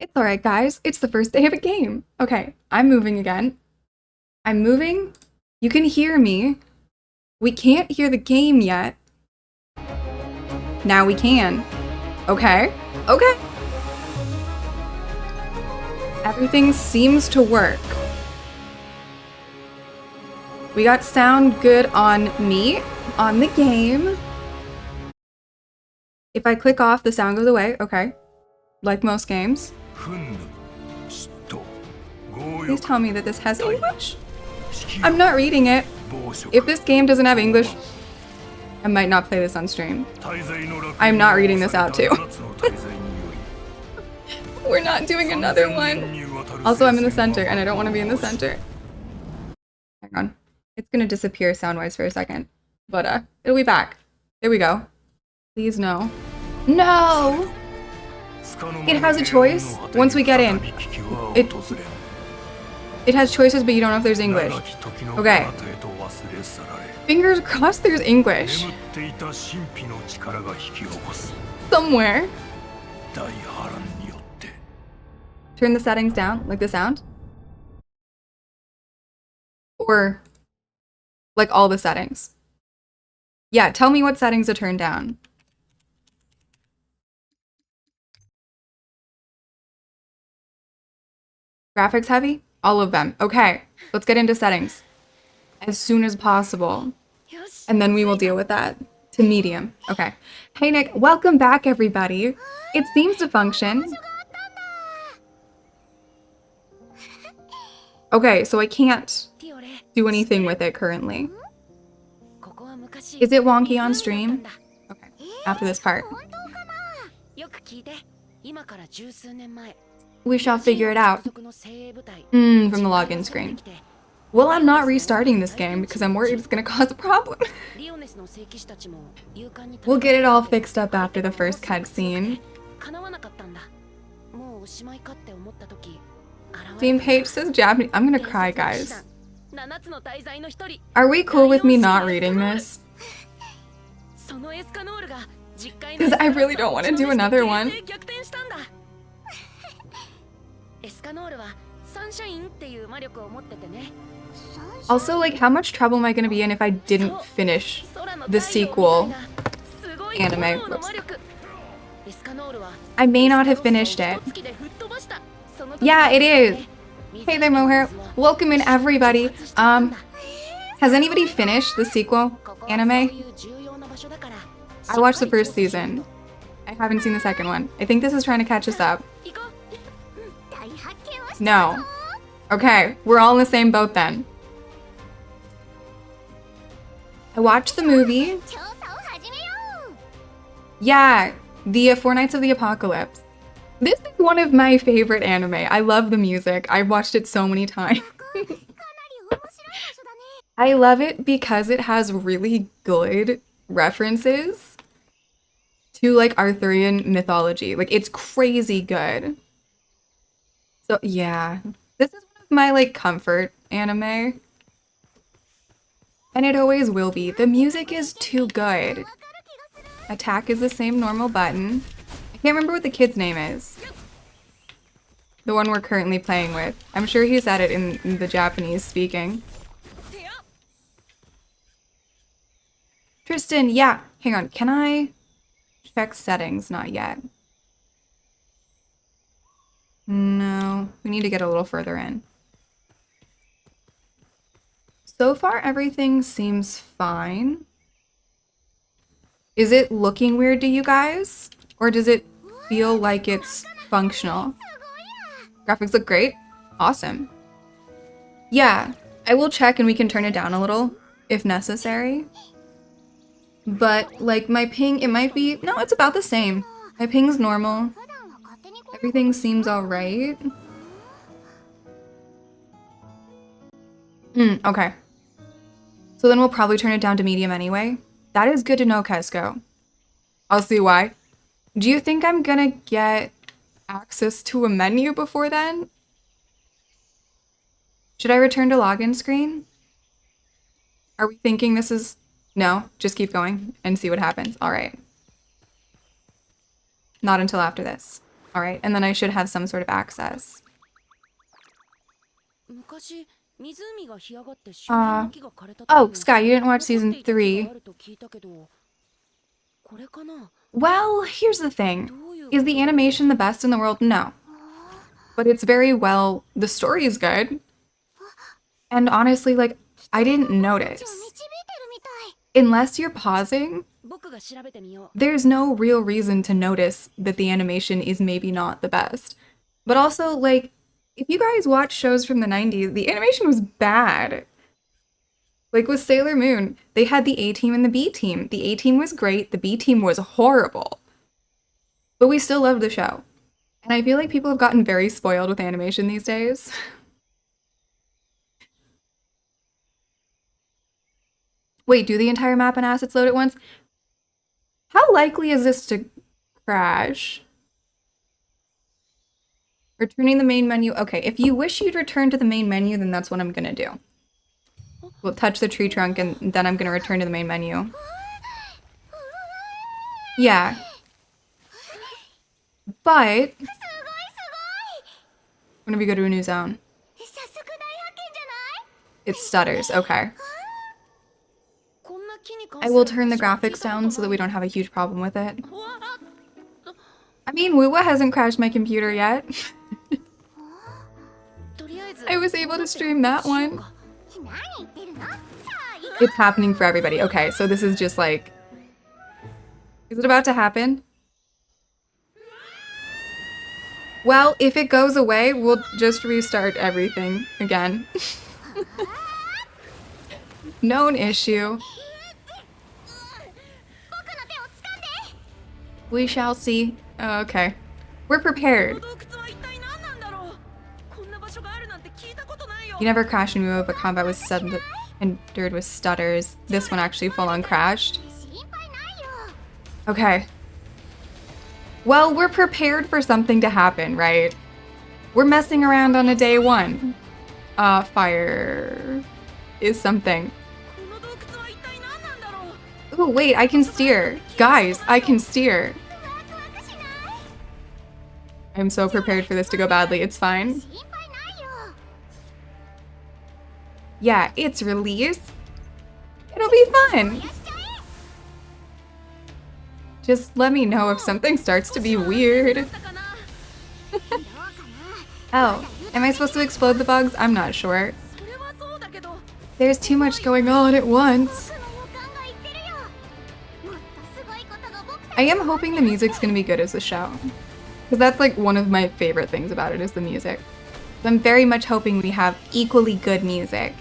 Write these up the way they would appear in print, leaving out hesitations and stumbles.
It's alright, guys. It's the first day of a game. Okay, I'm moving again. I'm moving. You can hear me. We can't hear the game yet. Now we can. Okay. Okay. Everything seems to work. We got sound good on me, on the game. If I click off, the sound goes away. Okay. Like most games. Please tell me that this has English? I'm not reading it. If this game doesn't have English, I might not play this on stream. I'm not reading this out too. We're not doing another one. Also, I'm in the center and I don't want to be in the center. Hang on. It's gonna disappear sound-wise for a second. But it'll be back. There we go. Please no. No! It has a choice once we get in. It has choices, but you don't know if there's English. Okay. Fingers crossed there's English. Somewhere. Turn the settings down, like the sound. Or like all the settings. Yeah, tell me what settings to turn down. Graphics heavy? All of them. Okay, let's get into settings as soon as possible. And then we will deal with that. To medium. Okay. Hey Nick, welcome back everybody. It seems to function. Okay, so I can't do anything with it currently. Is it wonky on stream? Okay, after this part. We shall figure it out. From the login screen. Well, I'm not restarting this game because I'm worried it's gonna cause a problem. We'll get it all fixed up after the first cutscene. Team Page says Japanese. I'm gonna cry, guys. Are we cool with me not reading this? Because I really don't want to do another one. Also, like, how much trouble am I gonna be in if I didn't finish the sequel anime? Whoops. I may not have finished it. Yeah, it is. Hey there, Mohair. Welcome in, everybody. Has anybody finished the sequel anime? I watched the first season. I haven't seen the second one. I think this is trying to catch us up. No. Okay, we're all in the same boat then. I watched the movie. Yeah, the Four Nights of the Apocalypse. This is one of my favorite anime. I love the music. I've watched it so many times. I love it because it has really good references to like Arthurian mythology. Like it's crazy good. So yeah, this is one of my like comfort anime. And it always will be. The music is too good. Attack is the same normal button. I can't remember what the kid's name is. The one we're currently playing with. I'm sure he said it in the Japanese speaking. Tristan, yeah. Hang on, can I check settings? Not yet. No, we need to get a little further in. So far, everything seems fine. Is it looking weird to you guys? Or does it feel like it's functional? Graphics look great. Awesome. Yeah, I will check and we can turn it down a little if necessary. But like my ping, it might be, no, it's about the same. My ping's normal. Everything seems all right. Okay. So then we'll probably turn it down to medium anyway. That is good to know, Kesko. I'll see why. Do you think I'm gonna get access to a menu before then? Should I return to login screen? Are we thinking this is... No, just keep going and see what happens. All right. Not until after this. All right, and then I should have some sort of access. Uh, oh, Sky, you didn't watch season 3. Well, here's the thing. Is the animation the best in the world? No. But it's very well, the story is good. And honestly, like, I didn't notice. Unless you're pausing, there's no real reason to notice that the animation is maybe not the best. But also, like, if you guys watch shows from the 90s, the animation was bad. Like with Sailor Moon, they had the A team and the B team. The A team was great, the B team was horrible. But we still loved the show. And I feel like people have gotten very spoiled with animation these days. Wait, do the entire map and assets load at once? How likely is this to crash? Returning the main menu. Okay, if you wish you'd return to the main menu, then that's what I'm gonna do. We'll touch the tree trunk and then I'm gonna return to the main menu. Yeah. But whenever you go to a new zone, it stutters. Okay. I will turn the graphics down so that we don't have a huge problem with it. I mean, Wuwa hasn't crashed my computer yet. I was able to stream that one. It's happening for everybody. Okay, so this is just like... Is it about to happen? Well, if it goes away, we'll just restart everything again. Known issue. We shall see. Oh, okay. We're prepared. You never crashed in Muo, but combat was sudden endured with stutters. This one actually full-on crashed. Okay. Well, we're prepared for something to happen, right? We're messing around on a day 1. Fire is something. Oh, wait, I can steer. Guys, I can steer. I'm so prepared for this to go badly. It's fine. Yeah, it's release. It'll be fun. Just let me know if something starts to be weird. Oh, am I supposed to explode the bugs? I'm not sure. There's too much going on at once. I am hoping the music's gonna be good as a show. Because that's like one of my favorite things about it is the music. So I'm very much hoping we have equally good music.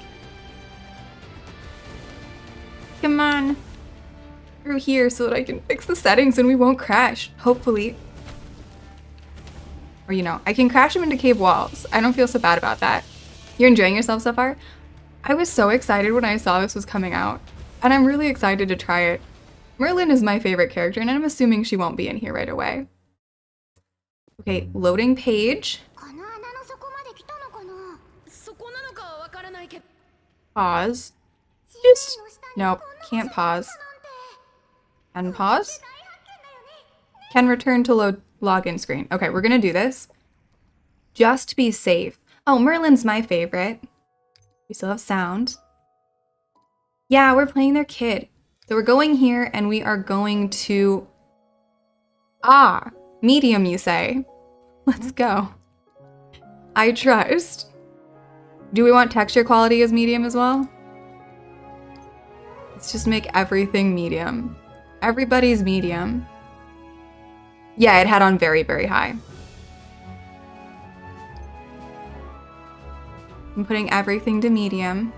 Come on. Through here so that I can fix the settings and we won't crash, hopefully. Or, you know, I can crash them into cave walls. I don't feel so bad about that. You're enjoying yourself so far? I was so excited when I saw this was coming out. And I'm really excited to try it. Merlin is my favorite character, and I'm assuming she won't be in here right away. Okay, loading page. Pause. Just, nope, can't pause. Can pause? Can return to login screen. Okay, we're gonna do this. Just to be safe. Oh, Merlin's my favorite. We still have sound. Yeah, we're playing their kid. So we're going here and we are going to... Ah, medium you say. Let's go. I trust. Do we want texture quality as medium as well? Let's just make everything medium. Everybody's medium. Yeah, it had on very, very high. I'm putting everything to medium.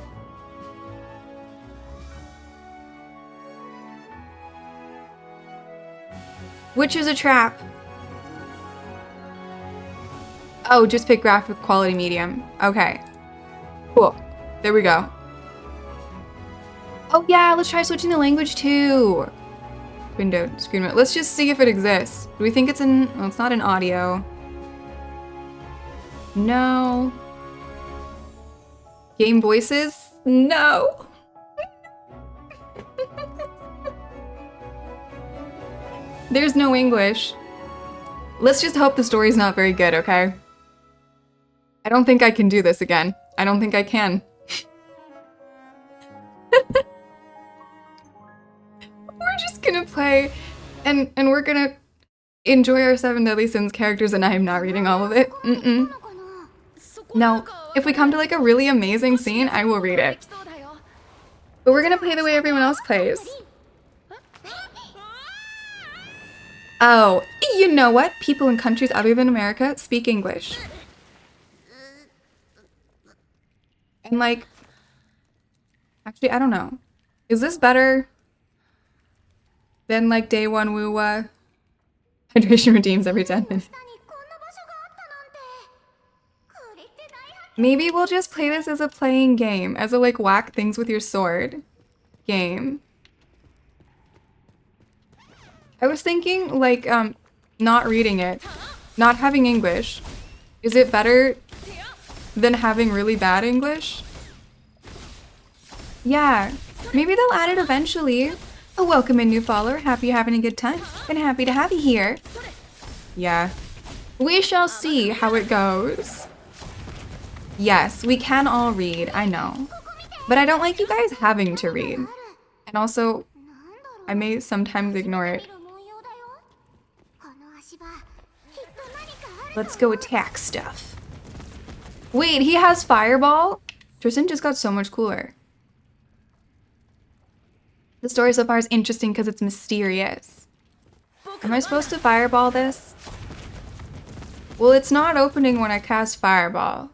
Which is a trap? Oh, just pick graphic quality medium. Okay. Cool. There we go. Oh yeah, let's try switching the language too. Window, screen mode. Let's just see if it exists. Do we think it's in... Well, it's not in audio. No. Game voices? No. There's no English. Let's just hope the story's not very good, okay? I don't think I can do this again. I don't think I can. We're just gonna play and we're gonna enjoy our Seven Deadly Sins characters, and I am not reading all of it. No, if we come to like a really amazing scene, I will read it. But we're gonna play the way everyone else plays. Oh, you know what? People in countries other than America speak English. And like, actually, I don't know. Is this better than like day one woo hydration redeems every 10 minutes? Maybe we'll just play this as a playing game, as a like whack things with your sword game. I was thinking like not reading it, not having English. Is it better than having really bad English? Yeah, maybe they'll add it eventually. Oh, welcome a new follower. Happy you're having a good time. And happy to have you here. Yeah. We shall see how it goes. Yes, we can all read, I know. But I don't like you guys having to read. And also, I may sometimes ignore it. Let's go attack stuff. Wait, he has fireball? Tristan just got so much cooler. The story so far is interesting because it's mysterious. Am I supposed to fireball this? Well, it's not opening when I cast fireball.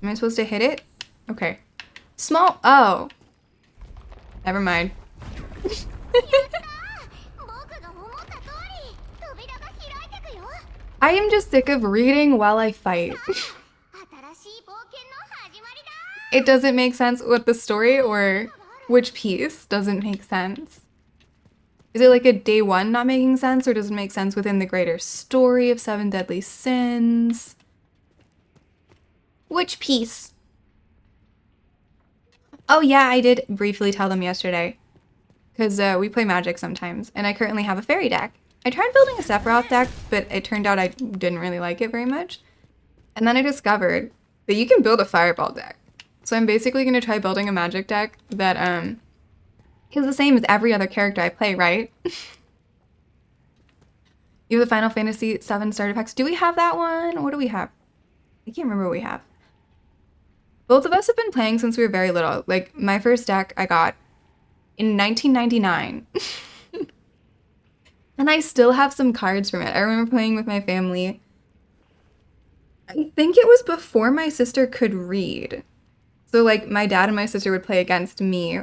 Am I supposed to hit it? Okay. Small. Oh. Never mind. I am just sick of reading while I fight. It doesn't make sense with the story, or which piece doesn't make sense? Is it like a day one not making sense, or does it make sense within the greater story of Seven Deadly Sins? Which piece? Oh yeah, I did briefly tell them yesterday. Because we play Magic sometimes, and I currently have a fairy deck. I tried building a Sephiroth deck, but it turned out I didn't really like it very much. And then I discovered that you can build a fireball deck. So I'm basically going to try building a Magic deck that is the same as every other character I play, right? You have the Final Fantasy VII starter packs. Do we have that one? What do we have? I can't remember what we have. Both of us have been playing since we were very little. Like, my first deck I got in 1999. And I still have some cards from it. I remember playing with my family. I think it was before my sister could read. So like my dad and my sister would play against me.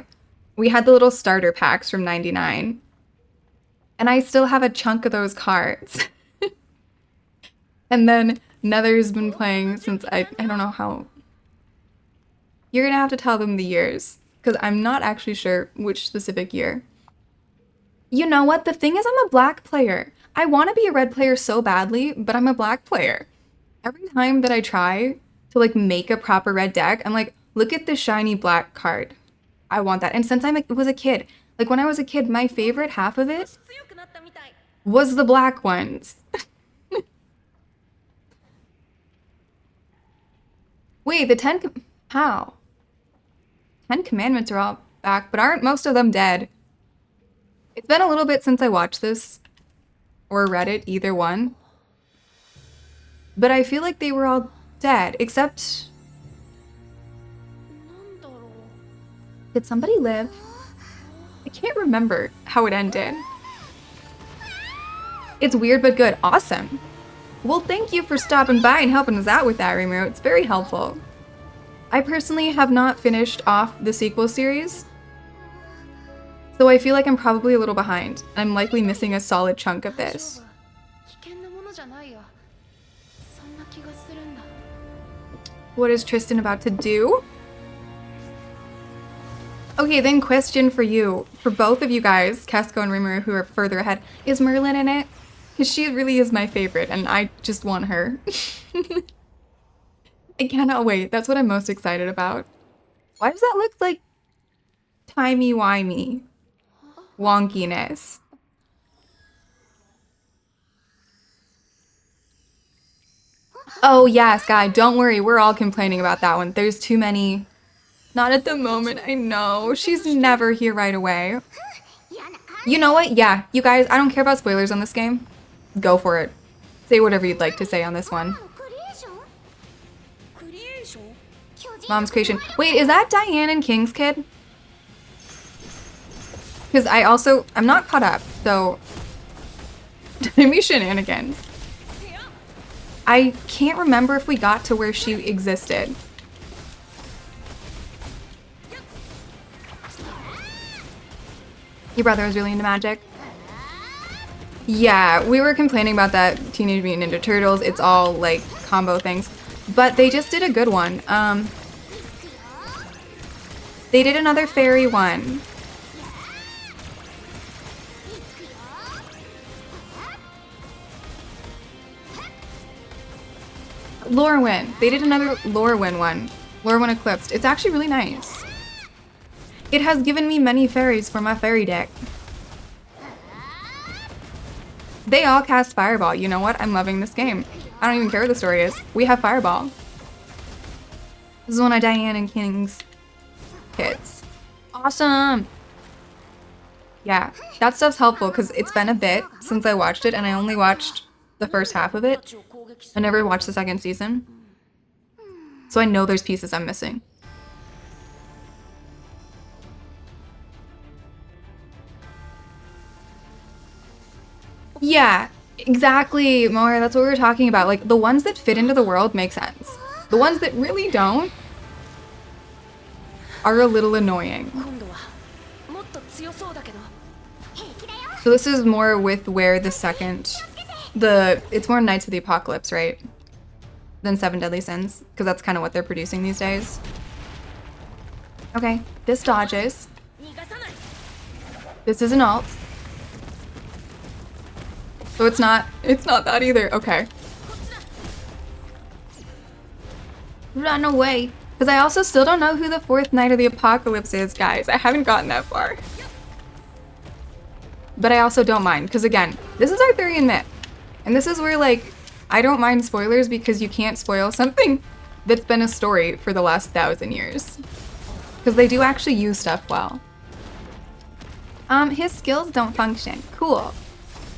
We had the little starter packs from 99. And I still have a chunk of those cards. And then Nether's been playing since I don't know how. You're gonna have to tell them the years, because I'm not actually sure which specific year. You know what? The thing is, I'm a black player. I want to be a red player so badly, but I'm a black player. Every time that I try to like make a proper red deck, I'm like, look at this shiny black card. I want that. And since I was a kid, like when I was a kid, my favorite half of it was the black ones. Wait, how? 10 Commandments are all back, but aren't most of them dead? It's been a little bit since I watched this or read it, either one. But I feel like they were all dead, except... Did somebody live? I can't remember how it ended. It's weird but good. Awesome. Well, thank you for stopping by and helping us out with that, Rimu. It's very helpful. I personally have not finished off the sequel series, so I feel like I'm probably a little behind. I'm likely missing a solid chunk of this. What is Tristan about to do? Okay, then question for you. For both of you guys, Casco and Rimuru, who are further ahead, is Merlin in it? Because she really is my favorite, and I just want her. I cannot wait. That's what I'm most excited about. Why does that look like timey-wimey wonkiness? Oh yeah, Sky, don't worry. We're all complaining about that one. There's too many. Not at the moment, I know. She's never here right away. You know what? Yeah, you guys, I don't care about spoilers on this game. Go for it. Say whatever you'd like to say on this one. Mom's creation. Wait, is that Diane and King's kid? Because I'm not caught up, so... Timmy shenanigans. I can't remember if we got to where she existed. Your brother was really into magic? Yeah, we were complaining about that Teenage Mutant Ninja Turtles. It's all, like, combo things. But they just did a good one. They did another fairy one. Lorwyn. They did another Lorwyn one. Lorwyn Eclipsed. It's actually really nice. It has given me many fairies for my fairy deck. They all cast Fireball. You know what? I'm loving this game. I don't even care what the story is. We have Fireball. This is one of Diane and King's kids. Awesome! Yeah, that stuff's helpful because it's been a bit since I watched it and I only watched the first half of it. I never watched the second season. So I know there's pieces I'm missing. Yeah, exactly, Moira. That's what we were talking about. Like, the ones that fit into the world make sense. The ones that really don't are a little annoying. So this is more with where the second... It's more Knights of the Apocalypse, right? Than Seven Deadly Sins, because that's kind of what they're producing these days. Okay, this dodges. This is an alt. So it's not that either. Okay. Run away. Because I also still don't know who the fourth Knight of the Apocalypse is, guys. I haven't gotten that far. But I also don't mind, because again, this is Arthurian myth. And this is where, like, I don't mind spoilers because you can't spoil something that's been a story for the last 1,000 years. Because they do actually use stuff well. His skills don't function. Cool.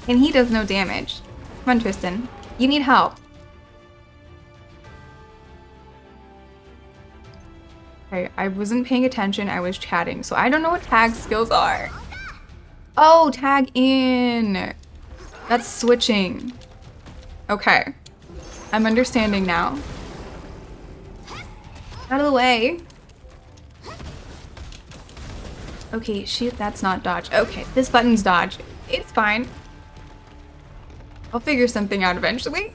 And he does no damage. Come on, Tristan. You need help. Okay, I wasn't paying attention. I was chatting. So I don't know what tag skills are. Oh, tag in. That's switching. Okay. I'm understanding now. Out of the way. Okay, shoot, that's not dodge. Okay, this button's dodge. It's fine. I'll figure something out eventually.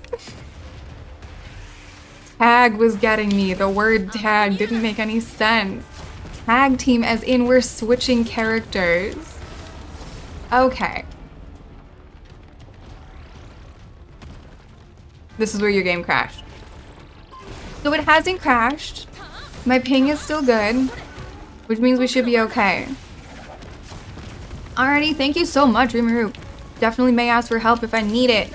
Tag was getting me. The word tag didn't make any sense. Tag team as in we're switching characters. Okay. This is where your game crashed. So it hasn't crashed. My ping is still good, which means we should be okay. Alrighty, thank you so much, Rimuru. Definitely may ask for help if I need it.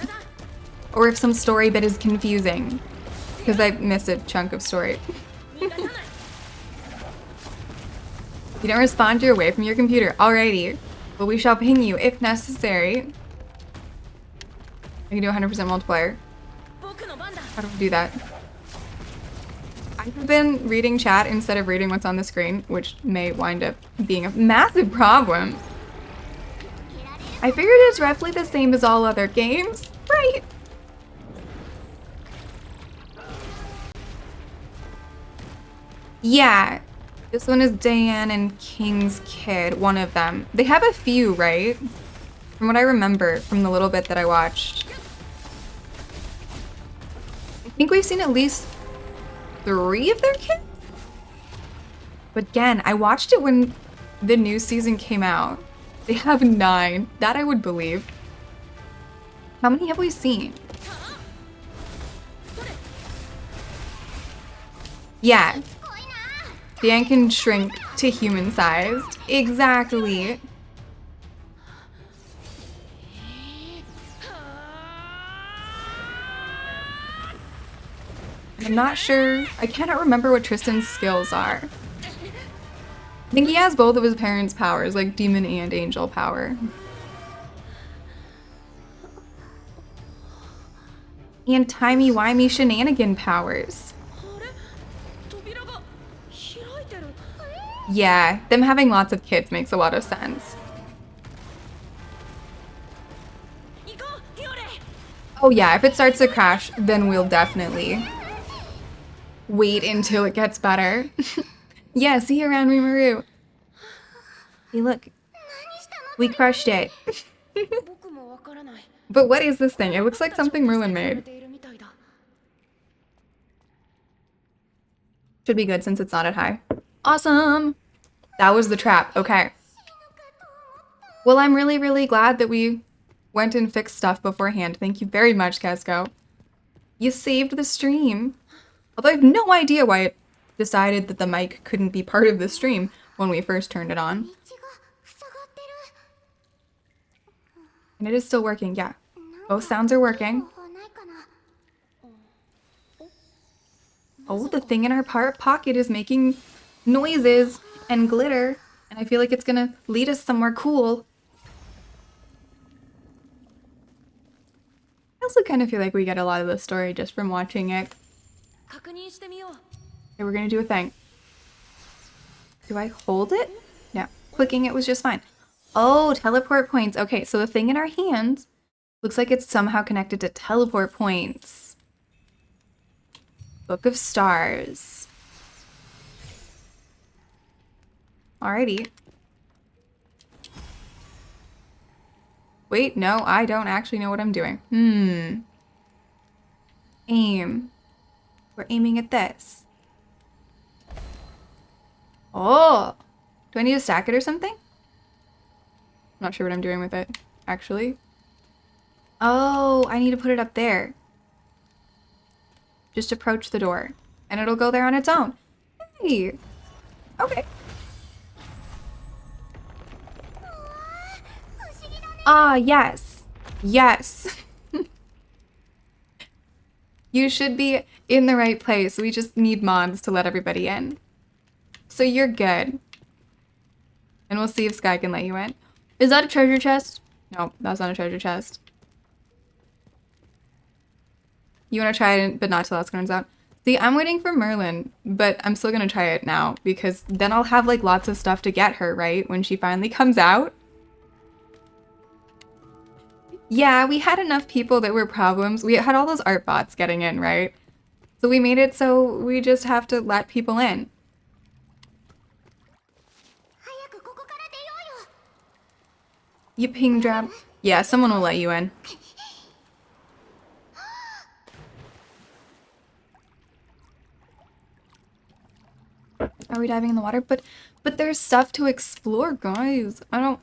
Or if some story bit is confusing. Because I missed a chunk of story. You don't respond, you're away from your computer. Alrighty. But we shall ping you if necessary. I can do 100% multiplier. How do we do that? I've been reading chat instead of reading what's on the screen, which may wind up being a massive problem. I figured it's roughly the same as all other games, right? Yeah, this one is Diane and King's kid, one of them. They have a few, right? From what I remember from the little bit that I watched. I think we've seen at least 3 of their kids? But again, I watched it when the new season came out. They have 9. That I would believe. How many have we seen? Yeah. Dan can shrink to human sized. Exactly. I'm not sure. I cannot remember what Tristan's skills are. I think he has both of his parents' powers, like demon and angel power. And timey-wimey shenanigan powers. Yeah, them having lots of kids makes a lot of sense. Oh yeah, if it starts to crash, then we'll definitely wait until it gets better. Yeah, see you around Rimuru. Hey, look. We crushed it. But what is this thing? It looks like something Merlin made. Should be good since it's not at high. Awesome! That was the trap. Okay. Well, I'm really, really glad that we went and fixed stuff beforehand. Thank you very much, Kesko. You saved the stream. Although I have no idea why it decided that the mic couldn't be part of the stream when we first turned it on. And it is still working, yeah. Both sounds are working. Oh, the thing in our pocket is making noises and glitter, and I feel like it's gonna lead us somewhere cool. I also kind of feel like we get a lot of the story just from watching it. Okay, we're gonna do a thing. Do I hold it? No. Clicking it was just fine. Oh, teleport points. Okay, so the thing in our hands looks like it's somehow connected to teleport points. Book of Stars. Alrighty. Wait, no, I don't actually know what I'm doing. Aim. We're aiming at this. Oh! Do I need to stack it or something? I'm not sure what I'm doing with it, actually. Oh, I need to put it up there. Just approach the door, and it'll go there on its own. Hey! Okay. Ah, yes. Yes. You should be in the right place. We just need mods to let everybody in. So you're good. And we'll see if Sky can let you in. Is that a treasure chest? No, that's not a treasure chest. You want to try it, but not till that turns out. See, I'm waiting for Merlin, but I'm still going to try it now because then I'll have like lots of stuff to get her, right? When she finally comes out. Yeah, we had enough people that were problems. We had all those art bots getting in, right? So we made it so we just have to let people in. You ping drop. Yeah, someone will let you in. Are we diving in the water? But there's stuff to explore, guys. I don't...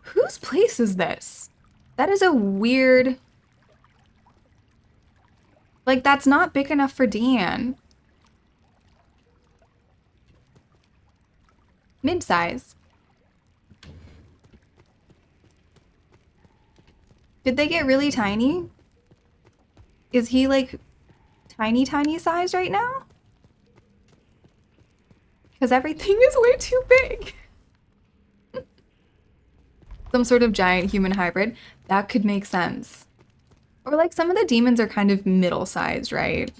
Whose place is this? That is a weird... Like, that's not big enough for Dan. Mid-size. Did they get really tiny? Is he, like, tiny, tiny size right now? Because everything is way too big. Some sort of giant human hybrid. That could make sense. Or like some of the demons are kind of middle-sized, right?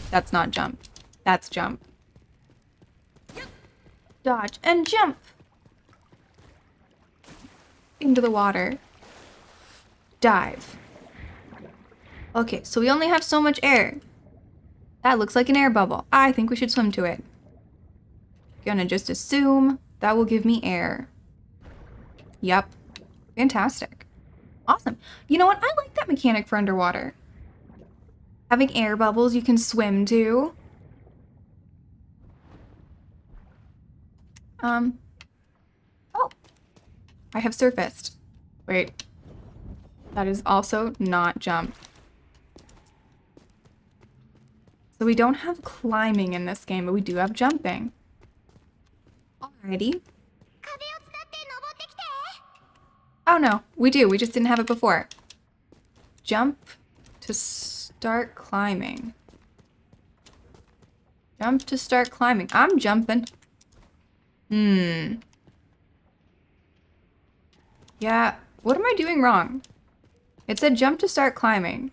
That's not jump. That's jump. Dodge and jump! Into the water. Dive. Okay, so we only have so much air. That looks like an air bubble. I think we should swim to it. Gonna just assume that will give me air. Yep. Fantastic. Awesome. You know what? I like that mechanic for underwater. Having air bubbles you can swim to. Oh. I have surfaced. Wait. That is also not jump. So we don't have climbing in this game, but we do have jumping. Alrighty. Oh no, we do. We just didn't have it before. Jump to to start climbing. Jump to start climbing. I'm jumping. Yeah, what am I doing wrong? It said jump to start climbing.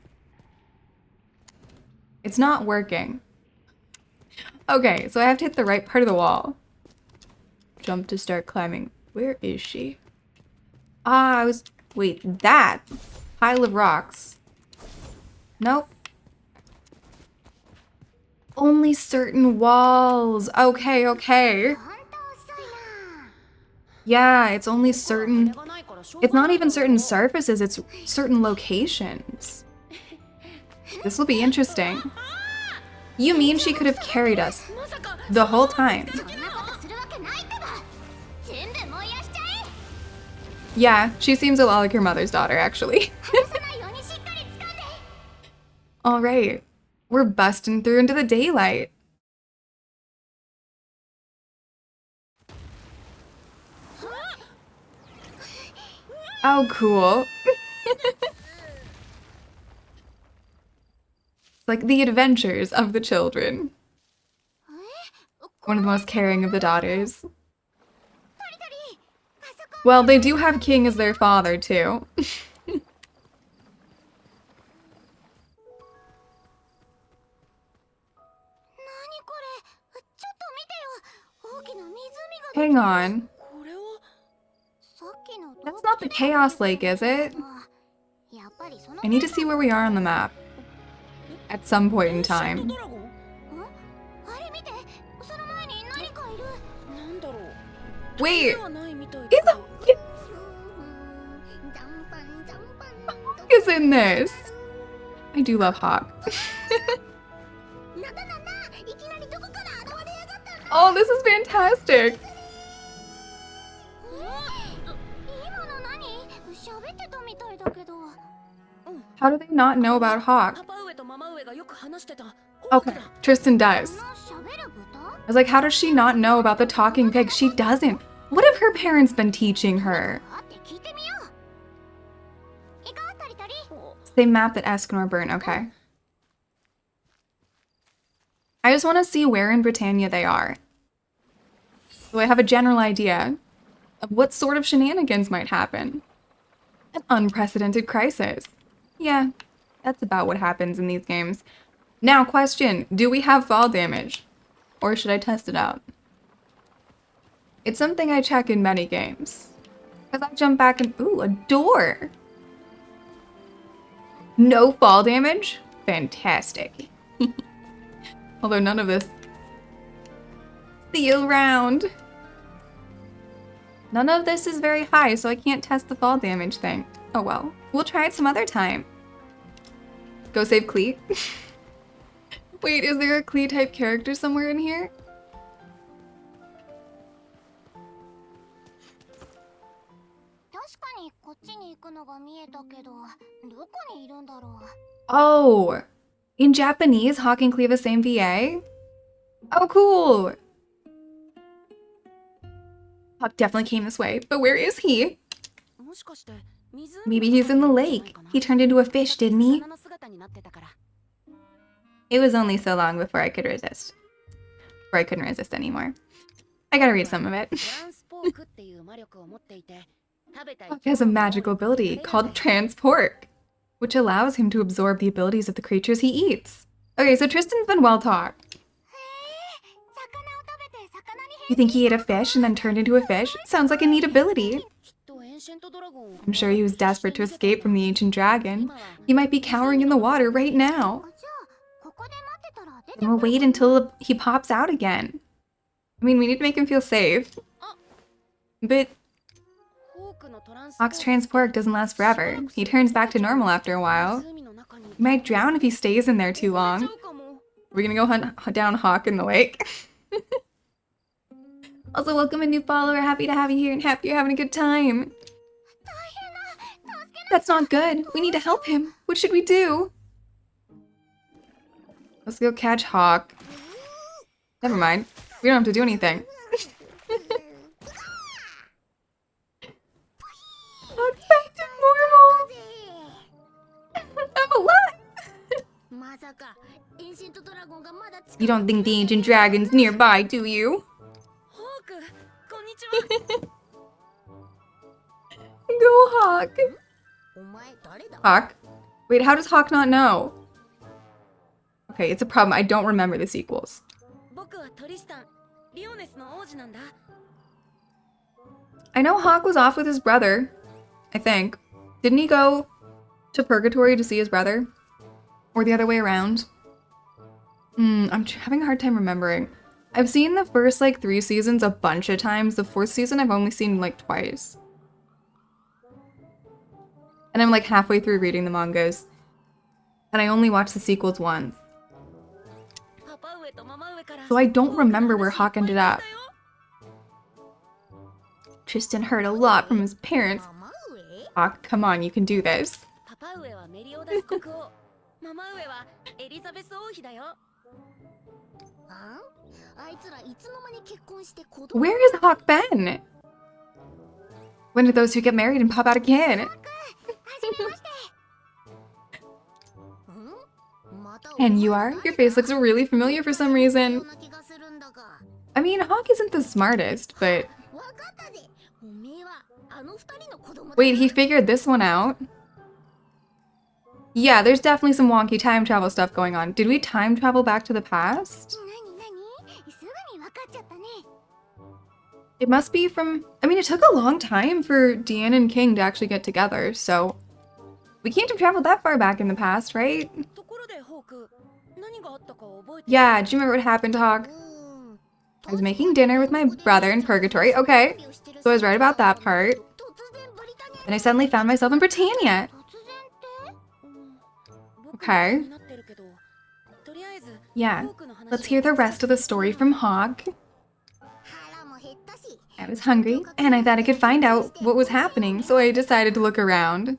It's not working. Okay, so I have to hit the right part of the wall. Jump to start climbing. Where is she? Ah, wait, that pile of rocks. Nope. Only certain walls. Okay, okay. Yeah, it's only certain... It's not even certain surfaces, it's certain locations. This will be interesting. You mean she could have carried us the whole time? Yeah, she seems a lot like her mother's daughter, actually. All right, we're busting through into the daylight. Oh, cool. It's like the adventures of the children. One of the most caring of the daughters. Well, they do have King as their father, too. Hang on. That's not the Chaos Lake, is it? I need to see where we are on the map. At some point in time. Wait! Hawk is in this! I do love Hawk. Oh, this is fantastic! How do they not know about Hawk? Okay, Tristan does. I was like, how does she not know about the talking pig? She doesn't. What have her parents been teaching her? Same map that Escanor burned, okay. I just want to see where in Britannia they are. So I have a general idea of what sort of shenanigans might happen. An unprecedented crisis. Yeah, that's about what happens in these games. Now, question, do we have fall damage? Or should I test it out? It's something I check in many games. Because I jump back and, ooh, a door! No fall damage? Fantastic. Although none of this. See you around. None of this is very high, so I can't test the fall damage thing. Oh well. We'll try it some other time. Go save Cleet. Wait, is there a Cleet type character somewhere in here? Oh! In Japanese, Hawk and Clee have the same VA? Oh, cool! Hawk definitely came this way, but where is he? Maybe he's in the lake. He turned into a fish, didn't he? It was only so long before I could resist. Or I couldn't resist anymore. I gotta read some of it. Hawk has a magical ability called Transport, which allows him to absorb the abilities of the creatures he eats. Okay, so Tristan's been well taught. You think he ate a fish and then turned into a fish? Sounds like a neat ability. I'm sure he was desperate to escape from the ancient dragon. He might be cowering in the water right now. And we'll wait until he pops out again. I mean, we need to make him feel safe. But Hawk's transport doesn't last forever. He turns back to normal after a while. He might drown if he stays in there too long. We're gonna go hunt down Hawk in the lake. Also, welcome a new follower. Happy to have you here and happy you're having a good time. That's not good. We need to help him. What should we do? Let's go catch Hawk. Never mind. We don't have to do anything. Hawk's back to normal. I'm alive. You don't think the ancient dragon's nearby, do you? Go, Hawk. Hawk? Wait, how does Hawk not know? Okay, it's a problem. I don't remember the sequels. I know Hawk was off with his brother, I think. Didn't he go to Purgatory to see his brother? Or the other way around? I'm having a hard time remembering. I've seen the first, like, 3 seasons a bunch of times. The 4th season I've only seen, like, twice. And I'm, like, halfway through reading the mangas. And I only watched the sequels once. So I don't remember where Hawk ended up. Tristan heard a lot from his parents. Hawk, come on, you can do this. Where has Hawk been? When are those who get married and pop out a kid? And you are? Your face looks really familiar for some reason. I mean, Hawk isn't the smartest, but... Wait, he figured this one out? Yeah, there's definitely some wonky time travel stuff going on. Did we time travel back to the past? It must be from... I mean, it took a long time for Deanne and King to actually get together, so... We can't have traveled that far back in the past, right? Yeah, do you remember what happened, Hawk? I was making dinner with my brother in Purgatory. Okay, so I was right about that part. And I suddenly found myself in Britannia. Okay. Yeah, let's hear the rest of the story from Hawk. I was hungry, and I thought I could find out what was happening, so I decided to look around.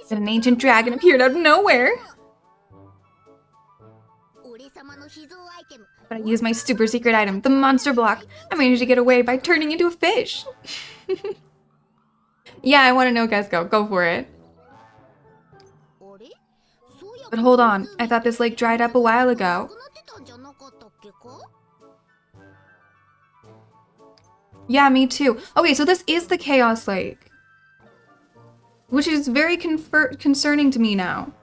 Then an ancient dragon appeared out of nowhere. But I used my super secret item, the monster block. I managed to get away by turning into a fish. Yeah, I want to know, guys. Go for it. But hold on, I thought this lake dried up a while ago. Yeah, me too. Okay, so this is the Chaos Lake. Which is very concerning to me now.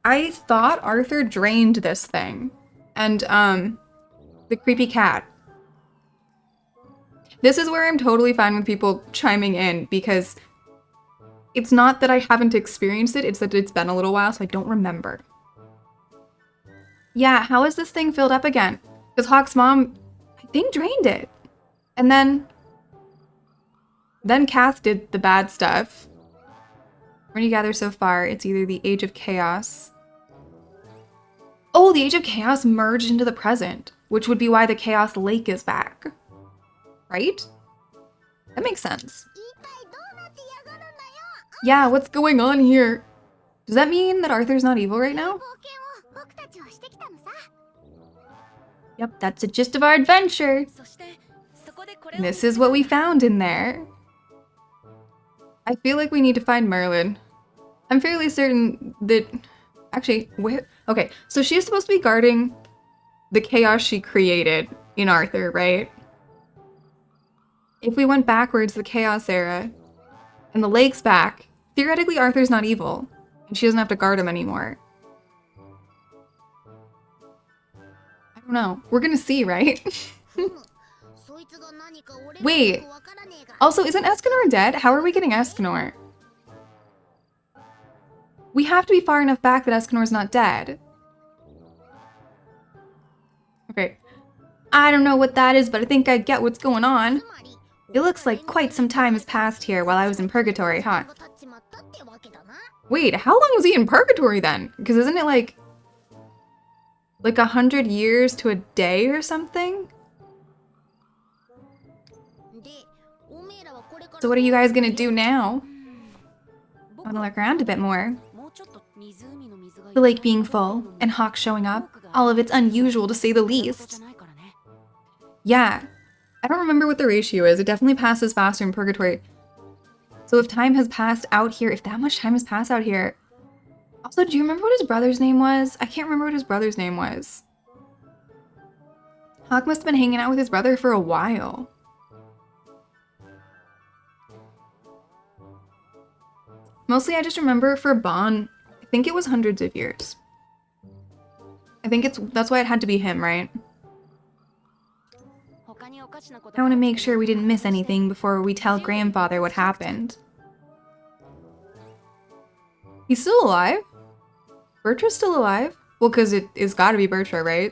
I thought Arthur drained this thing. And, the creepy cat. This is where I'm totally fine with people chiming in, because it's not that I haven't experienced it, it's that it's been a little while, so I don't remember. Yeah, how is this thing filled up again? Because Hawk's mom, I think, drained it. And then Kath did the bad stuff. What do you gather so far? It's either the Age of Chaos. Oh, the Age of Chaos merged into the present, which would be why the Chaos Lake is back. Right? That makes sense. Yeah, what's going on here? Does that mean that Arthur's not evil right now? Yep, that's the gist of our adventure. And this is what we found in there. I feel like we need to find Merlin. I'm fairly certain that... Actually, where... Okay, so she's supposed to be guarding the chaos she created in Arthur, right? If we went backwards, the Chaos Era, and the lake's back, theoretically Arthur's not evil, and she doesn't have to guard him anymore. I don't know. We're gonna see, right? Wait. Also, isn't Escanor dead? How are we getting Escanor? We have to be far enough back that Escanor's not dead. Okay. I don't know what that is, but I think I get what's going on. It looks like quite some time has passed here while I was in Purgatory, huh? Wait, how long was he in Purgatory then? Because isn't it like 100 years to a day or something? So what are you guys gonna do now? I wanna look around a bit more. The lake being full, and Hawk showing up, all of it's unusual to say the least. Yeah, I don't remember what the ratio is. It definitely passes faster in Purgatory. So if time has passed out here, if that much time has passed out here. Also, do you remember what his brother's name was? I can't remember what his brother's name was. Hawk must have been hanging out with his brother for a while. Mostly I just remember for Bon, I think it was hundreds of years. I think that's why it had to be him, right? I want to make sure we didn't miss anything before we tell grandfather what happened. He's still alive? Bertra's still alive? Well, because it's gotta be Bertra, right?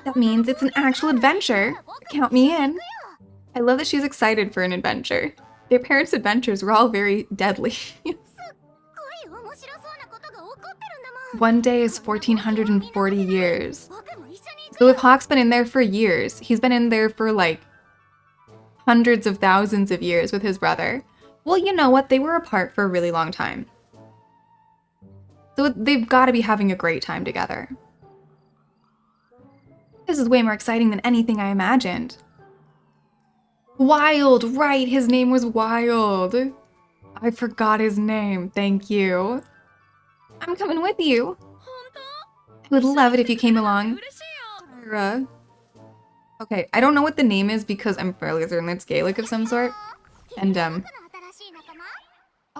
That means it's an actual adventure. Count me in. I love that she's excited for an adventure. Their parents' adventures were all very deadly. One day is 1440 years. So if Hawk's been in there for years, he's been in there for like hundreds of thousands of years with his brother. Well, you know what? They were apart for a really long time. So they've got to be having a great time together. This is way more exciting than anything I imagined. Wild, right, his name was Wild. I forgot his name, thank you. I'm coming with you. I would love it if you came along. Okay, I don't know what the name is because I'm fairly certain it's Gaelic of some sort. And, oh,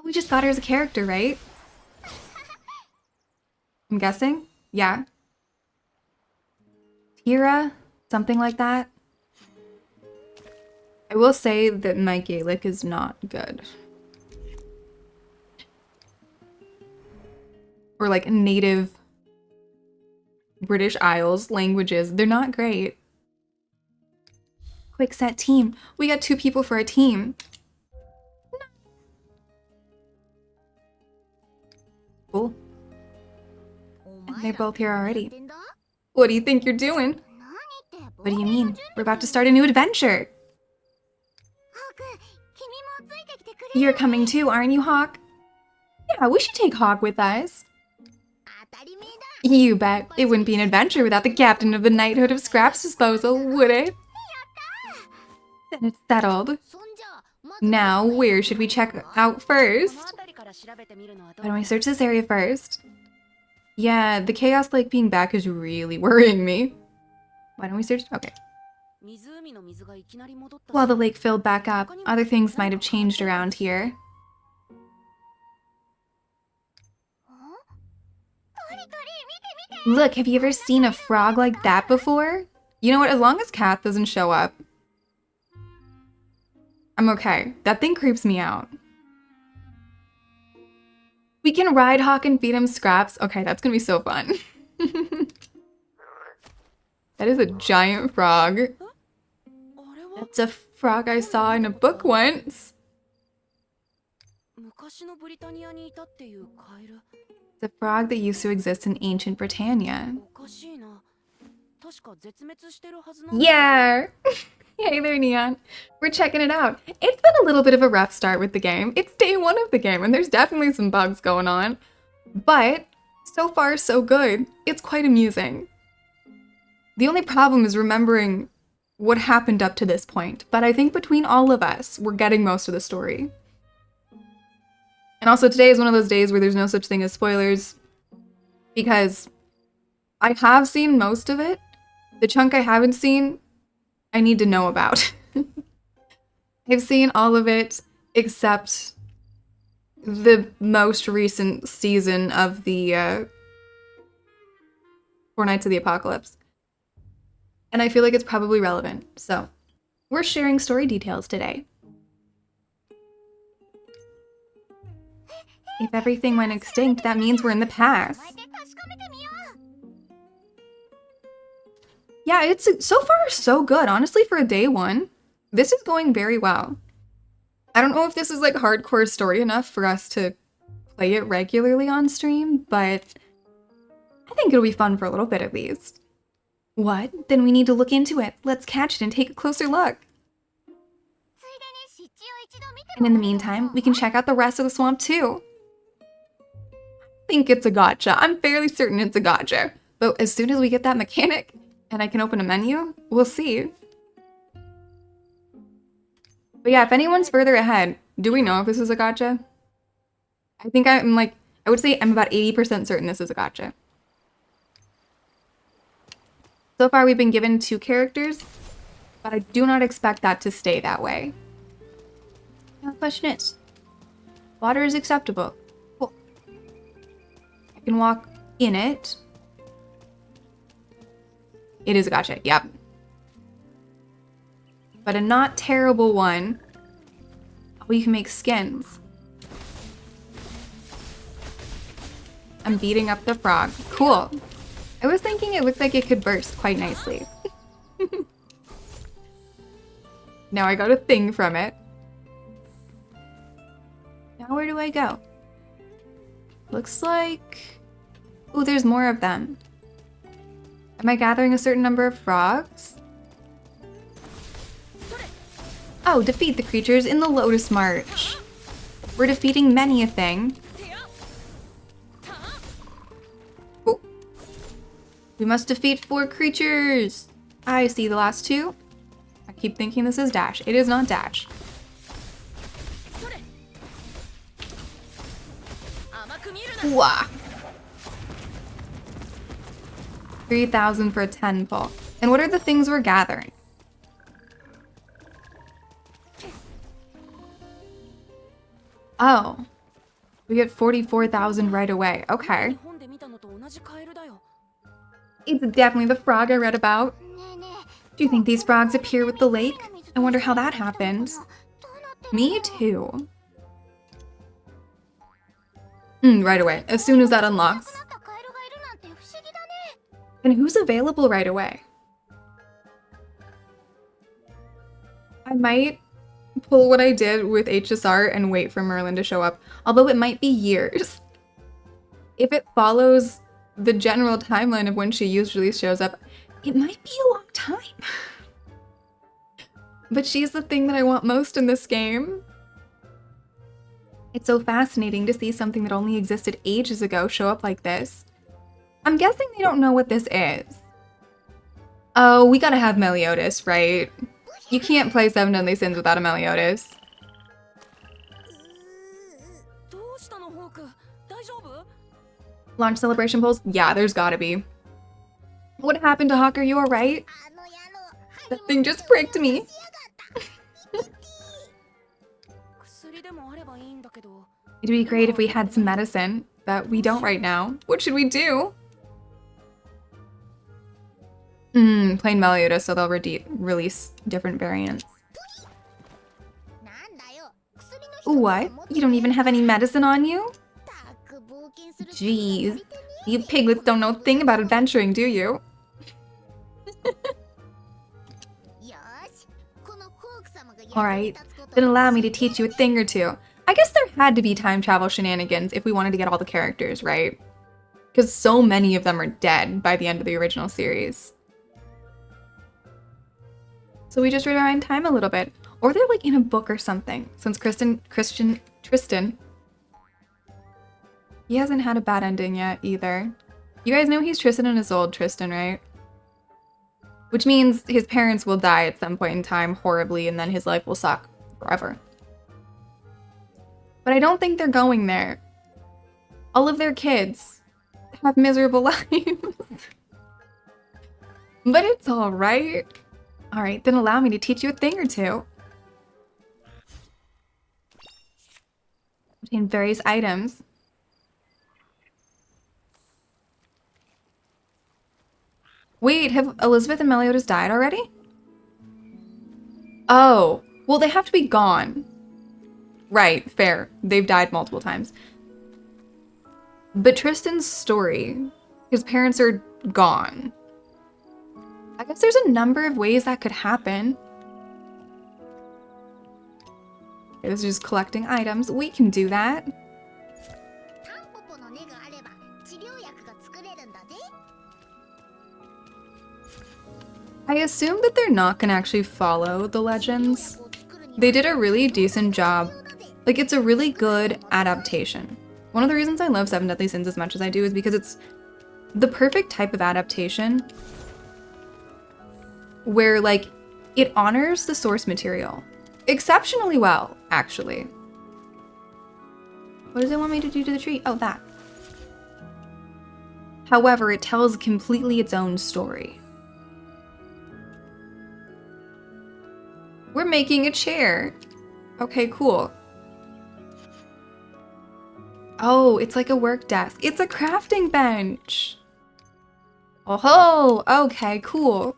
we just got her as a character, right? I'm guessing? Yeah. Tira? Something like that? I will say that my Gaelic is not good. Or like native British Isles languages, they're not great. Quick set team. We got 2 people for our team. Cool. And they're both here already. What do you think you're doing? What do you mean? We're about to start a new adventure. You're coming too, aren't you, Hawk? Yeah, we should take Hawk with us. You bet. It wouldn't be an adventure without the captain of the Knighthood of Scraps Disposal, would it? Then it's settled. Now, where should we check out first? Why don't I search this area first? Yeah, the Chaos Lake being back is really worrying me. Why don't we search? Okay. While the lake filled back up, other things might have changed around here. Look, have you ever seen a frog like that before? You know what, as long as Kath doesn't show up, I'm okay. That thing creeps me out. We can ride Hawk and feed him scraps. Okay, that's gonna be so fun. That is a giant frog. That's a frog I saw in a book once. It's a frog that used to exist in ancient Britannia. Yeah! Hey there, Neon. We're checking it out. It's been a little bit of a rough start with the game. It's day 1 of the game, and there's definitely some bugs going on. But so far, so good. It's quite amusing. The only problem is remembering what happened up to this point. But I think between all of us, we're getting most of the story. And also today is one of those days where there's no such thing as spoilers. Because I have seen most of it. The chunk I haven't seen, I need to know about. I've seen all of it except the most recent season of the Four Nights of the Apocalypse. And I feel like it's probably relevant. So, we're sharing story details today. If everything went extinct, that means we're in the past. Yeah, it's so far so good. Honestly, for a day 1, this is going very well. I don't know if this is like hardcore story enough for us to play it regularly on stream, but I think it'll be fun for a little bit at least. What? Then we need to look into it. Let's catch it and take a closer look. And in the meantime, we can check out the rest of the swamp too. I think it's a gotcha. I'm fairly certain it's a gotcha. But as soon as we get that mechanic and I can open a menu, we'll see. But yeah, if anyone's further ahead, Do we know if this is a gacha? I think I'm like, I would say I'm about 80% certain this is a gacha. So far we've been given 2 characters, but I do not expect that to stay that way. Now the question is, water is acceptable. Cool. I can walk in it. It is a gacha, yep. But a not terrible one. Oh, you can make skins. I'm beating up the frog. Cool. I was thinking it looked like it could burst quite nicely. Now I got a thing from it. Now where do I go? Looks like... Oh, there's more of them. Am I gathering a certain number of frogs? Oh, defeat the creatures in the Lotus March. We're defeating many a thing. Oh. We must defeat 4 creatures. I see the last 2. I keep thinking this is Dash. It is not Dash. Wah. 3,000 for a 10 pull. And what are the things we're gathering? Oh. We get 44,000 right away. Okay. It's definitely the frog I read about. Do you think these frogs appear with the lake? I wonder how that happened. Me too. Right away, as soon as that unlocks. And who's available right away? I might pull what I did with HSR and wait for Merlin to show up, although it might be years. If it follows the general timeline of when she usually shows up, it might be a long time. But she's the thing that I want most in this game. It's so fascinating to see something that only existed ages ago show up like this. I'm guessing they don't know what this is. Oh, we gotta have Meliodas, right? You can't play 7 Deadly Sins without a Meliodas. Launch celebration polls? Yeah, there's gotta be. What happened to Hawk? Are you alright? That thing just pricked me. It'd be great if we had some medicine, but we don't right now. What should we do? Plain Meliodas, so they'll release different variants. What? You don't even have any medicine on you? Jeez. You piglets don't know a thing about adventuring, do you? Alright, then allow me to teach you a thing or two. I guess there had to be time travel shenanigans if we wanted to get all the characters, right? Because so many of them are dead by the end of the original series. So we just rewind time a little bit. Or they're like in a book or something. Since Tristan, he hasn't had a bad ending yet either. You guys know he's Tristan and his old Tristan, right? Which means his parents will die at some point in time horribly and then his life will suck forever. But I don't think they're going there. All of their kids have miserable lives. But it's alright. Alright, then allow me to teach you a thing or two. Obtain various items. Wait, have Elizabeth and Meliodas died already? Oh, well they have to be gone. Right, fair. They've died multiple times. But Tristan's story, his parents are gone. I guess there's a number of ways that could happen. Okay, this is just collecting items. We can do that. I assume that they're not gonna actually follow the legends. They did a really decent job. Like, it's a really good adaptation. One of the reasons I love 7 Deadly Sins as much as I do is because it's the perfect type of adaptation where, like, it honors the source material exceptionally well, actually. What does it want me to do to the tree? Oh, that. However, it tells completely its own story. We're making a chair. Okay, cool. Oh, it's like a work desk. It's a crafting bench. Oh, okay, cool.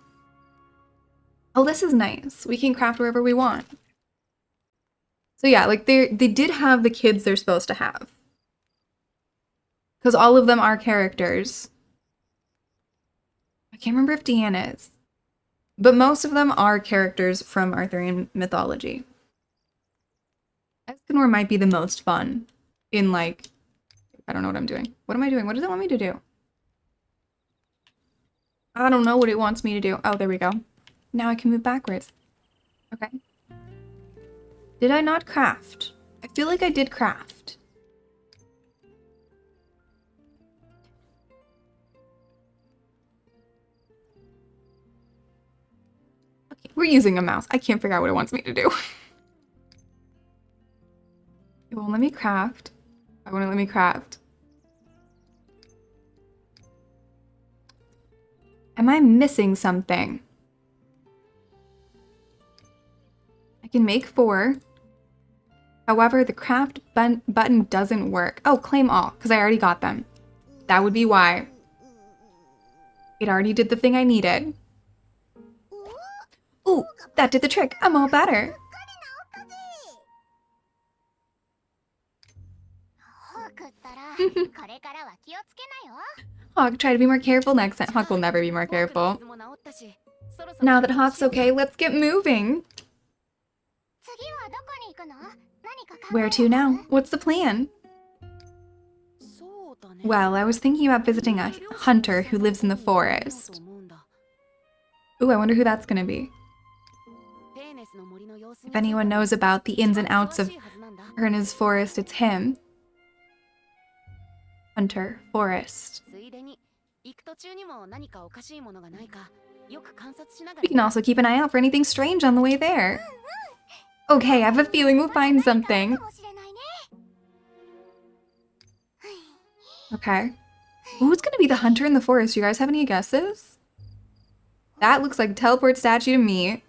Oh, this is nice. We can craft wherever we want. So yeah, like they did have the kids they're supposed to have. Because all of them are characters. I can't remember if Deanne is. But most of them are characters from Arthurian mythology. Escanor might be the most fun in, like, I don't know what I'm doing. What am I doing? What does it want me to do? I don't know what it wants me to do. Oh, there we go. Now I can move backwards. Okay. Did I not craft? I feel like I did craft. Okay, we're using a mouse. I can't figure out what it wants me to do. It won't let me craft. I won't let me craft. Am I missing something? I can make 4. However, the craft button doesn't work. Oh, claim all, because I already got them. That would be why. It already did the thing I needed. Ooh, that did the trick. I'm all better. Hawk, try to be more careful next time. Hawk will never be more careful. Now that Hawk's okay, let's get moving. Where to now? What's the plan? Well, I was thinking about visiting a hunter who lives in the forest. Ooh, I wonder who that's gonna be. If anyone knows about the ins and outs of Erna's forest, it's him. Hunter, forest. We can also keep an eye out for anything strange on the way there. Okay, I have a feeling we'll find something. Okay. Who's gonna be the hunter in the forest? You guys have any guesses? That looks like a teleport statue to me.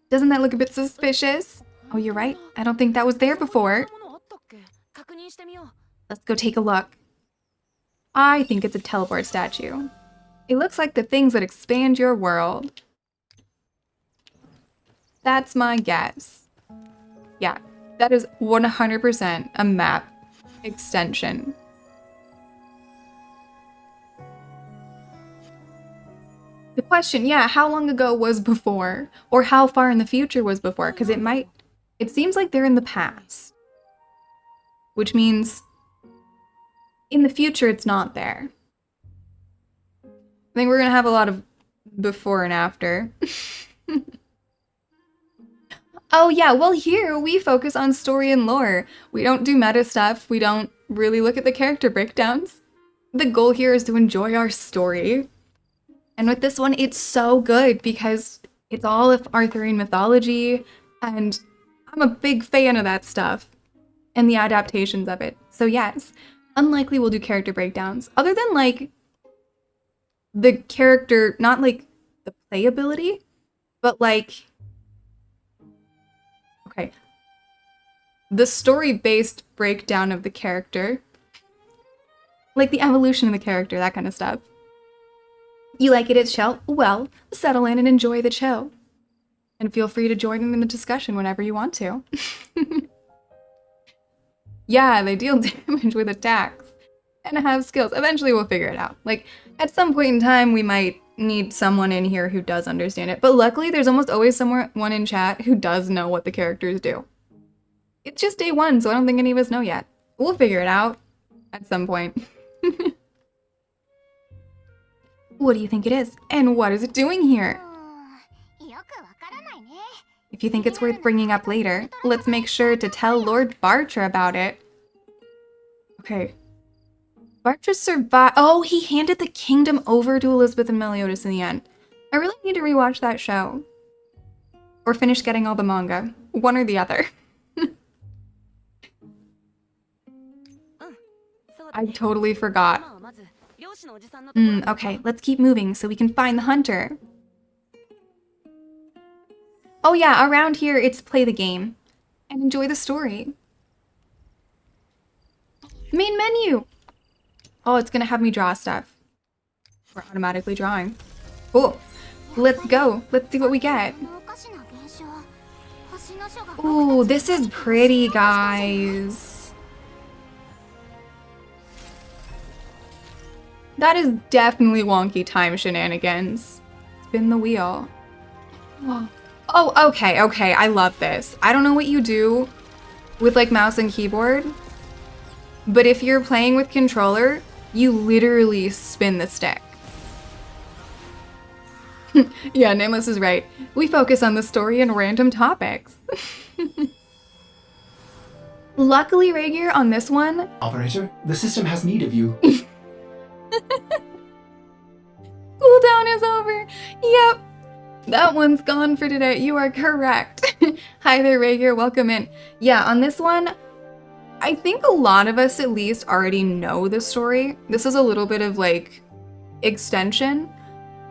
Doesn't that look a bit suspicious? Oh, you're right. I don't think that was there before. Let's go take a look. I think it's a teleport statue. It looks like the things that expand your world. That's my guess. Yeah, that is 100% a map extension. The question, yeah, how long ago was before? Or how far in the future was before? Because it seems like they're in the past. Which means in the future it's not there. I think we're gonna have a lot of before and after. Oh yeah, well here we focus on story and lore. We don't do meta stuff. We don't really look at the character breakdowns. The goal here is to enjoy our story. And with this one, it's so good because it's all of Arthurian mythology, and I'm a big fan of that stuff and the adaptations of it. So yes, unlikely we'll do character breakdowns. Other than like the character, not like the playability, but like, okay, the story-based breakdown of the character, like the evolution of the character, that kind of stuff. You like it at show? Well, settle in and enjoy the show. And feel free to join in the discussion whenever you want to. Yeah, they deal damage with attacks and have skills. Eventually we'll figure it out. Like, at some point in time, we might need someone in here who does understand it. But luckily, there's almost always someone in chat who does know what the characters do. It's just day 1, so I don't think any of us know yet. We'll figure it out at some point. What do you think it is? And what is it doing here? If you think it's worth bringing up later, let's make sure to tell Lord Bartra about it. Okay. Bartra survived. Oh, he handed the kingdom over to Elizabeth and Meliodas in the end. I really need to rewatch that show. Or finish getting all the manga. One or the other. I totally forgot. Okay, let's keep moving so we can find the hunter. Oh yeah, around here it's play the game and enjoy the story. Main menu! Oh, it's gonna have me draw stuff. We're automatically drawing. Cool. Let's go. Let's see what we get. Ooh, this is pretty, guys. That is definitely wonky time shenanigans. Spin the wheel. Oh, okay, okay. I love this. I don't know what you do with like mouse and keyboard, but if you're playing with controller, you literally spin the stick. Yeah, Nameless is right. We focus on the story and random topics. Luckily, Ragear, on this one... Operator, the system has need of you. Cooldown is over. Yep. That one's gone for today. You are correct. Hi there, Ragear. Welcome in. Yeah, on this one, I think a lot of us at least already know the story. This is a little bit of like extension,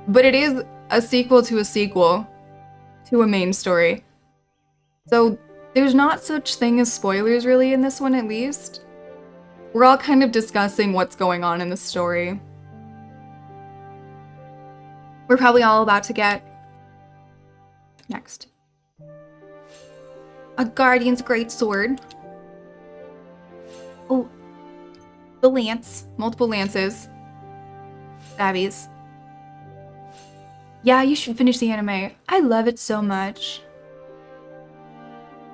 but it is a sequel to a main story. So there's not such thing as spoilers really in this one, at least. We're all kind of discussing what's going on in the story. We're probably all about to get next. A Guardian's Great Sword. Oh, the lance. Multiple lances. Stabbies. Yeah, you should finish the anime. I love it so much.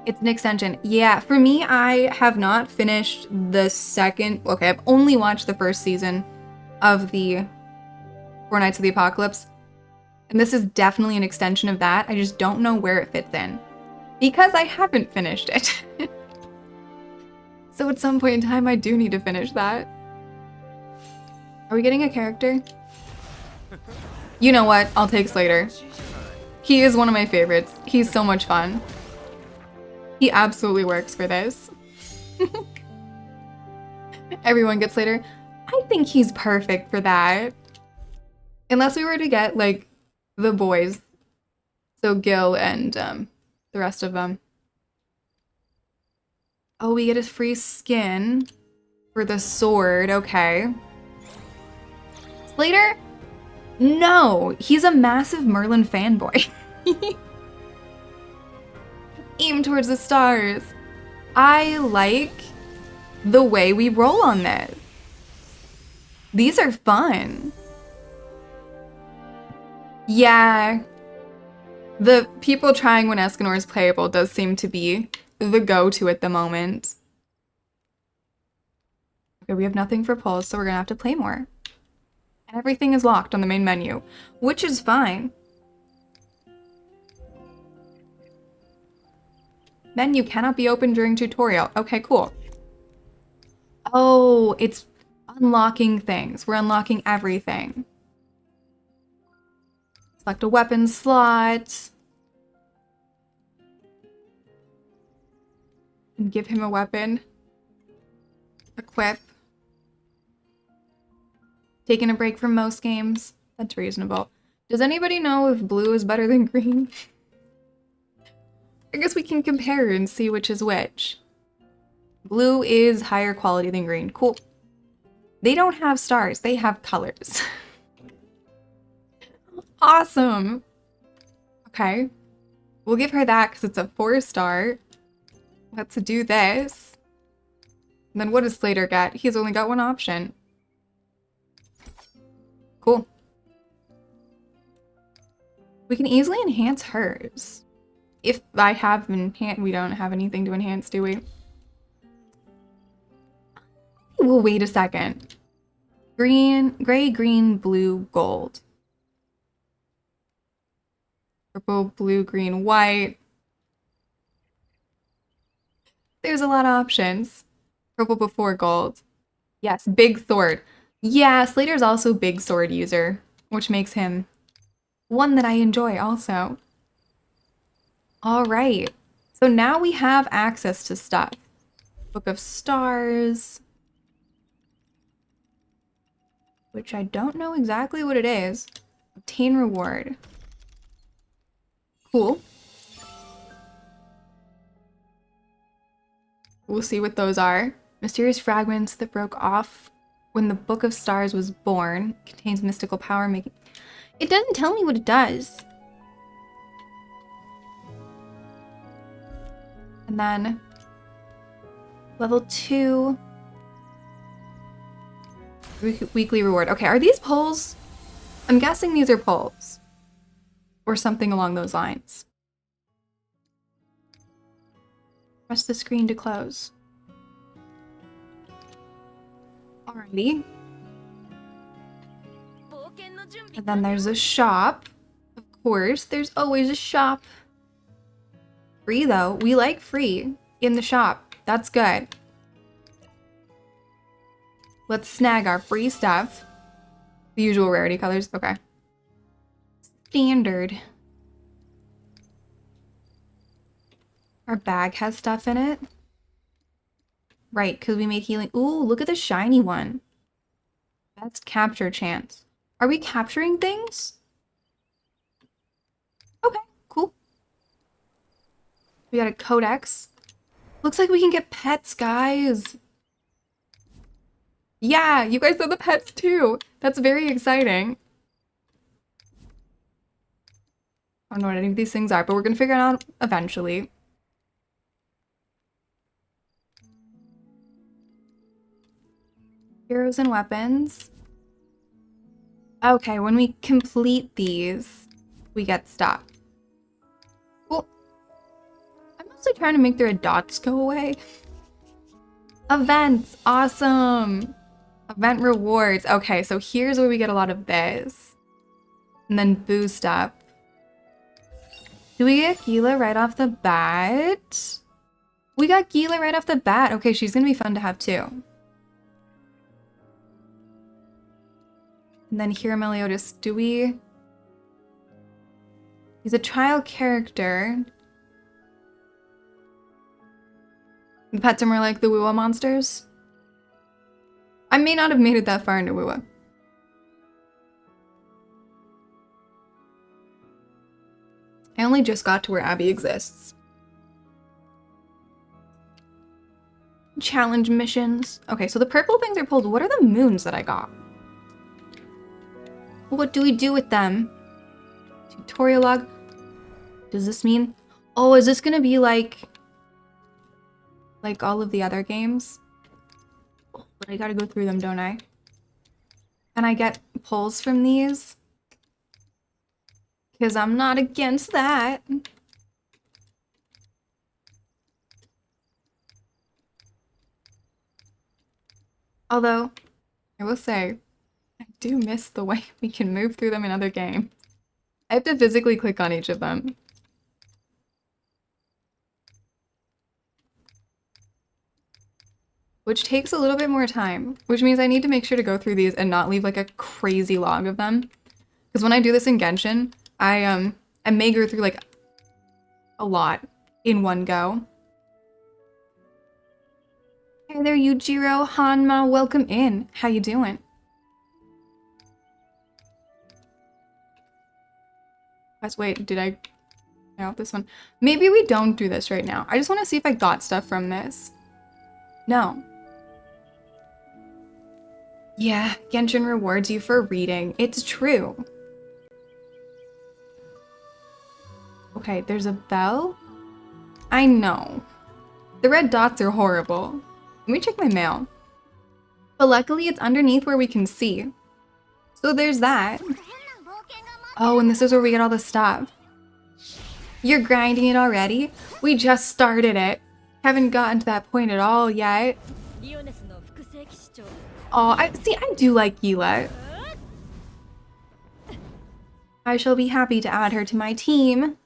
It's an extension. Yeah, for me, I have not finished the second... Okay, I've only watched the first season of the Four Knights of the Apocalypse. And this is definitely an extension of that. I just don't know where it fits in. Because I haven't finished it. So at some point in time, I do need to finish that. Are we getting a character? You know what? I'll take Slater. He is one of my favorites. He's so much fun. He absolutely works for this. Everyone gets Slater. I think he's perfect for that. Unless we were to get, like, the boys. So Gil and the rest of them. Oh, we get a free skin for the sword. Okay. Slater? No, he's a massive Merlin fanboy. Aim towards the stars. I like the way we roll on this. These are fun. Yeah. The people trying when Escanor is playable does seem to be the go-to at the moment. Okay, we have nothing for pulls, so we're gonna have to play more. And everything is locked on the main menu, which is fine. Menu cannot be opened during tutorial. Okay, cool. Oh, it's unlocking things. We're unlocking everything. Select a weapon slot. And give him a weapon. Equip. Taking a break from most games. That's reasonable. Does anybody know if blue is better than green? I guess we can compare and see which is which. Blue is higher quality than green. Cool. They don't have stars. They have colors. Awesome. Okay. We'll give her that because it's a 4-star. Let's do this. And then what does Slater get? He's only got one option. Cool. We can easily enhance hers. If I have enhance, we don't have anything to enhance, do we? We'll wait a second. Green, gray, green, blue, gold. Purple, blue, green, white. There's a lot of options. Purple before gold. Yes, big sword. Yeah, Slater's also big sword user, which makes him one that I enjoy also. All right, so now we have access to stuff. Book of Stars. which I don't know exactly what it is. Obtain reward. Cool. We'll see what those are. Mysterious fragments that broke off when the Book of Stars was born. Contains mystical power making... It doesn't tell me what it does. And then... Level 2... Weekly reward. Okay, are these polls? I'm guessing these are polls. Or something along those lines. Press the screen to close. Alrighty. And then there's a shop. Of course, there's always a shop. Free though. We like free in the shop. That's good. Let's snag our free stuff. The usual rarity colors. Okay. Standard. Our bag has stuff in it. Right, because we made healing. Ooh, look at the shiny one. Best capture chance. Are we capturing things? Okay, cool. We got a codex. Looks like we can get pets, guys. Yeah, you guys know the pets too. That's very exciting. I don't know what any of these things are, but we're gonna figure it out eventually. Heroes and weapons. Okay, when we complete these, we get stuff. Well, I'm mostly trying to make their dots go away. Events, awesome. Event rewards. Okay, so here's where we get a lot of this. And then boost up. Do we get Gila right off the bat? We got Gila right off the bat. Okay, she's gonna be fun to have too. And then here, Meliodas, do we... He's a trial character. The pets are more like the Wuwa monsters. I may not have made it that far into Wuwa. I only just got to where Abby exists. Challenge missions. Okay, so the purple things are pulled. What are the moons that I got? What do we do with them? Tutorial log. Does this mean... Oh, is this gonna be like all of the other games? But I gotta go through them, don't I? And I get pulls from these? Because I'm not against that. Although, I will say, I do miss the way we can move through them in other games. I have to physically click on each of them. Which takes a little bit more time, which means I need to make sure to go through these and not leave like a crazy log of them. Because when I do this in Genshin, I may go through like a lot in one go. Hey there, Yujiro, Hanma, welcome in. How you doing? Guys, wait, did I... No, this one. Maybe we don't do this right now. I just want to see if I got stuff from this. No. Yeah, Genshin rewards you for reading. It's true. Okay, there's a bell. I know. The red dots are horrible. Let me check my mail. But luckily it's underneath where we can see. So there's that. Oh, and this is where we get all the stuff. You're grinding it already? We just started it. Haven't gotten to that point at all yet. Oh, I do like Gila. I shall be happy to add her to my team.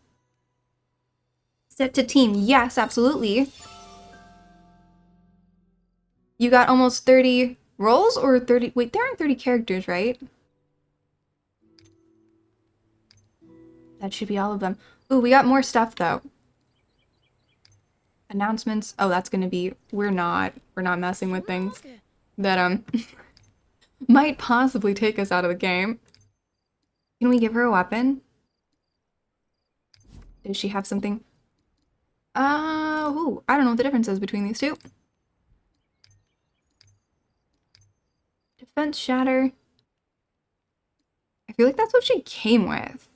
Set to team. Yes, absolutely. You got almost 30 roles or 30... Wait, there aren't 30 characters, right? That should be all of them. Ooh, we got more stuff, though. Announcements. Oh, that's gonna be... We're not messing with things that, might possibly take us out of the game. Can we give her a weapon? Does she have something? Ooh, I don't know what the difference is between these two. Defense shatter. I feel like that's what she came with.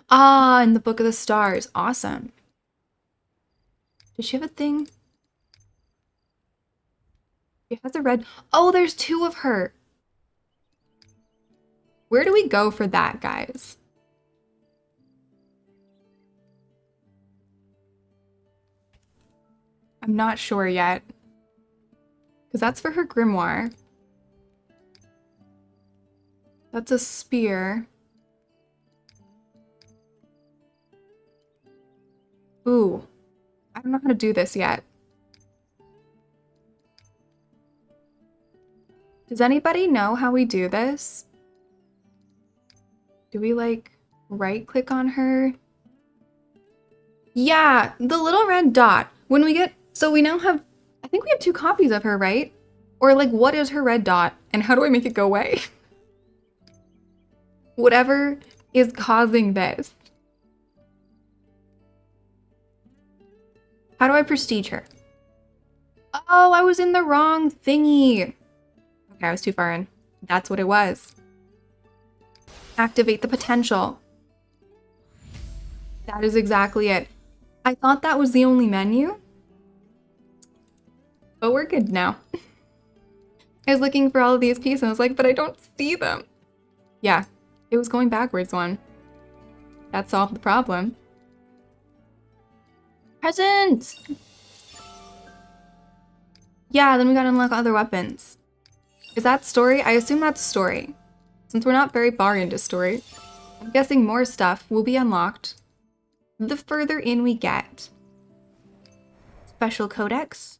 Ah, in the Book of the Stars. Awesome. Does she have a thing? She has a red. Oh, there's two of her. Where do we go for that, guys? I'm not sure yet. Because that's for her grimoire. That's a spear. Ooh. I don't know how to do this yet. Does anybody know how we do this? Do we, like, right-click on her? Yeah, the little red dot. When we get... So we now have... I think we have 2 copies of her, right? Or, like, what is her red dot? And how do I make it go away? Whatever is causing this. How do I prestige her? Oh, I was in the wrong thingy. Okay, I was too far in. That's what it was. Activate the potential. That is exactly it. I thought that was the only menu, but we're good now. I was looking for all of these pieces and I was like, but I don't see them. Yeah, it was going backwards one. That solved the problem. Present! Yeah, then we gotta unlock other weapons. Is that story? I assume that's story. Since we're not very far into story, I'm guessing more stuff will be unlocked the further in we get. Special codex.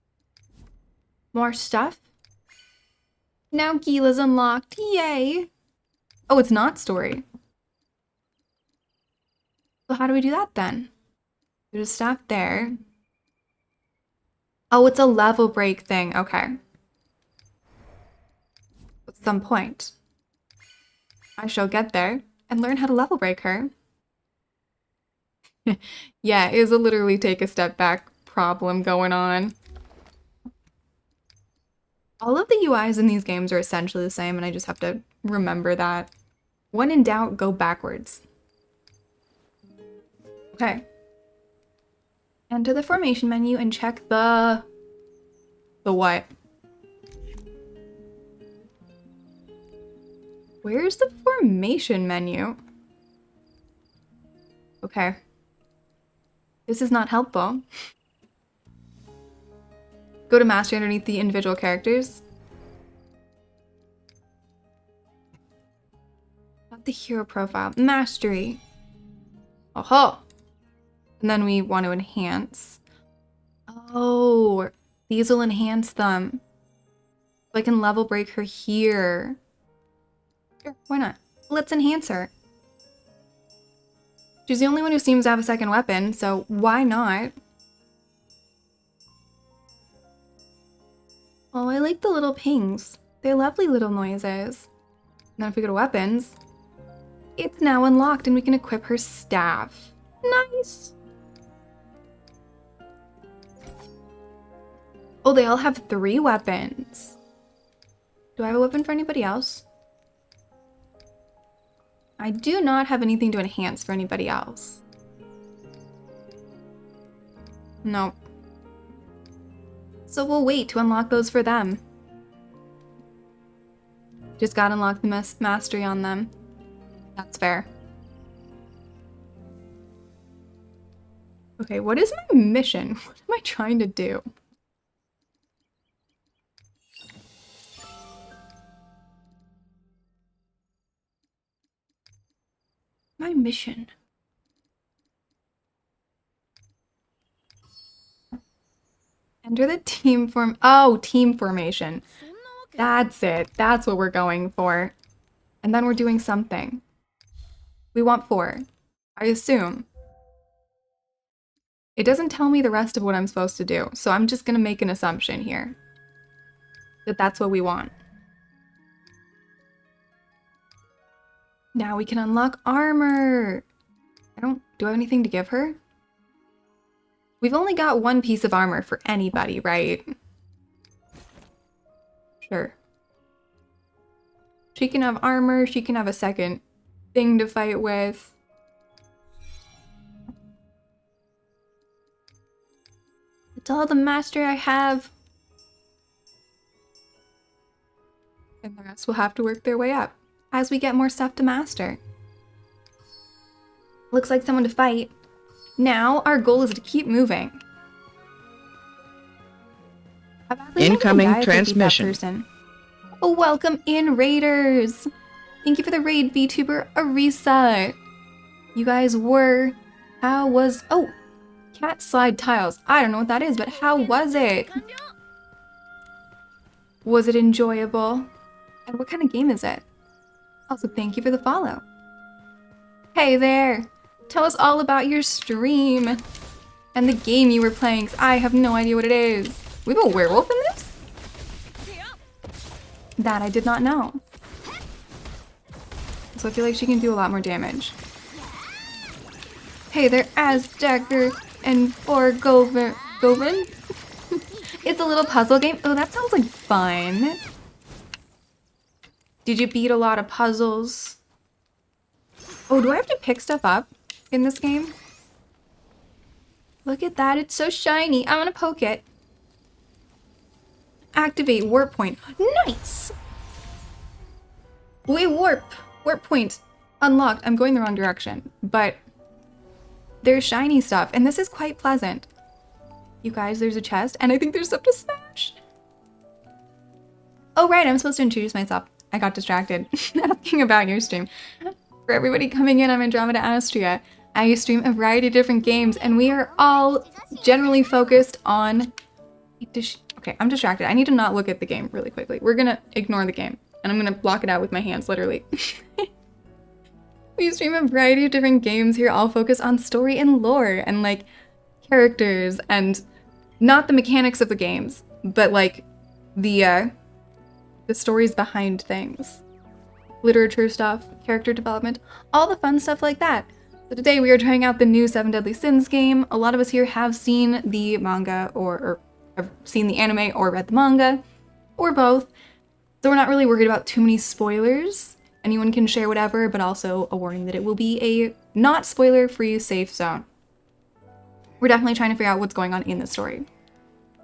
More stuff. Now Gila's unlocked. Yay! Oh, it's not story. So how do we do that then? There's a staff there. Oh, it's a level break thing. Okay. At some point, I shall get there and learn how to level break her. Yeah, it is a literally take a step back problem going on. All of the UIs in these games are essentially the same, and I just have to remember that. When in doubt, go backwards. Okay. Enter the formation menu and check the what? Where's the formation menu? Okay. This is not helpful. Go to mastery underneath the individual characters. Not the hero profile. Mastery. Oh. And then we want to enhance. Oh, these will enhance them. So I can level break her here. Sure, why not? Let's enhance her. She's the only one who seems to have a second weapon, so why not? Oh, I like the little pings. They're lovely little noises. And then if we go to weapons, it's now unlocked and we can equip her staff. Nice! Oh, they all have 3 weapons. Do I have a weapon for anybody else? I do not have anything to enhance for anybody else. Nope. So we'll wait to unlock those for them. Just gotta unlock the mastery on them. That's fair. Okay, what is my mission? What am I trying to do? My mission. Enter the team form. Oh, team formation. That's it. That's what we're going for. And then we're doing something. We want 4. I assume. It doesn't tell me the rest of what I'm supposed to do, so I'm just gonna make an assumption here. That that's what we want. Now we can unlock armor. Do I have anything to give her? We've only got one piece of armor for anybody, right? Sure. She can have armor, she can have a second thing to fight with. It's all the master I have. And the rest will have to work their way up as we get more stuff to master. Looks like someone to fight. Now our goal is to keep moving. How badly am I gonna Incoming die if I beat that transmission. person? Oh, welcome in, Raiders! Thank you for the raid, VTuber Arisa. You guys were... How was... Oh! Cat slide tiles. I don't know what that is, but how was it? Was it enjoyable? And what kind of game is it? Also, thank you for the follow. Hey there! Tell us all about your stream and the game you were playing, 'cause I have no idea what it is. We have a werewolf in this? That I did not know. So I feel like she can do a lot more damage. Hey there, Aztecer and or Govin. It's a little puzzle game. Oh, that sounds like fun. Did you beat a lot of puzzles? Oh, do I have to pick stuff up in this game? Look at that, it's so shiny. I'm gonna poke it. Activate warp point. Nice! We warp. Warp point unlocked. I'm going the wrong direction, but there's shiny stuff, and this is quite pleasant. You guys, there's a chest, and I think there's stuff to smash. Oh, right, I'm supposed to introduce myself. I got distracted asking about your stream. For everybody coming in, I'm Andromeda Astria. I stream a variety of different games, and we are all generally focused on... Okay, I'm distracted. I need to not look at the game really quickly. We're gonna ignore the game, and I'm gonna block it out with my hands, literally. We stream a variety of different games here, all focused on story and lore, and, like, characters, and not the mechanics of the games, but, like, the stories behind things. Literature stuff, character development, all the fun stuff like that. So today we are trying out the new Seven Deadly Sins game. A lot of us here have seen the manga or have seen the anime or read the manga, or both. So we're not really worried about too many spoilers. Anyone can share whatever, but also a warning that it will be a not spoiler-free safe zone. We're definitely trying to figure out what's going on in the story.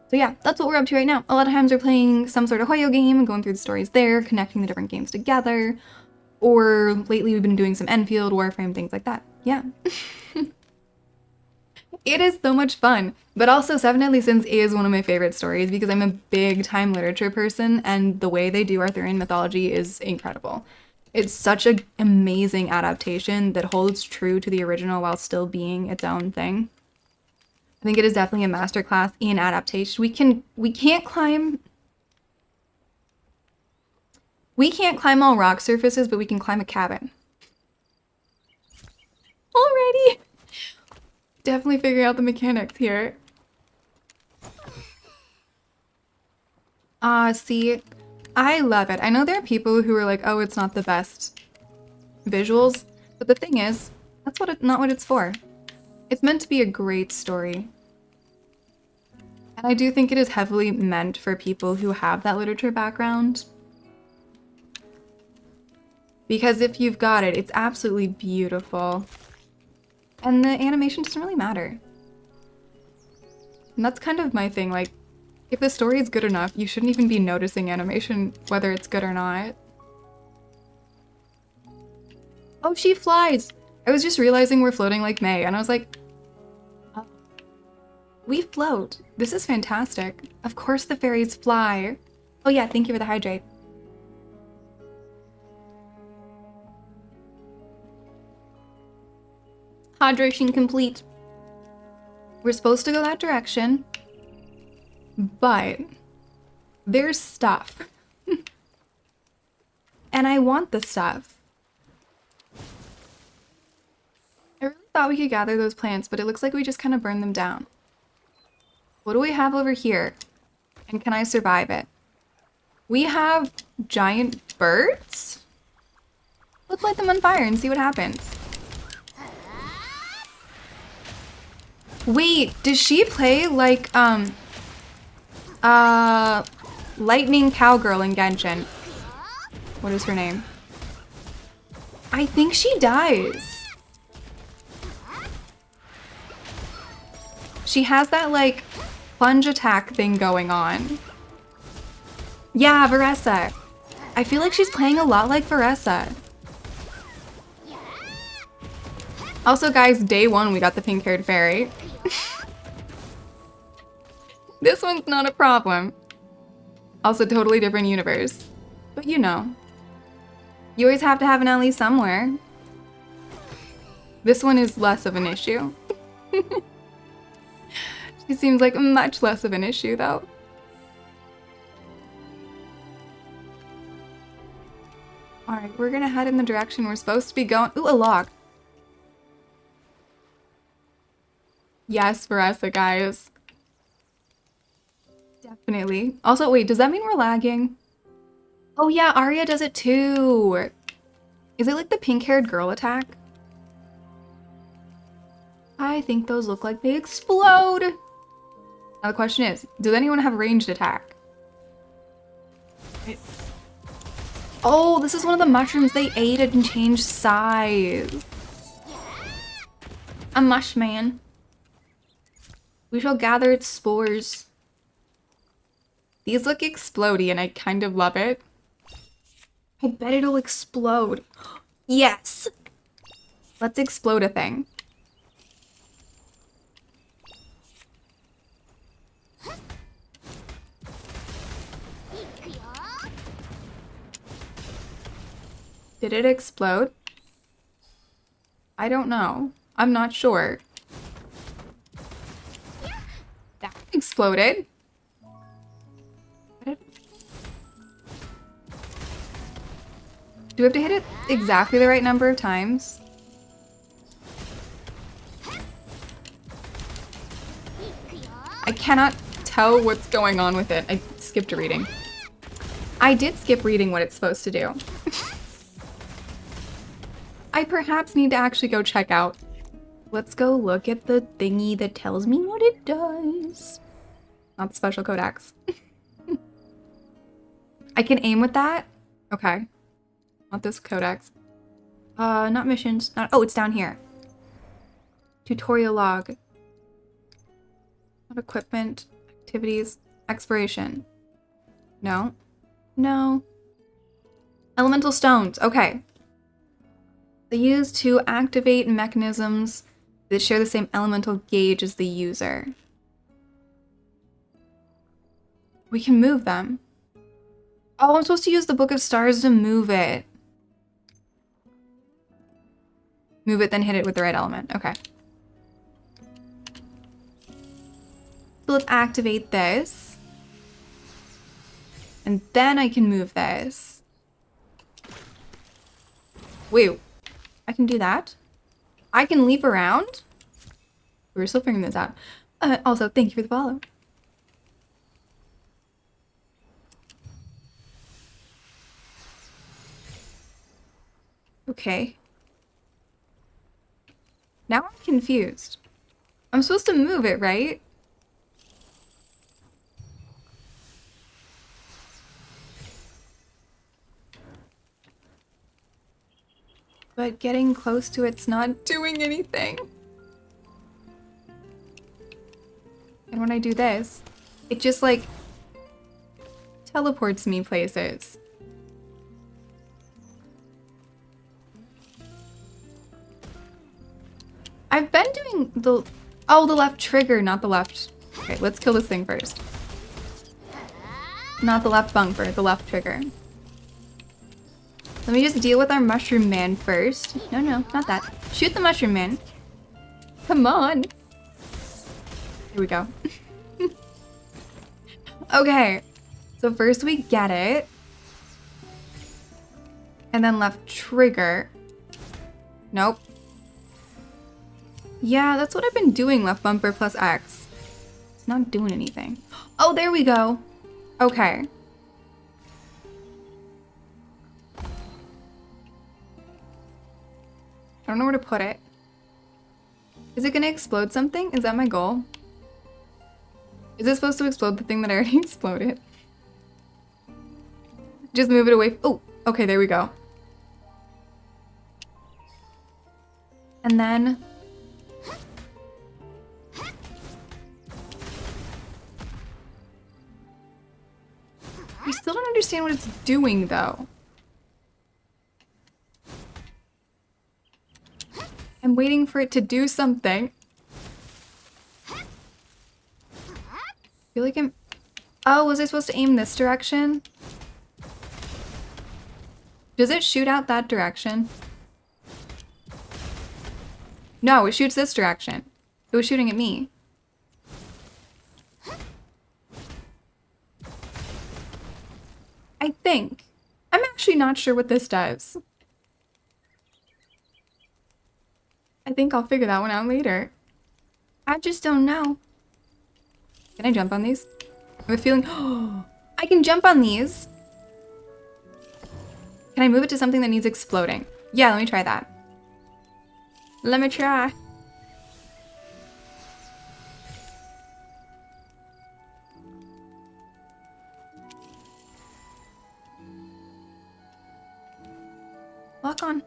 So yeah, that's what we're up to right now. A lot of times we're playing some sort of Hoyo game, going through the stories there, connecting the different games together, or lately we've been doing some Enfield, Warframe, things like that. Yeah. It is so much fun. But also, Seven Deadly Sins is one of my favorite stories because I'm a big time literature person, and the way they do Arthurian mythology is incredible. It's such an amazing adaptation that holds true to the original while still being its own thing. I think it is definitely a masterclass in adaptation. We can't climb all rock surfaces, but we can climb a cabin. Alrighty. Definitely figuring out the mechanics here. See, I love it. I know there are people who are like, oh, it's not the best visuals, but the thing is, that's not what it's for. It's meant to be a great story. And I do think it is heavily meant for people who have that literature background. Because if you've got it, it's absolutely beautiful. And the animation doesn't really matter. And that's kind of my thing, like, if the story is good enough, you shouldn't even be noticing animation, whether it's good or not. Oh, she flies! I was just realizing we're floating like May, and I was like, oh, we float. This is fantastic. Of course the fairies fly. Oh yeah, thank you for the hydrate. Hydration complete. We're supposed to go that direction, but there's stuff. And I want the stuff. I really thought we could gather those plants, but it looks like we just kind of burn them down. What do we have over here? And can I survive it? We have giant birds? Let's light them on fire and see what happens. Wait, does she play like, Lightning Cowgirl in Genshin? What is her name? I think she dies. She has that, like, plunge attack thing going on. Yeah, Varessa. I feel like she's playing a lot like Varessa. Also, guys, day one, we got the pink-haired fairy. This one's not a problem. Also, totally different universe. But you know. You always have to have an Ellie somewhere. This one is less of an issue. She seems like much less of an issue, though. Alright, we're gonna head in the direction we're supposed to be going. Ooh, a lock. Yes, Varessa, guys. Definitely. Also, wait, does that mean we're lagging? Oh yeah, Arya does it too. Is it like the pink-haired girl attack? I think those look like they explode. Now the question is, does anyone have a ranged attack? Oh, this is one of the mushrooms they ate and changed size. A mush man. We shall gather its spores. These look explodey and I kind of love it. I bet it'll explode. Yes! Let's explode a thing. Did it explode? I don't know. I'm not sure. That exploded. Do we have to hit it exactly the right number of times? I cannot tell what's going on with it. I skipped reading. I did skip reading what it's supposed to do. I perhaps need to actually go check out. Let's go look at the thingy that tells me what it does. Not the special codex. I can aim with that? Okay. Not this codex. Not missions. Not, oh, it's down here. Tutorial log. Not equipment. Activities. Exploration. No. No. Elemental stones. Okay. They use to activate mechanisms that share the same elemental gauge as the user. We can move them. Oh, I'm supposed to use the Book of Stars to move it. Move it, then hit it with the right element. Okay. So let's activate this. And then I can move this. Wait, I can do that? I can leap around? We're still figuring this out. Also, thank you for the follow. Okay. Now I'm confused. I'm supposed to move it, right? But getting close to it's not doing anything. And when I do this, it just like teleports me places. I've been doing the left trigger, not the left. Okay, let's kill this thing first. Not the left bumper, the left trigger. Let me just deal with our mushroom man first. No, not that. Shoot the mushroom man. Come on. Here we go. Okay, so first we get it. And then left trigger. Nope. Yeah, that's what I've been doing, left bumper plus X. It's not doing anything. Oh, there we go. Okay. I don't know where to put it. Is it gonna explode something? Is that my goal? Is it supposed to explode the thing that I already exploded? Just move it away. Oh, okay, there we go. And then... I still don't understand what it's doing, though. I'm waiting for it to do something. I feel like I'm... Oh, was I supposed to aim this direction? Does it shoot out that direction? No, it shoots this direction. It was shooting at me. I think. I'm actually not sure what this does. I think I'll figure that one out later. I just don't know. Can I jump on these? I have a feeling... I can jump on these. Can I move it to something that needs exploding? Yeah, let me try that. Let me try. Lock on.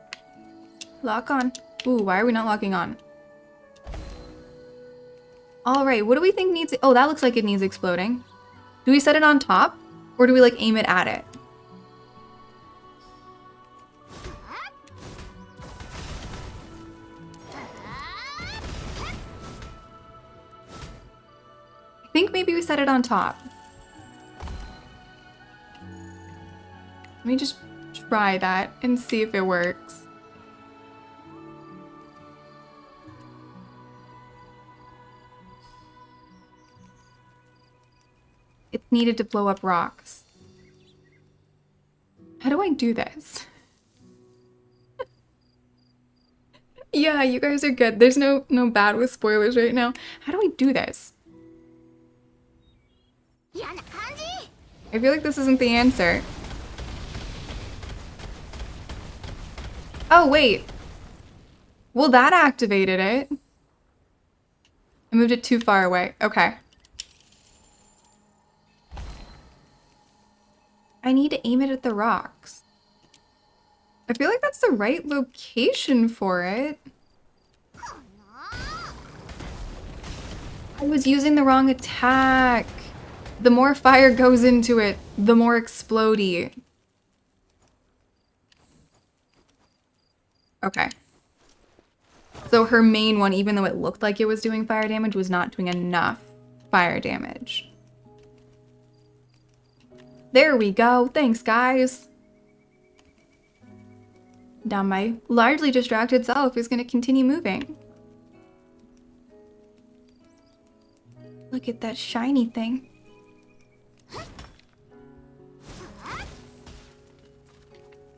Lock on. Ooh, why are we not locking on? Alright, what do we think needs... Oh, that looks like it needs exploding. Do we set it on top? Or do we, like, aim it at it? I think maybe we set it on top. Let me just try that and see if it works. It's needed to blow up rocks. How do I do this? Yeah, you guys are good. There's no bad with spoilers right now. How do I do this? I feel like this isn't the answer. Oh, wait. Well, that activated it. I moved it too far away. Okay. I need to aim it at the rocks. I feel like that's the right location for it. I was using the wrong attack. The more fire goes into it, the more explodey. Okay. So her main one, even though it looked like it was doing fire damage, was not doing enough fire damage. There we go. Thanks, guys. Now my largely distracted self is going to continue moving. Look at that shiny thing.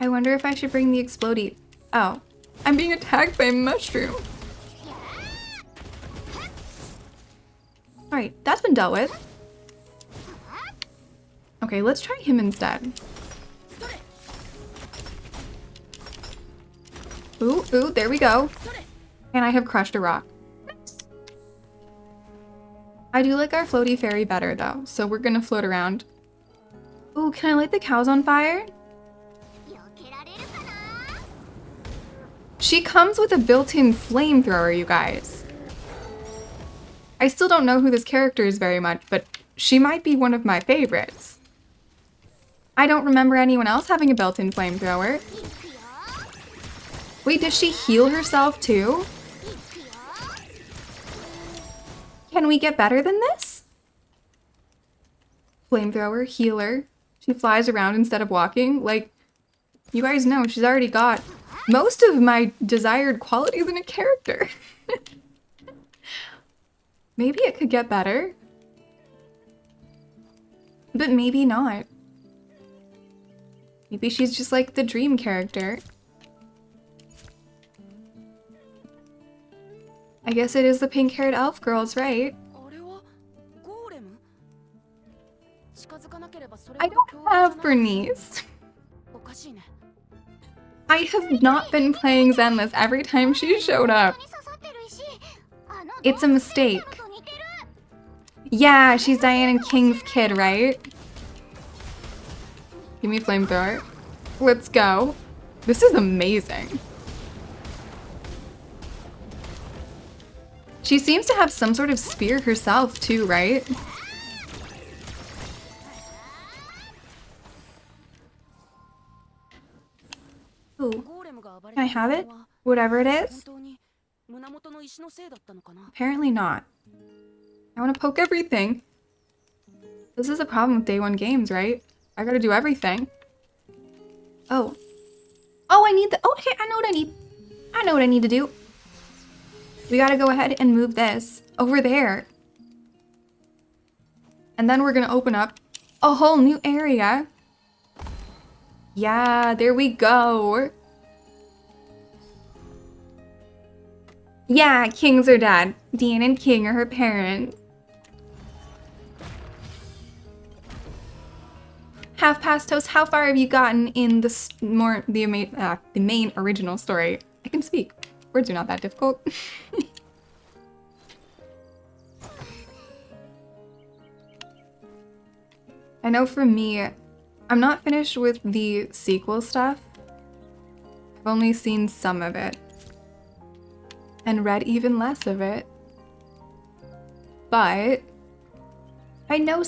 I wonder if I should bring the explodey. Oh, I'm being attacked by a mushroom. Alright, that's been dealt with. Okay, let's try him instead. Ooh, ooh, there we go. And I have crushed a rock. Nice. I do like our floaty fairy better though, so we're gonna float around. Ooh, can I light the cows on fire? She comes with a built-in flamethrower, you guys. I still don't know who this character is very much, but she might be one of my favorites. I don't remember anyone else having a built-in flamethrower. Wait, does she heal herself too? Can we get better than this? Flamethrower, healer. She flies around instead of walking. Like, you guys know she's already got most of my desired qualities in a character. Maybe it could get better. But maybe not. Maybe she's just like the dream character. I guess it is the pink-haired elf girls, right? I don't have Bernice. I have not been playing Zenless every time she showed up. It's a mistake. Yeah, she's Diana King's kid, right? Give me a flamethrower. Let's go. This is amazing. She seems to have some sort of spear herself too, right? Ooh. Can I have it? Whatever it is? Apparently not. I want to poke everything. This is a problem with day one games, right? I gotta do everything. Oh. Oh, I need the- oh, okay, I know what I need. I know what I need to do. We gotta go ahead and move this over there. And then we're gonna open up a whole new area. Yeah, there we go. Yeah, King's her dad. Dean and King are her parents. Half past toast, how far have you gotten in the main original story? I can speak. Words are not that difficult. I know for me, I'm not finished with the sequel stuff. I've only seen some of it. And read even less of it. But I know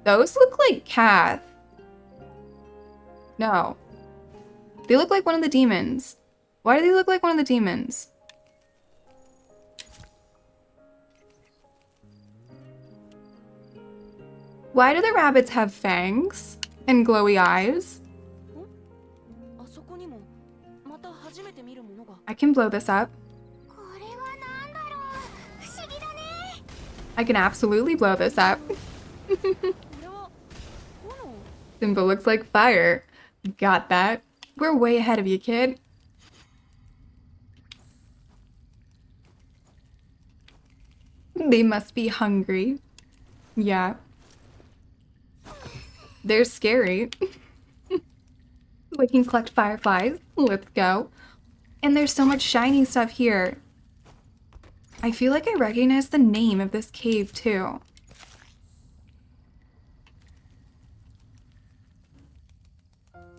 those look like Kath. No. They look like one of the demons. Why do they look like one of the demons? Why do the rabbits have fangs and glowy eyes? I can blow this up. I can absolutely blow this up. Simba looks like fire. Got that. We're way ahead of you, kid. They must be hungry. Yeah. They're scary. We can collect fireflies. Let's go. And there's so much shiny stuff here. I feel like I recognize the name of this cave too.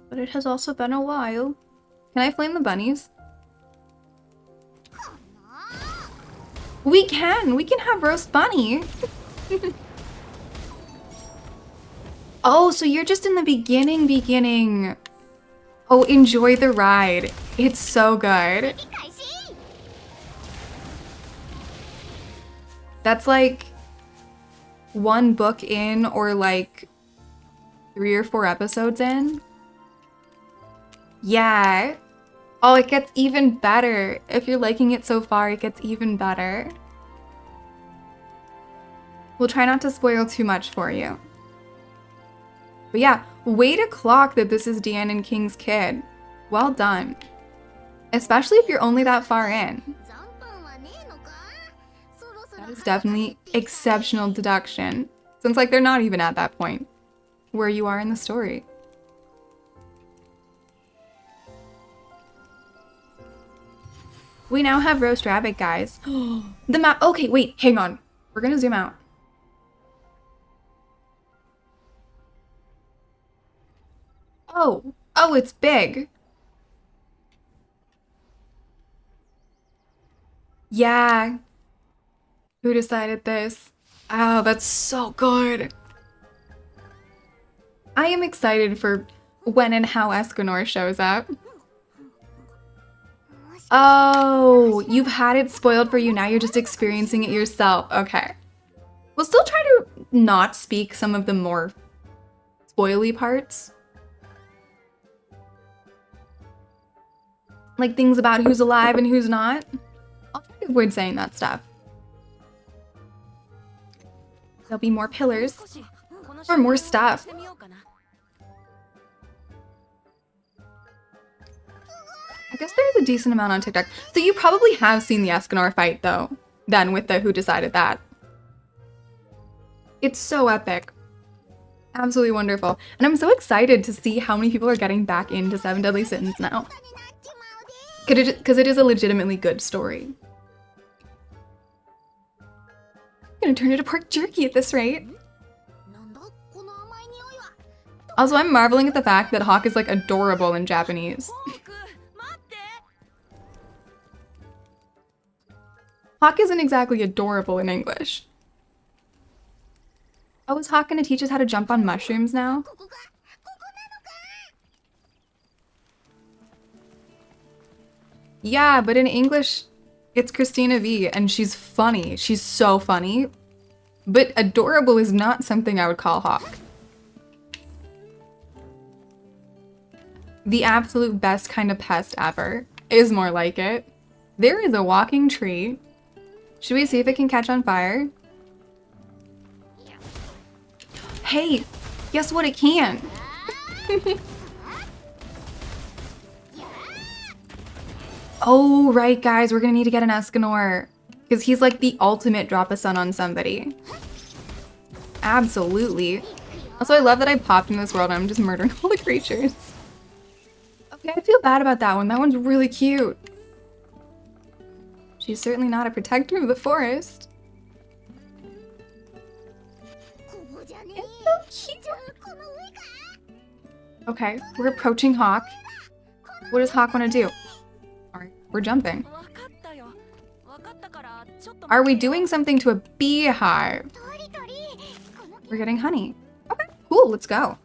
But it has also been a while. Can I flame the bunnies? We can! We can have roast bunny! Oh, so you're just in the beginning. Oh, enjoy the ride. It's so good. That's like one book in or like 3 or 4 episodes in. Yeah. Oh, it gets even better. If you're liking it so far, it gets even better. We'll try not to spoil too much for you. But yeah, way to clock that this is Deanne and King's kid. Well done. Especially if you're only that far in. That is definitely exceptional deduction. Since like they're not even at that point where you are in the story. We now have roast rabbit, guys. The map. Okay, wait, hang on. We're gonna zoom out. Oh, it's big. Yeah. Who decided this? Oh, that's so good. I am excited for when and how Escanor shows up. Oh, you've had it spoiled for you. Now you're just experiencing it yourself. Okay. We'll still try to not speak some of the more spoily parts. Like things about who's alive and who's not. I'll try to avoid saying that stuff. There'll be more pillars. Or more stuff. I guess there's a decent amount on TikTok. So you probably have seen the Escanor fight, though. Then with the Who Decided That. It's so epic. Absolutely wonderful. And I'm so excited to see how many people are getting back into Seven Deadly Sins now. Because it is a legitimately good story. I'm gonna turn into pork jerky at this rate. Also, I'm marveling at the fact that Hawk is like adorable in Japanese. Hawk isn't exactly adorable in English. Oh, is Hawk gonna teach us how to jump on mushrooms now? Yeah, but in English, it's Christina V, and she's funny. She's so funny. But adorable is not something I would call Hawk. The absolute best kind of pest ever is more like it. There is a walking tree. Should we see if it can catch on fire? Hey, guess what? It can. Oh, right, guys. We're gonna need to get an Escanor. Because he's like the ultimate drop a sun on somebody. Absolutely. Also, I love that I popped in this world and I'm just murdering all the creatures. Okay, I feel bad about that one. That one's really cute. She's certainly not a protector of the forest. It's so cute. Okay, we're approaching Hawk. What does Hawk want to do? Alright, we're jumping. Are we doing something to a beehive? We're getting honey. Okay, cool, let's go.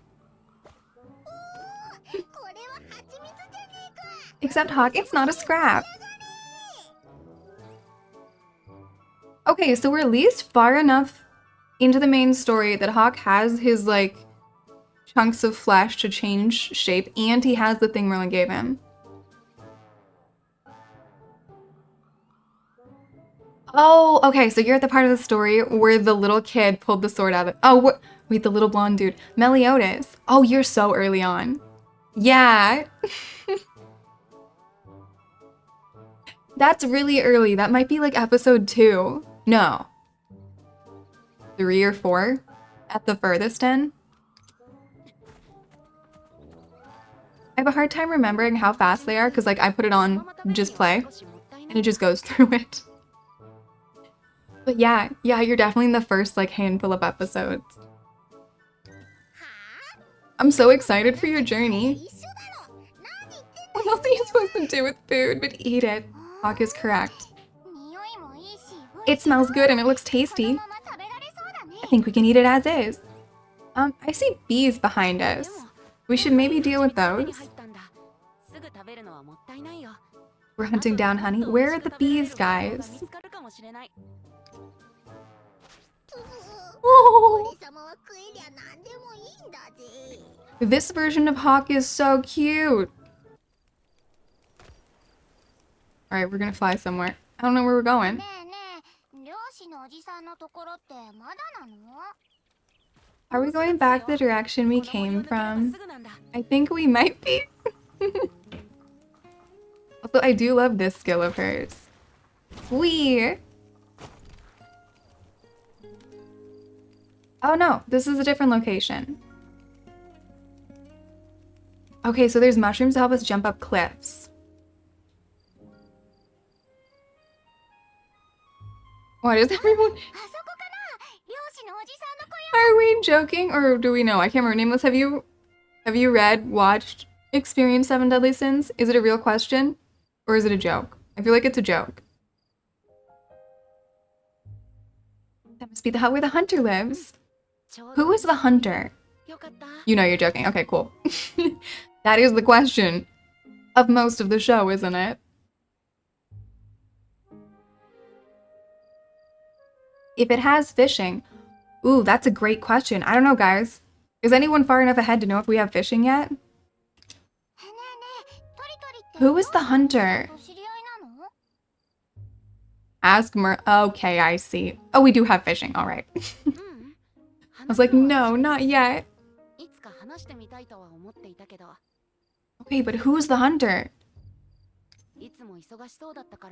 Except Hawk, it's not a scrap. Okay, so we're at least far enough into the main story that Hawk has his, like, chunks of flesh to change shape, and he has the thing Merlin gave him. Oh, okay, so you're at the part of the story where the little kid pulled the sword out of it. Oh, wait, the little blonde dude. Meliodas. Oh, you're so early on. Yeah. That's really early. That might be like episode 2. No. 3 or 4 at the furthest end. I have a hard time remembering how fast they are because like I put it on just play and it just goes through it. But yeah, you're definitely in the first like handful of episodes. I'm so excited for your journey. What else are you supposed to do with food but eat it? Hawk is correct. It smells good and it looks tasty. I think we can eat it as is. I see bees behind us. We should maybe deal with those. We're hunting down honey. Where are the bees, guys? Oh. This version of Hawk is so cute. Alright, we're gonna fly somewhere. I don't know where we're going. Are we going back the direction we came from? I think we might be. Also, I do love this skill of hers. Wee! Oh no, this is a different location. Okay, so there's mushrooms to help us jump up cliffs. What is everyone? Are we joking or do we know? I can't remember. Nameless, have you read, watched, experienced Seven Deadly Sins? Is it a real question? Or is it a joke? I feel like it's a joke. That must be the hut where the hunter lives. Who is the hunter? You know you're joking. Okay, cool. That is the question of most of the show, isn't it? If it has fishing. Ooh, that's a great question. I don't know, guys. Is anyone far enough ahead to know if we have fishing yet? Who is the hunter? Ask Mer. Okay, I see. Oh, we do have fishing. All right. I was like, no, not yet. Okay, but who's the hunter?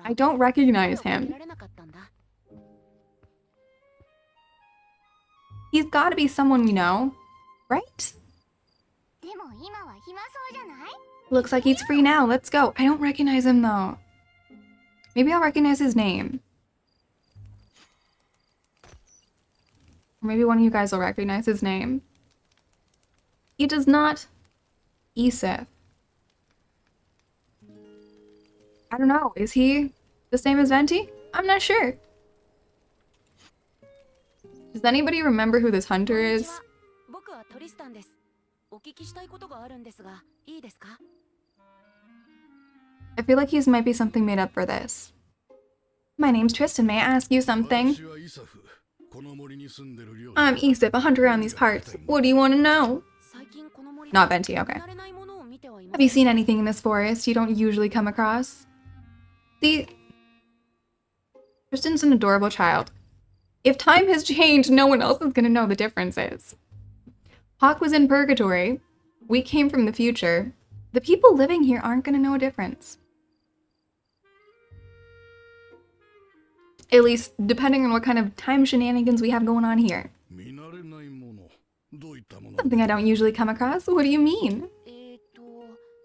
I don't recognize him. He's got to be someone we know. Right? Looks like he's free now. Let's go. I don't recognize him though. Maybe I'll recognize his name. Or maybe one of you guys will recognize his name. He does not. Isif. I don't know. Is he the same as Venti? I'm not sure. Does anybody remember who this hunter is? I feel like he's might be something made up for this. My name's Tristan. May I ask you something? I'm Isip, a hunter around these parts. What do you want to know? Not Venti, okay. Have you seen anything in this forest you don't usually come across? See, Tristan's an adorable child. If time has changed, no one else is gonna know the differences. Hawk was in purgatory. We came from the future. The people living here aren't gonna know a difference. At least, depending on what kind of time shenanigans we have going on here. Something I don't usually come across? What do you mean?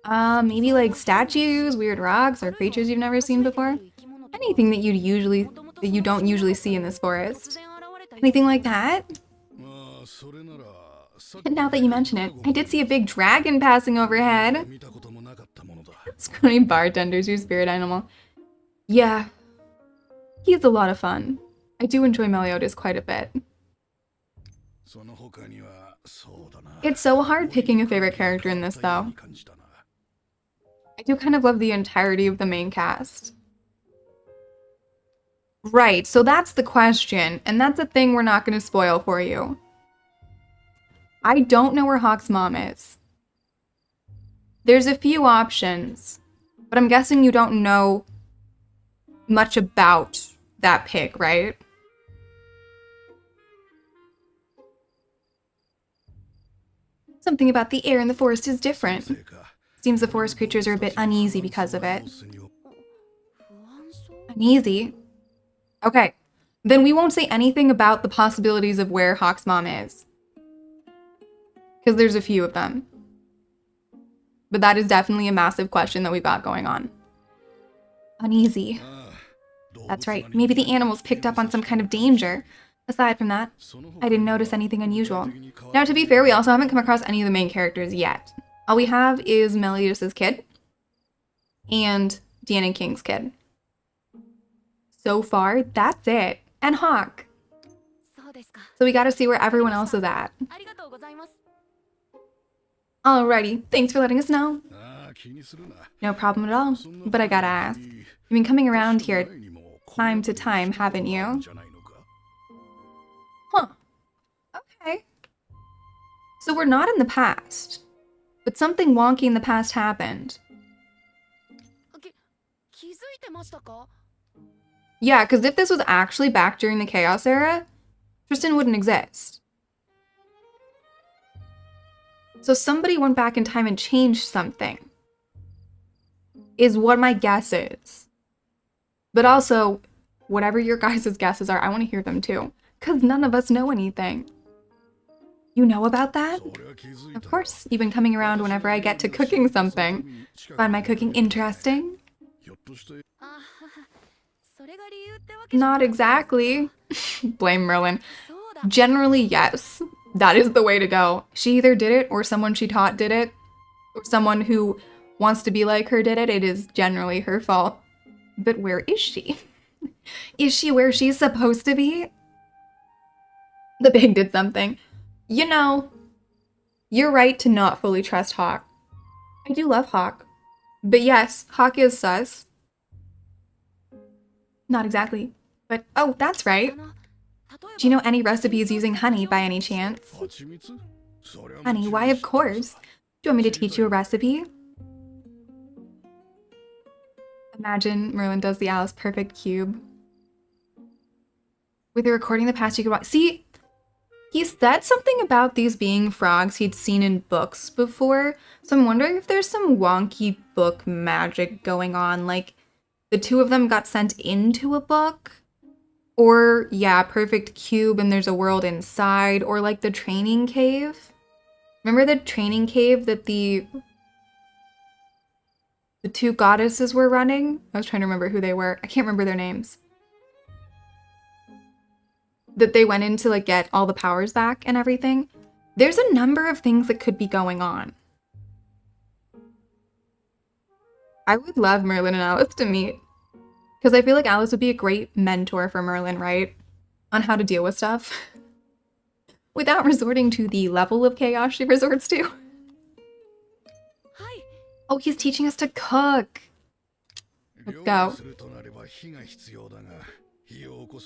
Maybe like statues, weird rocks, or creatures you've never seen before? Anything that you don't usually see in this forest. Anything like that? And now that you mention it, I did see a big dragon passing overhead. Scrawny bartender's your spirit animal. Yeah, he's a lot of fun. I do enjoy Meliodas quite a bit. It's so hard picking a favorite character in this, though. I do kind of love the entirety of the main cast. Right, so that's the question, and that's a thing we're not going to spoil for you. I don't know where Hawk's mom is. There's a few options, but I'm guessing you don't know much about that pig, right? Something about the air in the forest is different. Seems the forest creatures are a bit uneasy because of it. Uneasy? Okay, then we won't say anything about the possibilities of where Hawk's mom is. Because there's a few of them. But that is definitely a massive question that we've got going on. Uneasy. That's right, maybe the animals picked up on some kind of danger. Aside from that, I didn't notice anything unusual. Now, to be fair, we also haven't come across any of the main characters yet. All we have is Meliodas' kid and Dan and King's kid. So far, that's it. And Hawk. So we gotta see where everyone else is at. Alrighty, thanks for letting us know. No problem at all, but I gotta ask. You've been coming around here time to time, haven't you? Huh. Okay. So we're not in the past, but something wonky in the past happened. Yeah, because if this was actually back during the Chaos Era, Tristan wouldn't exist. So somebody went back in time and changed something, is what my guess is. But also, whatever your guys' guesses are, I want to hear them too, because none of us know anything. You know about that? Of course, you've been coming around whenever I get to cooking something. Find my cooking interesting? Not exactly. Blame Merlin. Generally, yes. That is the way to go. She either did it, or someone she taught did it, or someone who wants to be like her did it. It is generally her fault. But where is she? Is she where she's supposed to be? The pig did something. You know, you're right to not fully trust Hawk. I do love Hawk. But yes, Hawk is sus. Not exactly. But, oh, that's right. Do you know any recipes using honey by any chance? Honey, why of course. Do you want me to teach you a recipe? Imagine Merlin does the Alice Perfect cube. With a recording in the past, you could watch. See, he said something about these being frogs he'd seen in books before, so I'm wondering if there's some wonky book magic going on, like the two of them got sent into a book, or yeah, perfect cube and there's a world inside, or like the training cave. Remember the training cave that the two goddesses were running? I was trying to remember who they were. I can't remember their names. That they went in to like get all the powers back and everything. There's a number of things that could be going on. I would love Merlin and Alice to meet. Because I feel like Alice would be a great mentor for Merlin, right? On how to deal with stuff. Without resorting to the level of chaos she resorts to. Oh, he's teaching us to cook. Let's go.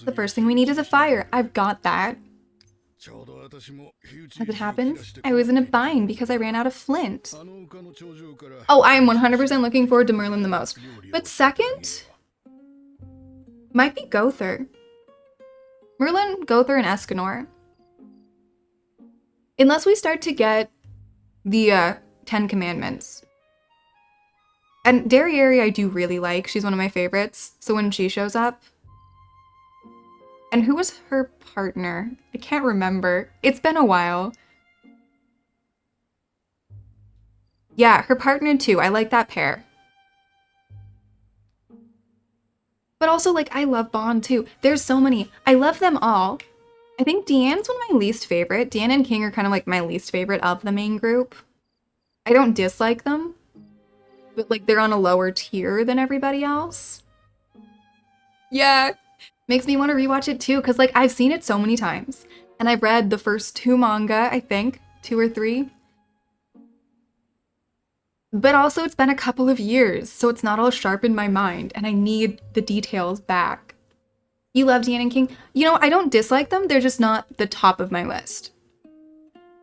The first thing we need is a fire. I've got that. As it happens, I was in a bind because I ran out of flint. Oh, I am 100% looking forward to Merlin the most. But second might be Gother. Merlin, Gother, and Escanor. Unless we start to get the 10 Commandments. And Derriere I do really like. She's one of my favorites. So when she shows up. And who was her partner? I can't remember. It's been a while. Yeah, her partner too. I like that pair. But also, like, I love Bond too. There's so many. I love them all. I think Deanne's one of my least favorite. Deanne and King are kind of like my least favorite of the main group. I don't dislike them, but like they're on a lower tier than everybody else. Yeah, makes me want to rewatch it too, because like I've seen it so many times. And I've read the first 2 manga, I think, 2 or 3. But also it's been a couple of years, so it's not all sharp in my mind, and I need the details back. You love Deanne and King? You know, I don't dislike them, they're just not the top of my list.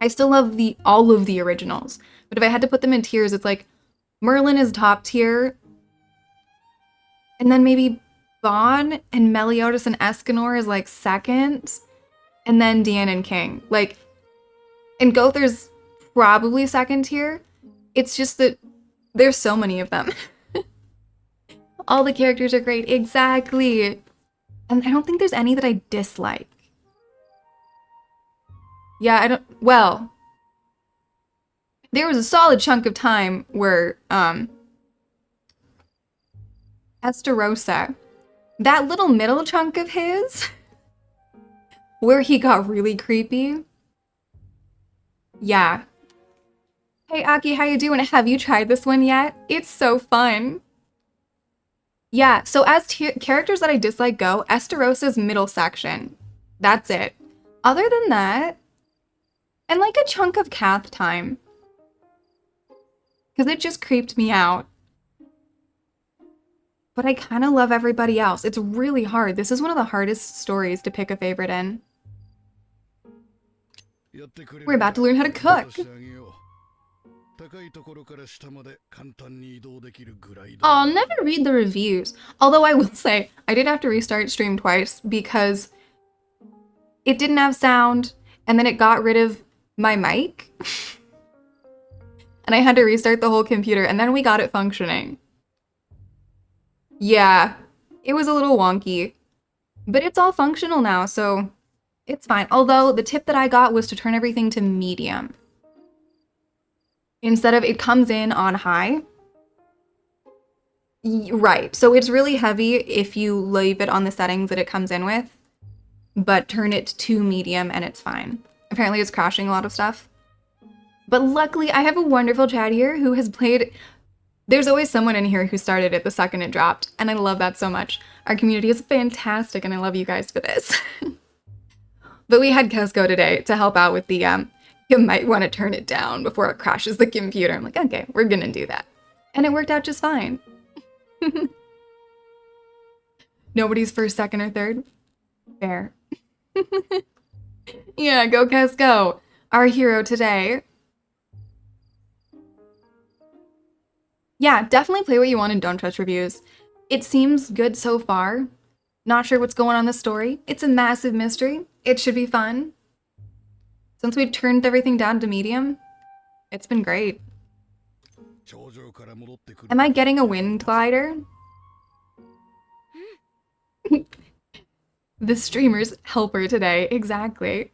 I still love all of the originals, but if I had to put them in tiers, it's like Merlin is top tier, and then maybe Vaughn and Meliodas and Escanor is like second, and then Deanne and King. Like, and Gother's probably second tier. It's just that there's so many of them. All the characters are great, exactly. And I don't think there's any that I dislike. Yeah, I don't, well, there was a solid chunk of time where, Esterosa, that little middle chunk of his, where he got really creepy. Yeah. Hey Aki, how you doing? Have you tried this one yet? It's so fun. Yeah, so as characters that I dislike go, Esterosa's middle section. That's it. Other than that, and like a chunk of Cath time. Because it just creeped me out. But I kind of love everybody else. It's really hard. This is one of the hardest stories to pick a favorite in. We're about to learn how to cook. I'll never read the reviews. Although I will say, I did have to restart stream twice because it didn't have sound, and then it got rid of my mic. And I had to restart the whole computer, and then we got it functioning. Yeah, it was a little wonky. But it's all functional now, so it's fine. Although the tip that I got was to turn everything to medium. Instead of it comes in on high. Right, so it's really heavy if you leave it on the settings that it comes in with, but turn it to medium and it's fine. Apparently it's crashing a lot of stuff. But luckily I have a wonderful chat here who has played. There's always someone in here who started it the second it dropped, and I love that so much. Our community is fantastic, and I love you guys for this. But we had Kesko today to help out with the, you might want to turn it down before it crashes the computer. I'm like, okay, we're gonna do that. And it worked out just fine. Nobody's first, second, or third? Fair. Yeah, go Kesko, our hero today. Yeah, definitely play what you want and don't trust reviews. It seems good so far. Not sure what's going on in the story. It's a massive mystery. It should be fun. Since we've turned everything down to medium, it's been great. Am I getting a wind glider? The streamer's helper today, exactly.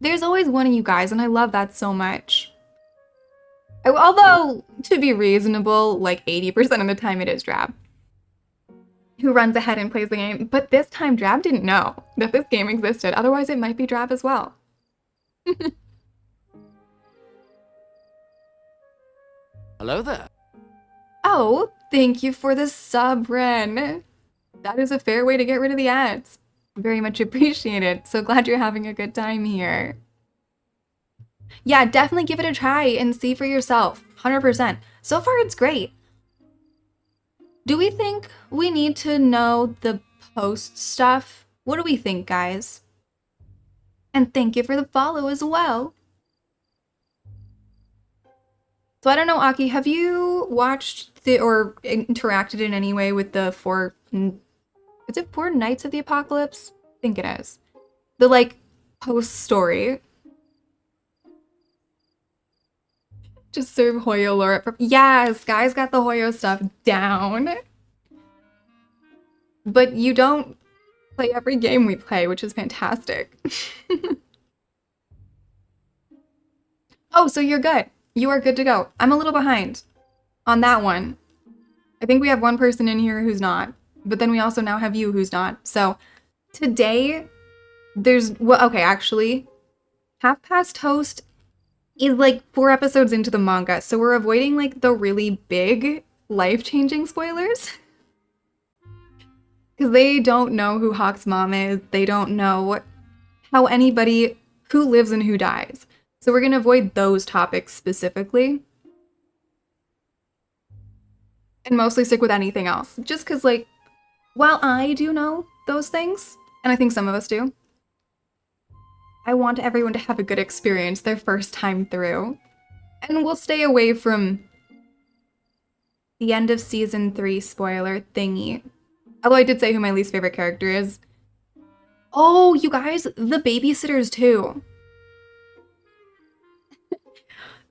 There's always one of you guys, and I love that so much. Although, to be reasonable, like 80% of the time it is Drab who runs ahead and plays the game. But this time, Drab didn't know that this game existed. Otherwise, it might be Drab as well. Hello there. Oh, thank you for the sub, Ren. That is a fair way to get rid of the ads. Very much appreciated. So glad you're having a good time here. Yeah, definitely give it a try and see for yourself. 100%. So far, it's great. Do we think we need to know the post stuff? What do we think, guys? And thank you for the follow as well. So I don't know, Aki, have you watched or interacted in any way with the is it Four Nights of the Apocalypse? I think it is. The, like, post story. Just serve Hoyo lore. Yes, guys got the Hoyo stuff down. But you don't play every game we play, which is fantastic. Oh, so you're good. You are good to go. I'm a little behind on that one. I think we have one person in here who's not, but then we also now have you who's not. So today, well, okay, actually, Half Past Toast is like 4 episodes into the manga, so we're avoiding like the really big life-changing spoilers. Because they don't know who Hawk's mom is, they don't know how anybody who lives and who dies. So we're gonna avoid those topics specifically. And mostly stick with anything else. Just because, like, while I do know those things, and I think some of us do, I want everyone to have a good experience their first time through. And we'll stay away from the end of season 3 spoiler thingy. Although I did say who my least favorite character is. Oh, you guys, the babysitters too.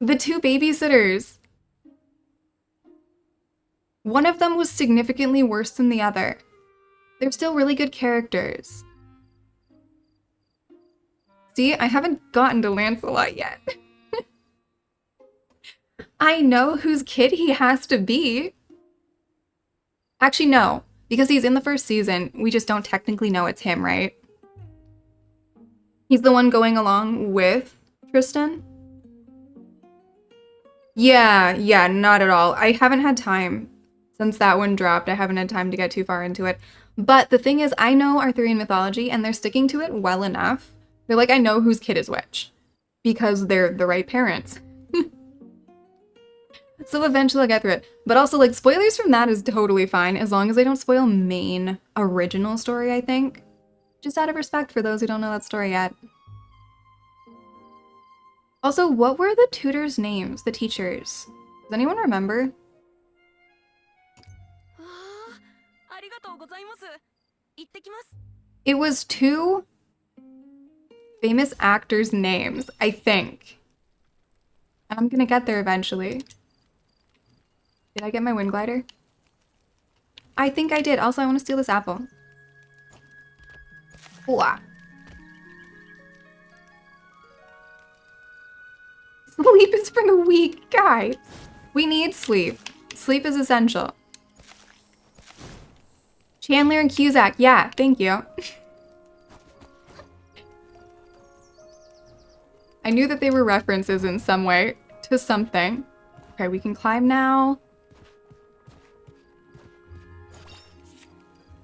The 2 babysitters. One of them was significantly worse than the other. They're still really good characters. See, I haven't gotten to Lancelot yet. I know whose kid he has to be. Actually, no, because he's in the first season. We just don't technically know it's him, right? He's the one going along with Tristan? Yeah, not at all. I haven't had time. Since that one dropped, I haven't had time to get too far into it. But the thing is, I know Arthurian mythology, and they're sticking to it well enough. They're like, I know whose kid is which. Because they're the right parents. So eventually I'll get through it. But also, like, spoilers from that is totally fine, as long as they don't spoil main original story, I think. Just out of respect for those who don't know that story yet. Also, what were the tutors' names? The teachers? Does anyone remember? It was 2 famous actors' names, I think. I'm gonna get there eventually. Did I get my wind glider? I think I did. Also, I want to steal this apple. Ooh. Sleep is for the weak, guys. We need sleep. Sleep is essential. Chandler and Cusack. Yeah, thank you. I knew that they were references in some way to something. Okay, we can climb now.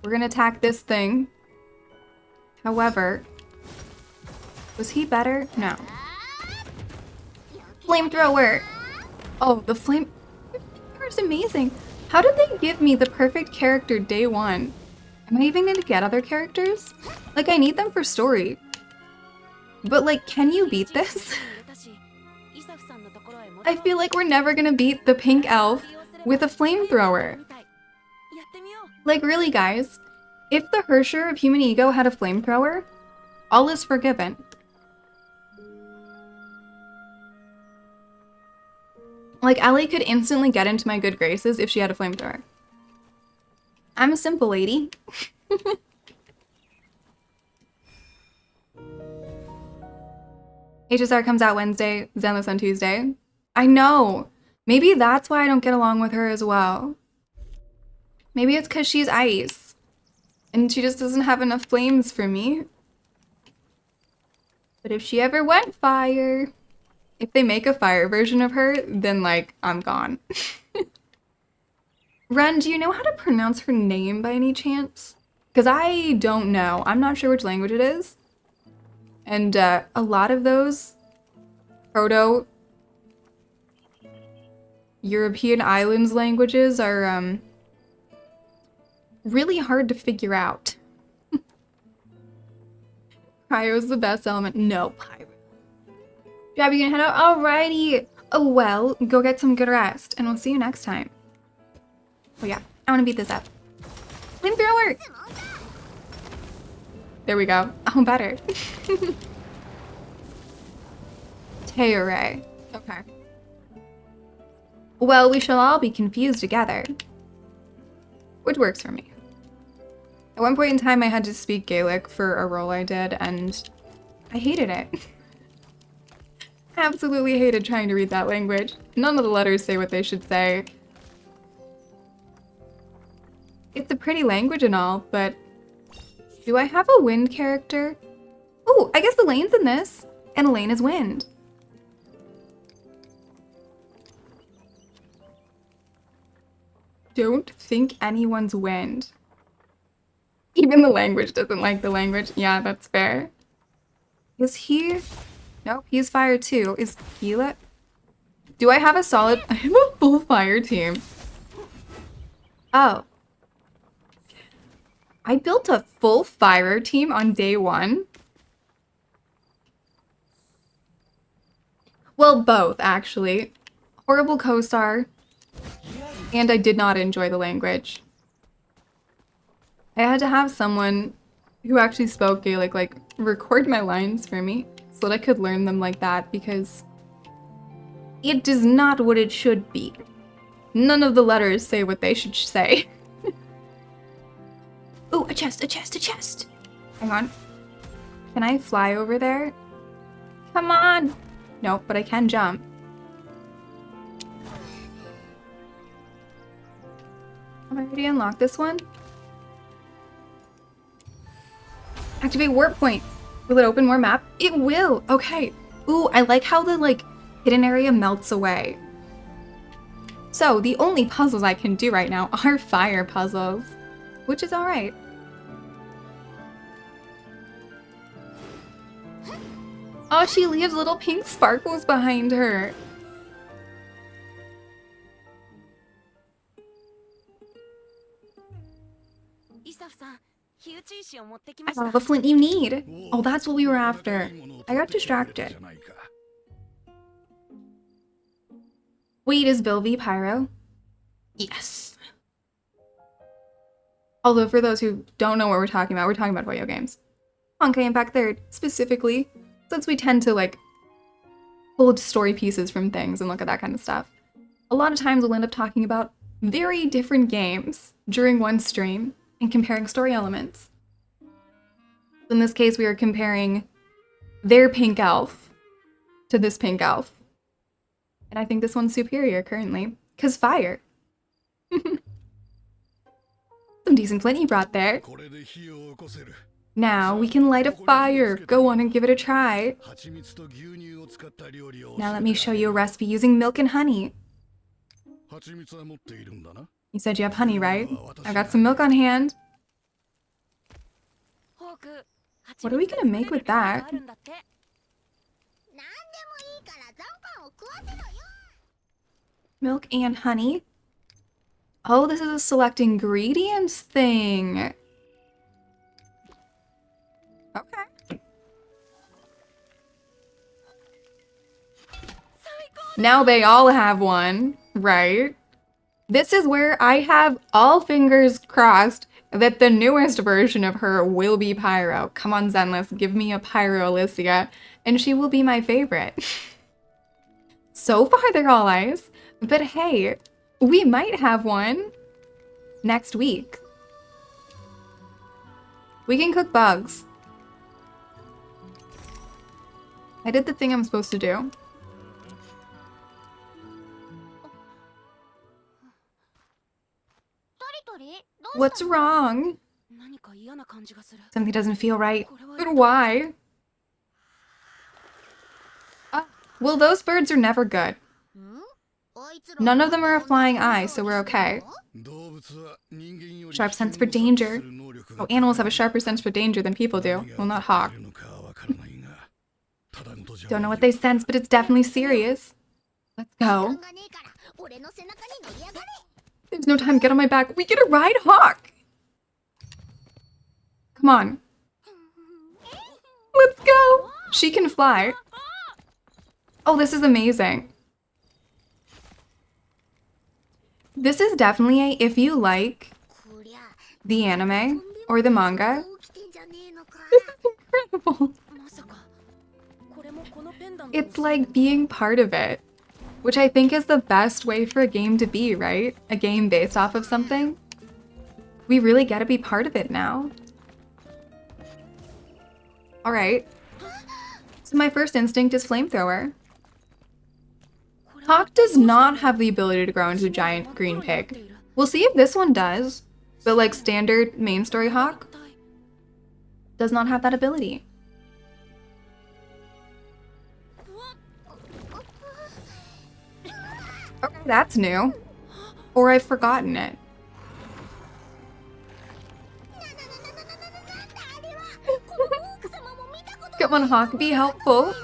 We're gonna attack this thing. However, was he better? No. Flamethrower! Oh, the flamethrower is amazing. How did they give me the perfect character day 1? Am I even gonna get other characters? Like, I need them for story. But, like, can you beat this? I feel like we're never gonna beat the pink elf with a flamethrower. Like, really, guys? If the Hersher of Human Ego had a flamethrower, all is forgiven. Like, Ellie could instantly get into my good graces if she had a flamethrower. I'm a simple lady. HSR comes out Wednesday, Zenless on Tuesday. I know. Maybe that's why I don't get along with her as well. Maybe it's because she's ice. And she just doesn't have enough flames for me. But if she ever went fire, if they make a fire version of her, then like, I'm gone. Ren, do you know how to pronounce her name by any chance? Because I don't know. I'm not sure which language it is. And a lot of those Proto European islands languages are really hard to figure out. Pyro's the best element. No, Pyro. Jab, you gonna head out? Alrighty. Oh well, go get some good rest, and we'll see you next time. Oh yeah, I wanna beat this up. Flamethrower! There we go. Oh, better. Teore. Okay. Well, we shall all be confused together. Which works for me. At one point in time, I had to speak Gaelic for a role I did, and I hated it. Absolutely hated trying to read that language. None of the letters say what they should say. It's a pretty language and all, but do I have a wind character? Oh, I guess Elaine's in this, and Elaine is wind. Don't think anyone's wind. Even the language doesn't like the language. Yeah, that's fair. Is he? Nope, he's fire too. Is Gila? Do I have a solid? I have a full fire team. Oh. I built a full fire team on day one. Well, both, actually. Horrible co-star. And I did not enjoy the language. I had to have someone who actually spoke Gaelic, like, record my lines for me so that I could learn them like that, because it is not what it should be. None of the letters say what they should say. Ooh, a chest, a chest, a chest! Hang on. Can I fly over there? Come on! Nope, but I can jump. Have I already unlocked this one? Activate warp point. Will it open more map? It will! Okay. Ooh, I like how the, like, hidden area melts away. So, the only puzzles I can do right now are fire puzzles. Which is alright. Oh, she leaves little pink sparkles behind her. I got all the flint you need. Oh, that's what we were after. I got distracted. Wait, is Bill V Pyro? Yes. Although for those who don't know what we're talking about video games. Honkai Impact 3rd, specifically, since we tend to, like, pull story pieces from things and look at that kind of stuff. A lot of times we'll end up talking about very different games during one stream and comparing story elements. In this case, we are comparing their pink elf to this pink elf. And I think this one's superior currently, because fire. Some decent flint you brought there. Now we can light a fire. Go on and give it a try. Now let me show you a recipe using milk and honey. You said you have honey, right? I got some milk on hand. What are we gonna make with that? Milk and honey. Oh, this is a select ingredients thing. Okay. Now they all have one, right? This is where I have all fingers crossed that the newest version of her will be Pyro. Come on, Zenless, give me a Pyro Alicia, and she will be my favorite. So far, they're all ice, but hey, we might have one next week. We can cook bugs. I did the thing I'm supposed to do. What's wrong? Something doesn't feel right. But why? Well, those birds are never good. None of them are a flying eye, so we're okay. Sharp sense for danger. Oh, animals have a sharper sense for danger than people do. Well, not Hawk. Don't know what they sense, but it's definitely serious. Let's go. There's no time. Get on my back. We get a ride, Hawk. Come on. Let's go. She can fly. Oh, this is amazing. This is definitely a, if you like the anime or the manga, this is incredible. It's like being part of it, which I think is the best way for a game to be, right? A game based off of something. We really get to be part of it now. All right. So my first instinct is flamethrower. Hawk does not have the ability to grow into a giant green pig. We'll see if this one does, but like standard main story Hawk does not have that ability. Okay, that's new. Or I've forgotten it. Come on, Hawk, be helpful.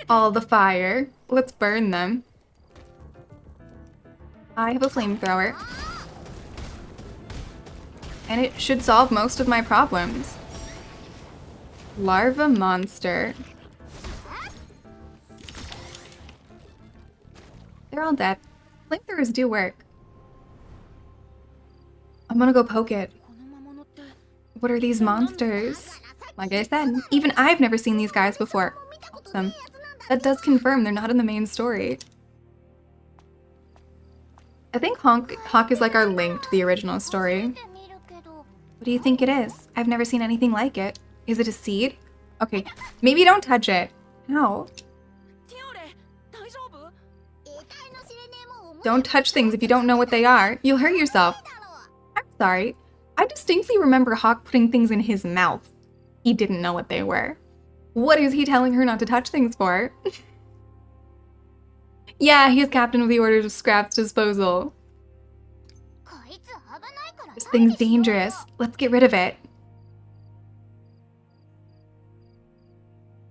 All the fire. Let's burn them. I have a flamethrower. And it should solve most of my problems. Larva monster. They're all dead. Flamethrowers do work. I'm gonna go poke it. What are these monsters? Like I said, even I've never seen these guys before. Awesome. That does confirm they're not in the main story. I think Hawk is like our link to the original story. What do you think it is? I've never seen anything like it. Is it a seed? Okay, maybe don't touch it. Ow. Don't touch things if you don't know what they are. You'll hurt yourself. I'm sorry. I distinctly remember Hawk putting things in his mouth. He didn't know what they were. What is he telling her not to touch things for? Yeah, he is captain of the Orders of Scraps Disposal. This thing's dangerous. Let's get rid of it.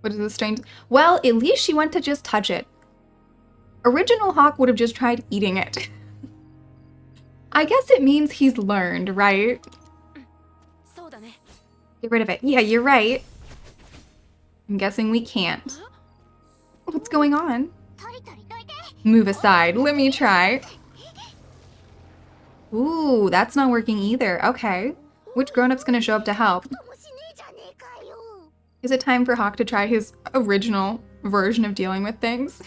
What is this strange? Well, at least she went to just touch it. Original Hawk would have just tried eating it. I guess it means he's learned, right? Get rid of it. Yeah, you're right. I'm guessing we can't. What's going on? Move aside. Let me try. Ooh, that's not working either. Okay. Which grown-up's gonna show up to help? Is it time for Hawk to try his original version of dealing with things?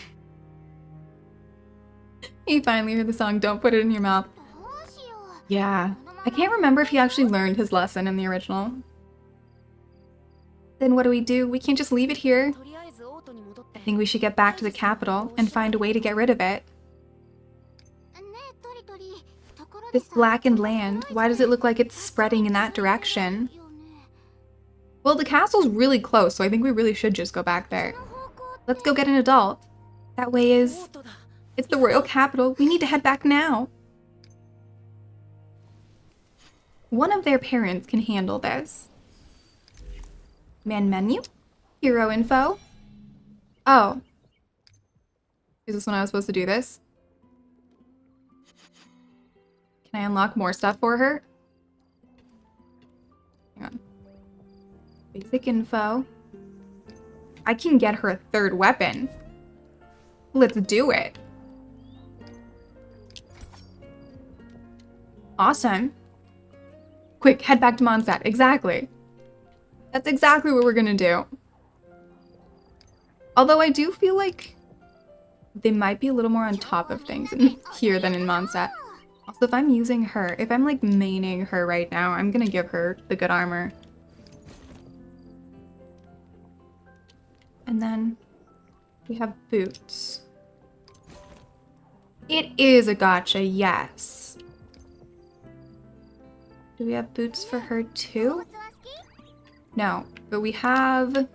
He finally heard the song, Don't Put It in Your Mouth. Yeah. I can't remember if he actually learned his lesson in the original. Then what do? We can't just leave it here. I think we should get back to the capital and find a way to get rid of it. This blackened land, why does it look like it's spreading in that direction? Well, the castle's really close, so I think we really should just go back there. Let's go get an adult. That way it's the royal capital. We need to head back now. One of their parents can handle this. Man menu. Hero info. Oh. Is this when I was supposed to do this? Can I unlock more stuff for her? Hang on. Basic info. I can get her a third weapon. Let's do it. Awesome. Quick, head back to Mondstadt. Exactly. That's exactly what we're gonna do. Although I do feel like they might be a little more on top of things in here than in Mondstadt. Also, if I'm using her, if I'm like maining her right now, I'm gonna give her the good armor. And then we have boots. It is a gotcha, yes. Do we have boots for her too? No, but we have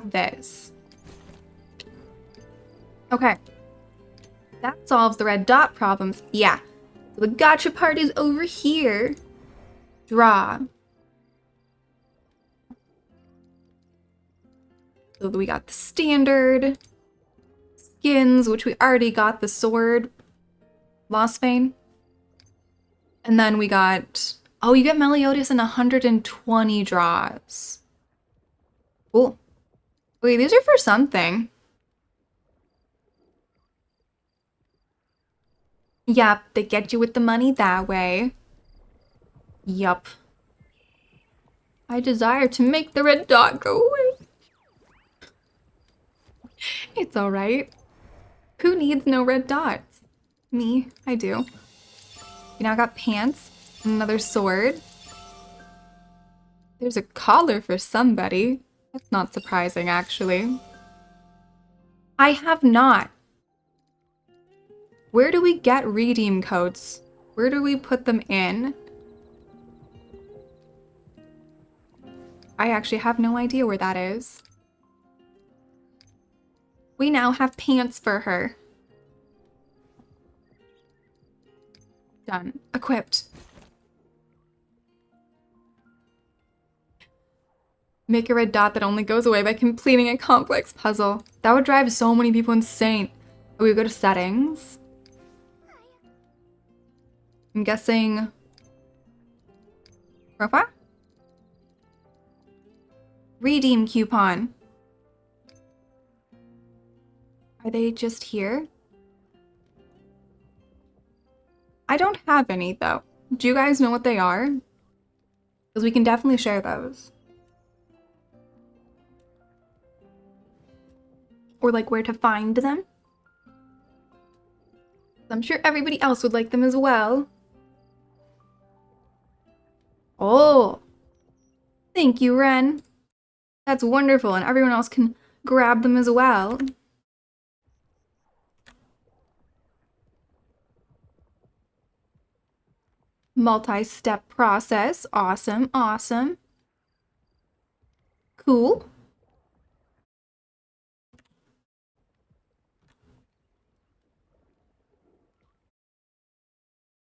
this. Okay. That solves the red dot problems. Yeah. So the gotcha part is over here. Draw. So we got the standard skins, which we already got the sword, Lost Vein. And then we got, oh, you get Meliodas in 120 draws. Cool. Wait, these are for something. Yep, they get you with the money that way. Yup. I desire to make the red dot go away. It's alright. Who needs no red dots? Me, I do. We now got pants, another sword. There's a collar for somebody. That's not surprising, actually. I have not. Where do we get redeem codes? Where do we put them in? I actually have no idea where that is. We now have pants for her. Done. Equipped. Make a red dot that only goes away by completing a complex puzzle. That would drive so many people insane. Oh, we go to settings. I'm guessing profile? Redeem coupon. Are they just here? I don't have any though. Do you guys know what they are? Because we can definitely share those. Or like where to find them. I'm sure everybody else would like them as well. Oh, thank you, Ren. That's wonderful, and everyone else can grab them as well. Multi-step process. Awesome, awesome. Cool.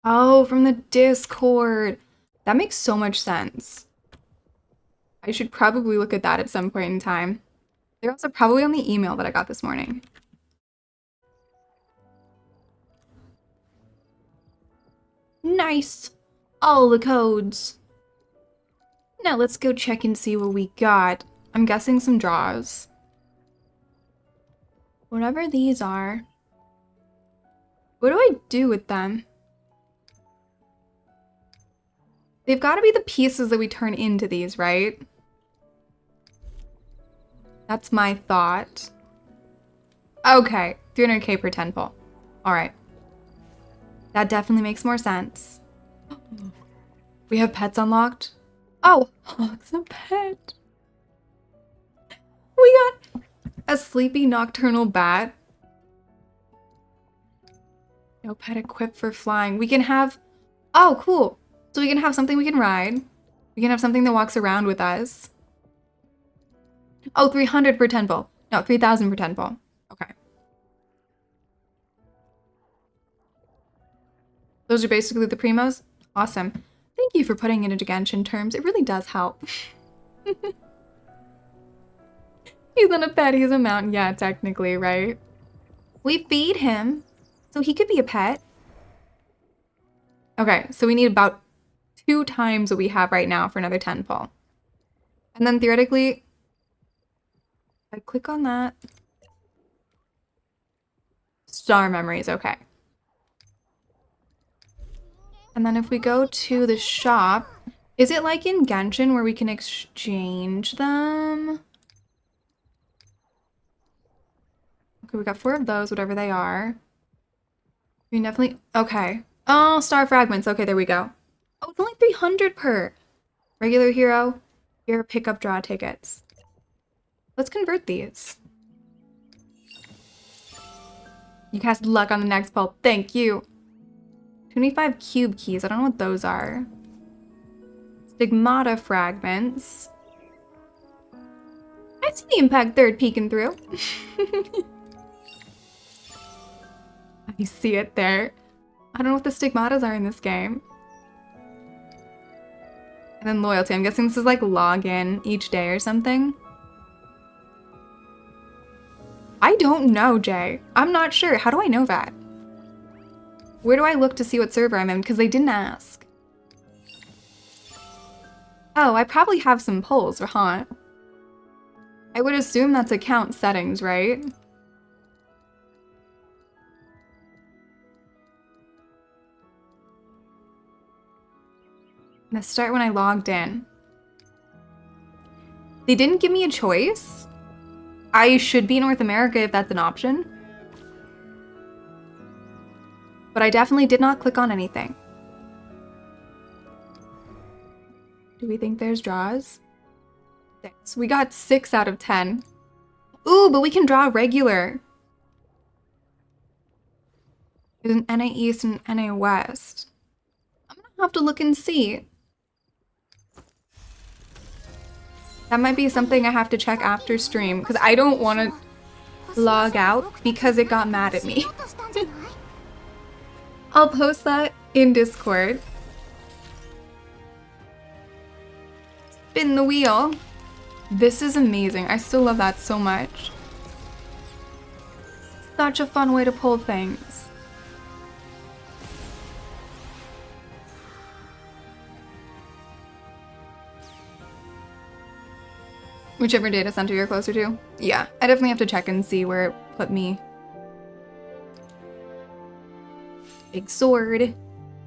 Oh, from the Discord. That makes so much sense. I should probably look at that at some point in time. They're also probably on the email that I got this morning. Nice. All the codes. Now let's go check and see what we got. I'm guessing some draws. Whatever these are. What do I do with them? They've got to be the pieces that we turn into these, right? That's my thought. Okay, 300k per 10 pull. All right. That definitely makes more sense. We have pets unlocked. Oh, Hawk's a pet. We got a sleepy nocturnal bat. No pet equipped for flying. We can have, oh, cool. So we can have something we can ride. We can have something that walks around with us. Oh, 300 per 10 pull. No, 3,000 per 10 pull. Okay. Those are basically the primos. Awesome. Thank you for putting it into Genshin terms. It really does help. He's not a pet, he's a mountain. Yeah, technically, right? We feed him, so he could be a pet. Okay, so we need about 2 times what we have right now for another 10 pull. And then theoretically, I click on that. Star memories, okay. And then if we go to the shop, is it like in Genshin where we can exchange them? Okay, we got 4 of those, whatever they are. We can definitely, okay. Oh, star fragments. Okay, there we go. Oh, it's only 300 per regular hero. Here are pickup draw tickets. Let's convert these. You cast luck on the next pull. Thank you. 25 cube keys. I don't know what those are. Stigmata fragments. I see the impact third peeking through. I see it there. I don't know what the stigmatas are in this game. And then loyalty. I'm guessing this is like login each day or something. I don't know, Jay. I'm not sure. How do I know that? Where do I look to see what server I'm in? Because they didn't ask. Oh, I probably have some polls, huh? I would assume that's account settings, right? I'm gonna start when I logged in. They didn't give me a choice. I should be North America if that's an option. But I definitely did not click on anything. Do we think there's draws? 6. We got 6 out of 10. Ooh, but we can draw regular. There's an NA East and NA West. I'm gonna have to look and see. That might be something I have to check after stream, because I don't want to log out because it got mad at me. I'll post that in Discord. Spin the wheel. This is amazing. I still love that so much. Such a fun way to pull things. Whichever data center you're closer to. Yeah, I definitely have to check and see where it put me. Big sword.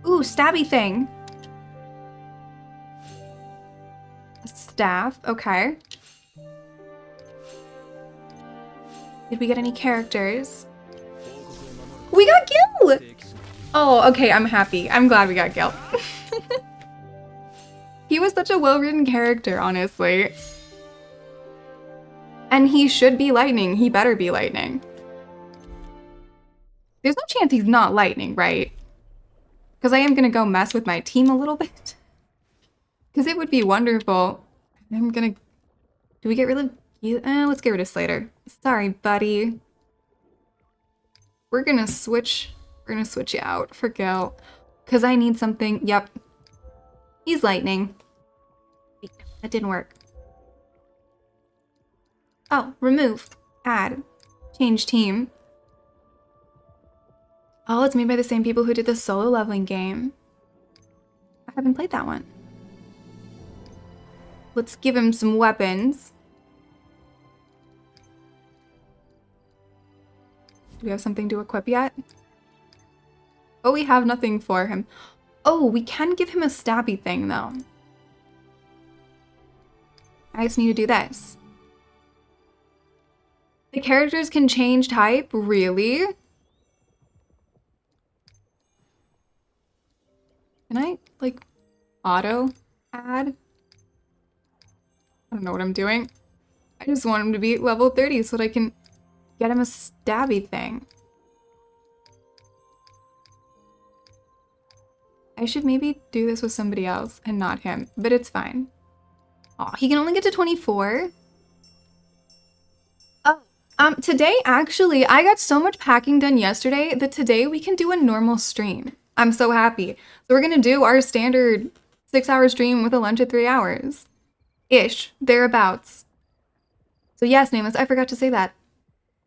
Ooh, stabby thing. A staff, okay. Did we get any characters? We got Gil! Oh, okay, I'm happy. I'm glad we got Gil. He was such a well-written character, honestly. And he should be lightning. He better be lightning. There's no chance he's not lightning, right? Because I am going to go mess with my team a little bit. Because it would be wonderful. I'm going to... Do we get rid of you? Let's get rid of Slater. Sorry, buddy. We're going to switch... We're going to switch you out for Gil. Because I need something... Yep. He's lightning. Wait, that didn't work. Oh, remove. Add. Change team. Oh, it's made by the same people who did the solo leveling game. I haven't played that one. Let's give him some weapons. Do we have something to equip yet? Oh, we have nothing for him. Oh, we can give him a stabby thing, though. I just need to do this. The characters can change type? Really? Can I, like, auto add? I don't know what I'm doing. I just want him to be level 30 so that I can get him a stabby thing. I should maybe do this with somebody else and not him, but it's fine. Aw, he can only get to 24? Today, actually, I got so much packing done yesterday that today we can do a normal stream. I'm so happy. So we're gonna do our standard 6-hour stream with a lunch at 3 hours. Ish, thereabouts. So yes, Nameless, I forgot to say that.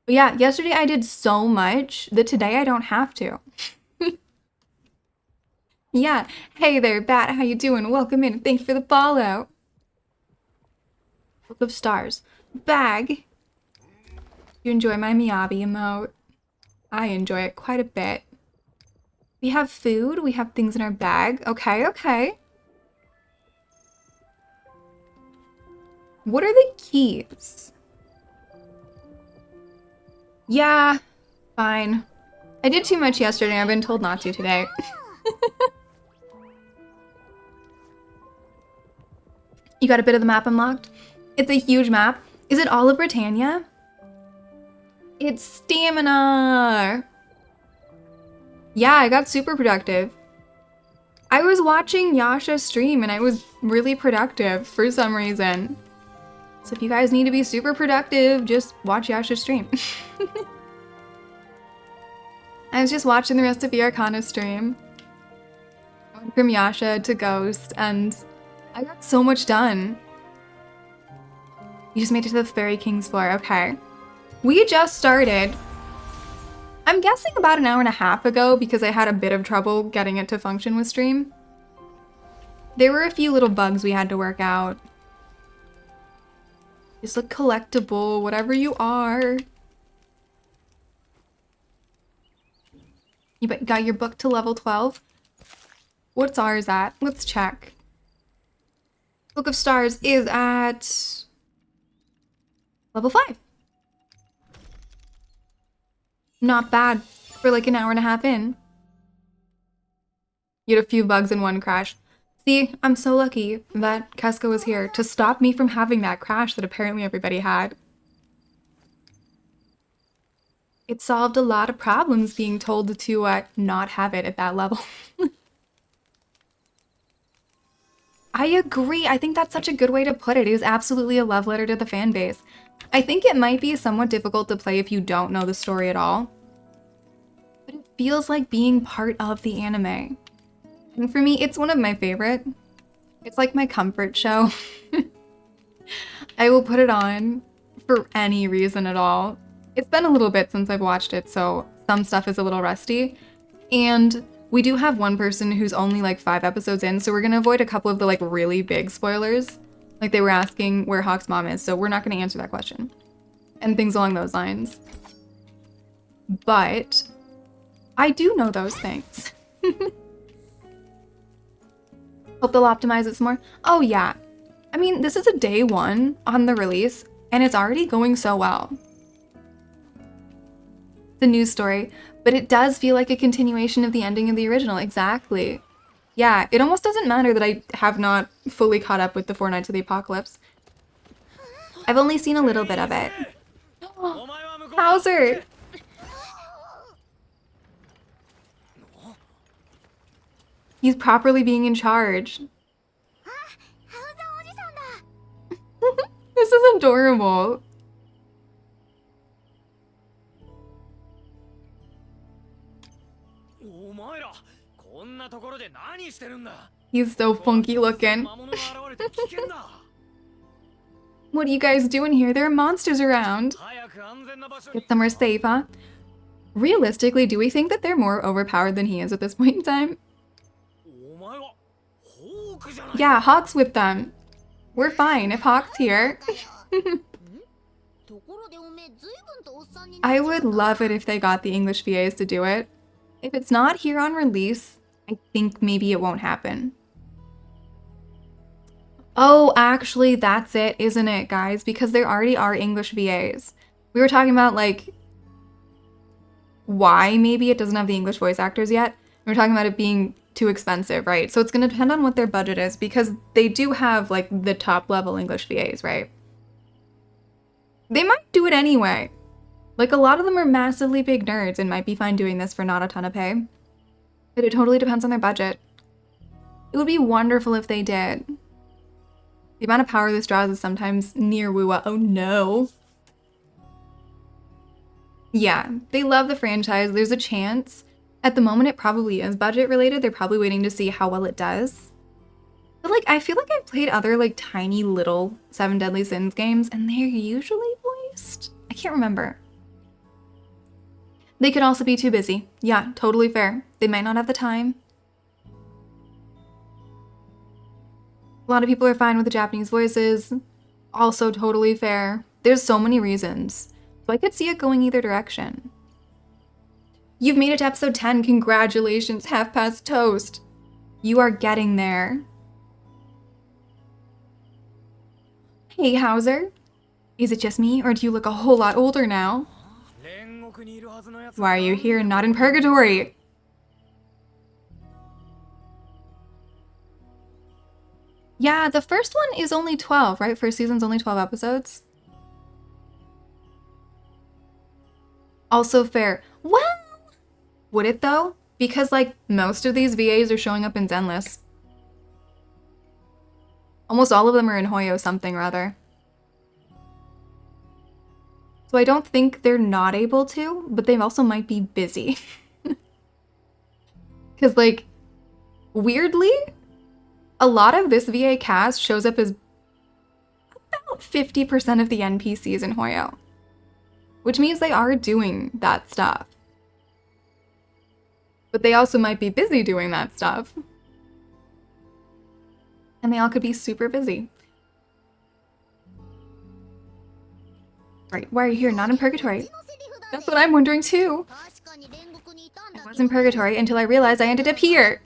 But yeah, yesterday I did so much that today I don't have to. Yeah, hey there, Bat, how you doing? Welcome in, thank you for the follow. Book of Stars. Bag. You enjoy my Miyabi emote? I enjoy it quite a bit. We have food, we have things in our bag. Okay, okay. What are the keys? Yeah, fine. I did too much yesterday, I've been told not to today. You got a bit of the map unlocked? It's a huge map. Is it all of Britannia? It's stamina! Yeah, I got super productive. I was watching Yasha stream and I was really productive for some reason. So if you guys need to be super productive, just watch Yasha stream. I was just watching the rest of the Arcana stream. I went from Yasha to Ghost and I got so much done. You just made it to the Fairy King's floor, okay. We just started. I'm guessing about an hour and a half ago because I had a bit of trouble getting it to function with stream. There were a few little bugs we had to work out. Just look collectible, whatever you are. You got your book to level 12? What's ours at? Let's check. Book of Stars is at level 5. Not bad for like an hour and a half in. You had a few bugs and one crash. See, I'm so lucky that Kesko was here to stop me from having that crash that apparently everybody had. It solved a lot of problems being told to not have it at that level. I agree. I think that's such a good way to put it. It is absolutely a love letter to the fan base. I think it might be somewhat difficult to play if you don't know the story at all. But it feels like being part of the anime. And for me, it's one of my favorite. It's like my comfort show. I will put it on for any reason at all. It's been a little bit since I've watched it, so some stuff is a little rusty. And we do have one person who's only like 5 episodes in, so we're gonna avoid a couple of the like really big spoilers. Like they were asking where Hawk's mom is, so we're not gonna answer that question. And things along those lines. But I do know those things. Hope they'll optimize it some more. Oh yeah. I mean, this is a day 1 on the release, and it's already going so well. The news story, but it does feel like a continuation of the ending of the original, exactly. Yeah, it almost doesn't matter that I have not fully caught up with the 4 Nights of the Apocalypse. I've only seen a little bit of it. Hauser! He's properly being in charge. This is adorable. He's so funky looking. What are you guys doing here? There are monsters around. Get somewhere safe, huh? Realistically, do we think that they're more overpowered than he is at this point in time? Yeah, Hawk's with them. We're fine if Hawk's here. I would love it if they got the English VAs to do it. If it's not here on release, I think maybe it won't happen. Oh, actually, that's it, isn't it, guys? Because there already are English VAs. We were talking about, like, why maybe it doesn't have the English voice actors yet. We were talking about it being too expensive, right? So it's going to depend on what their budget is, because they do have, like, the top-level English VAs, right? They might do it anyway. Like, a lot of them are massively big nerds and might be fine doing this for not a ton of pay. But it totally depends on their budget. It would be wonderful if they did. The amount of power this draws is sometimes near woo-wah. Oh no. Yeah, they love the franchise. There's a chance. At the moment, it probably is budget related. They're probably waiting to see how well it does. But like, I feel like I've played other like tiny little Seven Deadly Sins games and they're usually voiced. I can't remember. They could also be too busy. Yeah, totally fair. They might not have the time. A lot of people are fine with the Japanese voices. Also totally fair. There's so many reasons. So I could see it going either direction. You've made it to episode 10. Congratulations, Half Past Toast. You are getting there. Hey, Hauser. Is it just me, or do you look a whole lot older now? Why are you here and not in purgatory? Yeah, the first one is only 12, right? First season's only 12 episodes. Also fair. Well, would it though? Because like most of these VAs are showing up in Zenless. Almost all of them are in Hoyo something or other. So I don't think they're not able to, but they also might be busy. Because like, weirdly, a lot of this VA cast shows up as about 50% of the NPCs in Hoyo. Which means they are doing that stuff. But they also might be busy doing that stuff. And they all could be super busy. Right, why are you here? Not in purgatory. That's what I'm wondering too. I was in purgatory until I realized I ended up here.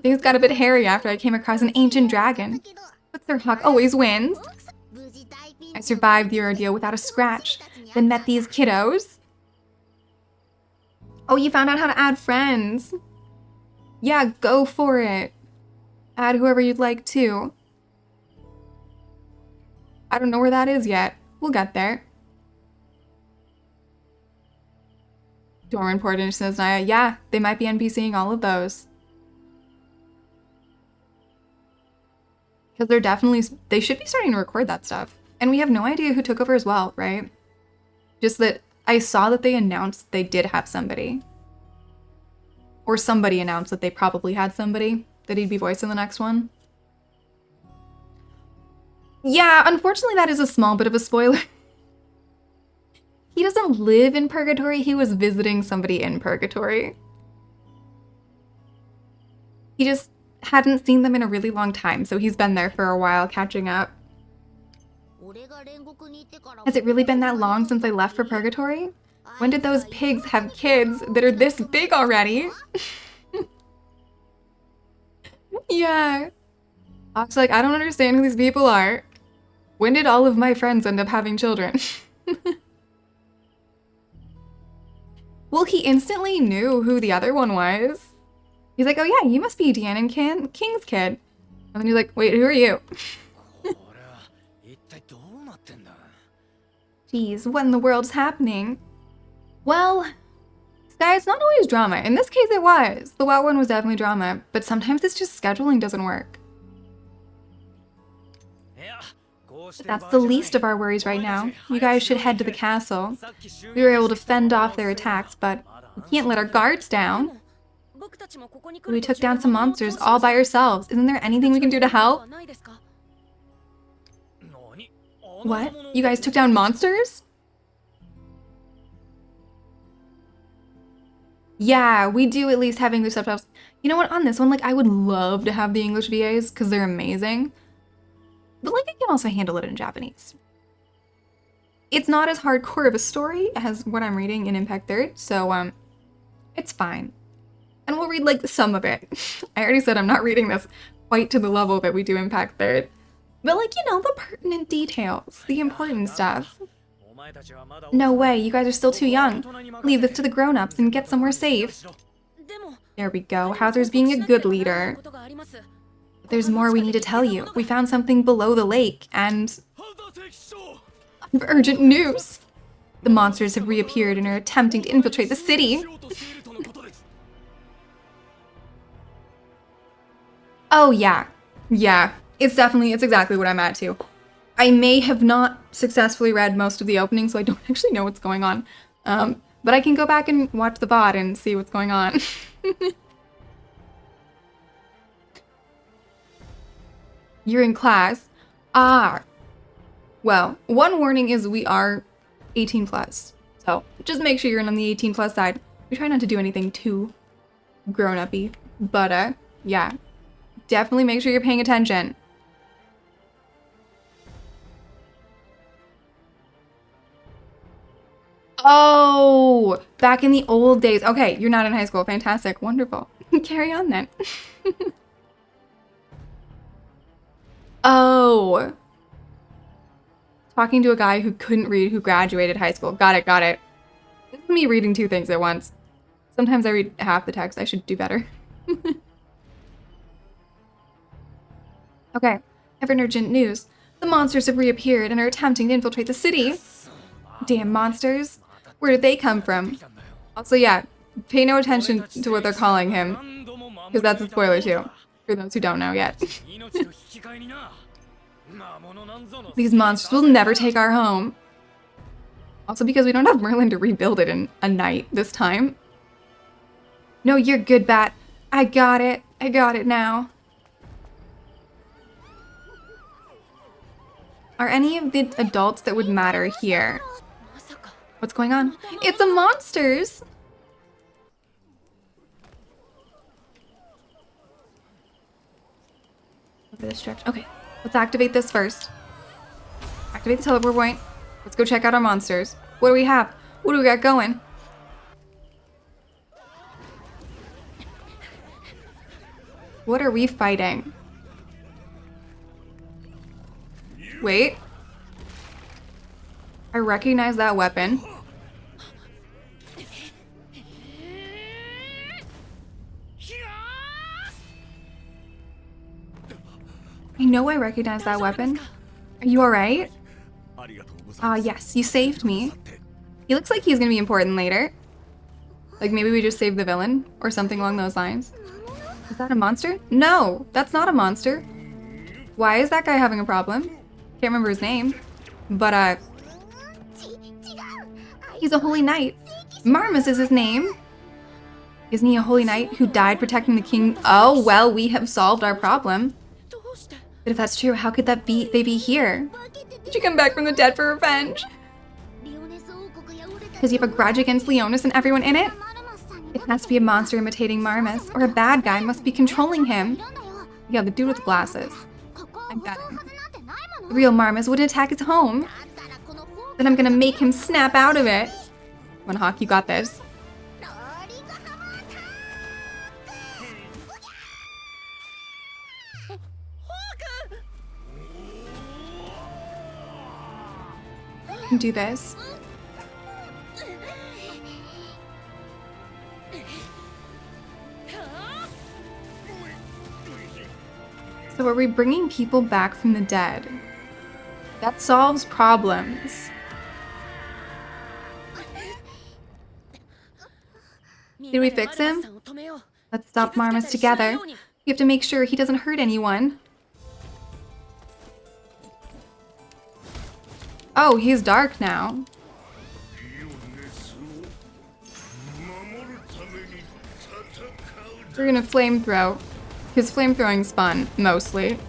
Things got a bit hairy after I came across an ancient dragon. But Sir Hawk always wins. I survived the ordeal without a scratch, then met these kiddos. Oh, you found out how to add friends. Yeah, go for it. Add whoever you'd like to. I don't know where that is yet. We'll get there. Dorman Portage says Naya. Yeah, they might be NPCing all of those. Because they should be starting to record that stuff. And we have no idea who took over as well, right? Just that I saw that they announced they did have somebody. Or somebody announced that they probably had somebody that he'd be voicing the next one. Yeah, unfortunately that is a small bit of a spoiler. He doesn't live in Purgatory, he was visiting somebody in Purgatory. He just hadn't seen them in a really long time, so he's been there for a while catching up. Has it really been that long since I left for Purgatory? When did those pigs have kids that are this big already? Yeah. Hawk's like, I don't understand who these people are. When did all of my friends end up having children? Well, he instantly knew who the other one was. He's like, oh yeah, you must be Deanne and King's kid. And then he's like, wait, who are you? Geez, what in the world's happening? Well, Sky, it's not always drama. In this case, it was. The WoW one was definitely drama, but sometimes it's just scheduling doesn't work. But that's the least of our worries right now. You guys should head to the castle. We were able to fend off their attacks, but we can't let our guards down. We took down some monsters all by ourselves. Isn't there anything we can do to help? What? You guys took down monsters? Yeah, we do at least have English subtitles. You know what, on this one, like, I would love to have the English VAs, because they're amazing. But, like, I can also handle it in Japanese. It's not as hardcore of a story as what I'm reading in Impact Third, so, it's fine. And we'll read, like, some of it. I already said I'm not reading this quite to the level that we do Impact Third. But, like, you know, the pertinent details, the important stuff. No way, you guys are still too young. Leave this to the grown-ups and get somewhere safe. There we go, Hauser's being a good leader. But there's more we need to tell you. We found something below the lake, and... urgent news! The monsters have reappeared and are attempting to infiltrate the city. Oh yeah. Yeah. It's exactly what I'm at too. I may have not successfully read most of the opening, so I don't actually know what's going on. But I can go back and watch the VOD and see what's going on. You're in class. Ah. Well, one warning is we are 18 plus. So just make sure you're on the 18 plus side. We try not to do anything too grown-up-y. But yeah. Definitely make sure you're paying attention. Oh, back in the old days. Okay, you're not in high school. Fantastic. Wonderful. Carry on then. Oh. Talking to a guy who couldn't read who graduated high school. Got it, got it. This is me reading two things at once. Sometimes I read half the text. I should do better. Okay, I have an urgent news. The monsters have reappeared and are attempting to infiltrate the city. Damn monsters. Where did they come from? Also, yeah, pay no attention to what they're calling him, because that's a spoiler too, for those who don't know yet. These monsters will never take our home. Also because we don't have Merlin to rebuild it in a night this time. No, you're good, Bat. I got it. I got it now. Are any of the adults that would matter here? What's going on? It's a monsters! Over this stretch. Okay, let's activate this first. Activate the teleport point. Let's go check out our monsters. What do we have? What do we got going? What are we fighting? Wait. I recognize that weapon. I know I recognize that weapon. Are you alright? Yes, you saved me. He looks like he's gonna be important later. Like maybe we just saved the villain or something along those lines. Is that a monster? No, that's not a monster. Why is that guy having a problem? Can't remember his name. But, he's a holy knight. Marmus is his name. Isn't he a holy knight who died protecting the king? Oh, well, we have solved our problem. But if that's true, how could that be? They be here? Did you come back from the dead for revenge? Does he have a grudge against Leonis and everyone in it? It has to be a monster imitating Marmus, or a bad guy must be controlling him. Yeah, the dude with the glasses. I got him. The real Marmus wouldn't attack his home. Then I'm gonna make him snap out of it. Come on, Hawk, you got this. You can do this. So are we bringing people back from the dead? That solves problems. Did we fix him? Let's stop Marmus together. We have to make sure he doesn't hurt anyone. Oh, he's dark now. We're gonna flamethrow. His flamethrowing's fun, mostly.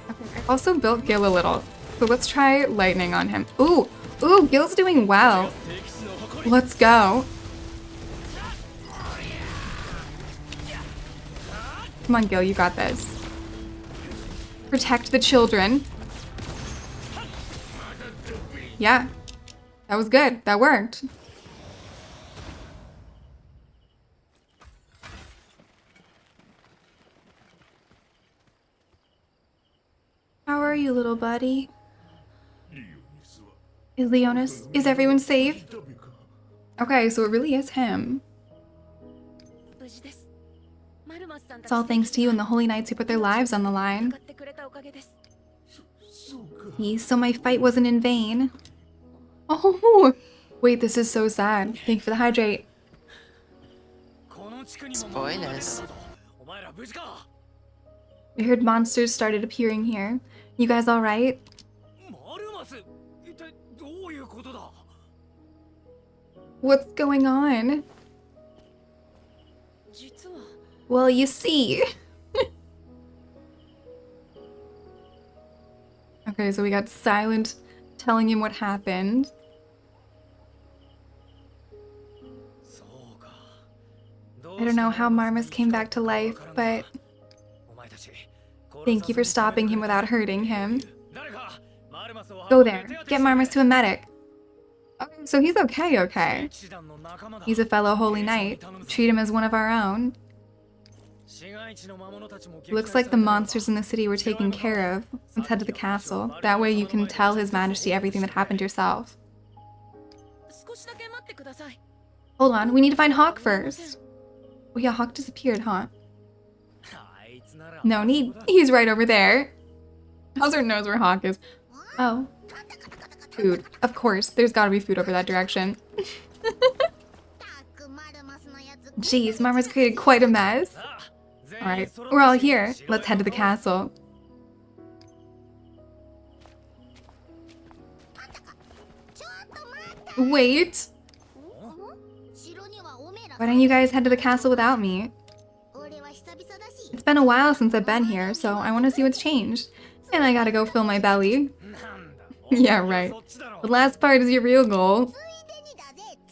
Okay, I also built Gil a little, so let's try lightning on him. Ooh, ooh, Gil's doing well. Let's go. Come on, Gil, you got this. Protect the children. Yeah, that was good. That worked. How are you, little buddy? Is Leonis? Is everyone safe? Okay, so it really is him. It's all thanks to you and the Holy Knights who put their lives on the line. So my fight wasn't in vain. Oh, wait, this is so sad. Thank you for the hydrate. Spoilers. We heard monsters started appearing here. You guys alright? What's going on? Well, you see. Okay, so we got Silent telling him what happened. I don't know how Marmus came back to life, but thank you for stopping him without hurting him. Go there. Get Marmus to a medic. Okay, so he's okay. He's a fellow holy knight. Treat him as one of our own. Looks like the monsters in the city were taken care of. Let's head to the castle. That way you can tell His Majesty everything that happened yourself. Hold on, we need to find Hawk first. Oh yeah, Hawk disappeared, huh? No need. He's right over there. Hauser knows where Hawk is. Oh. Food. Of course, there's gotta be food over that direction. Jeez, Mama's created quite a mess. Alright, we're all here. Let's head to the castle. Wait! Why don't you guys head to the castle without me? It's been a while since I've been here, so I want to see what's changed. And I gotta go fill my belly. Yeah, right. The last part is your real goal.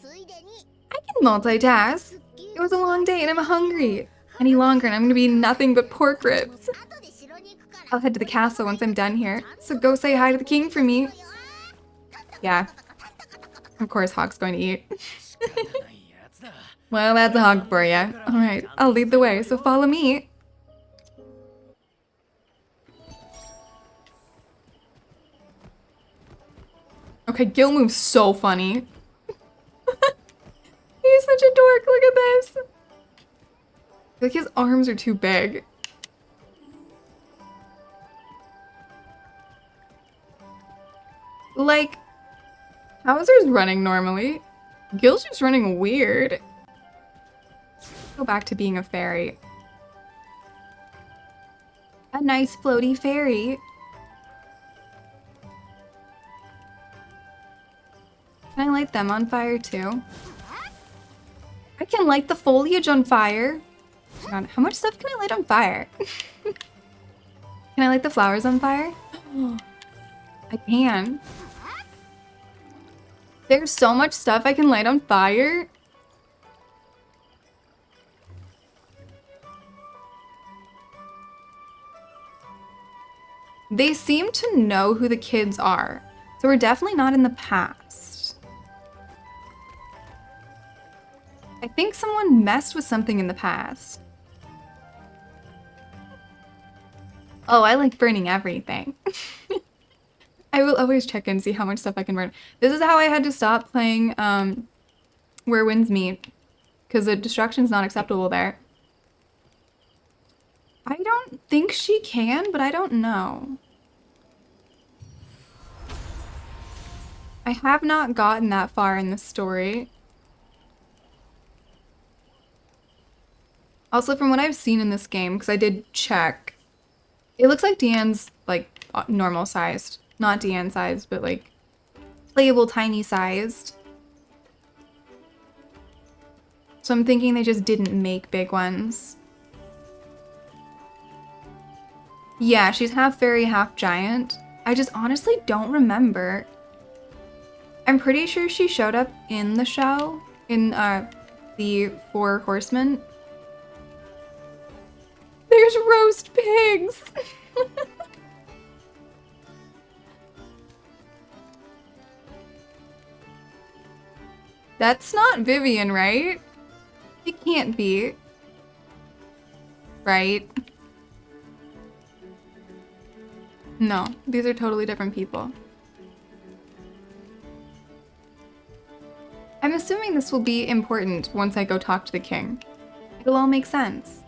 I can multitask. It was a long day and I'm hungry. Any longer and I'm gonna be nothing but pork ribs. I'll head to the castle once I'm done here, so go say hi to the king for me. Yeah. Of course Hawk's going to eat. Well, that's a hog for ya. Alright, I'll lead the way, so follow me. Okay, Gil moves so funny. He's such a dork, look at this. I feel like his arms are too big. Like, Hauser's running normally. Gil's just running weird. Go back to being a fairy. A nice floaty fairy. Can I light them on fire too? I can light the foliage on fire. Hang on, how much stuff can I light on fire? Can I light the flowers on fire? I can. There's so much stuff I can light on fire. They seem to know who the kids are, so we're definitely not in the past. I think someone messed with something in the past. Oh, I like burning everything. I will always check and see how much stuff I can burn. This is how I had to stop playing Where Winds Meet, because the destruction's not acceptable there. I don't think she can, but I don't know. I have not gotten that far in the story. Also, from what I've seen in this game, because I did check, it looks like Deanne's like normal sized. Not Deanne sized, but like playable tiny sized. So I'm thinking they just didn't make big ones. Yeah, she's half fairy, half giant. I just honestly don't remember. I'm pretty sure she showed up in the show, in the Four Horsemen. There's roast pigs! That's not Vivian, right? It can't be. Right? No, these are totally different people. I'm assuming this will be important once I go talk to the king. It'll all make sense.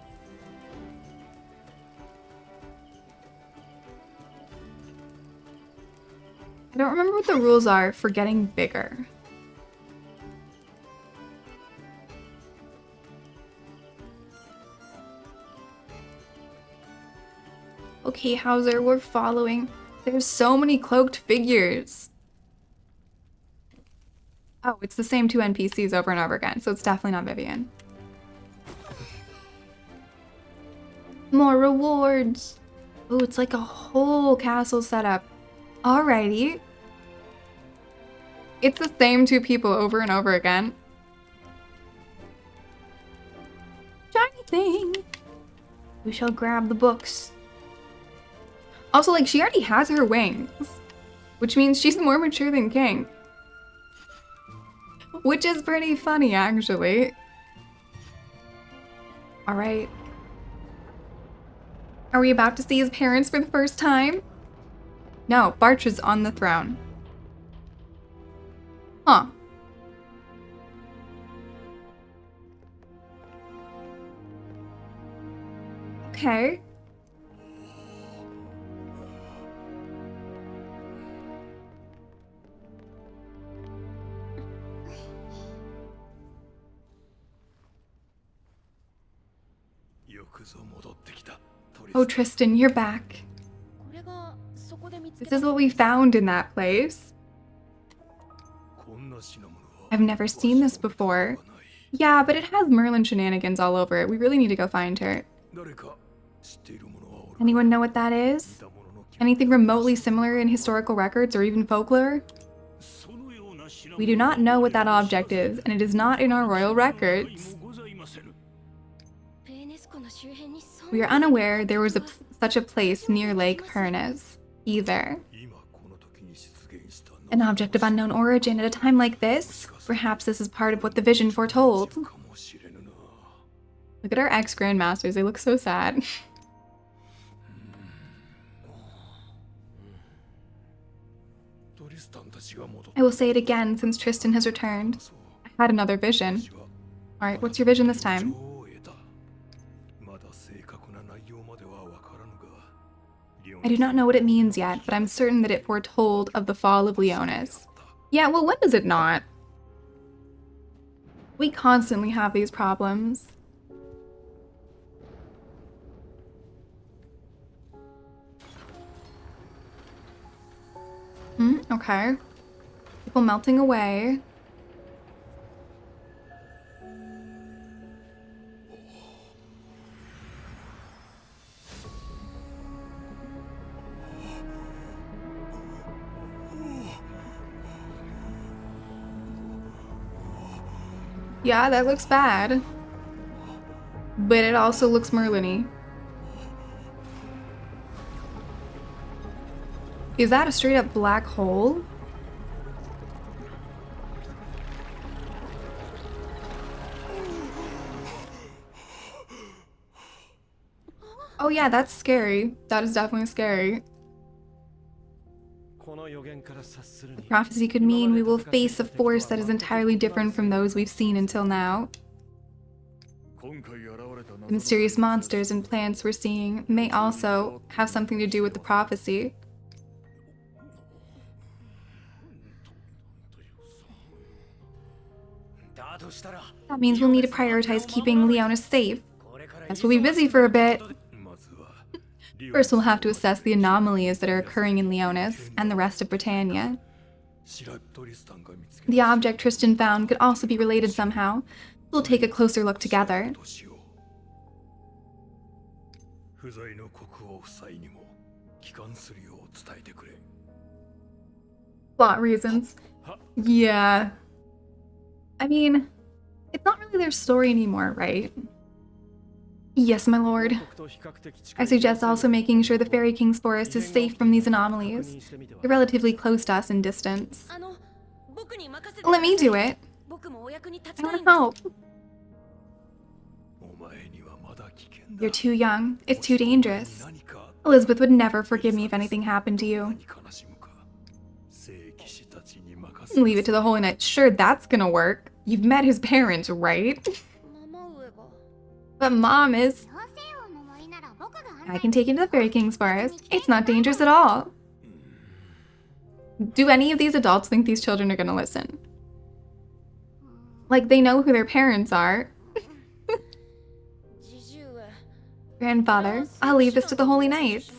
I don't remember what the rules are for getting bigger. Okay, Hauser, we're following. There's so many cloaked figures. Oh, it's the same two NPCs over and over again, so it's definitely not Vivian. More rewards. Oh, it's like a whole castle setup. Alrighty. It's the same two people over and over again. Shiny thing. We shall grab the books. Also, like, she already has her wings, which means she's more mature than King. Which is pretty funny, actually. Alright. Are we about to see his parents for the first time? No, Barch is on the throne. Huh. Okay. Oh, Tristan, you're back. This is what we found in that place. I've never seen this before. Yeah, but it has Merlin shenanigans all over it. We really need to go find her. Anyone know what that is? Anything remotely similar in historical records or even folklore? We do not know what that object is, and it is not in our royal records. We are unaware there was such a place near Lake Pernes, either. An object of unknown origin at a time like this? Perhaps this is part of what the vision foretold. Look at our ex-grandmasters, they look so sad. I will say it again since Tristan has returned. I had another vision. Alright, what's your vision this time? I do not know what it means yet, but I'm certain that it foretold of the fall of Leonis. Yeah, well, when does it not? We constantly have these problems. Okay. People melting away. Yeah, that looks bad. But it also looks Merlin-y. Is that a straight up black hole? Oh yeah, that's scary. That is definitely scary. The prophecy could mean we will face a force that is entirely different from those we've seen until now. The mysterious monsters and plants we're seeing may also have something to do with the prophecy. That means we'll need to prioritize keeping Leonis safe. Guess we'll be busy for a bit. First, we'll have to assess the anomalies that are occurring in Leonis and the rest of Britannia. The object Tristan found could also be related somehow. We'll take a closer look together. Plot reasons. Yeah. I mean, it's not really their story anymore, right? Yes, my lord. I suggest also making sure the Fairy King's forest is safe from these anomalies. They're relatively close to us in distance. Let me do it. I want to help. You're too young. It's too dangerous. Elizabeth would never forgive me if anything happened to you. Leave it to the Holy Knight. Sure, that's gonna work. You've met his parents, right? But Mom is... I can take you to the Fairy King's forest. It's not dangerous at all. Do any of these adults think these children are gonna listen? Like, they know who their parents are. Grandfather, I'll leave this to the Holy Knights.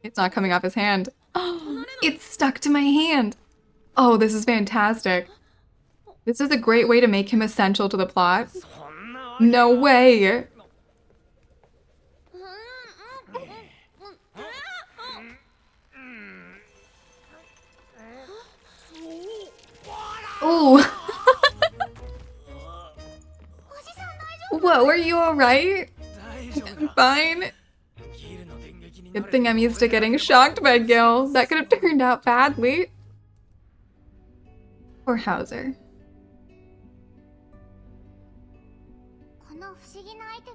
It's not coming off his hand. Oh, it's stuck to my hand. Oh, this is fantastic. This is a great way to make him essential to the plot. No way. Oh. Whoa, are you alright? I'm fine. Good thing I'm used to getting shocked by Gil. That could have turned out badly. Poor Hauser.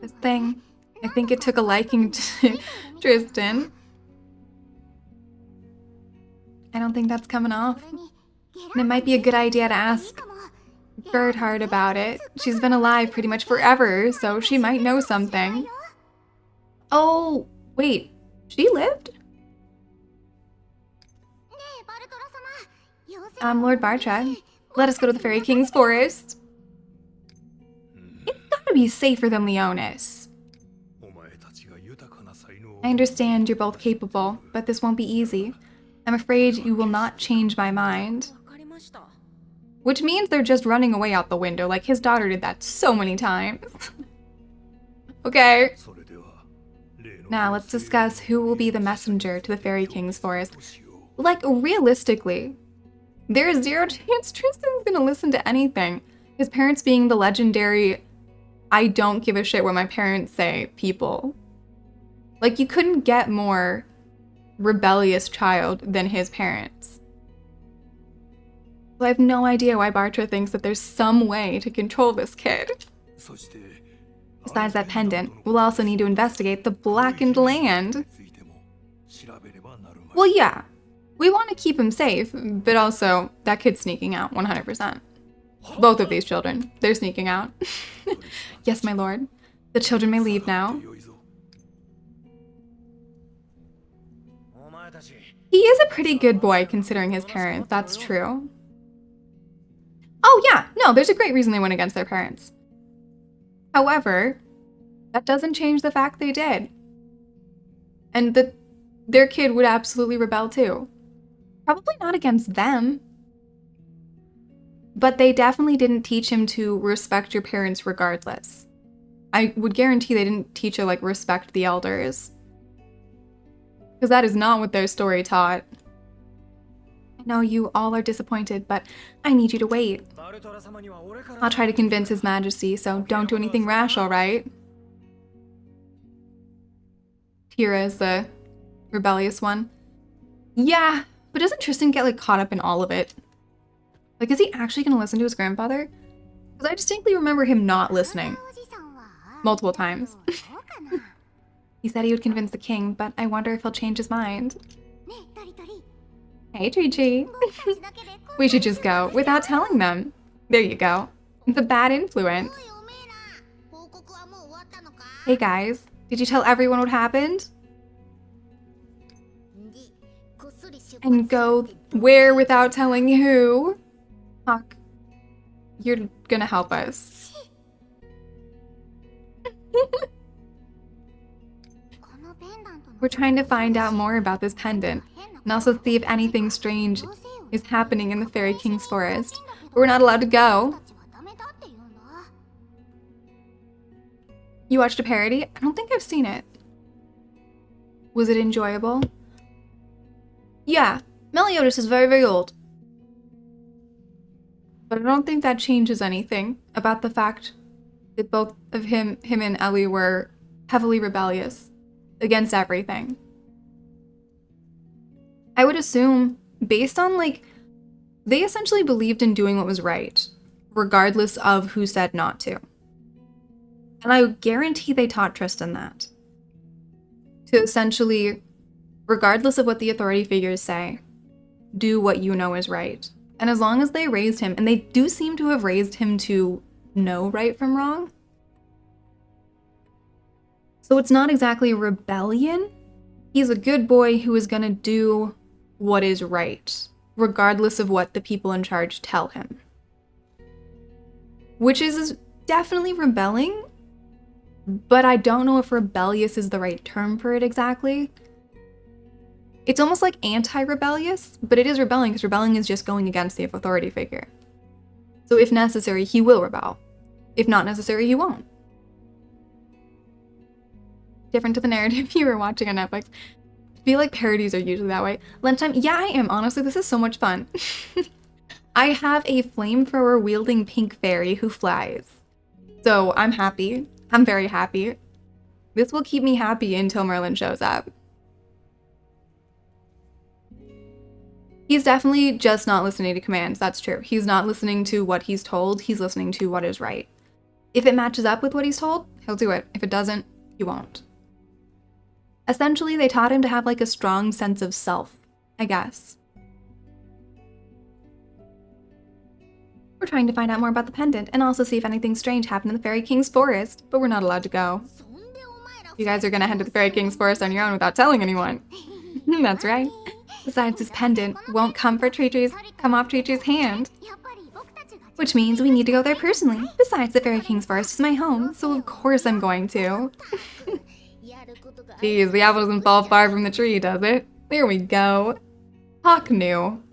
This thing, I think it took a liking to Tristan. I don't think that's coming off. And it might be a good idea to ask Gerhard about it. She's been alive pretty much forever, so she might know something. Oh, wait. She lived? Lord Bartra, let us go to the Fairy King's forest. It's gotta be safer than Leonis. I understand you're both capable, but this won't be easy. I'm afraid you will not change my mind. Which means they're just running away out the window, like his daughter did that so many times. Okay. Now let's discuss who will be the messenger to the Fairy King's forest. Like, realistically, there is zero chance Tristan's gonna listen to anything. His parents being the legendary, I don't give a shit what my parents say, people. Like, you couldn't get more rebellious child than his parents. So I have no idea why Bartra thinks that there's some way to control this kid. Besides that pendant, we'll also need to investigate the Blackened Land. Well, yeah. We want to keep him safe, but also, that kid's sneaking out, 100%. Both of these children, they're sneaking out. Yes, my lord. The children may leave now. He is a pretty good boy considering his parents, that's true. Oh yeah, no, there's a great reason they went against their parents. However, that doesn't change the fact they did. And that their kid would absolutely rebel too. Probably not against them. But they definitely didn't teach him to respect your parents regardless. I would guarantee they didn't teach her, like, respect the elders. Because that is not what their story taught. I know you all are disappointed, but I need you to wait. I'll try to convince His Majesty, so don't do anything rash, alright? Tira is the rebellious one. Yeah, but doesn't Tristan get, like, caught up in all of it? Like, is he actually gonna listen to his grandfather? Because I distinctly remember him not listening. Multiple times. He said he would convince the king, but I wonder if he'll change his mind. Hey, Chi-Chi. We should just go without telling them. There you go. The bad influence. Hey guys, did you tell everyone what happened? And go where without telling who? Hawk, you're gonna help us. We're trying to find out more about this pendant, and also see if anything strange is happening in the Fairy King's forest. But we're not allowed to go. You watched a parody? I don't think I've seen it. Was it enjoyable? Yeah, Meliodas is very, very old. But I don't think that changes anything about the fact that both of him and Ellie were heavily rebellious against everything. I would assume, based on, like, they essentially believed in doing what was right, regardless of who said not to. And I guarantee they taught Tristan that. To essentially, regardless of what the authority figures say, do what you know is right. And as long as they raised him, and they do seem to have raised him to know right from wrong. So it's not exactly a rebellion. He's a good boy who is gonna do what is right, regardless of what the people in charge tell him. Which is definitely rebelling, but I don't know if rebellious is the right term for it exactly. It's almost like anti-rebellious, but it is rebelling because rebelling is just going against the authority figure. So if necessary, he will rebel. If not necessary, he won't. Different to the narrative you were watching on Netflix. I feel like parodies are usually that way. Lunchtime? Yeah, I am. Honestly, this is so much fun. I have a flamethrower wielding pink fairy who flies. So I'm happy. I'm very happy. This will keep me happy until Merlin shows up. He's definitely just not listening to commands, that's true. He's not listening to what he's told, he's listening to what is right. If it matches up with what he's told, he'll do it. If it doesn't, he won't. Essentially, they taught him to have, like, a strong sense of self, I guess. We're trying to find out more about the pendant, and also see if anything strange happened in the Fairy King's forest, but we're not allowed to go. You guys are gonna head to the Fairy King's forest on your own without telling anyone. That's right. Besides, this pendant won't come off Chi-Chi's hand. Which means we need to go there personally. Besides, the Fairy King's Forest is my home, so of course I'm going to. Geez, the apple doesn't fall far from the tree, does it? There we go. Hawk knew.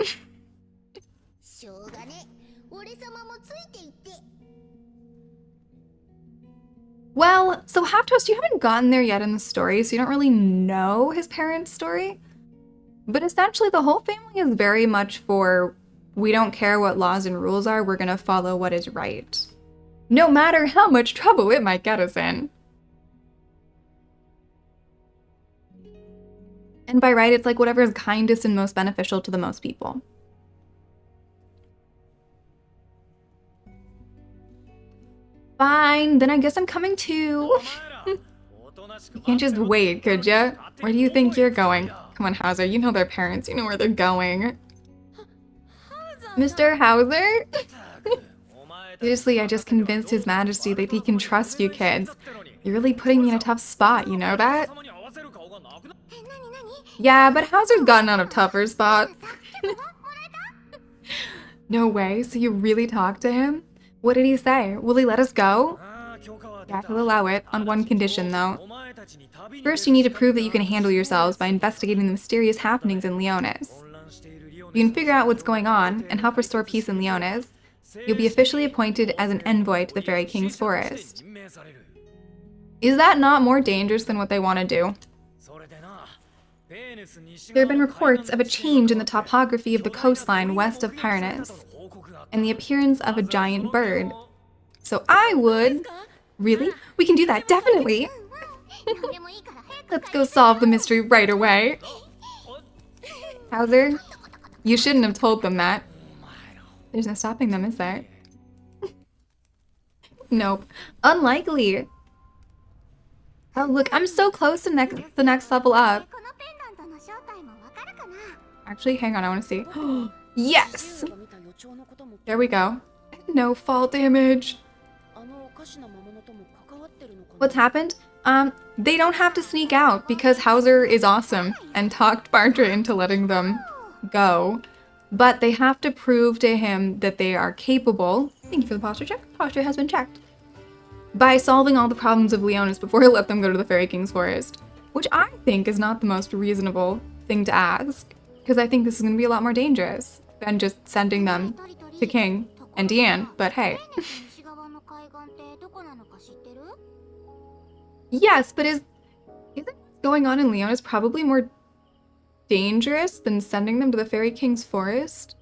Well, so Half Toast, you haven't gotten there yet in the story, so you don't really know his parents' story. But essentially, the whole family is very much for, we don't care what laws and rules are, we're gonna follow what is right. No matter how much trouble it might get us in. And by right, it's like whatever is kindest and most beneficial to the most people. Fine, then I guess I'm coming too. You can't just wait, could ya? Where do you think you're going? Come on, Hauser, you know their parents, you know where they're going. Mr. Hauser? Seriously, I just convinced His Majesty that he can trust you kids. You're really putting me in a tough spot, you know that? Yeah, but Hauser's gotten out of tougher spots. No way, so you really talked to him? What did he say? Will he let us go? Yeah, he'll allow it, on one condition though. First, you need to prove that you can handle yourselves by investigating the mysterious happenings in Leonis. You can figure out what's going on and help restore peace in Leonis. You'll be officially appointed as an envoy to the Fairy King's Forest. Is that not more dangerous than what they want to do? There have been reports of a change in the topography of the coastline west of Pyrenees, and the appearance of a giant bird. So I would... Really? We can do that, definitely! Let's go solve the mystery right away. Hauser, you shouldn't have told them that. There's no stopping them, is there? Nope. Unlikely. Oh, look, I'm so close to the next level up. Actually, hang on, I want to see. Yes! There we go. No fall damage. What's happened? They don't have to sneak out because Hauser is awesome and talked Bartra into letting them go. But they have to prove to him that they are capable. Thank you for the posture check. Posture has been checked. By solving all the problems of Leonis before he let them go to the Fairy King's Forest. Which I think is not the most reasonable thing to ask. Because I think this is going to be a lot more dangerous than just sending them to King and Deanne. But hey. Yes, but isn't what's going on in Leonis probably more dangerous than sending them to the Fairy King's Forest?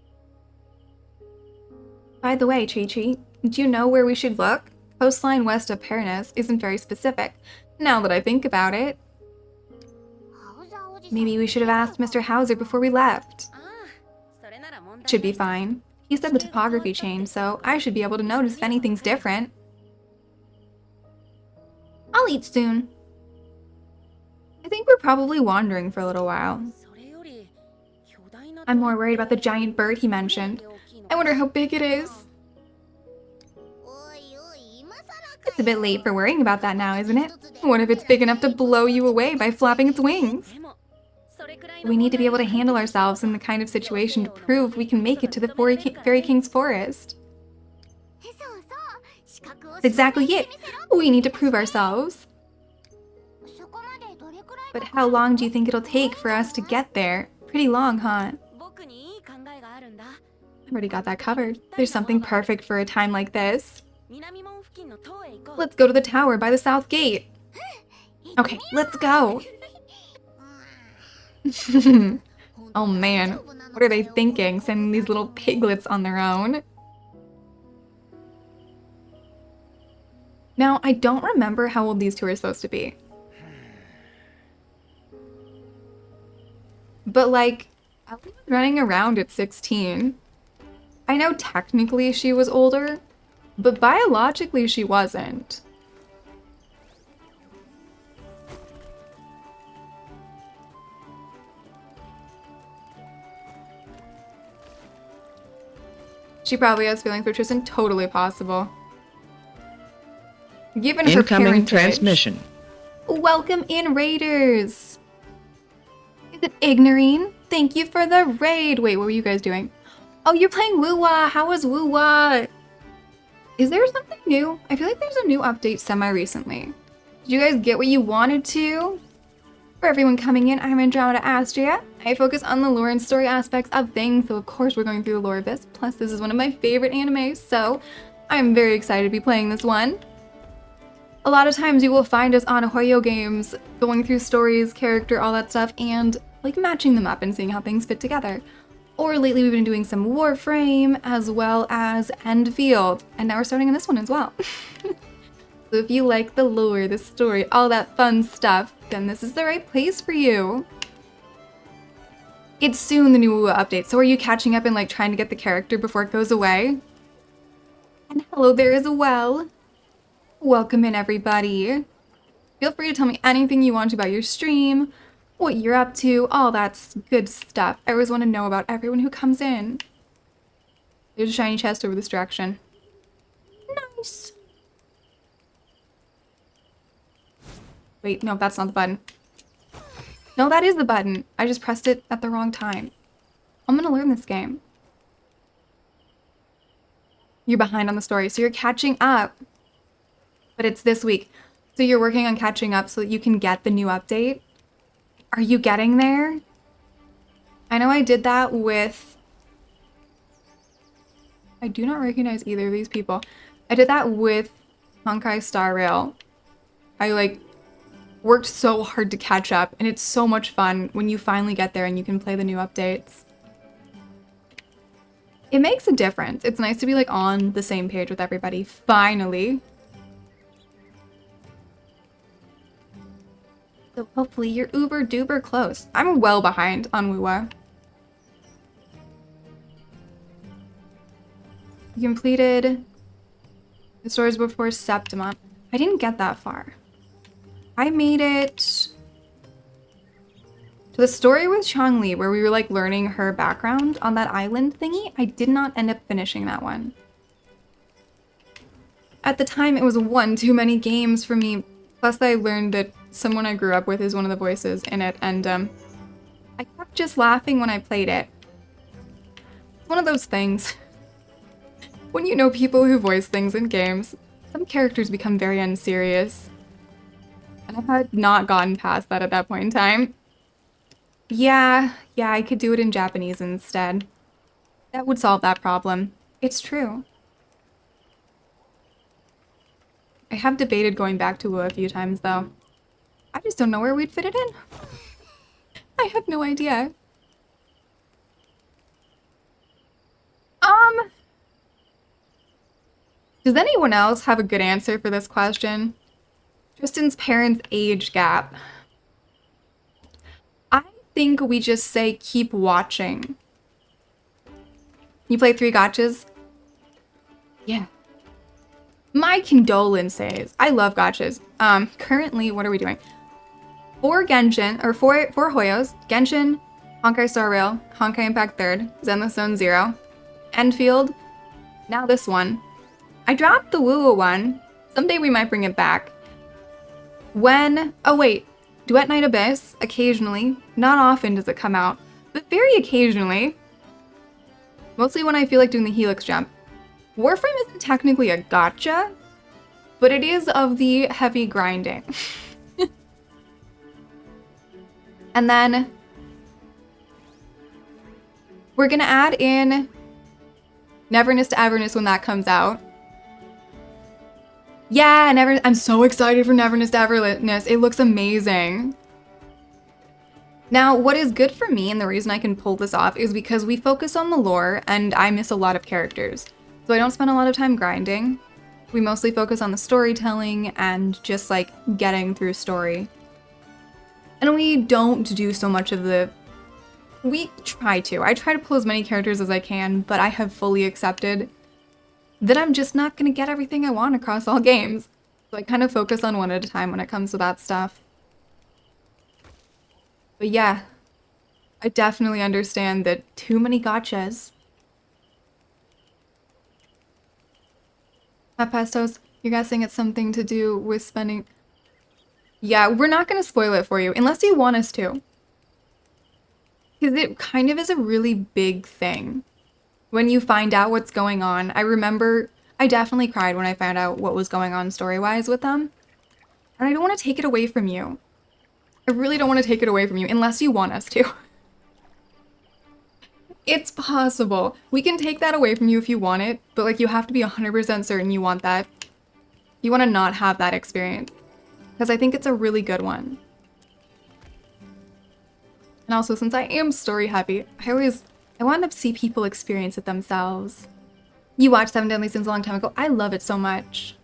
By the way, Chi-Chi, do you know where we should look? Coastline west of Pyrenees isn't very specific, now that I think about it. Maybe we should have asked Mr. Hauser before we left. Should be fine. He said the topography changed, so I should be able to notice if anything's different. I'll eat soon. I think we're probably wandering for a little while. I'm more worried about the giant bird he mentioned. I wonder how big it is. It's a bit late for worrying about that now, isn't it? What if it's big enough to blow you away by flapping its wings? We need to be able to handle ourselves in the kind of situation to prove we can make it to the Fairy King's Forest. That's exactly it. We need to prove ourselves. But how long do you think it'll take for us to get there? Pretty long, huh? I've already got that covered. There's something perfect for a time like this. Let's go to the tower by the south gate. Okay, let's go. Oh man, what are they thinking, sending these little piglets on their own? Now, I don't remember how old these two are supposed to be. But like, Ellie was running around at 16. I know technically she was older, but biologically she wasn't. She probably has feelings for Tristan, totally possible. Given her Incoming parentage. transmission. Welcome in, Raiders! Is it Ignorine? Thank you for the raid! Wait, what were you guys doing? Oh, you're playing Woo-Wah! How was Woo-Wah? Is there something new? I feel like there's a new update semi-recently. Did you guys get what you wanted to? For everyone coming in, I'm Andromeda Astria. I focus on the lore and story aspects of things, so of course we're going through the lore of this. Plus, this is one of my favorite animes, so I'm very excited to be playing this one. A lot of times you will find us on Hoyo games, going through stories, character, all that stuff, and like matching them up and seeing how things fit together. Or lately we've been doing some Warframe as well as Endfield, and now we're starting on this one as well. So if you like the lore, the story, all that fun stuff, then this is the right place for you. It's soon the new update, so are you catching up and like trying to get the character before it goes away? And hello there as well. Welcome in, everybody. Feel free to tell me anything you want about your stream, what you're up to, all that's good stuff. I always want to know about everyone who comes in. There's a shiny chest over this direction. Nice. Wait, no, that's not the button. No, that is the button. I just pressed it at the wrong time. I'm gonna learn this game. You're behind on the story, so you're catching up. But it's this week. So you're working on catching up so that you can get the new update. Are you getting there? I know I did that with... I do not recognize either of these people. I did that with Honkai Star Rail. I like worked so hard to catch up, and it's so much fun when you finally get there and you can play the new updates. It makes a difference. It's nice to be like on the same page with everybody, finally. So hopefully you're uber duper close. I'm well behind on Wuwa. You completed the stories before Septima. I didn't get that far. I made it to the story with Changli where we were like learning her background on that island thingy. I did not end up finishing that one. At the time, it was one too many games for me. Plus, I learned that someone I grew up with is one of the voices in it, and I kept just laughing when I played it. It's one of those things. When you know people who voice things in games, some characters become very unserious. And I had not gotten past that at that point in time. Yeah, I could do it in Japanese instead. That would solve that problem. It's true. I have debated going back to Wu a few times, though. I just don't know where we'd fit it in. I have no idea. Does anyone else have a good answer for this question? Tristan's parents' age gap. I think we just say keep watching. You play 3 gotchas? Yeah. My condolences. I love gotchas. Currently, what are we doing? 4 Genshin, or 4 Hoyos. Genshin, Honkai Star Rail, Honkai Impact 3rd, Zenless Zone 0, Enfield, now this one. I dropped the Woo-Woo one. Someday we might bring it back. Oh wait, Duet Night Abyss, occasionally. Not often does it come out, but very occasionally. Mostly when I feel like doing the Helix jump. Warframe isn't technically a gotcha, but it is of the heavy grinding. And then we're gonna add in Neverness to Everness when that comes out. Yeah, I'm so excited for Neverness to Everness. It looks amazing. Now, what is good for me and the reason I can pull this off is because we focus on the lore and I miss a lot of characters. So I don't spend a lot of time grinding. We mostly focus on the storytelling and just like getting through story. And we don't do so much of the... We try to. I try to pull as many characters as I can, but I have fully accepted that I'm just not going to get everything I want across all games. So I kind of focus on one at a time when it comes to that stuff. But yeah, I definitely understand that too many gotchas. Pestos, you're guessing it's something to do with spending... Yeah, we're not going to spoil it for you, unless you want us to. Because it kind of is a really big thing. When you find out what's going on, I remember I definitely cried when I found out what was going on story-wise with them. And I don't want to take it away from you. I really don't want to take it away from you unless you want us to. It's possible. We can take that away from you if you want it, but like you have to be 100% certain you want that. You want to not have that experience. Because I think it's a really good one. And also, since I am story heavy, I want to see people experience it themselves. You watched Seven Deadly Sins a long time ago. I love it so much.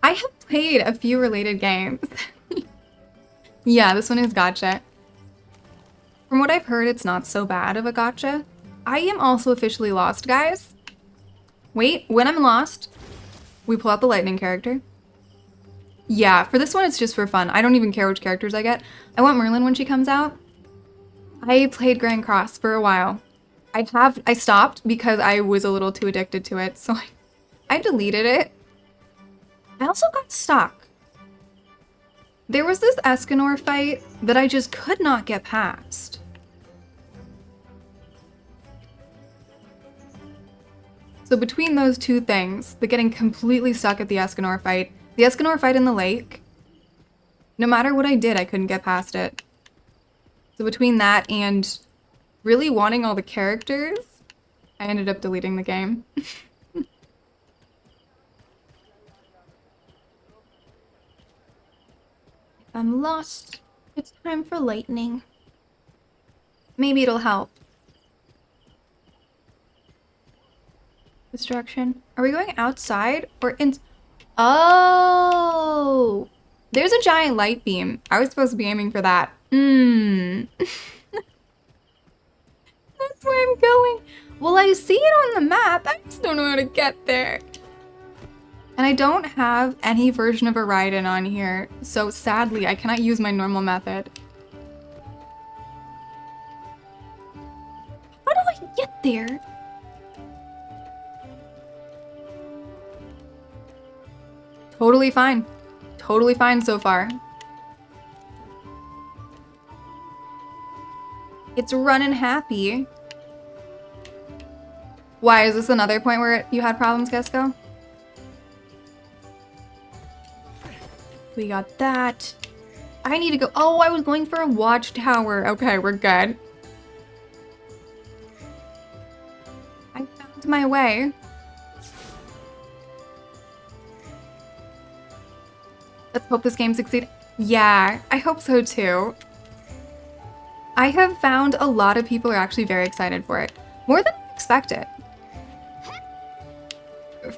I have played a few related games. Yeah, this one is gacha. From what I've heard, it's not so bad of a gacha. I am also officially lost, guys. Wait, when I'm lost, we pull out the lightning character. Yeah, for this one, it's just for fun. I don't even care which characters I get. I want Merlin when she comes out. I played Grand Cross for a while. I stopped because I was a little too addicted to it, so I deleted it. I also got stuck. There was this Escanor fight that I just could not get past. So between those two things, the getting completely stuck at the Escanor fight in the lake, no matter what I did, I couldn't get past it. So between that and really wanting all the characters, I ended up deleting the game. I'm lost. It's time for lightning. Maybe it'll help. Destruction. Are we going outside or in? Oh! There's a giant light beam. I was supposed to be aiming for that. That's where I'm going. Well, I see it on the map. I just don't know how to get there. And I don't have any version of a Raiden on here, so sadly, I cannot use my normal method. How do I get there? Totally fine. Totally fine so far. It's running happy. Why, is this another point where you had problems, Gesco? We got that. I need to go. Oh, I was going for a watchtower. Okay, we're good. I found my way. Let's hope this game succeeds. Yeah, I hope so too. I have found a lot of people are actually very excited for it. More than I expected.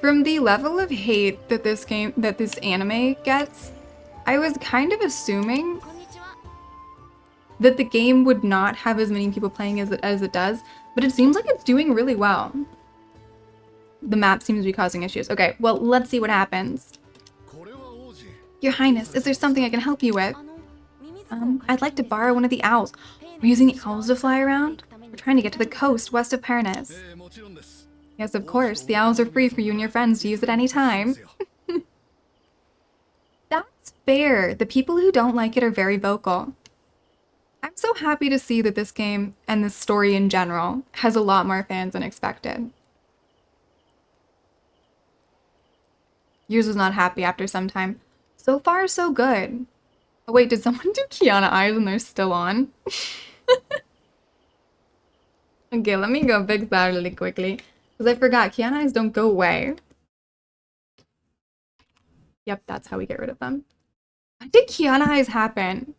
From the level of hate that this anime gets, I was kind of assuming that the game would not have as many people playing as it does, but it seems like it's doing really well. The map seems to be causing issues. Okay, well, let's see what happens. Your Highness, is there something I can help you with? I'd like to borrow one of the owls. We're using the owls to fly around? We're trying to get to the coast west of Paranus. Yes, of course. The owls are free for you and your friends to use at any time. That's fair. The people who don't like it are very vocal. I'm so happy to see that this game, and this story in general, has a lot more fans than expected. Yours was not happy after some time. So far, so good. Oh wait, did someone do Kiana eyes and they're still on? Okay, let me go fix that really quickly. Because I forgot, Kiana eyes don't go away. Yep, that's how we get rid of them. When did Kiana eyes happen?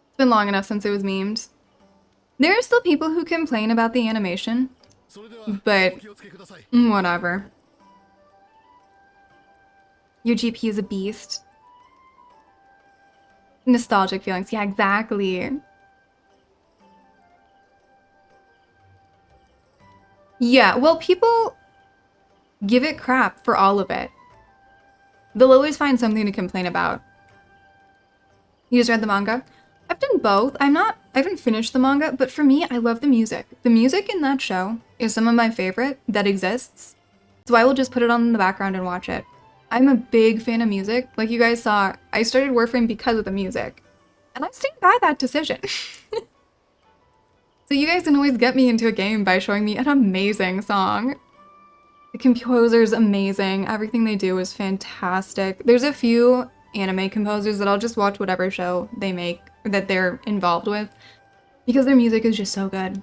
It's been long enough since it was memed. There are still people who complain about the animation, but whatever. Your GP is a beast. Nostalgic feelings, yeah, exactly. Yeah, well, people give it crap for all of it. They'll always find something to complain about. You just read the manga? I've done both. I haven't finished the manga, but for me, I love the music. The music in that show is some of my favorite that exists. So I will just put it on in the background and watch it. I'm a big fan of music. Like you guys saw, I started Warframe because of the music. And I stand by that decision. So you guys can always get me into a game by showing me an amazing song. The composer's amazing. Everything they do is fantastic. There's a few anime composers that I'll just watch whatever show they make or that they're involved with because their music is just so good.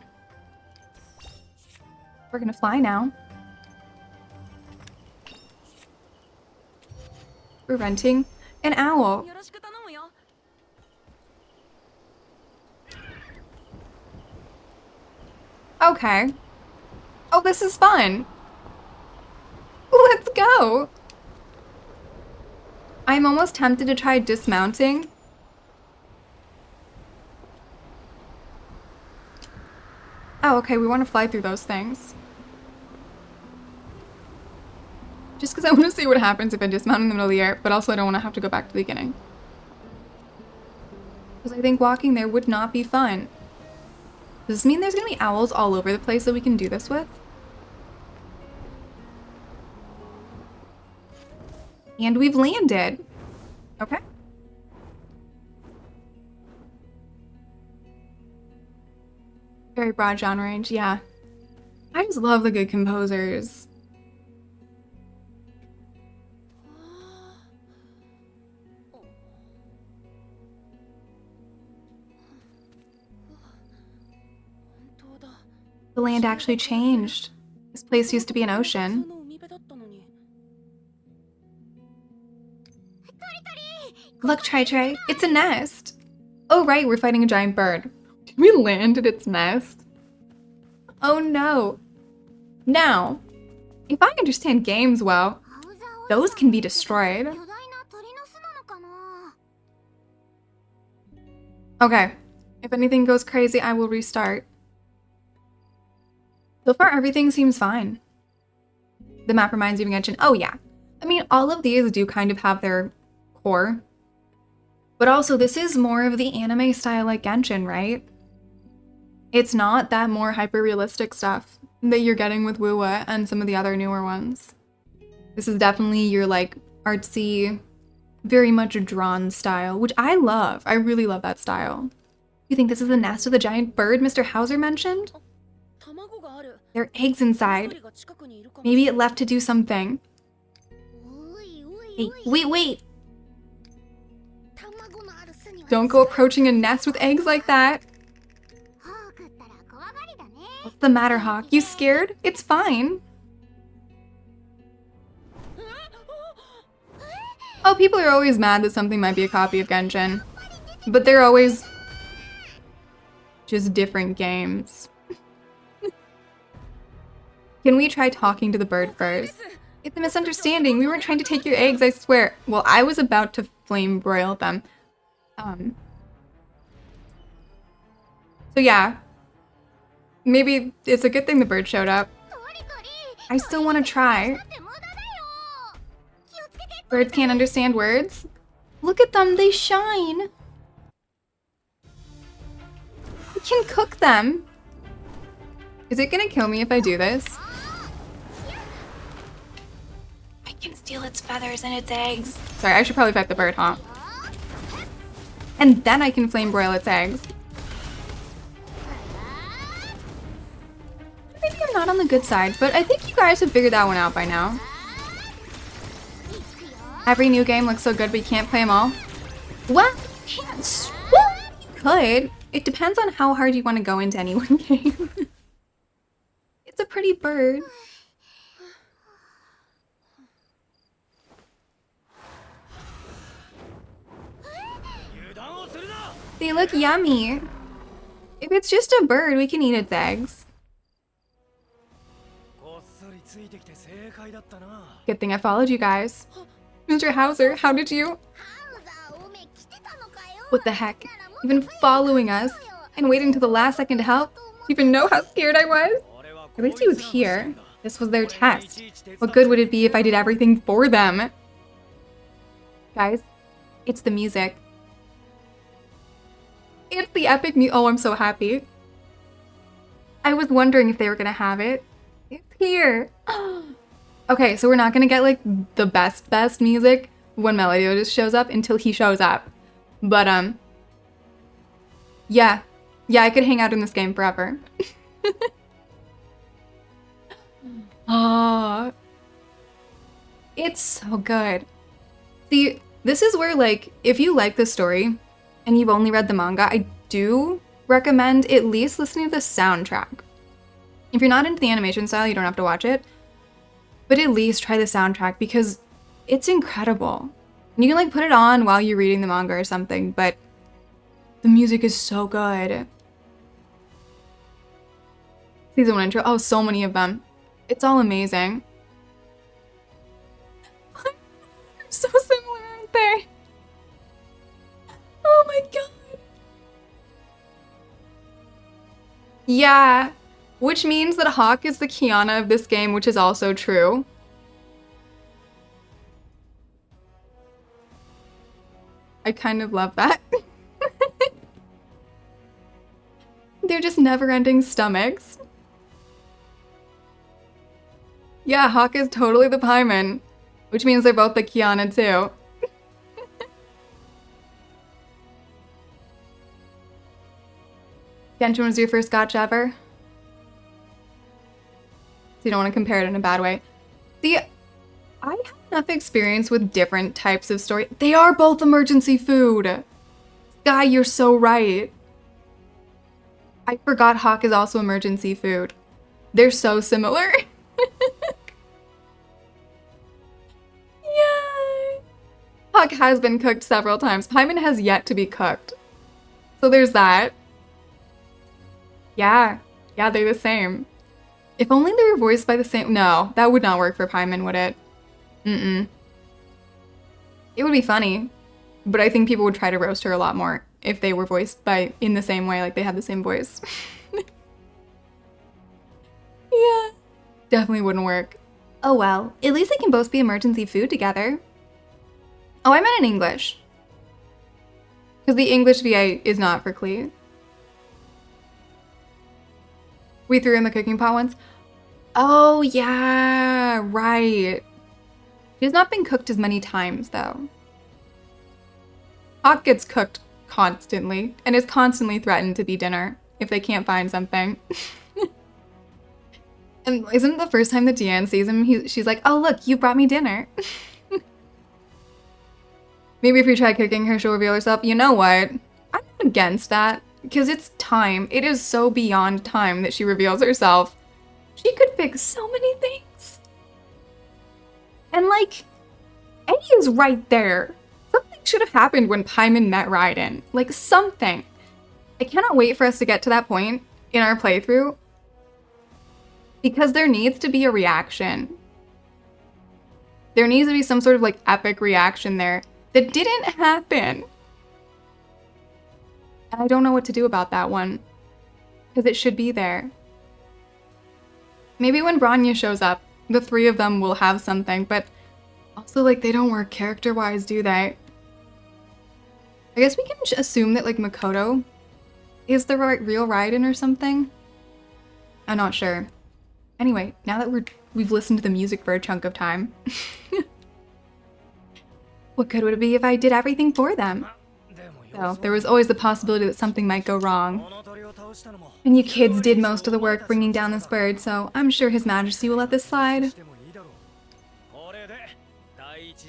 We're gonna fly now. We're renting an owl. Okay. Oh, this is fun. Let's go. I'm almost tempted to try dismounting. Oh, okay, we want to fly through those things. Just because I want to see what happens if I dismount in the middle of the air, but also I don't want to have to go back to the beginning. Because I think walking there would not be fun. Does this mean there's going to be owls all over the place that we can do this with? And we've landed. Okay. Very broad genre range, yeah. I just love the good composers. The land actually changed. This place used to be an ocean. Look, Try Try, it's a nest. Oh right, we're fighting a giant bird. Did we land at its nest? Oh no. Now, if I understand games well, those can be destroyed. Okay, if anything goes crazy, I will restart. So far, everything seems fine. The map reminds me of Genshin. Oh yeah. I mean, all of these do kind of have their core. But also, this is more of the anime style like Genshin, right? It's not that more hyper-realistic stuff that you're getting with Wuwa and some of the other newer ones. This is definitely your like artsy, very much drawn style, which I love. I really love that style. You think this is the nest of the giant bird Mr. Hauser mentioned? There are eggs inside. Maybe it left to do something. Hey, wait! Don't go approaching a nest with eggs like that. What's the matter, Hawk? You scared? It's fine. Oh, people are always mad that something might be a copy of Genshin. But they're always just different games. Can we try talking to the bird first? It's a misunderstanding. We weren't trying to take your eggs, I swear. Well, I was about to flame broil them. So yeah. Maybe it's a good thing the bird showed up. I still want to try. Birds can't understand words? Look at them, they shine! We can cook them! Is it gonna kill me if I do this? I can steal its feathers and its eggs. Sorry, I should probably fight the bird, huh? And then I can flame broil its eggs. Maybe I'm not on the good side, but I think you guys have figured that one out by now. Every new game looks so good, but you can't play them all. What? Can't? Well, you could. It depends on how hard you want to go into any one game. It's a pretty bird. They look yummy. If it's just a bird, we can eat its eggs. Good thing I followed you guys. Mr. Hauser, how did you? What the heck? Even following us and waiting to the last second to help? Do you even know how scared I was? At least he was here. This was their test. What good would it be if I did everything for them? Guys, it's the music. It's the epic oh, I'm so happy. I was wondering if they were gonna have it. It's here. Okay, so we're not gonna get like the best music when Meliodas shows up until he shows up. But yeah, Yeah, I could hang out in this game forever. Ah, it's so good. See, this is where, like, if you like the story and you've only read the manga, I do recommend at least listening to the soundtrack. If you're not into the animation style, you don't have to watch it, but at least try the soundtrack because it's incredible. And you can, like, put it on while you're reading the manga or something, but the music is so good. Season 1 intro. Oh, so many of them. It's all amazing. They're so similar, aren't they? Oh my god. Yeah. Which means that Hawk is the Kiana of this game, which is also true. I kind of love that. They're just never-ending stomachs. Yeah, Hawk is totally the Paimon, which means they're both the Kiana too. Genshin was your first gotcha ever? So you don't want to compare it in a bad way. See, I have enough experience with different types of story. They are both emergency food. Guy, you're so right. I forgot Hawk is also emergency food. They're so similar. Yay! Hawk has been cooked several times. Paimon has yet to be cooked. So there's that. Yeah. Yeah, they're the same. If only they were voiced by the same- No, that would not work for Paimon, would it? Mm-mm. It would be funny, but I think people would try to roast her a lot more if they were voiced by in the same way, like they had the same voice. Yeah. Definitely wouldn't work. Oh well, at least they can both be emergency food together. Oh, I meant in English. Because the English VA is not for Klee. We threw in the cooking pot once. Oh, yeah, right. She has not been cooked as many times, though. Hawk gets cooked constantly and is constantly threatened to be dinner if they can't find something. And isn't the first time that Deanne sees him, she's like, oh, look, you brought me dinner. Maybe if we try cooking her, she'll reveal herself. You know what? I'm not against that, because it's time. It is so beyond time that she reveals herself. She could fix so many things. And, like, Eddie is right there. Something should have happened when Paimon met Raiden. Like, something. I cannot wait for us to get to that point in our playthrough, because there needs to be a reaction. There needs to be some sort of, like, epic reaction there that didn't happen. And I don't know what to do about that one, because it should be there. Maybe when Branya shows up, the three of them will have something, but also, like, they don't work character-wise, do they? I guess we can assume that, like, Makoto is the real Raiden or something? I'm not sure. Anyway, now that we've listened to the music for a chunk of time, what good would it be if I did everything for them? So there was always the possibility that something might go wrong. And you kids did most of the work bringing down this bird, so I'm sure His Majesty will let this slide.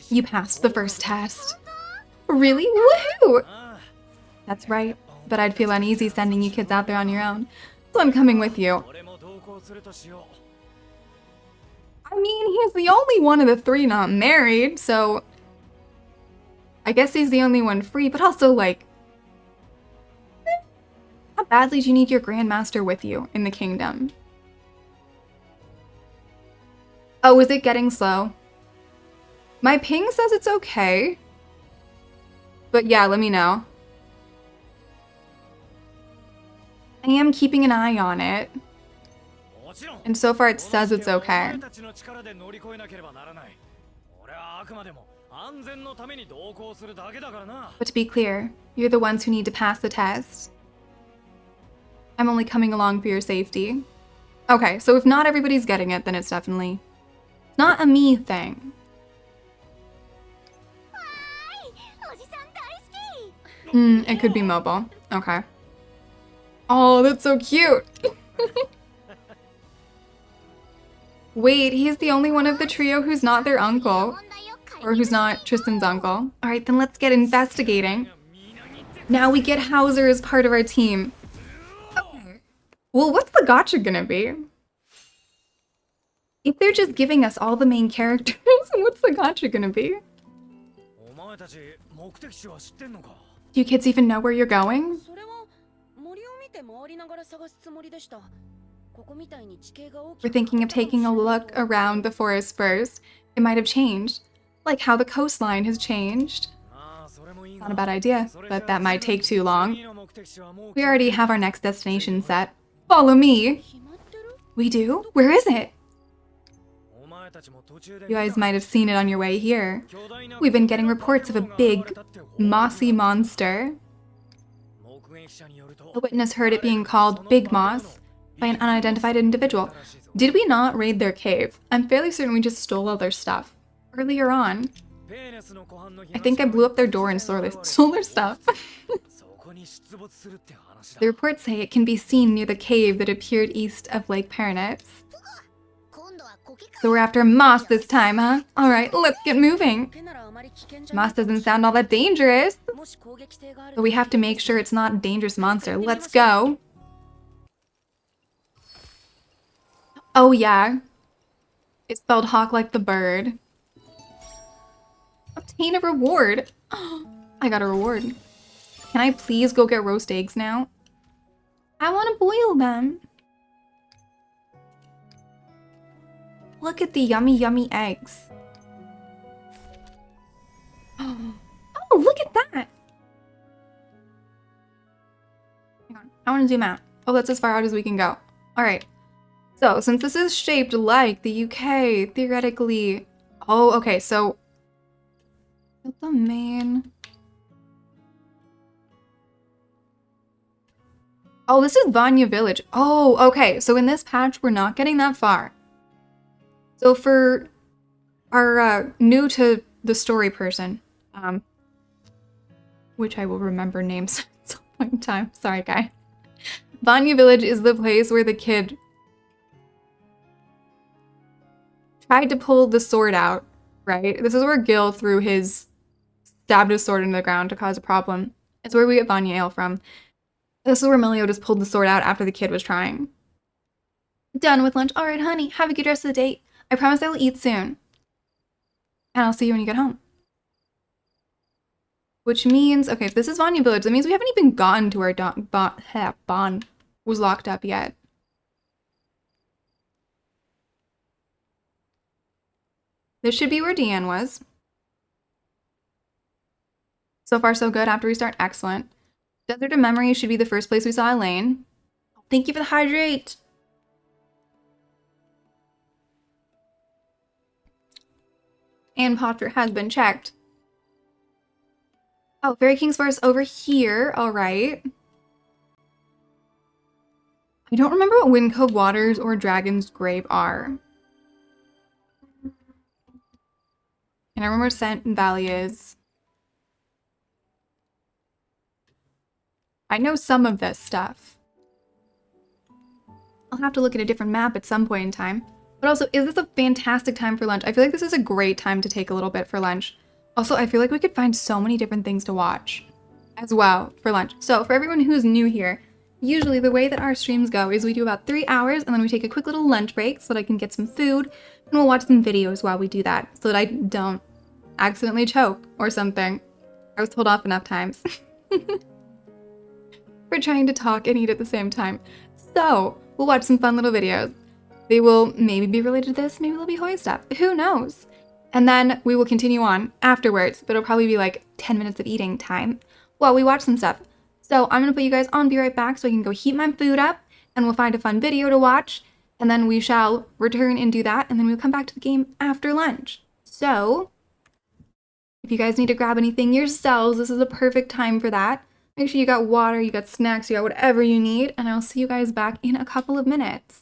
You passed the first test. Really? Woohoo! That's right, but I'd feel uneasy sending you kids out there on your own, so I'm coming with you. I mean, he's the only one of the three not married, so I guess he's the only one free, but also, like, how badly do you need your Grandmaster with you in the kingdom? Oh, is it getting slow? My ping says it's okay. But yeah, let me know. I am keeping an eye on it. And so far it says it's okay. But to be clear, you're the ones who need to pass the test. I'm only coming along for your safety. Okay, so if not everybody's getting it, then it's definitely not a me thing. It could be mobile. Okay. Oh, that's so cute. Wait, he's the only one of the trio who's not their uncle. Or who's not Tristan's uncle. Alright, then let's get investigating. Now we get Hauser as part of our team. Okay. Well, what's the gotcha gonna be? If they're just giving us all the main characters, what's the gotcha gonna be? Do you kids even know where you're going? We're thinking of taking a look around the forest first. It might have changed, like how the coastline has changed. Not a bad idea, but that might take too long. We already have our next destination set. Follow me! We do? Where is it? You guys might have seen it on your way here. We've been getting reports of a big, mossy monster. A witness heard it being called Big Moss by an unidentified individual. Did we not raid their cave? I'm fairly certain we just stole all their stuff earlier on. I think I blew up their door and stole their stuff. The reports say it can be seen near the cave that appeared east of Lake Paranitz. So we're after Moss this time, huh? Alright, let's get moving. Moss doesn't sound all that dangerous. But we have to make sure it's not a dangerous monster. Let's go. Oh yeah. It's spelled hawk like the bird. Obtain a reward. I got a reward. Can I please go get roast eggs now? I want to boil them. Look at the yummy, yummy eggs. Oh, look at that. Hang on. I want to zoom out. Oh, that's as far out as we can go. All right. So, since this is shaped like the UK, theoretically... Oh, okay, so... the main... Oh, this is Vanya Village. Oh, okay, so in this patch, we're not getting that far. So for our new to the story person, which I will remember names at some point in time. Sorry, guys. Vanya Village is the place where the kid tried to pull the sword out, right? This is where Gil stabbed his sword into the ground to cause a problem. It's where we get Vanya Ale from. This is where Melio just pulled the sword out after the kid was trying. Done with lunch. All right, honey, have a good rest of the day. I promise I will eat soon. And I'll see you when you get home. Which means, okay, if this is Vanya Village, that means we haven't even gotten to our Bon was locked up yet. This should be where Deanne was. So far, so good. After we start, excellent. Desert of Memory should be the first place we saw Elaine. Thank you for the hydrate. And Potter has been checked. Oh, Fairy King's Forest over here. All right. I don't remember what Wind Cove Waters or Dragon's Grave are. And I remember Scent Valley is. I know some of this stuff. I'll have to look at a different map at some point in time. But also, is this a fantastic time for lunch? I feel like this is a great time to take a little bit for lunch. Also, I feel like we could find so many different things to watch as well for lunch. So for everyone who's new here, usually the way that our streams go is we do about 3 hours and then we take a quick little lunch break so that I can get some food and we'll watch some videos while we do that so that I don't accidentally choke or something. I was told off enough times for trying to talk and eat at the same time. So we'll watch some fun little videos. They will maybe be related to this, maybe they'll be Hoy stuff, who knows? And then we will continue on afterwards, but it'll probably be like 10 minutes of eating time while we watch some stuff. So I'm gonna put you guys on, be right back so I can go heat my food up and we'll find a fun video to watch and then we shall return and do that and then we'll come back to the game after lunch. So if you guys need to grab anything yourselves, this is a perfect time for that. Make sure you got water, you got snacks, you got whatever you need, and I'll see you guys back in a couple of minutes.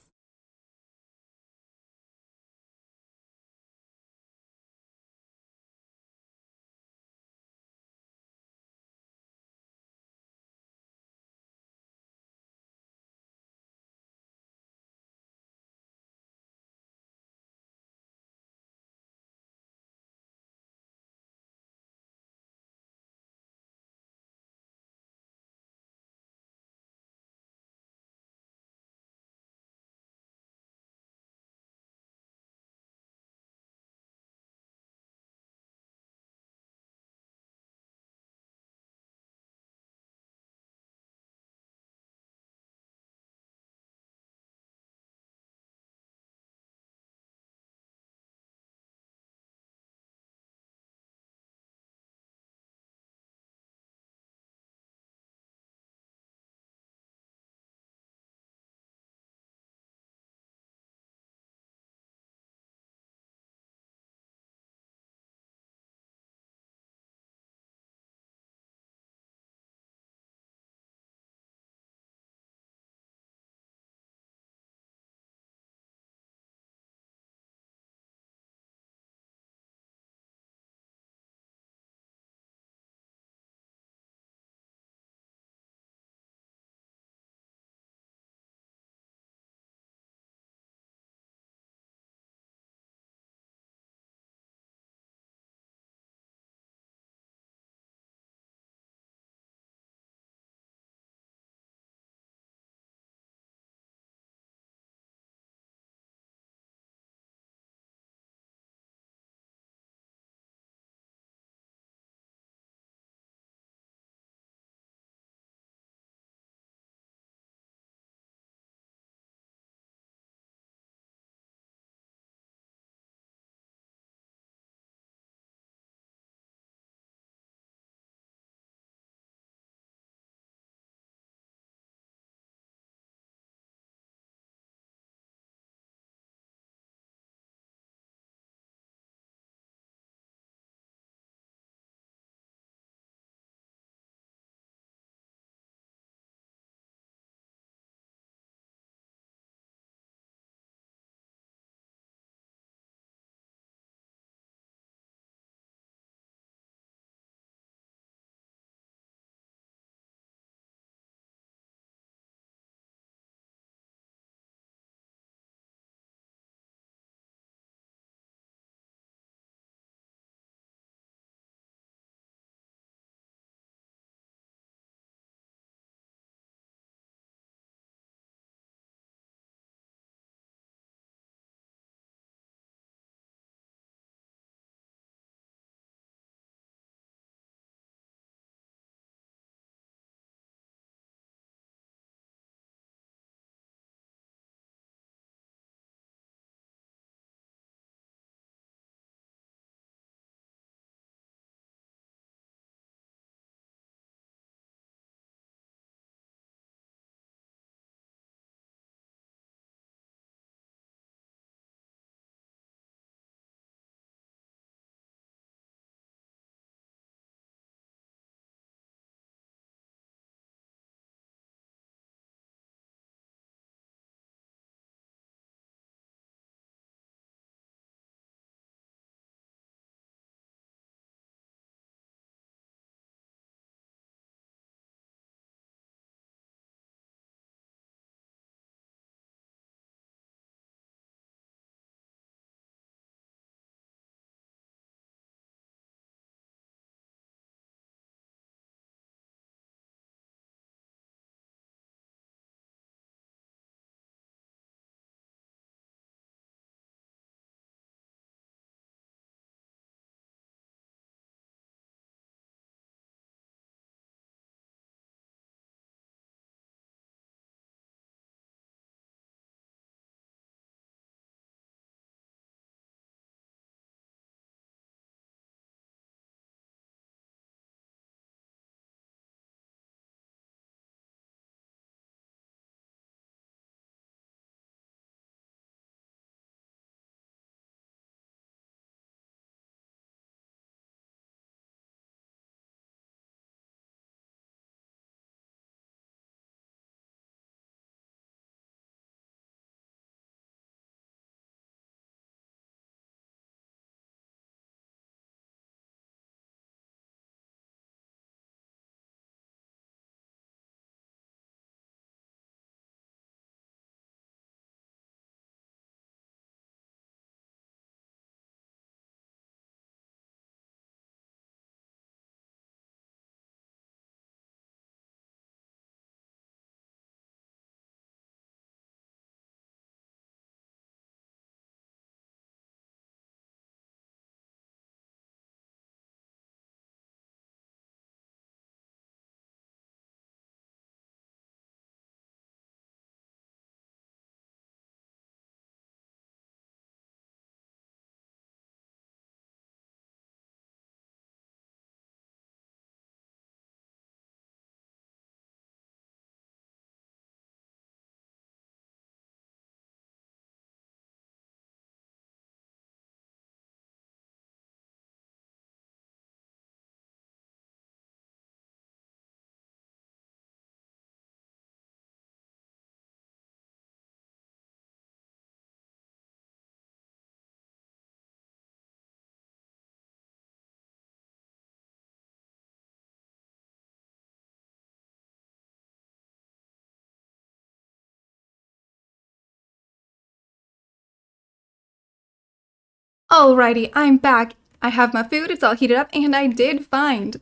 Alrighty, I'm back. I have my food, it's all heated up, and I did find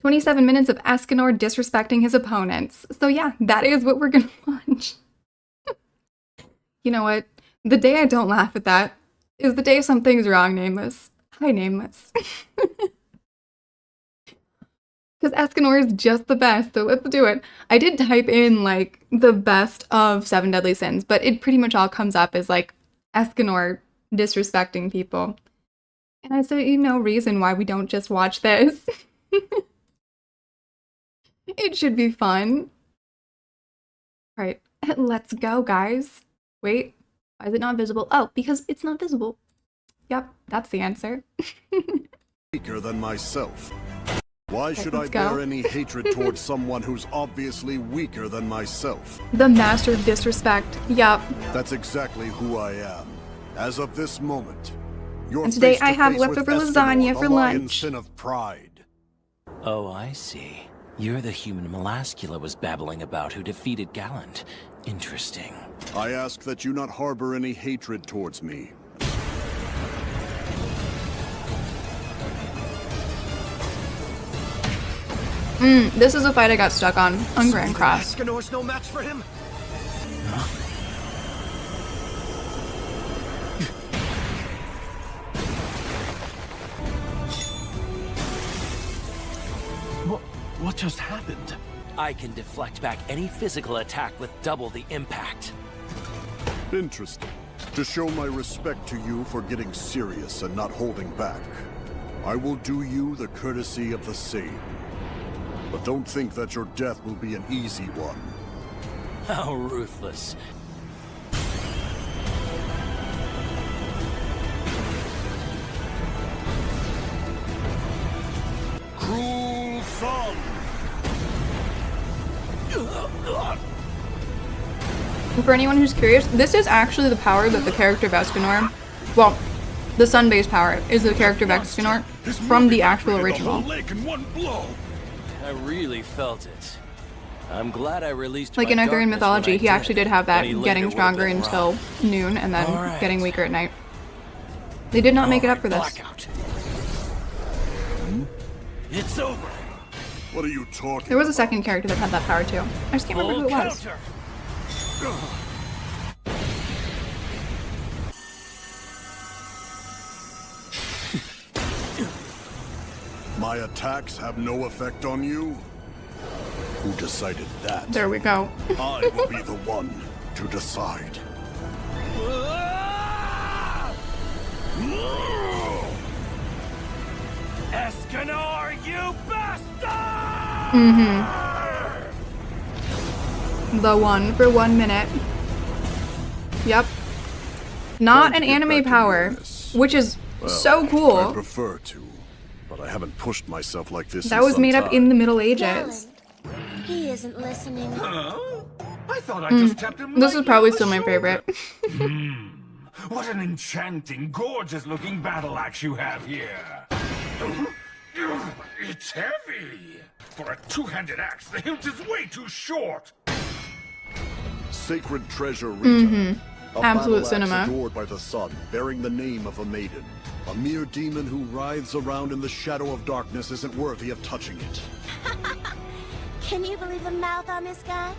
27 minutes of Escanor disrespecting his opponents. So yeah, that is what we're gonna watch. You know what? The day I don't laugh at that is the day something's wrong, Nameless. Hi, Nameless. Because Escanor is just the best, so let's do it. I did type in, like, the best of 7 Deadly Sins, but it pretty much all comes up as, like, Escanor disrespecting people. And I see no reason why we don't just watch this. It should be fun. Alright, let's go, guys. Wait, why is it not visible? Oh, because it's not visible. Yep, that's the answer. Weaker than myself. Why Okay, should I let's go. bear any hatred towards someone who's obviously weaker than myself? The master of disrespect. Yup. That's exactly who I am. As of this moment, you're And today I have face-to-face with leftover Escanor, lasagna the for lion lunch. sin of pride. Oh, I see. You're the human Melascula was babbling about who defeated Gallant. Interesting. I ask that you not harbor any hatred towards me. This is a fight I got stuck on Grand Cross. Escanor's no match for him? What just happened? I can deflect back any physical attack with double the impact. Interesting. To show my respect to you for getting serious and not holding back, I will do you the courtesy of the same. But don't think that your death will be an easy one. How ruthless. Cruel sun! For anyone who's curious, this is actually the power that the character of Escanor, well, the sun-based power is the character of Escanor from the actual original. I really felt it. I'm glad I released Like my in Arthurian darkness when mythology, I he actually did have that Any later getting would've stronger been until rough. noon and then Alright. getting weaker at night. They did not make it up for this. Blackout. It's over. What are you talking There was a about? second character that had that power too. I just can't remember who Full it was. counter. My attacks have no effect on you? Who decided that? There we go. I will be the one to decide. Escanor, you bastard! The one for 1 minute. Yep. Not Trying an to get anime back to power, newness. which is Well, so I cool. prefer to, but I haven't pushed myself like this That in was some made up in time. the Middle Ages. Gallant. He isn't listening. Huh? I thought I just tapped him This is lightly probably on the still my shoulder. favorite. What an enchanting, gorgeous-looking battle axe you have here. It's heavy. For a two-handed axe, the hilt is way too short. Sacred treasure Rita. A Absolute battle axe cinema. adored by the sun, bearing the name of a maiden. A mere demon who writhes around in the shadow of darkness isn't worthy of touching it. Can you believe the mouth on this guy?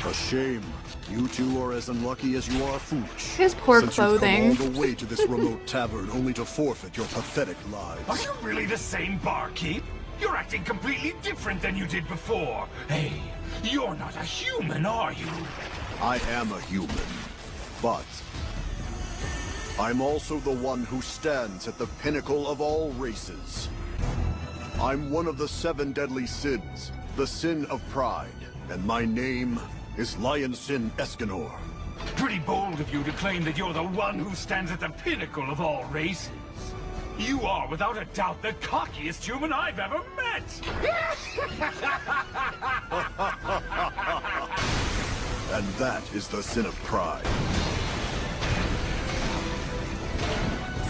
A shame. You two are as unlucky as you are foolish. His poor Since clothing. You've come all the way to this remote tavern only to forfeit your pathetic Are lives. you really the same barkeep? You're acting completely different than you did before. Hey, you're not a human, are you? I am a human, but I'm also the one who stands at the pinnacle of all races. I'm one of the 7 deadly sins, the sin of pride, and my name is Lion Sin Escanor. Pretty bold of you to claim that you're the one who stands at the pinnacle of all races. You are, without a doubt, the cockiest human I've ever met! And that is the sin of pride.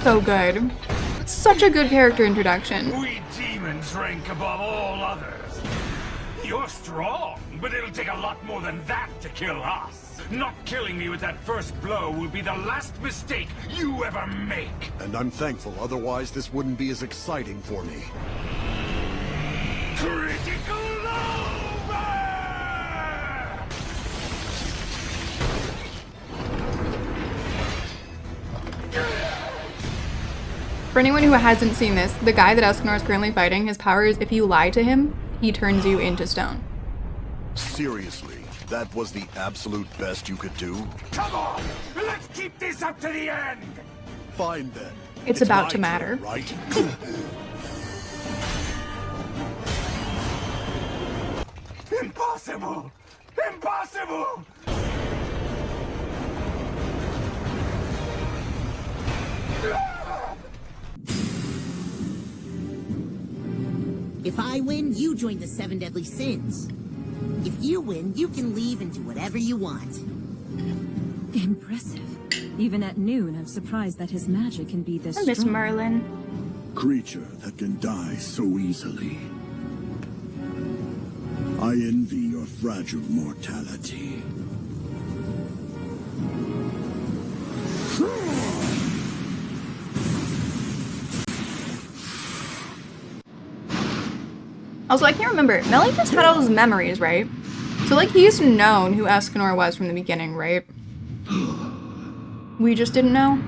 So good. Such a good character introduction. We demons rank above all others. You're strong, but it'll take a lot more than that to kill us. Not killing me with that first blow will be the last mistake you ever make. And I'm thankful, otherwise this wouldn't be as exciting for me. Critical over! For anyone who hasn't seen this, the guy that Escanor is currently fighting, his power is if you lie to him, he turns you into stone. Seriously, that was the absolute best you could do? Come on! Let's keep this up to the end! Fine then. It's about my to matter. turn, right? Impossible! Impossible! If I win, you join the 7 deadly sins. If you win, you can leave and do whatever you want. Impressive. Even at noon, I'm surprised that his magic can be this Miss strong. Merlin. Creature that can die so easily. I envy your fragile mortality. Also, I can't remember. Melly just had all those memories, right? So, like, he's known who Escanor was from the beginning, right? We just didn't know?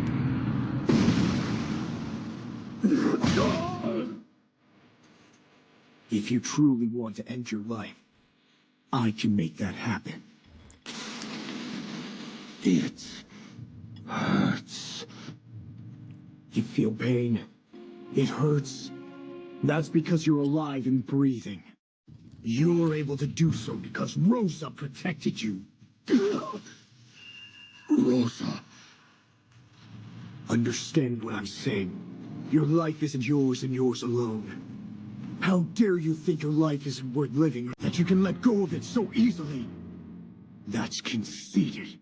If you truly want to end your life, I can make that happen. It hurts. You feel pain. It hurts. That's because you're alive and breathing. You're able to do so because Rosa protected you. Rosa. Understand what I'm saying. Your life isn't yours and yours alone. How dare you think your life isn't worth living, or that you can let go of it so easily? That's conceited.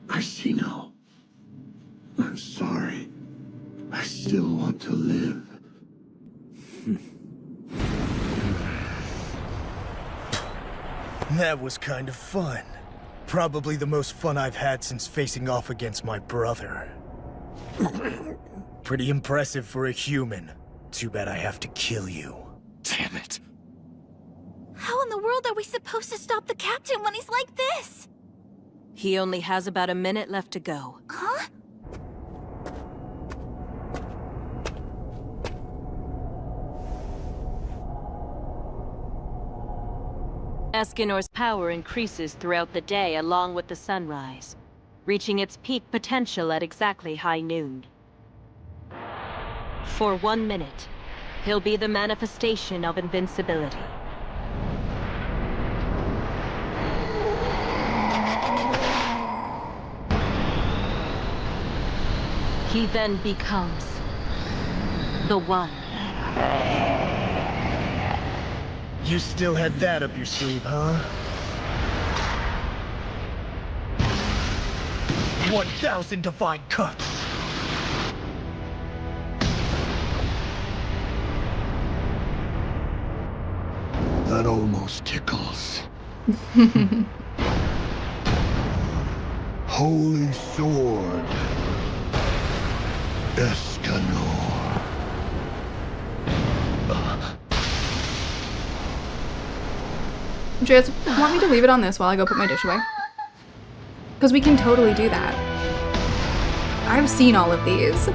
I see now. I'm sorry. I still want to live. That was kind of fun. Probably the most fun I've had since facing off against my brother. Pretty impressive for a human. Too bad I have to kill you. Damn it. How in the world are we supposed to stop the captain when he's like this? He only has about a minute left to go. Huh? Escanor's power increases throughout the day along with the sunrise, reaching its peak potential at exactly high noon. For 1 minute, he'll be the manifestation of invincibility. He then becomes the One. You still had that up your sleeve, huh? 1,000 divine cuts! That almost tickles. Holy Sword. Escanor. Do you guys want me to leave it on this while I go put my dish away? Because we can totally do that. I've seen all of these.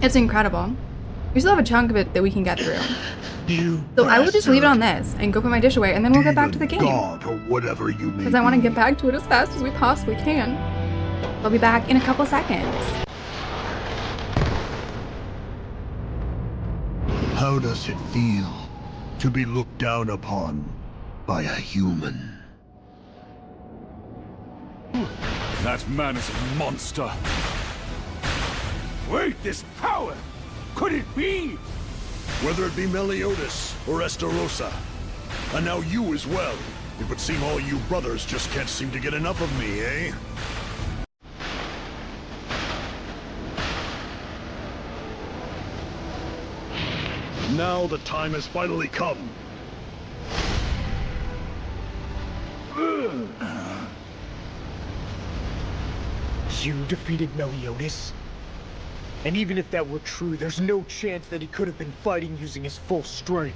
It's incredible. We still have a chunk of it that we can get through. So I will just leave it on this and go put my dish away, and then we'll get back to the game. God or whatever you may Because I want to get back to it as fast as we possibly can. I'll be back in a couple seconds. How does it feel to be looked down upon by a human? That man is a monster. Wait, this power! Could it be? Whether it be Meliodas or Estarossa, and now you as well. It would seem all you brothers just can't seem to get enough of me, eh? Now the time has finally come. You defeated Meliodas? And even if that were true, there's no chance that he could have been fighting using his full strength.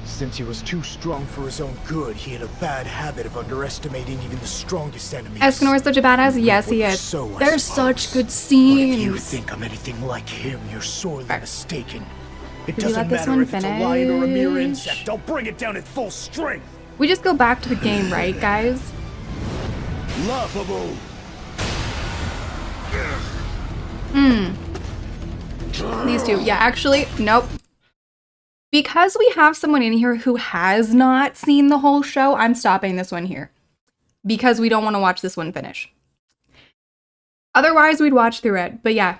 Since he was too strong for his own good, he had a bad habit of underestimating even the strongest enemies. Escanor's such a badass. Yes, he is. They're such good scenes. But if you think I'm anything like him, you're sorely mistaken. It Did you let doesn't this matter one if it's a lion or a mere finish? insect. I'll bring it down at full strength. We just go back to the game, right, guys? Laughable. These two. Yeah, actually, nope. Because we have someone in here who has not seen the whole show, I'm stopping this one here. Because we don't want to watch this one finish. Otherwise, we'd watch through it. But yeah,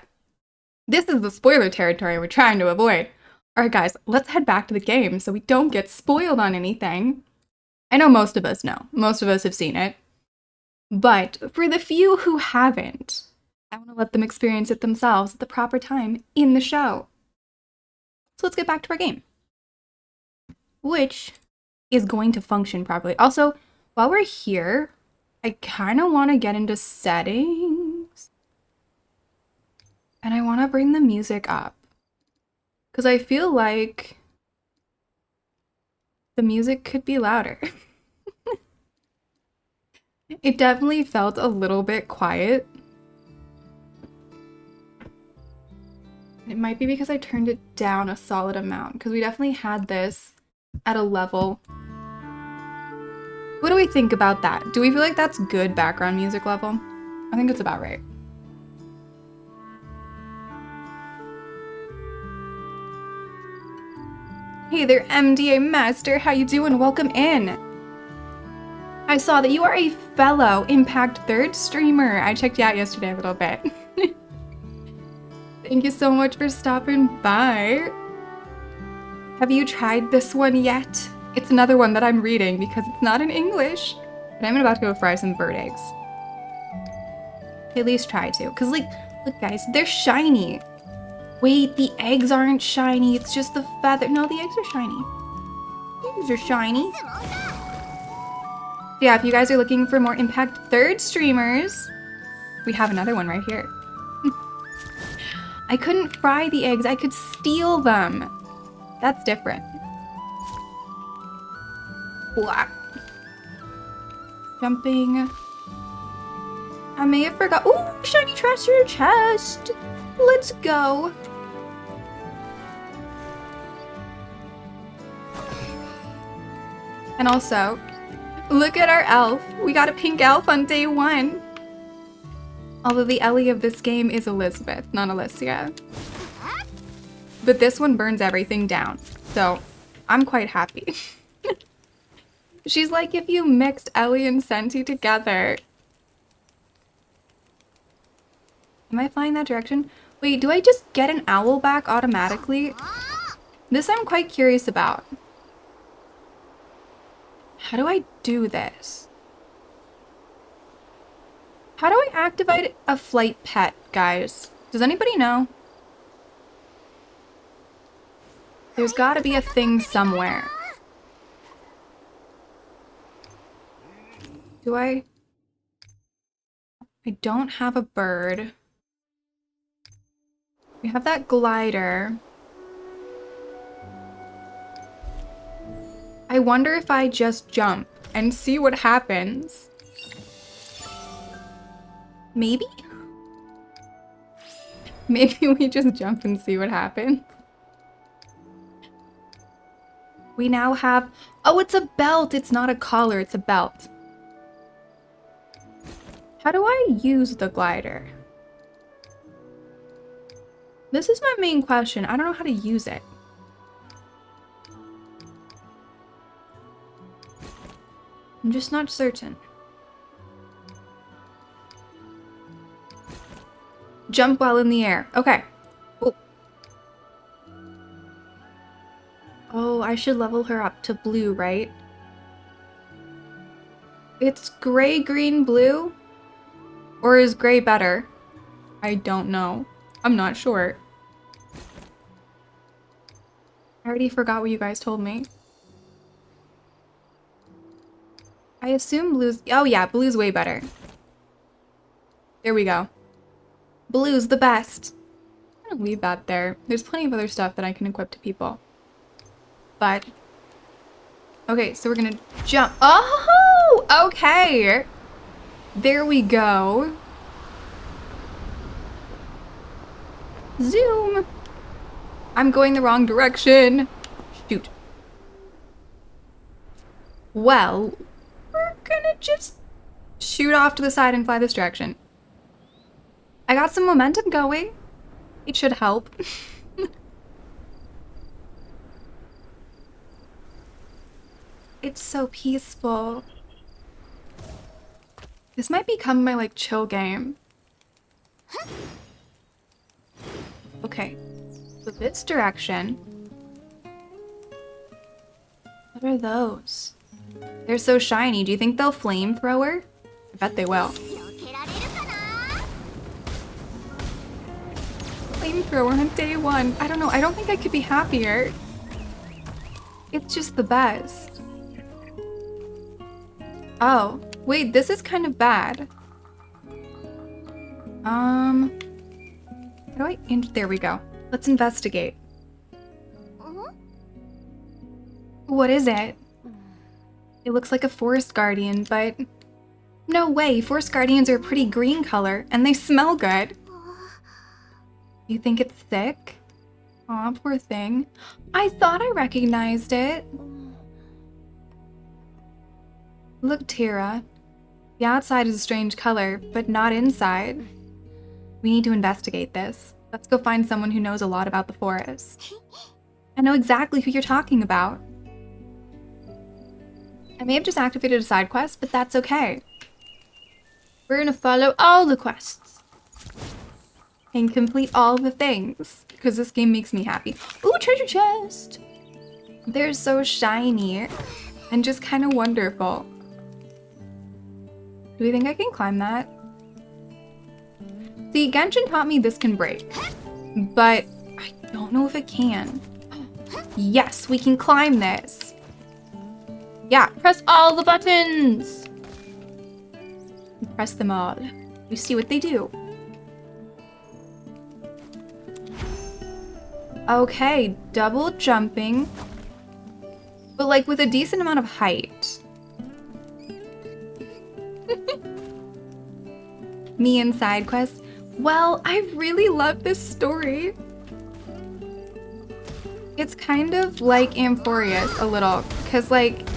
this is the spoiler territory we're trying to avoid. Alright guys, let's head back to the game so we don't get spoiled on anything. I know most of us know. Most of us have seen it. But for the few who haven't, I want to let them experience it themselves at the proper time in the show. So let's get back to our game, which is going to function properly. Also, while we're here, I kind of want to get into settings. And I want to bring the music up. Because I feel like the music could be louder. It definitely felt a little bit quiet. It might be because I turned it down a solid amount, because we definitely had this at a level. What do we think about that? Do we feel like that's good background music level? I think it's about right. Hey there, MDA Master. How you doing? Welcome in. I saw that you are a fellow Impact 3rd streamer. I checked you out yesterday a little bit. Thank you so much for stopping by. Have you tried this one yet? It's another one that I'm reading because it's not in English. But I'm about to go fry some bird eggs. At least try to. Because, like, look guys, they're shiny. Wait, the eggs aren't shiny. It's just the feather. No, the eggs are shiny. The eggs are shiny. Yeah, if you guys are looking for more Impact 3rd streamers, we have another one right here. I couldn't fry the eggs, I could steal them. That's different. Blah. Jumping. I may have forgot. Ooh, shiny treasure chest. Let's go. And also, look at our elf. We got a pink elf on day 1. Although the Ellie of this game is Elizabeth, not Alicia. But this one burns everything down, so I'm quite happy. She's like if you mixed Ellie and Senti together. Am I flying that direction? Wait, do I just get an owl back automatically? This I'm quite curious about. How do I do this? How do I activate a flight pet, guys? Does anybody know? There's gotta be a thing somewhere. Do I don't have a bird. We have that glider. I wonder if I just jump and see what happens. Maybe? Maybe we just jump and see what happens. We now have... Oh, it's a belt! It's not a collar, it's a belt. How do I use the glider? This is my main question. I don't know how to use it. I'm just not certain. Jump while in the air. Okay. Oh. Oh, I should level her up to blue, right? It's gray, green, blue? Or is gray better? I don't know. I'm not sure. I already forgot what you guys told me. I assume blue's... Oh yeah, blue's way better. There we go. Blue's the best. I'm gonna leave that there. There's plenty of other stuff that I can equip to people. But... Okay, so we're gonna jump. Oh! Okay! There we go. Zoom! I'm going the wrong direction. Shoot. Well, we're gonna just shoot off to the side and fly this direction. I got some momentum going. It should help. It's so peaceful. This might become my, like, chill game. Okay. So this direction. What are those? They're so shiny. Do you think they'll flamethrower? I bet they will. Flamethrower on day one. I don't know. I don't think I could be happier. It's just the best. Oh, wait, this is kind of bad. How do I... There we go. Let's investigate. What is it? It looks like a forest guardian, but... No way, forest guardians are a pretty green color, and they smell good. You think it's sick? Aw, poor thing. I thought I recognized it. Look, Tira. The outside is a strange color, but not inside. We need to investigate this. Let's go find someone who knows a lot about the forest. I know exactly who you're talking about. I may have just activated a side quest, but that's okay. We're gonna follow all the quests. And complete all the things. Because this game makes me happy. Ooh, treasure chest! They're so shiny. And just kind of wonderful. Do we think I can climb that? See, Genshin taught me this can break. But I don't know if it can. Yes, we can climb this. Yeah, press all the buttons! Press them all. We see what they do. Okay, double jumping. But like with a decent amount of height. Me and side quests. Well, I really love this story. It's kind of like Amphorius a little, because like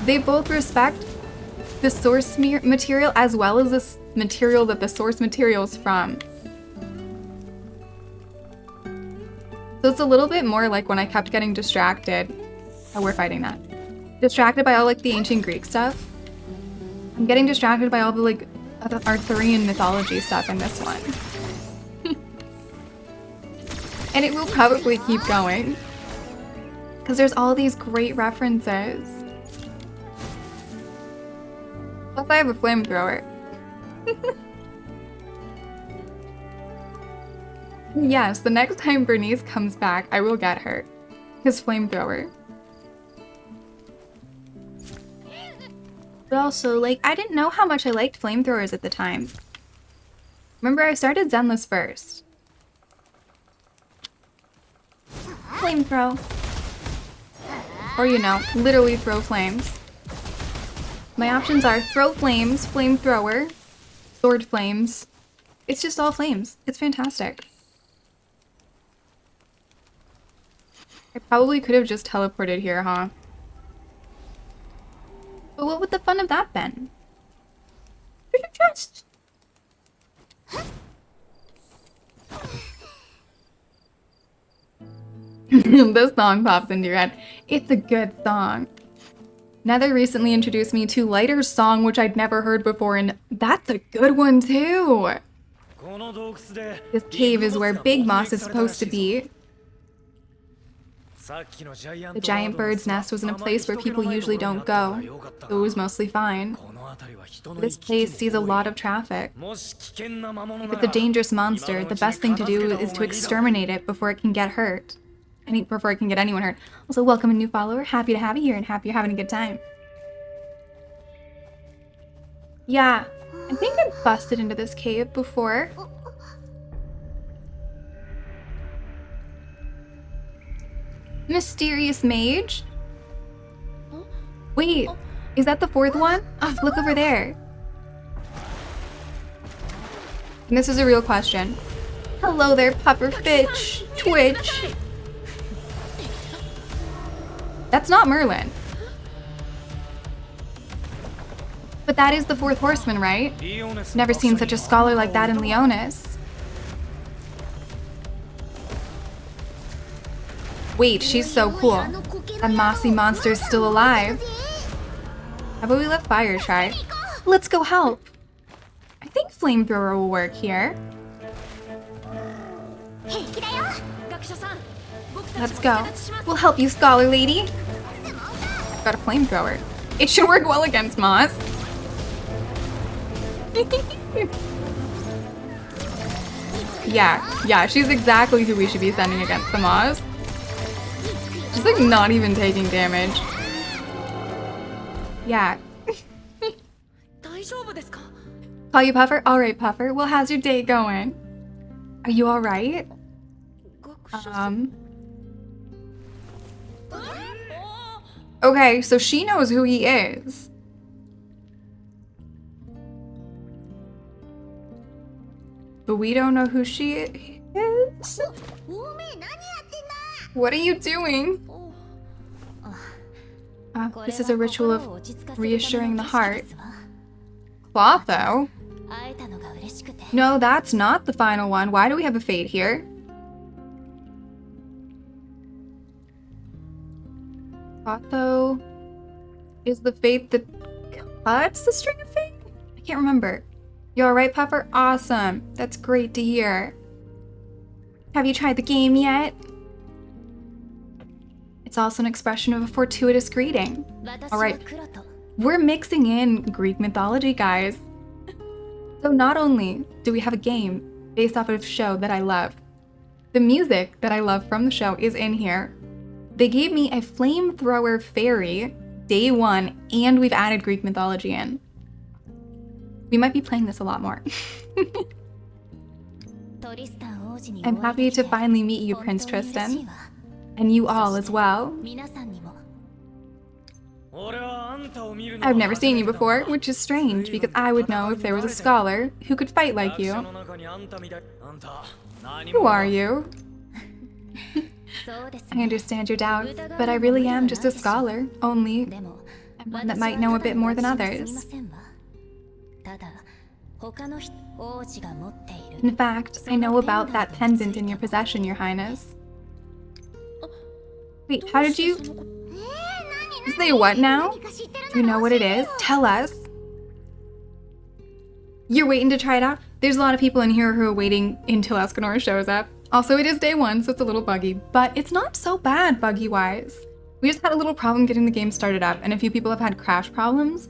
they both respect the source material as well as this material that the source material is from. So it's a little bit more like when I kept getting distracted. Oh, we're fighting that. Distracted by all like the ancient Greek stuff. I'm getting distracted by all the like Arthurian mythology stuff in this one. And it will probably keep going. Because there's all these great references. Plus I have a flamethrower. Yes, the next time Bernice comes back, I will get her. His flamethrower. But also, like, I didn't know how much I liked flamethrowers at the time. Remember, I started Zenless first. Flamethrow. Or, you know, literally throw flames. My options are throw flames, flamethrower, sword flames. It's just all flames. It's fantastic. I probably could have just teleported here, huh? But what would the fun of that been? Treasure chest! This song pops into your head. It's a good song. Nether recently introduced me to Lighter's song, which I'd never heard before, and that's a good one too! This cave is where Big Moss is supposed to be. The giant bird's nest was in a place where people usually don't go, so it was mostly fine. This place sees a lot of traffic. If it's a dangerous monster, the best thing to do is to exterminate it before it can get hurt. Before it can get anyone hurt. Also, welcome a new follower. Happy to have you here and happy you're having a good time. Yeah, I think I've busted into this cave before. Mysterious mage? Wait, is that the fourth one? Oh, look over there. And this is a real question. Hello there, Pufferfish. Twitch. That's not Merlin. But that is the fourth horseman, right? Never seen such a scholar like that in Leonis. Wait, she's so cool. That mossy monster is still alive. How about we let fire try? Let's go help. I think flamethrower will work here. Let's go. We'll help you, scholar lady. Got a flamethrower. It should work well against moss. Yeah, she's exactly who we should be sending against the moss. She's like not even taking damage. Yeah. Call you Puffer? Alright, Puffer. Well, how's your day going? Are you alright? Okay, so she knows who he is. But we don't know who she is. What are you doing? This is a ritual of reassuring the heart. Clotho? No, that's not the final one. Why do we have a fate here? Clotho is the fate that cuts the string of fate? I can't remember. You alright, Puffer? Awesome. That's great to hear. Have you tried the game yet? It's also an expression of a fortuitous greeting. Alright, we're mixing in Greek mythology, guys. So not only do we have a game based off of a show that I love, the music that I love from the show is in here. They gave me a flamethrower fairy day one, and we've added Greek mythology in. We might be playing this a lot more. I'm happy to finally meet you, Prince Tristan. And you all as well. I've never seen you before, which is strange, because I would know if there was a scholar who could fight like you. Who are you? I understand your doubts, but I really am just a scholar, only I'm one that might know a bit more than others. In fact, I know about that pendant in your possession, Your Highness. Wait, how did you... Say what now? Do you know what it is? Tell us. You're waiting to try it out? There's a lot of people in here who are waiting until Escanor shows up. Also, it is day one, so it's a little buggy, but it's not so bad buggy-wise. We just had a little problem getting the game started up, and a few people have had crash problems.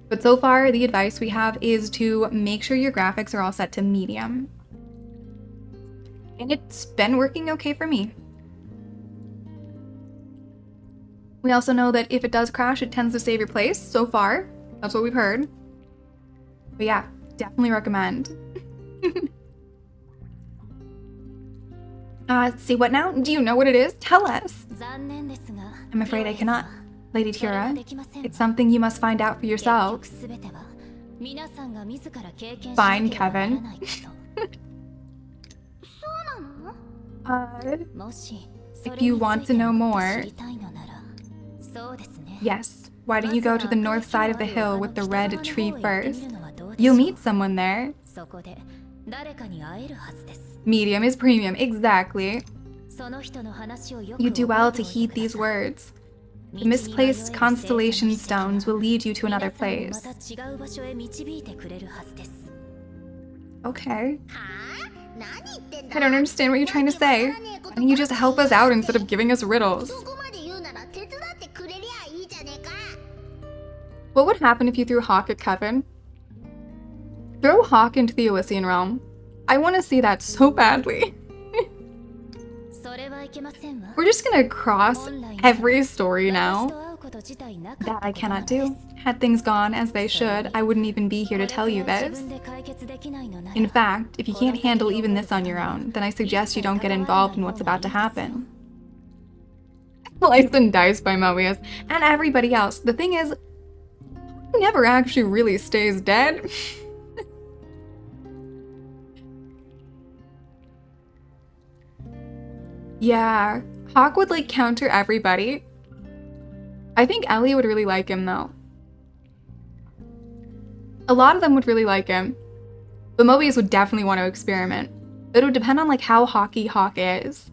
But so far, the advice we have is to make sure your graphics are all set to medium. And it's been working okay for me. We also know that if it does crash, it tends to save your place, so far. That's what we've heard. But yeah, definitely recommend. See what now? Do you know what it is? Tell us. I'm afraid I cannot, Lady Tira. It's something you must find out for yourselves. Fine, Kevin. If you want to know more... Yes, why don't you go to the north side of the hill with the red tree first? You'll meet someone there. Medium is premium, exactly. You do well to heed these words. The misplaced constellation stones will lead you to another place. Okay. I don't understand what you're trying to say. Why don't you just help us out instead of giving us riddles? What would happen if you threw Hawk at Kevin? Throw Hawk into the Elysian realm. I want to see that so badly. We're just gonna cross every story now. That I cannot do. Had things gone as they should, I wouldn't even be here to tell you this. In fact, if you can't handle even this on your own, then I suggest you don't get involved in what's about to happen. Slice and dice by Mobius, and everybody else. The thing is, he never actually really stays dead. Yeah, Hawk would like counter everybody. I think Ellie would really like him though. A lot of them would really like him. But Mobius would definitely want to experiment. It would depend on like how Hawky Hawk is.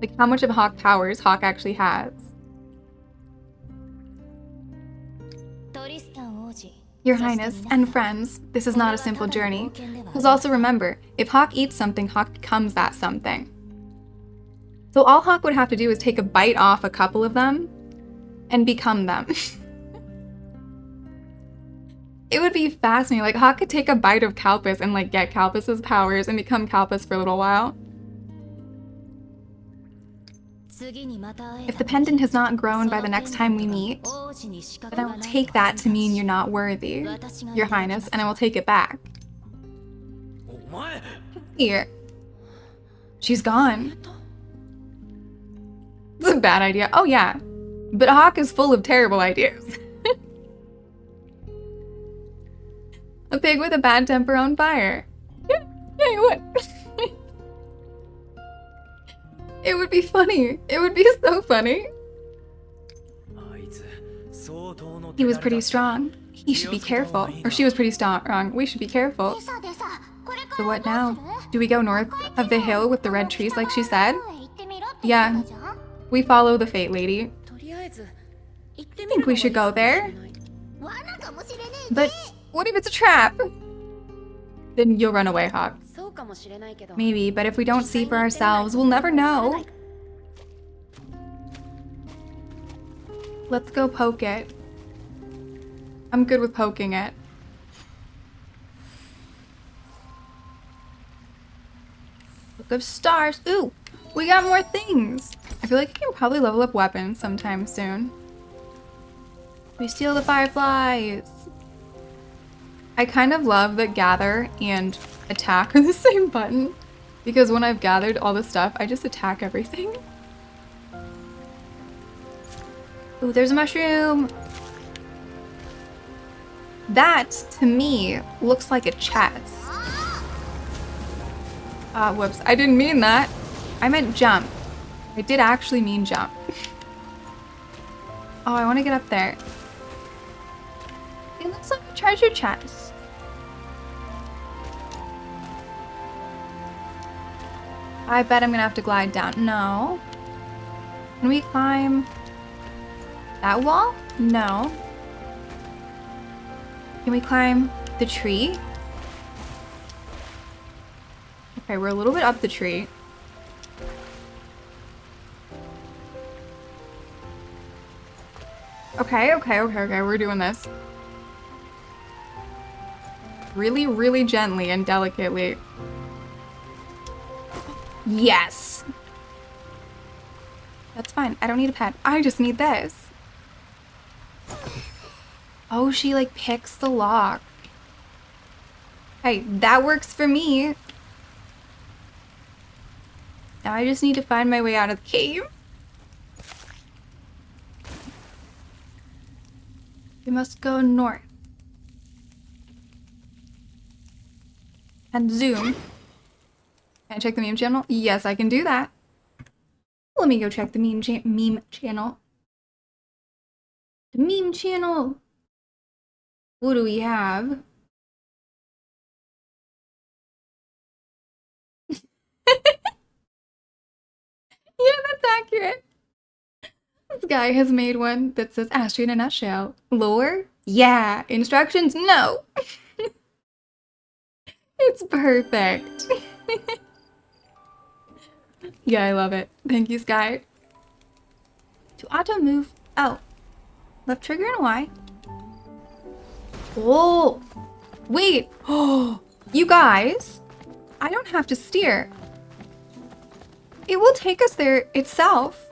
Like how much of Hawk powers Hawk actually has. Your Highness and friends, this is not a simple journey. Because also remember, if Hawk eats something, Hawk becomes that something. So all Hawk would have to do is take a bite off a couple of them and become them. It would be fascinating. Like Hawk could take a bite of Calpus and like get Calpus's powers and become Calpus for a little while. If the pendant has not grown by the next time we meet, then I will take that to mean you're not worthy, Your Highness, and I will take it back. Here. She's gone. It's a bad idea. Oh yeah. But Hawk is full of terrible ideas. A pig with a bad temper on fire. Yeah, what? It would be funny. It would be so funny. He was pretty strong. He should be careful. Or she was pretty strong. We should be careful. So what now? Do we go north of the hill with the red trees like she said? Yeah. We follow the Fate Lady. I think we should go there. But what if it's a trap? Then you'll run away, Hawk. Maybe, but if we don't see for ourselves, we'll never know. Let's go poke it. I'm good with poking it. Book of Stars. Ooh, we got more things. I feel like I can probably level up weapons sometime soon. We steal the fireflies. I kind of love that gather and attack are the same button, because when I've gathered all the stuff, I just attack everything. Ooh, there's a mushroom. That, to me, looks like a chest. Whoops, I didn't mean that. I meant jump. I did actually mean jump. Oh, I want to get up there. It looks like a treasure chest. I bet I'm gonna have to glide down. No. Can we climb that wall? No. Can we climb the tree? Okay, we're a little bit up the tree. Okay, we're doing this. Really, really gently and delicately. Yes! That's fine. I don't need a pet. I just need this. Oh, she like picks the lock. Hey, that works for me. Now I just need to find my way out of the cave. We must go north. And zoom. Can I check the meme channel? Yes, I can do that. Let me go check the meme channel. The meme channel. What do we have? Yeah, that's accurate. This guy has made one that says Astrid in a nutshell. Lore? Yeah. Instructions? No. It's perfect. Yeah, I love it. Thank you, Sky. To auto move. Oh. Left trigger and Y. Oh, wait. Oh, you guys, I don't have to steer. It will take us there itself.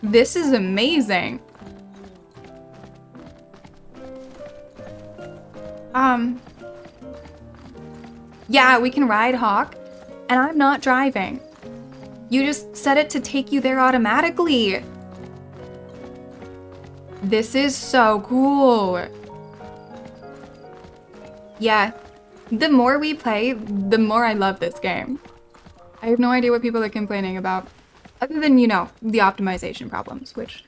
This is amazing. Yeah, we can ride Hawk, and I'm not driving. You just set it to take you there automatically. This is so cool. Yeah, the more we play, the more I love this game. I have no idea what people are complaining about, other than, you know, the optimization problems, which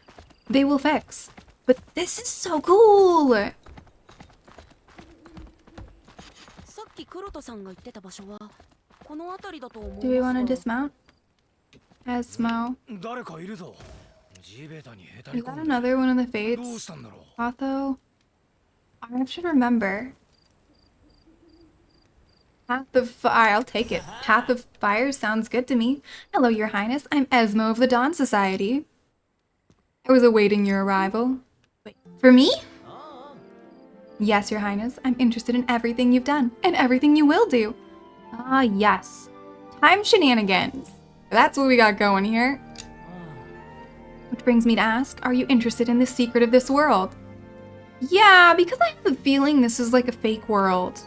they will fix. But this is so cool. Do we want to dismount? Esmo. Is that another one of the fates? Otho? I should remember. Path of Fire, I'll take it. Path of Fire sounds good to me. Hello, Your Highness. I'm Esmo of the Dawn Society. I was awaiting your arrival. Wait, for me? Yes, Your Highness. I'm interested in everything you've done and everything you will do. Ah, yes. Time shenanigans. That's what we got going here. Which brings me to ask, are you interested in the secret of this world? Yeah, because I have a feeling this is like a fake world.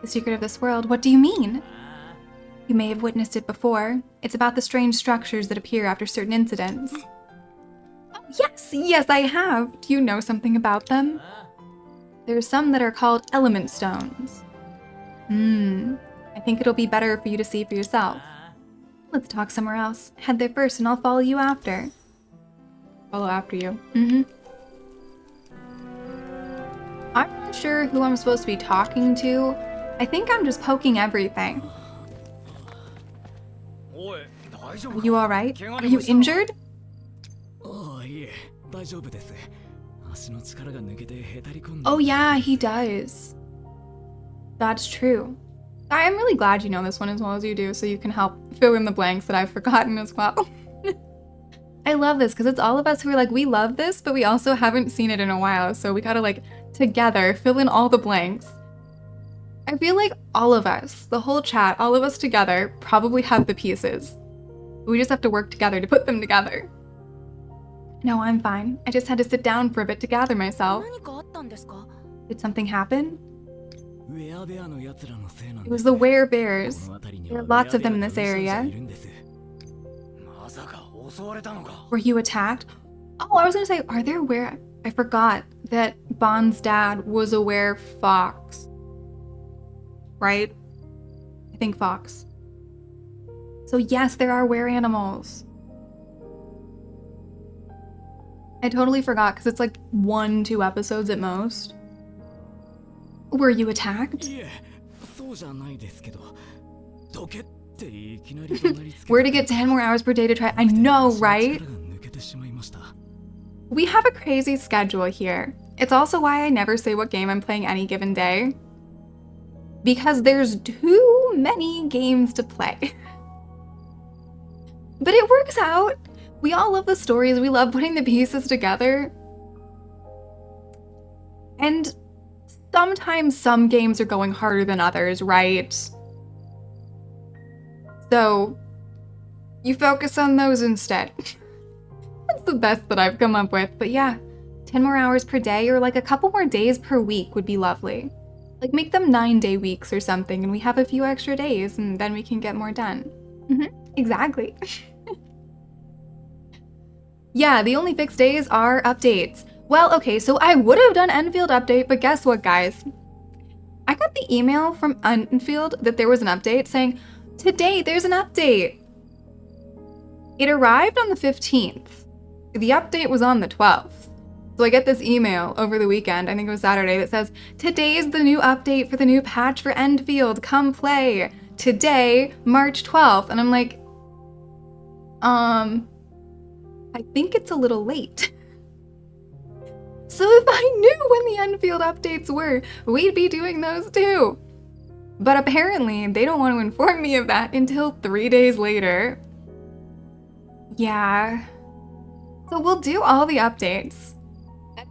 The secret of this world, what do you mean? You may have witnessed it before. It's about the strange structures that appear after certain incidents. Oh, yes, I have. Do you know something about them? There are some that are called element stones. I think it'll be better for you to see for yourself. Let's talk somewhere else. Head there first and I'll follow you after. Follow after you. I'm not sure who I'm supposed to be talking to. I think I'm just poking everything. Are you alright? Are you injured? Oh yeah, he does. That's true. I'm really glad you know this one as well as you do, so you can help fill in the blanks that I've forgotten as well. I love this because it's all of us who are like, we love this, but we also haven't seen it in a while, so we gotta like, together, fill in all the blanks. I feel like all of us, the whole chat, all of us together, probably have the pieces. We just have to work together to put them together. No, I'm fine. I just had to sit down for a bit to gather myself. Did something happen? It was the werebears. There are lots of them in this area. Were you attacked? Oh, I was gonna say, are there I forgot that Bond's dad was a were-fox. Right? I think fox. So yes, there are were-animals. I totally forgot because it's like 1-2 episodes at most. Were you attacked? Where to get 10 more hours per day to try? I know, right? We have a crazy schedule here. It's also why I never say what game I'm playing any given day. Because there's too many games to play. But it works out. We all love the stories. We love putting the pieces together. And sometimes some games are going harder than others, right? So you focus on those instead. That's the best that I've come up with. But yeah, 10 more hours per day or like a couple more days per week would be lovely. Like make them 9-day weeks or something and we have a few extra days and then we can get more done. Exactly. Yeah, the only fixed days are updates. Well, okay, so I would have done Enfield update, but guess what, guys? I got the email from Enfield that there was an update saying, today there's an update. It arrived on the 15th. The update was on the 12th. So I get this email over the weekend, I think it was Saturday, that says, today's the new update for the new patch for Enfield, come play. Today, March 12th. And I'm like, I think it's a little late. So if I knew when the Enfield updates were, we'd be doing those too. But apparently, they don't want to inform me of that until 3 days later. Yeah. So we'll do all the updates.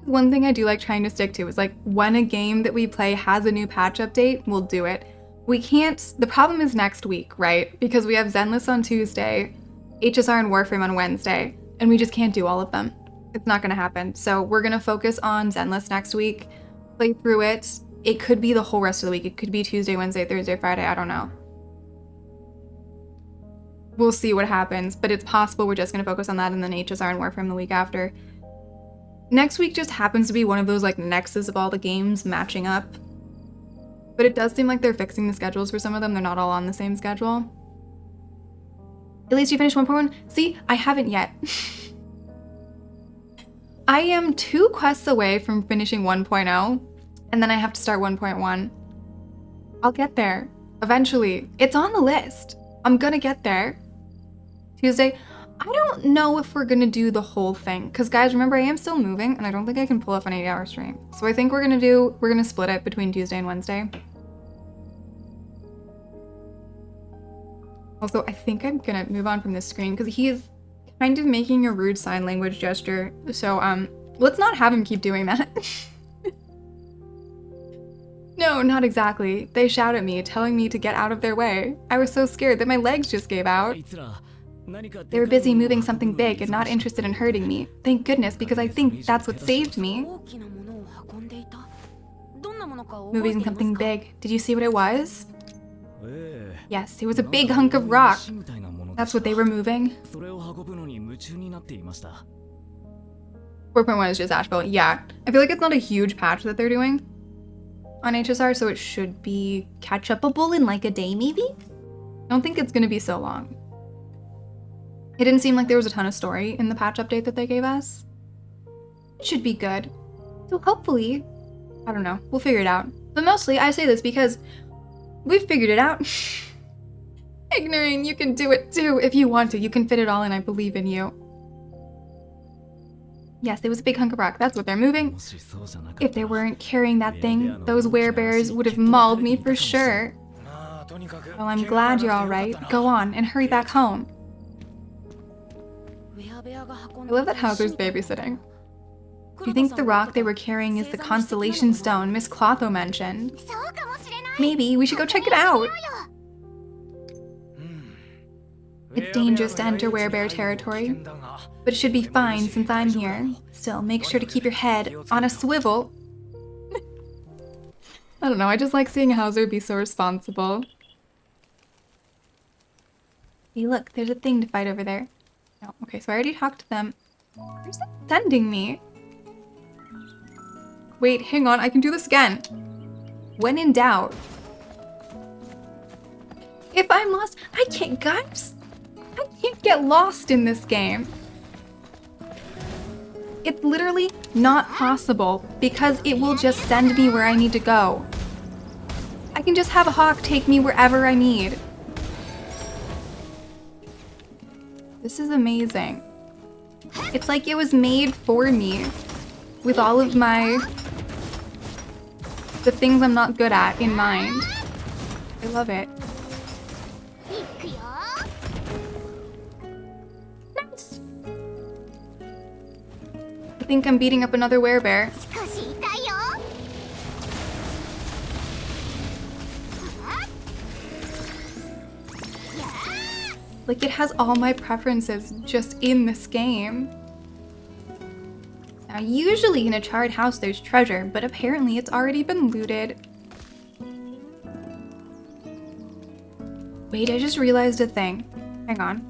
One thing I do like trying to stick to is like when a game that we play has a new patch update, we'll do it. We can't, the problem is next week, right? Because we have Zenless on Tuesday, HSR and Warframe on Wednesday, and we just can't do all of them. It's not gonna happen. So we're gonna focus on Zenless next week, play through it. It could be the whole rest of the week. It could be Tuesday, Wednesday, Thursday, Friday, I don't know. We'll see what happens, but it's possible we're just gonna focus on that and then HSR and Warframe the week after. Next week just happens to be one of those like nexus of all the games matching up. But it does seem like they're fixing the schedules for some of them. They're not all on the same schedule. At least you finished 1.1? See, I haven't yet. I am 2 quests away from finishing 1.0, and then I have to start 1.1. I'll get there. Eventually. It's on the list. I'm gonna get there. Tuesday. I don't know if we're gonna do the whole thing, because guys, remember I am still moving, and I don't think I can pull off an 8-hour stream. So I think we're gonna split it between Tuesday and Wednesday. Also, I think I'm gonna move on from this screen, because he is kind of making a rude sign language gesture, so let's not have him keep doing that. No, not exactly. They shout at me, telling me to get out of their way. I was so scared that my legs just gave out. They were busy moving something big and not interested in hurting me. Thank goodness, because I think that's what saved me. Moving something big. Did you see what it was? Yes, it was a big hunk of rock. That's what they were moving. 4.1 is just Asheville. Yeah, I feel like it's not a huge patch that they're doing on HSR, so it should be catch-upable in like a day, maybe? I don't think it's gonna be so long. It didn't seem like there was a ton of story in the patch update that they gave us. It should be good. So hopefully, I don't know, we'll figure it out. But mostly, I say this because we've figured it out. Ignorant, you can do it too if you want to. You can fit it all in, I believe in you. Yes, it was a big hunk of rock. That's what they're moving. If they weren't carrying that thing, those werebears would have mauled me for sure. Well, I'm glad you're all right. Go on and hurry back home. I love that Hauser's babysitting. Do you think the rock they were carrying is the constellation stone Miss Clotho mentioned? Maybe we should go check it out. It's dangerous to enter werebear territory, but it should be fine since I'm here. Still, make sure to keep your head on a swivel. I don't know, I just like seeing Hauser be so responsible. Hey, look, there's a thing to fight over there. No, okay, so I already talked to them. Where's it sending me? Wait, hang on, I can do this again. When in doubt. If I'm lost, I can't, guys. I can't get lost in this game. It's literally not possible because it will just send me where I need to go. I can just have a hawk take me wherever I need. This is amazing. It's like it was made for me with all of the things I'm not good at in mind. I love it. Nice. I think I'm beating up another werebear. Like, it has all my preferences just in this game. Now, usually in a charred house there's treasure, but apparently it's already been looted. Wait, I just realized a thing. Hang on.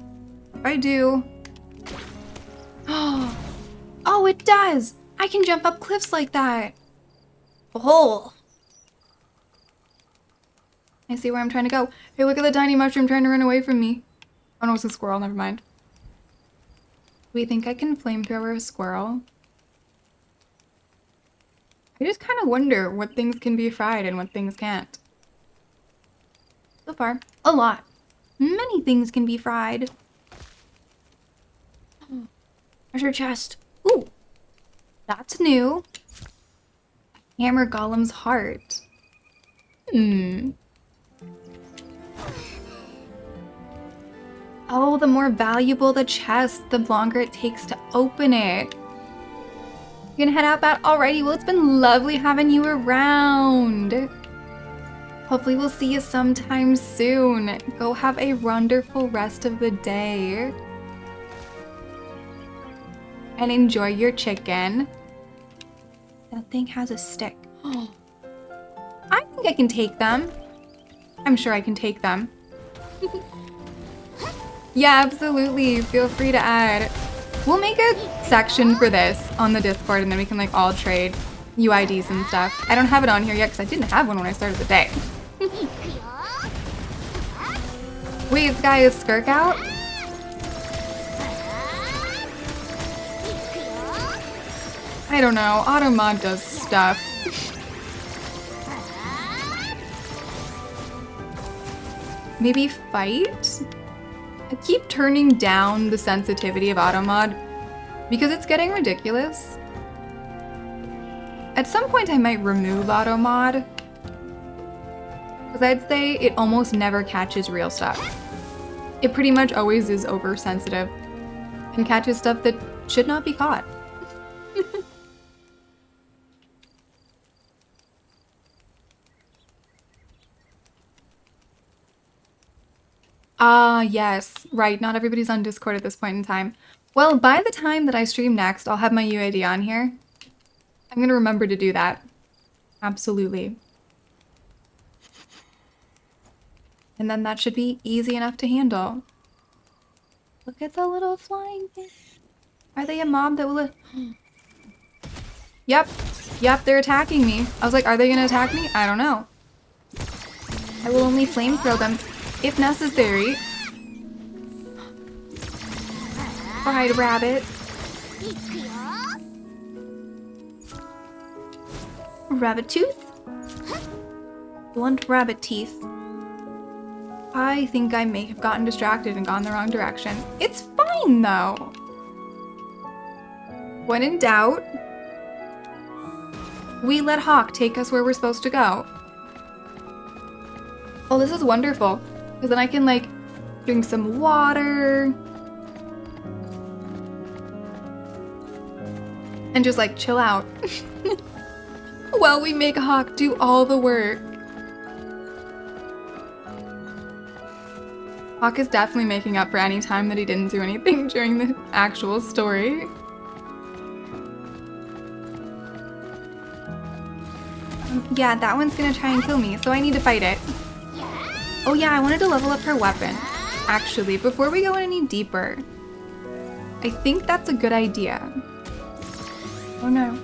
If I do... Oh, it does! I can jump up cliffs like that! Oh! I see where I'm trying to go. Hey, look at the tiny mushroom trying to run away from me. Oh no, it's a squirrel, never mind. We think I can flamethrower a squirrel? I just kind of wonder what things can be fried and what things can't. So far, a lot. Many things can be fried. Treasure chest. Ooh, that's new. Hammer Golem's heart. Oh, the more valuable the chest, the longer it takes to open it. You gonna head out, Bat? Alrighty, well, it's been lovely having you around. Hopefully we'll see you sometime soon. Go have a wonderful rest of the day. And enjoy your chicken. That thing has a stick. I think I can take them. I'm sure I can take them. Yeah, absolutely. Feel free to add. We'll make a section for this on the Discord and then we can like all trade UIDs and stuff. I don't have it on here yet because I didn't have one when I started the day. Wait, this guy is Skirk out? I don't know. Automod does stuff. Maybe fight? I keep turning down the sensitivity of Automod because it's getting ridiculous. At some point I might remove Automod because I'd say it almost never catches real stuff. It pretty much always is oversensitive and catches stuff that should not be caught. Ah, yes. Right, not everybody's on Discord at this point in time. Well, by the time that I stream next, I'll have my UID on here. I'm gonna remember to do that. Absolutely. And then that should be easy enough to handle. Look at the little flying thing. Are they a mob that will... Yep. Yep, they're attacking me. I was like, are they gonna attack me? I don't know. I will only flamethrow them if necessary. Fried rabbit. Rabbit tooth? Blunt rabbit teeth. I think I may have gotten distracted and gone the wrong direction. It's fine though. When in doubt, we let Hawk take us where we're supposed to go. Oh, this is wonderful. Because then I can, like, drink some water. And just, like, chill out. While we make Hawk do all the work. Hawk is definitely making up for any time that he didn't do anything during the actual story. Yeah, that one's gonna try and kill me, so I need to fight it. Oh yeah, I wanted to level up her weapon. Actually, before we go any deeper, I think that's a good idea. Oh no.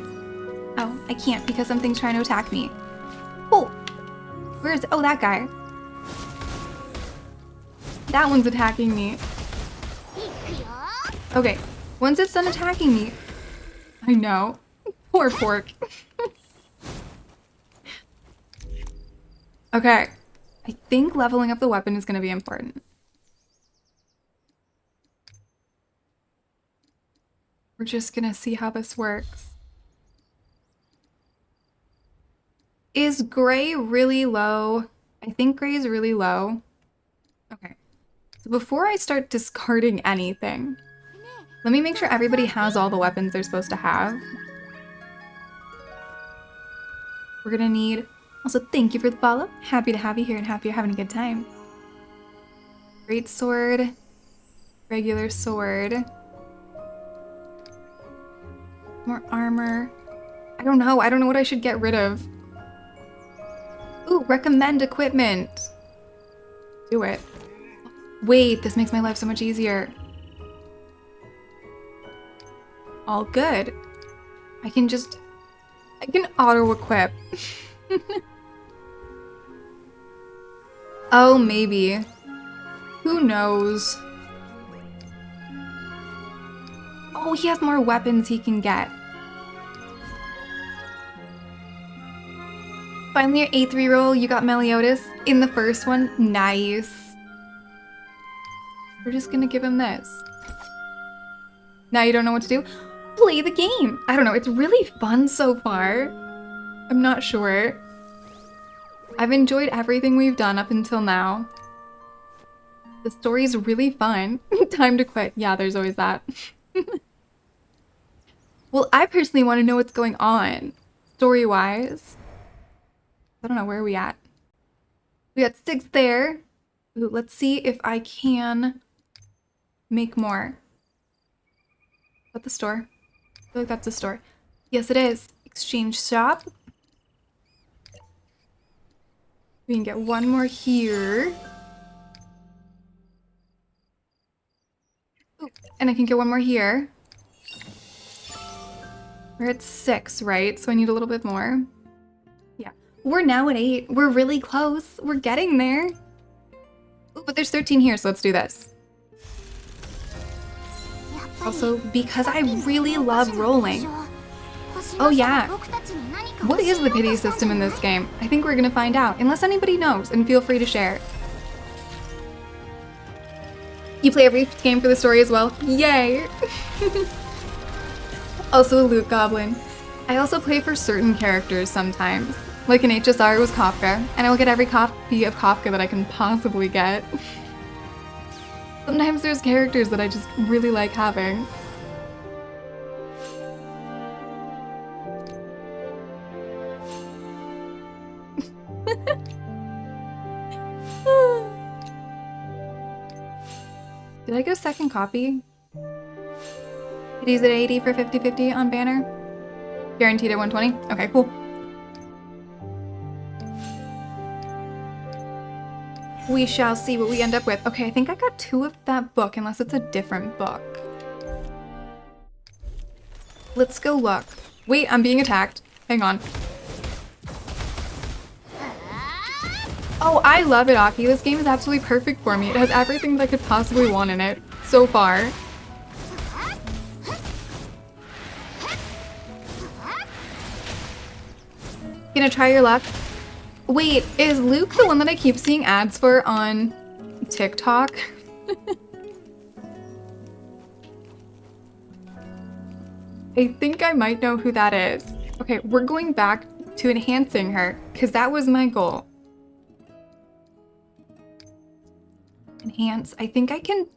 Oh, I can't because something's trying to attack me. Oh! Where is it? Oh, that guy. That one's attacking me. Okay, once it's done attacking me... I know. Poor pork. Okay. I think leveling up the weapon is going to be important. We're just going to see how this works. Is gray really low? I think gray is really low. Okay. So before I start discarding anything, let me make sure everybody has all the weapons they're supposed to have. We're going to need... Also, thank you for the follow. Happy to have you here and happy you're having a good time. Great sword. Regular sword. More armor. I don't know. I don't know what I should get rid of. Ooh, recommend equipment. Do it. Wait, this makes my life so much easier. All good. I can auto-equip. Oh, maybe. Who knows? Oh, he has more weapons he can get. Finally, your A3 roll, you got Meliodas in the first one. Nice. We're just gonna give him this. Now you don't know what to do? Play the game. I don't know, it's really fun so far. I'm not sure. I've enjoyed everything we've done up until now. The story's really fun. Time to quit. Yeah, there's always that. Well, I personally want to know what's going on, story-wise. I don't know, where are we at? We got 6 there. Ooh, let's see if I can make more. Is that the store? I feel like that's the store. Yes, it is. Exchange shop. We can get one more here. Ooh, and I can get one more here. We're at 6, right? So I need a little bit more. Yeah. We're now at 8. We're really close. We're getting there. Ooh, but there's 13 here, so let's do this. Also, because I really love rolling. Oh yeah. What is the pity system in this game? I think we're gonna find out, unless anybody knows, and feel free to share. You play every game for the story as well? Yay! Also a loot goblin. I also play for certain characters sometimes. Like in HSR it was Kafka, and I will get every copy of Kafka that I can possibly get. Sometimes there's characters that I just really like having. Did I go second copy? It is at 80 for 50/50 on banner. Guaranteed at 120? Okay, cool. We shall see what we end up with. Okay, I think I got 2 of that book, unless it's a different book. Let's go look. Wait, I'm being attacked. Hang on. Oh, I love it, Aki. This game is absolutely perfect for me. It has everything that I could possibly want in it so far. Gonna try your luck. Wait, is Luke the one that I keep seeing ads for on TikTok? I think I might know who that is. Okay, we're going back to enhancing her, because that was my goal. Enhance. I think I can...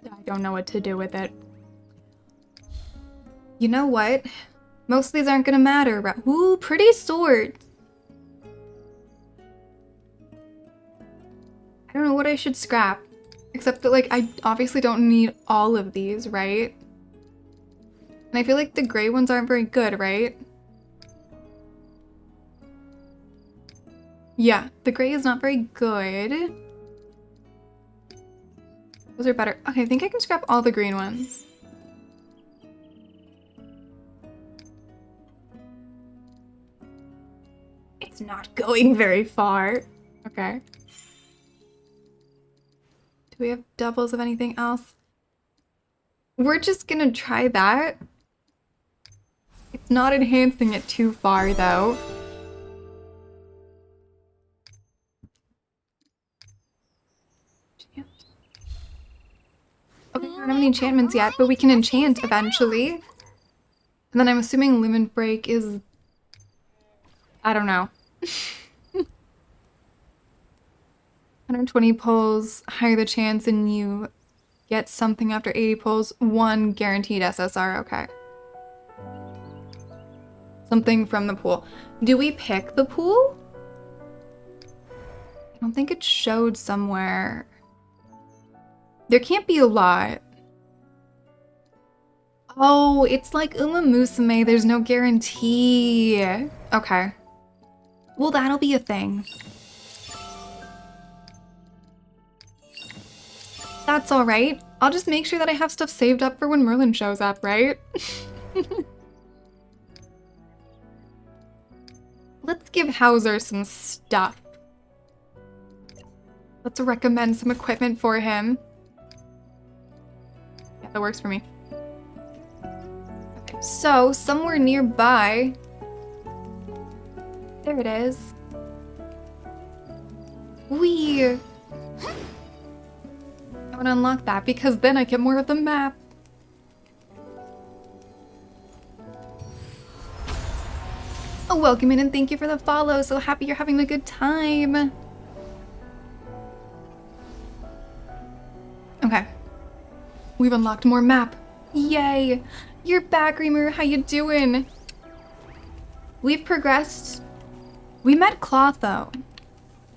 I don't know what to do with it. You know what? Most of these aren't gonna matter, right? Ooh, pretty swords. I don't know what I should scrap. Except that, like, I obviously don't need all of these, right? And I feel like the gray ones aren't very good, right? Yeah, the gray is not very good. Those are better. Okay, I think I can scrap all the green ones. It's not going very far. Okay. Do we have doubles of anything else? We're just gonna try that. It's not enhancing it too far, though. Okay, we don't have any enchantments yet, but we can enchant eventually. And then I'm assuming Limit Break is... I don't know. 120 pulls, higher the chance, and you get something after 80 pulls. 1 guaranteed SSR, okay. Something from the pool. Do we pick the pool? I don't think it showed somewhere. There can't be a lot. Oh, it's like Uma Musume, there's no guarantee. Okay. Well, that'll be a thing. That's alright. I'll just make sure that I have stuff saved up for when Merlin shows up, right? Let's give Hauser some stuff. Let's recommend some equipment for him. Yeah, that works for me. Okay, so somewhere nearby... There it is. Whee! I want to unlock that because then I get more of the map. Oh, welcome in and thank you for the follow. So happy you're having a good time. We've unlocked more map. Yay! You're back, Reamer. How you doing? We've progressed. We met Clotho.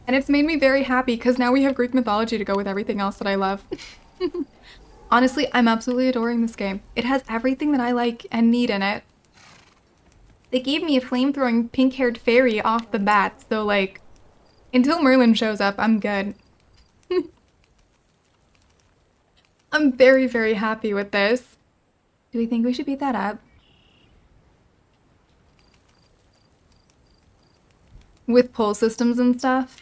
And it's made me very happy because now we have Greek mythology to go with everything else that I love. Honestly, I'm absolutely adoring this game. It has everything that I like and need in it. They gave me a flame-throwing pink-haired fairy off the bat, so like, until Merlin shows up, I'm good. I'm very, very happy with this. Do we think we should beat that up? With pull systems and stuff?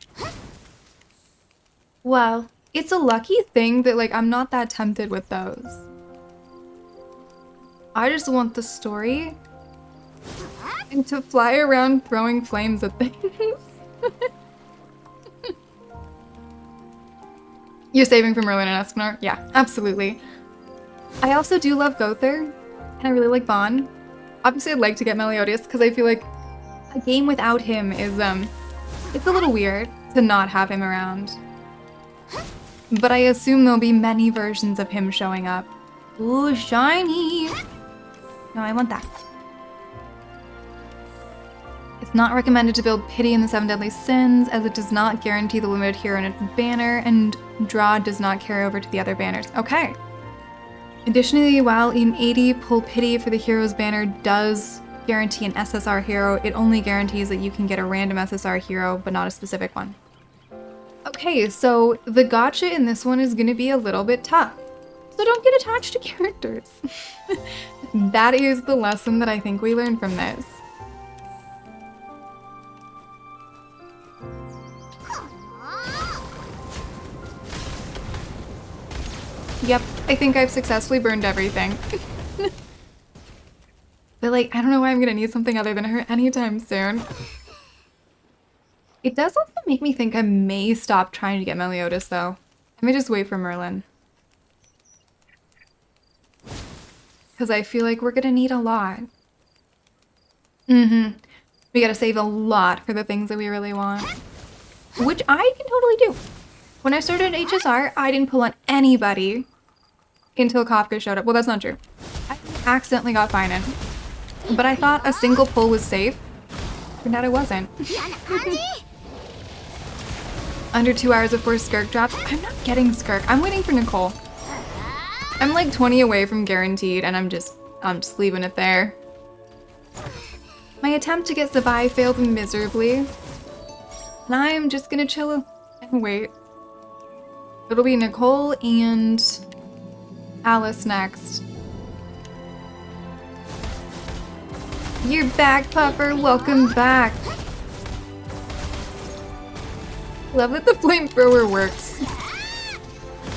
Well, it's a lucky thing that like I'm not that tempted with those. I just want the story and to fly around throwing flames at things. You're saving for Merlin and Espenor? Yeah, absolutely. I also do love Gother, and I really like Vaughn. Obviously, I'd like to get Meliodas because I feel like a game without him is, it's a little weird to not have him around. But I assume there'll be many versions of him showing up. Ooh, shiny! No, I want that. It's not recommended to build Pity in the Seven Deadly Sins, as it does not guarantee the limited hero in its banner, and draw does not carry over to the other banners. Okay. Additionally, while in 80, pull Pity for the hero's banner does guarantee an SSR hero, it only guarantees that you can get a random SSR hero, but not a specific one. Okay, so the gotcha in this one is going to be a little bit tough. So don't get attached to characters. That is the lesson that I think we learned from this. Yep, I think I've successfully burned everything. But like, I don't know why I'm gonna need something other than her anytime soon. It does also make me think I may stop trying to get Meliodas though. I may just wait for Merlin. Because I feel like we're gonna need a lot. We gotta save a lot for the things that we really want. Which I can totally do. When I started HSR, I didn't pull on anybody until Kafka showed up. Well, that's not true. I accidentally got Finan. But I thought a single pull was safe. Turned out it wasn't. Under 2 hours before Skirk drops. I'm not getting Skirk. I'm waiting for Nicole. I'm like 20 away from guaranteed, and I'm just leaving it there. My attempt to get Zabai failed miserably. And I'm just gonna chill and wait. It'll be Nicole and Alice next. You're back, Puffer. Welcome back. Love that the flamethrower works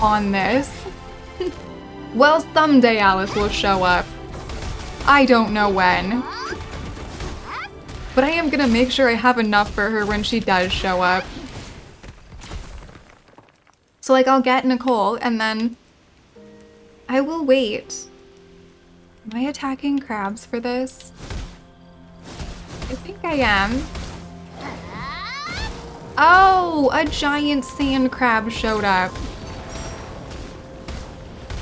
on this. Well, someday Alice will show up. I don't know when. But I am gonna make sure I have enough for her when she does show up. So like, I'll get Nicole and then I will wait. Am I attacking crabs for this? I think I am. Oh, a giant sand crab showed up.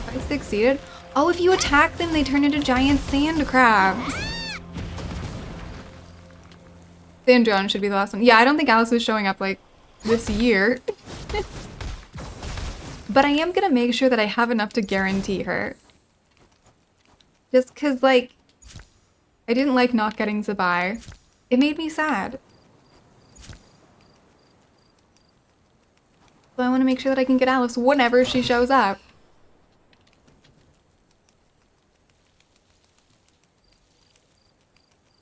I succeeded. Oh, if you attack them, they turn into giant sand crabs. Sandrone should be the last one. Yeah, I don't think Alice is showing up like this year. But I am gonna make sure that I have enough to guarantee her. Just cause like, I didn't like not getting Zabai. It made me sad. So I want to make sure that I can get Alice whenever she shows up.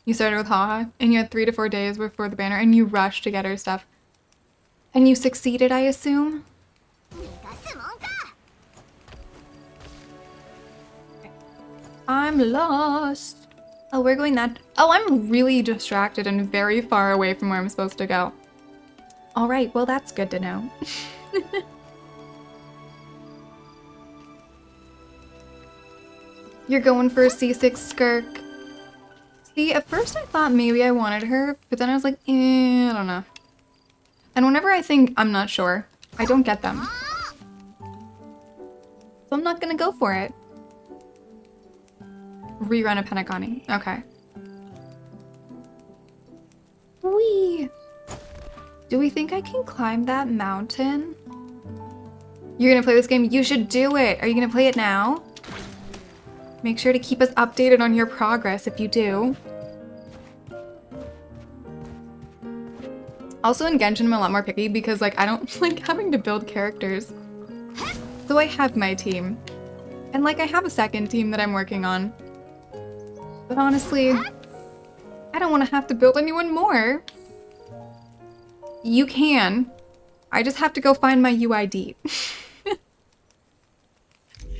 You started with Haha, and you had 3 to 4 days before the banner, and you rushed to get her stuff. And you succeeded, I assume? I'm lost. Oh, we're going that. Oh, I'm really distracted and very far away from where I'm supposed to go. All right, well, that's good to know. You're going for a C6 Skirk. See, at first I thought maybe I wanted her, but then I was like, I don't know. And whenever I think I'm not sure, I don't get them. So I'm not gonna go for it. Rerun a Penacony. Okay. Whee! Do we think I can climb that mountain? You're gonna play this game? You should do it! Are you gonna play it now? Make sure to keep us updated on your progress if you do. Also in Genshin, I'm a lot more picky because like I don't like having to build characters. So I have my team. And like I have a second team that I'm working on. But honestly, I don't want to have to build anyone more. You can. I just have to go find my UID.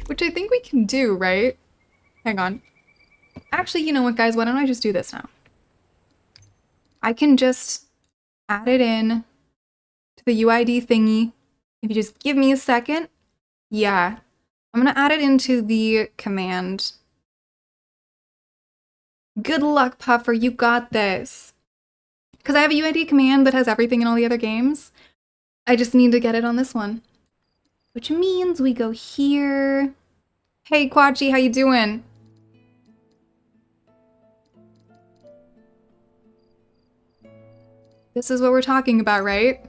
Which I think we can do, right? Hang on. Actually, you know what, guys? Why don't I just do this now? I can just add it in to the UID thingy. If you just give me a second. Yeah. I'm gonna add it into the command. Good luck, Puffer. You got this. Because I have a UID command that has everything in all the other games. I just need to get it on this one. Which means we go here. Hey, Quachi, how you doing? This is what we're talking about, right?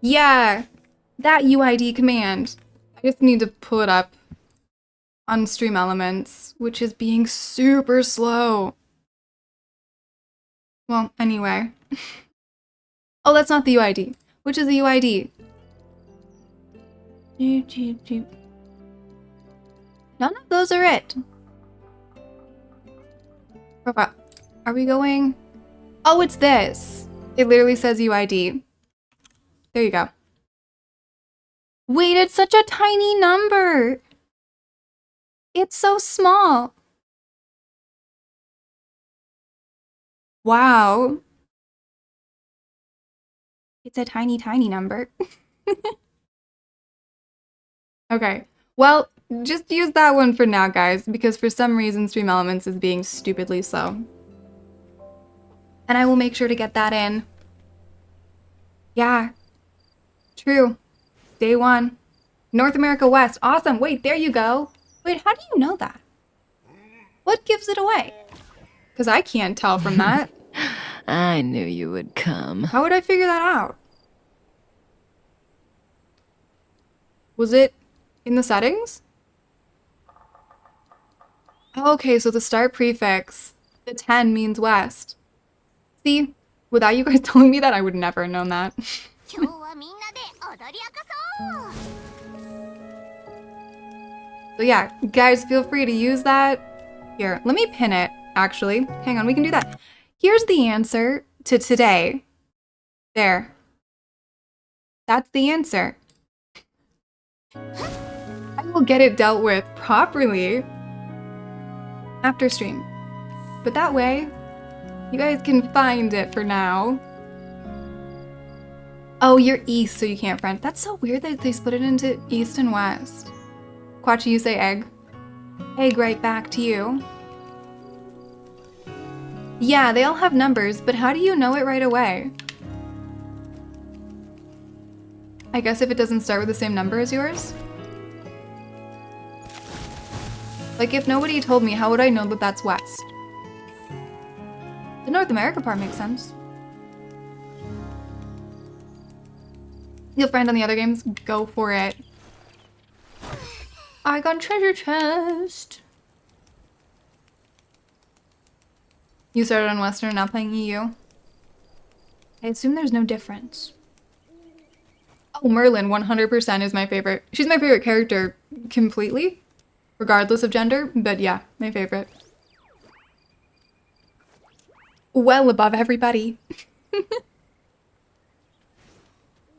Yeah, that UID command. I just need to pull it up on Stream Elements, which is being super slow. Well, anyway. Oh, that's not the UID. Which is the UID? None of those are it. Profile. Are we going? Oh, it's this. It literally says UID. There you go. Wait, it's such a tiny number. It's so small. Wow. It's a tiny, tiny number. Okay. Well, just use that one for now, guys, because for some reason Stream Elements is being stupidly slow. And I will make sure to get that in. Yeah. True. Day 1. North America West. Awesome. Wait, there you go. Wait, how do you know that? What gives it away? Because I can't tell from that. I knew you would come. How would I figure that out? Was it in the settings? Okay, so the start prefix, the 10 means west. See, without you guys telling me that, I would never have known that. So yeah, guys, feel free to use that. Here, let me pin it, actually. Hang on, we can do that. Here's the answer to today. There. That's the answer. I will get it dealt with properly after stream. But that way, you guys can find it for now. Oh, you're east, so you can't friend. That's so weird that they split it into east and west. Quachi, you say egg. Egg right back to you. Yeah, they all have numbers, but how do you know it right away? I guess if it doesn't start with the same number as yours? Like, if nobody told me, how would I know that that's west? The North America part makes sense. You'll friend on the other games? Go for it. I got treasure chest. You started on Western, now playing EU. I assume there's no difference. Oh, Merlin, 100% is my favorite. She's my favorite character completely, regardless of gender, but yeah, my favorite. Well above everybody.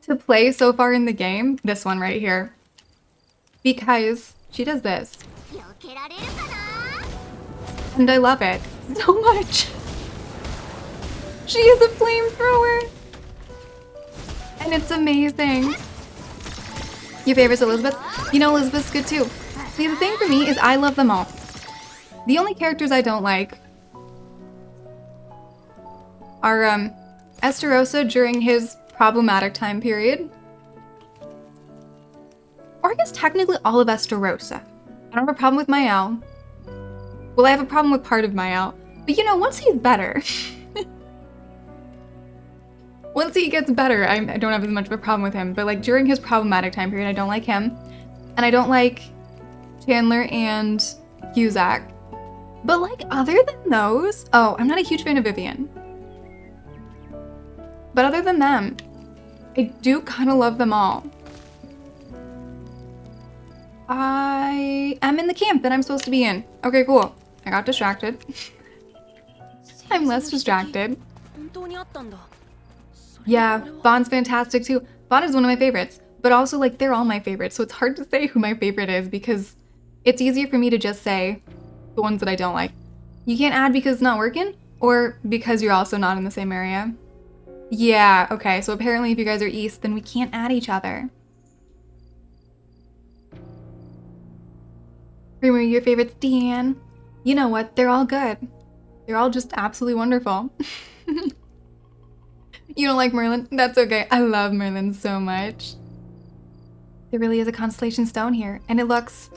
To play so far in the game, this one right here. Because she does this. And I love it so much. She is a flamethrower. And it's amazing. Your favorite's Elizabeth? You know, Elizabeth's good too. See, the thing for me is I love them all. The only characters I don't like are Esterosa during his problematic time period. or I guess technically all of Esterosa. I don't have a problem with Mael. Well, I have a problem with part of Mael. But you know, once he's better, once he gets better, I don't have as much of a problem with him. But like during his problematic time period, I don't like him. And I don't like Chandler and Cusack. But like other than those, oh, I'm not a huge fan of Vivian. But other than them, I do kind of love them all. I am in the camp that I'm supposed to be in. Okay, cool. I got distracted. I'm less distracted. Yeah, Vaughn's fantastic too. Vaughn is one of my favorites, but also like they're all my favorites, so it's hard to say who my favorite is because it's easier for me to just say the ones that I don't like. You can't add because it's not working, or because you're also not in the same area. Yeah, okay, so apparently if you guys are east, then we can't add each other. Remember your favorites, Deanne? You know what? They're all good. They're all just absolutely wonderful. You don't like Merlin? That's okay. I love Merlin so much. There really is a constellation stone here, and it looks...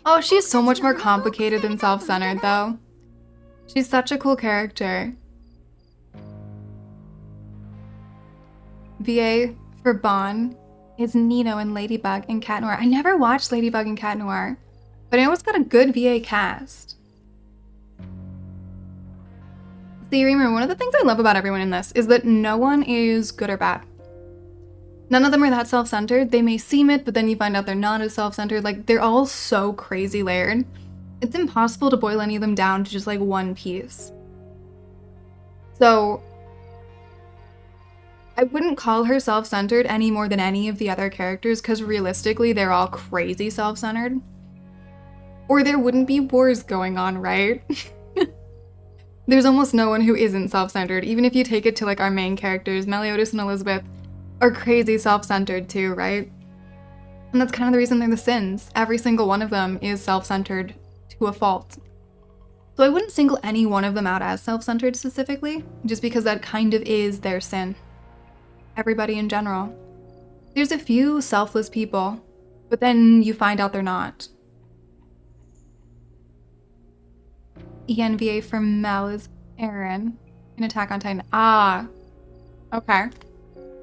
Oh, she's so much more complicated than self-centered, though. She's such a cool character. VA for Bon is Nino and Ladybug and Cat Noir. I never watched Ladybug and Cat Noir, but I know it's got a good VA cast. See, remember, one of the things I love about everyone in this is that no one is good or bad. None of them are that self-centered. They may seem it, but then you find out they're not as self-centered. Like, they're all so crazy layered. It's impossible to boil any of them down to just, like, one piece. So, I wouldn't call her self-centered any more than any of the other characters, because realistically, they're all crazy self-centered. Or there wouldn't be wars going on, right? There's almost no one who isn't self-centered. Even if you take it to, like, our main characters, Meliodas and Elizabeth are crazy self-centered too, right? And that's kind of the reason they're the sins. Every single one of them is self-centered to a fault. So I wouldn't single any one of them out as self-centered specifically, just because that kind of is their sin. Everybody in general. There's a few selfless people, but then you find out they're not. ENVA for Mel is Aaron in Attack on Titan. Ah, okay.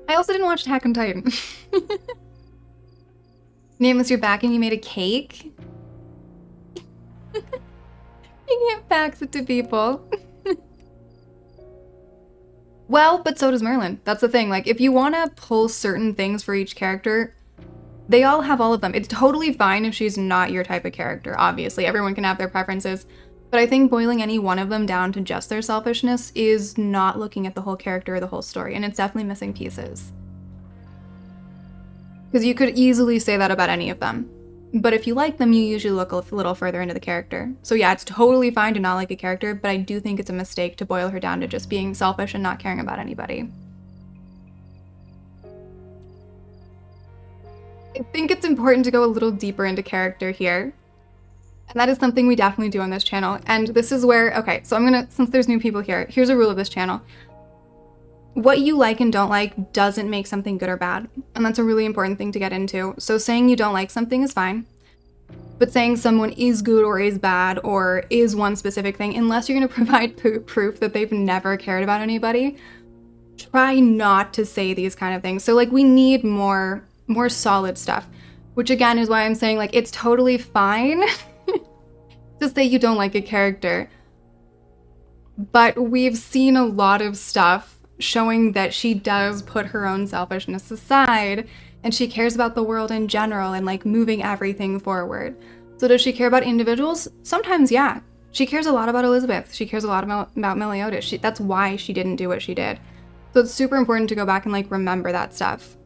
I also didn't watch Attack on Titan. Nameless, you're back and you made a cake? You can't fax it to people. Well, but so does Merlin. That's the thing. Like, if you want to pull certain things for each character, they all have all of them. It's totally fine if she's not your type of character, obviously. Everyone can have their preferences. But I think boiling any one of them down to just their selfishness is not looking at the whole character or the whole story, and it's definitely missing pieces. Because you could easily say that about any of them. But if you like them, you usually look a little further into the character. So yeah, it's totally fine to not like a character, but I do think it's a mistake to boil her down to just being selfish and not caring about anybody. I think it's important to go a little deeper into character here. And that is something we definitely do on this channel. And this is where, okay, so I'm gonna, since there's new people here, here's a rule of this channel. What you like and don't like doesn't make something good or bad. And that's a really important thing to get into. So saying you don't like something is fine. But saying someone is good or is bad or is one specific thing, unless you're gonna provide proof that they've never cared about anybody, try not to say these kind of things. So like we need more solid stuff. Which again is why I'm saying like it's totally fine to say you don't like a character. But we've seen a lot of stuff showing that she does put her own selfishness aside and she cares about the world in general and like moving everything forward. So does she care about individuals? Sometimes, yeah. She cares a lot about Elizabeth. She cares a lot about Meliodas. That's why she didn't do what she did. So it's super important to go back and like remember that stuff.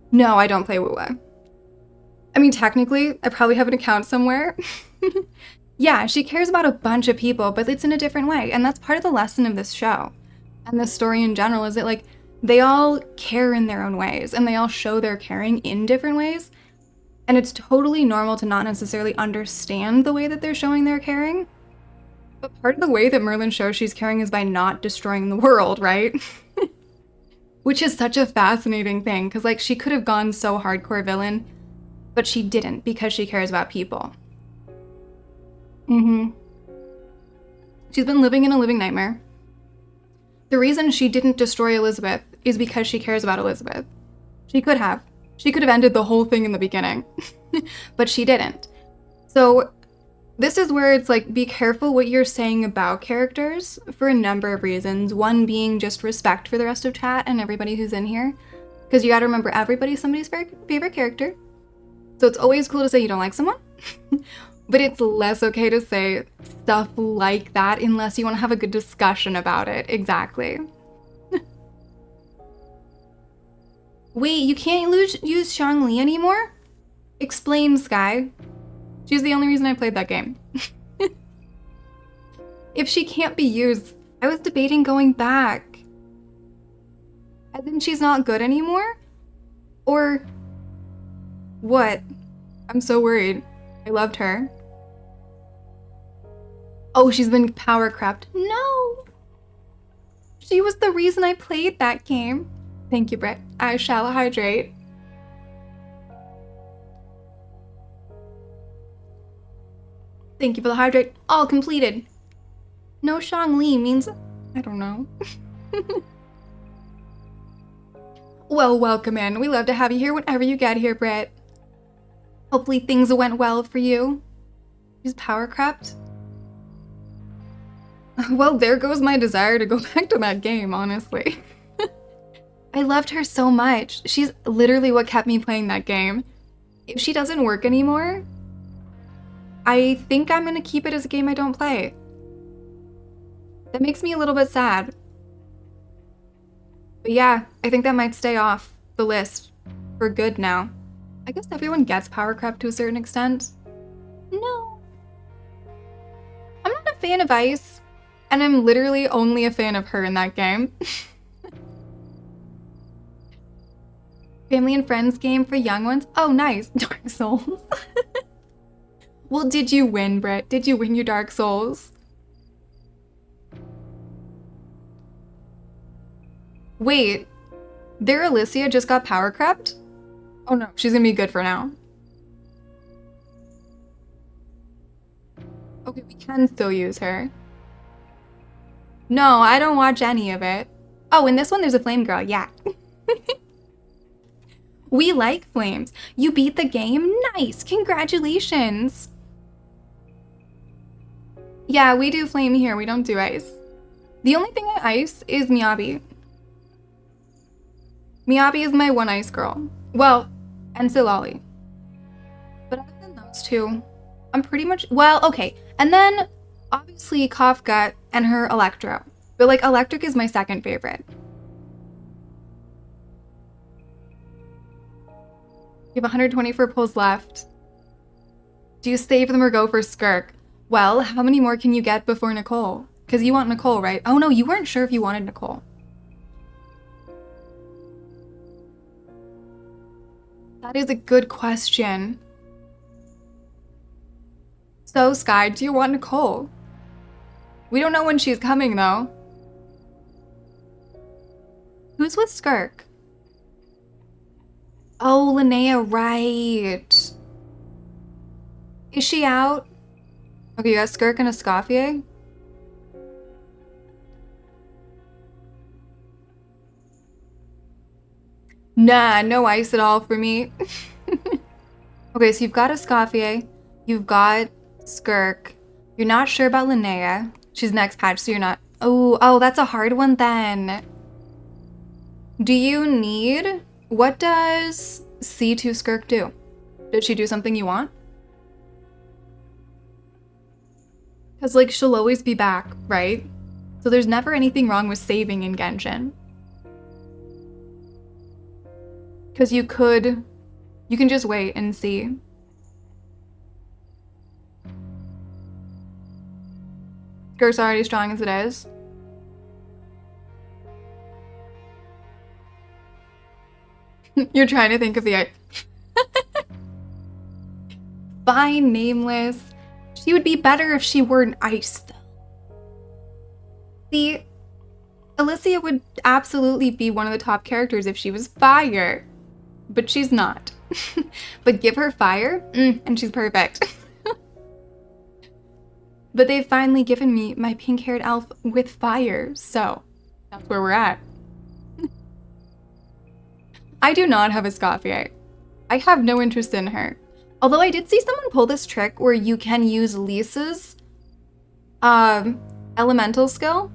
No, I don't play WoWA. I mean, technically, I probably have an account somewhere. Yeah, she cares about a bunch of people, but it's in a different way. And that's part of the lesson of this show. And this story in general is that like, they all care in their own ways and they all show their caring in different ways. And it's totally normal to not necessarily understand the way that they're showing their caring. But part of the way that Merlin shows she's caring is by not destroying the world, right? Which is such a fascinating thing, because like she could have gone so hardcore villain but she didn't because she cares about people. Mm-hmm. She's been living in a living nightmare. The reason she didn't destroy Elizabeth is because she cares about Elizabeth. She could have. She could have ended the whole thing in the beginning, but she didn't. So this is where it's like, be careful what you're saying about characters for a number of reasons. One being just respect for the rest of chat and everybody who's in here. Because you gotta remember, everybody's somebody's favorite character. So it's always cool to say you don't like someone. But it's less okay to say stuff like that unless you want to have a good discussion about it. Exactly. Wait, you can't use Shang-Li anymore? Explain, Sky. She's the only reason I played that game. If she can't be used, I was debating going back. As in she's not good anymore? Or what? I'm so worried. I loved her. Oh, she's been power crept. No! She was the reason I played that game. Thank you, Britt. I shall hydrate. Thank you for the hydrate. All completed. No Shang-Li means... I don't know. Well, welcome in. We love to have you here whenever you get here, Britt. Hopefully things went well for you. She's power crept. Well, there goes my desire to go back to that game, honestly. I loved her so much. She's literally what kept me playing that game. If she doesn't work anymore, I think I'm gonna keep it as a game I don't play. That makes me a little bit sad. But yeah, I think that might stay off the list for good now. I guess everyone gets power crept to a certain extent. No. I'm not a fan of Ice, and I'm literally only a fan of her in that game. Family and friends game for young ones. Oh, nice. Dark Souls. Well, did you win, Britt? Did you win your Dark Souls? Wait, their Alicia just got power crept? Oh no, she's gonna be good for now. Okay, we can still use her. No, I don't watch any of it. Oh, in this one there's a flame girl, yeah. We like flames. You beat the game? Nice, congratulations. Yeah, we do flame here, we don't do ice. The only thing I ice is Miyabi. Miyabi is my one ice girl. Well, and Silali. But other than those two, I'm pretty much, well, okay. And then, obviously, Kafka and her Electro. But, like, Electric is my second favorite. You have 124 pulls left. Do you save them or go for Skirk? Well, how many more can you get before Nicole? Because you want Nicole, right? Oh no, you weren't sure if you wanted Nicole. That is a good question. So, Sky, do you want Nicole? We don't know when she's coming, though. Who's with Skirk? Oh, Linnea, right. Is she out? Okay, you got Skirk and Escoffier? Nah, no ice at all for me. Okay, so you've got Escoffier, you've got Skirk, you're not sure about Linnea. She's next patch, so you're not... Oh, that's a hard one then. Do you need... What does C2 Skirk do? Did she do something you want? Because, like, she'll always be back, right? So there's never anything wrong with saving in Genshin. Because you can just wait and see. Skirk's already strong as it is. You're trying to think of the... Fine, nameless. She would be better if she were an ice, though. See, Alicia would absolutely be one of the top characters if she was fire. but she's not. But give her fire, and she's perfect. But they've finally given me my pink-haired elf with fire, so that's where we're at. I do not have a Scofier. I have no interest in her. Although I did see someone pull this trick where you can use Lisa's elemental skill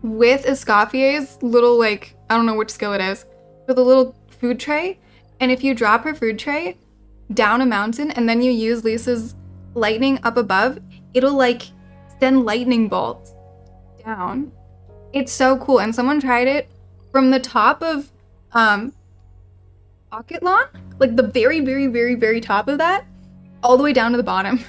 with Escoffier's little, like, I don't know which skill it is, with a little food tray. And if you drop her food tray down a mountain and then you use Lisa's lightning up above, it'll like send lightning bolts down. It's so cool. And someone tried it from the top of Pocket Lawn, like the very, very, very, very top of that, all the way down to the bottom.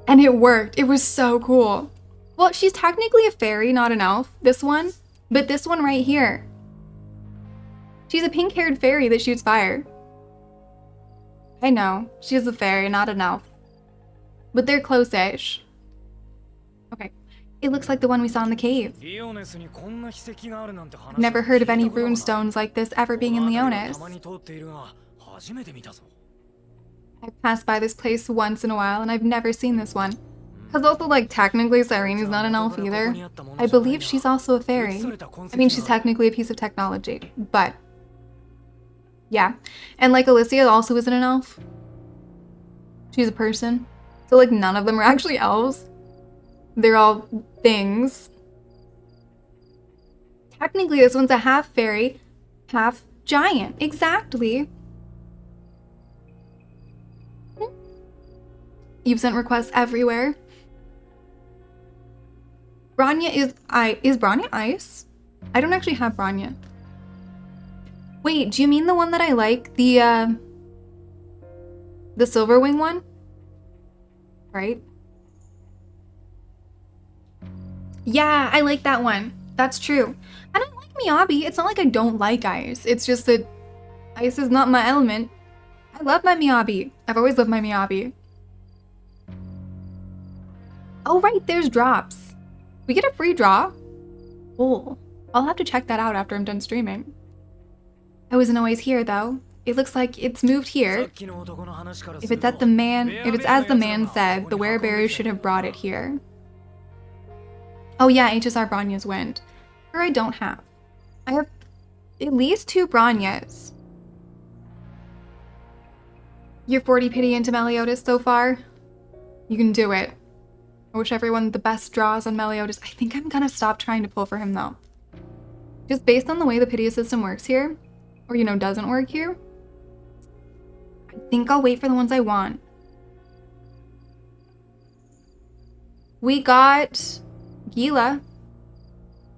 And it worked. It was so cool. Well, she's technically a fairy, not an elf, this one. But this one right here, she's a pink-haired fairy that shoots fire. I know, she's a fairy, not an elf. But they're close-ish. Okay, it looks like the one we saw in the cave. Never heard of any rune stones like this ever being in Leonis. I've passed by this place once in a while, and I've never seen this one. Because also, like, technically, Cyrene's not an elf either. I believe she's also a fairy. I mean, she's technically a piece of technology, but... yeah. And, like, Alicia also isn't an elf. She's a person. So, like, none of them are actually elves. They're all things. Technically, this one's a half fairy, half giant. Exactly. You've sent requests everywhere. Branya is Branya ice? I don't actually have Branya. Wait, do you mean the one that I like? The Silverwing one? Right? Yeah, I like that one. That's true. And I like Miyabi. It's not like I don't like ice. It's just that ice is not my element. I love my Miyabi. I've always loved my Miyabi. Oh, right, there's drops. We get a free draw? Oh, I'll have to check that out after I'm done streaming. I wasn't always here, though. It looks like it's moved here. If it's as the man said, the werebearers should have brought it here. Oh yeah, HSR Branya's wind. Her I don't have. I have at least 2 Branyas. You're 40 pity into Meliodas so far? You can do it. I wish everyone the best draws on Meliodas. I think I'm gonna stop trying to pull for him though. Just based on the way the pity system works here, or you know, doesn't work here, I think I'll wait for the ones I want. We got Gila.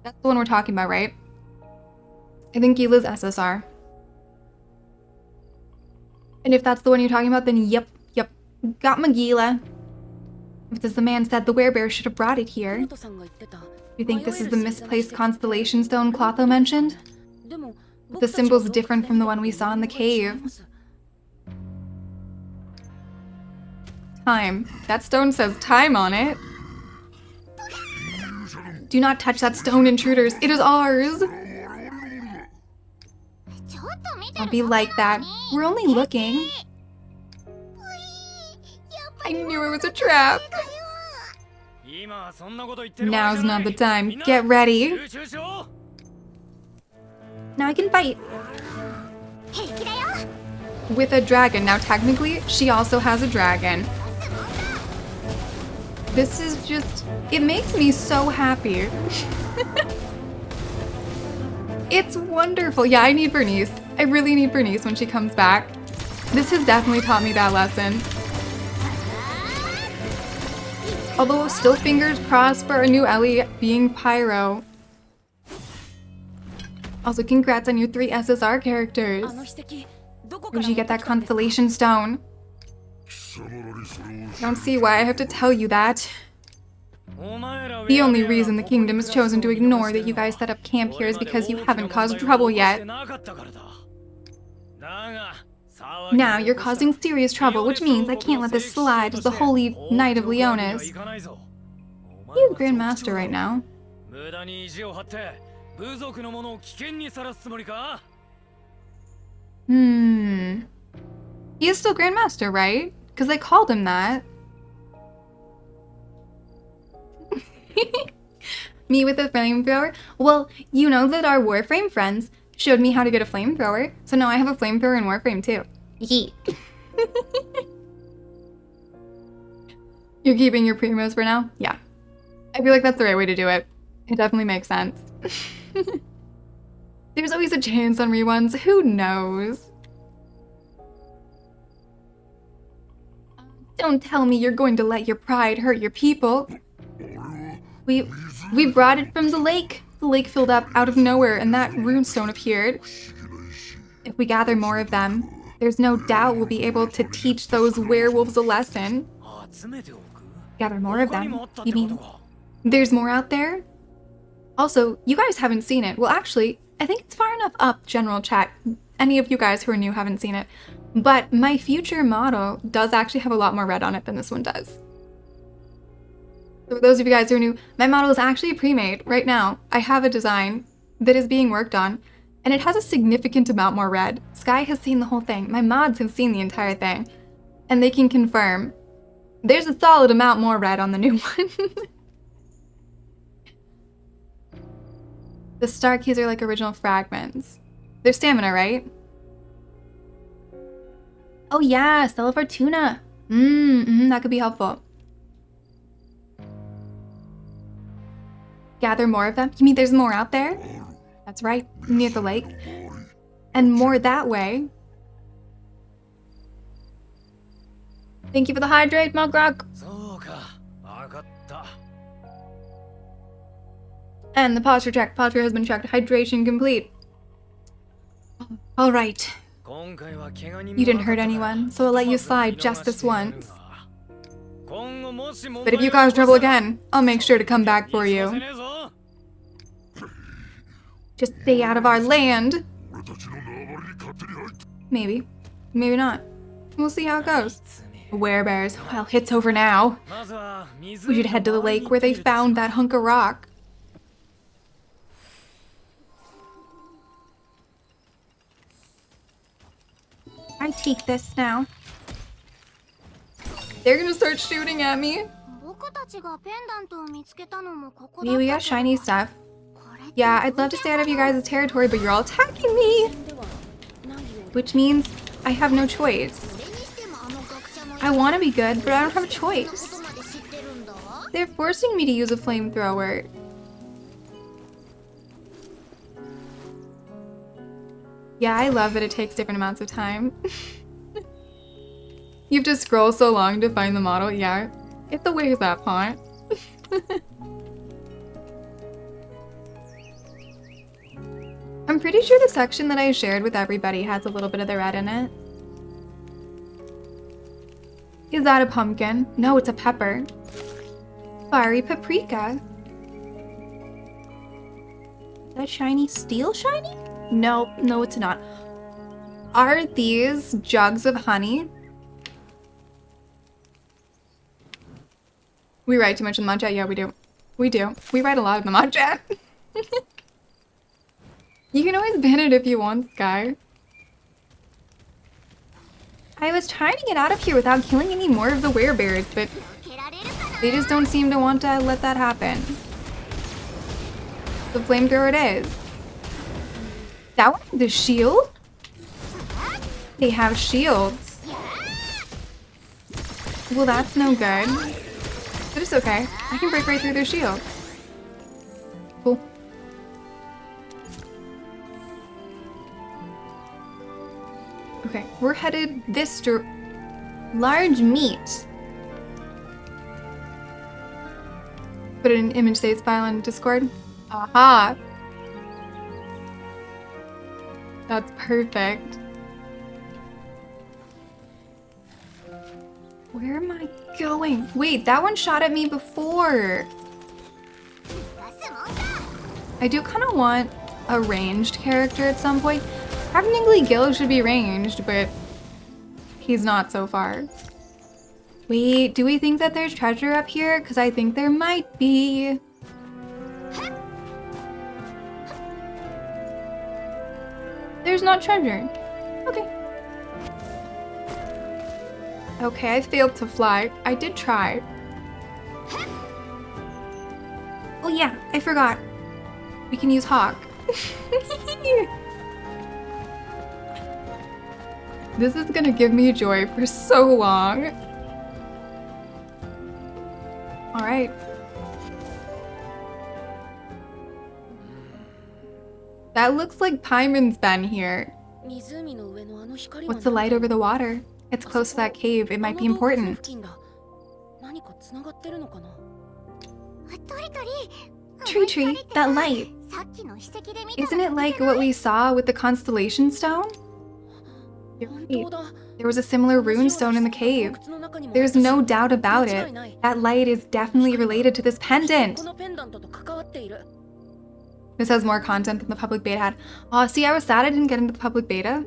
That's the one we're talking about, right? I think Gila's SSR. And if that's the one you're talking about, then yep. Got my Gila. If as the man said, the werebear should have brought it here. You think this is the misplaced constellation stone Clotho mentioned? But the symbol's different from the one we saw in the cave. Time. That stone says time on it. Do not touch that stone, intruders. It is ours. Don't be like that. We're only looking. I knew it was a trap. Now's not the time. Get ready. Now I can fight. With a dragon. Now technically, she also has a dragon. This is just... it makes me so happy. It's wonderful. Yeah, I need Bernice. I really need Bernice when she comes back. This has definitely taught me that lesson. Although still fingers crossed for a new Ellie being Pyro. Also, congrats on your 3 SSR characters. Where did you get that constellation stone? I don't see why I have to tell you that. The only reason the kingdom has chosen to ignore that you guys set up camp here is because you haven't caused trouble yet. Now you're causing serious trouble, which means I can't let this slide as the holy knight of Leonis. He's the Grand Master right now. He is still Grandmaster, right? Because they called him that. Me with a flamethrower? Well, you know that our Warframe friends showed me how to get a flamethrower, so now I have a flamethrower in Warframe too. Yeet. You're keeping your primos for now? Yeah. I feel like that's the right way to do it. It definitely makes sense. There's always a chance on reruns. Who knows? Don't tell me you're going to let your pride hurt your people. We brought it from the lake. The lake filled up out of nowhere and that runestone appeared. If we gather more of them, there's no doubt we'll be able to teach those werewolves a lesson. Gather more of them? You mean there's more out there? Also, you guys haven't seen it. Well, actually, I think it's far enough up, general chat. Any of you guys who are new haven't seen it. But my future model does actually have a lot more red on it than this one does. So for those of you guys who are new, my model is actually pre-made right now. I have a design that is being worked on, and it has a significant amount more red. Sky has seen the whole thing. My mods have seen the entire thing, and they can confirm there's a solid amount more red on the new one. The star keys are like original fragments. They're stamina, right? Oh yeah, Stella Fortuna. That could be helpful. Gather more of them? You mean there's more out there? That's right, near the lake. And more that way. Thank you for the hydrate, Mugrok. And the posture check. Posture has been checked. Hydration complete. Alright. You didn't hurt anyone, so I'll let you slide just this once. But if you cause trouble again, I'll make sure to come back for you. Just stay out of our land. Maybe. Maybe not. We'll see how it goes. Werebears. Well, it's over now. We should head to the lake where they found that hunk of rock. I take this now. They're gonna start shooting at me. We got shiny stuff. Yeah, I'd love to stay out of you guys' territory, but you're all attacking me! Which means I have no choice. I want to be good, but I don't have a choice. They're forcing me to use a flamethrower. Yeah, I love that it takes different amounts of time. You have to scroll so long to find the model. Yeah, it's the way is that part. I'm pretty sure the section that I shared with everybody has a little bit of the red in it. Is that a pumpkin? No, it's a pepper. Fiery paprika. Is that shiny steel shiny? No, no it's not. Are these jugs of honey? We write too much in the mod chat? Yeah, we do. We do. We write a lot in the mod chat. You can always ban it if you want, Sky. I was trying to get out of here without killing any more of the werebears, but they just don't seem to want to let that happen. The flamethrower it is. That one has a shield? They have shields. Well, that's no good. But it's okay. I can break right through their shields. Cool. Okay, we're headed this large meat. Put it in an image saves file on Discord. Aha! That's perfect. Where am I going? Wait, that one shot at me before. I do kind of want a ranged character at some point. Technically, Gil should be ranged, but he's not so far. Wait, do we think that there's treasure up here? Because I think there might be. There's not treasure. Okay. Okay, I failed to fly. I did try. Oh yeah, I forgot. We can use Hawk. This is gonna give me joy for so long. Alright. That looks like Paimon's been here. What's the light over the water? It's close to that cave. It might be important. Tree, that light. Isn't it like what we saw with the constellation stone? You're right. There was a similar rune stone in the cave. There's no doubt about it. That light is definitely related to this pendant. This has more content than the public beta had. Oh, see, I was sad I didn't get into the public beta.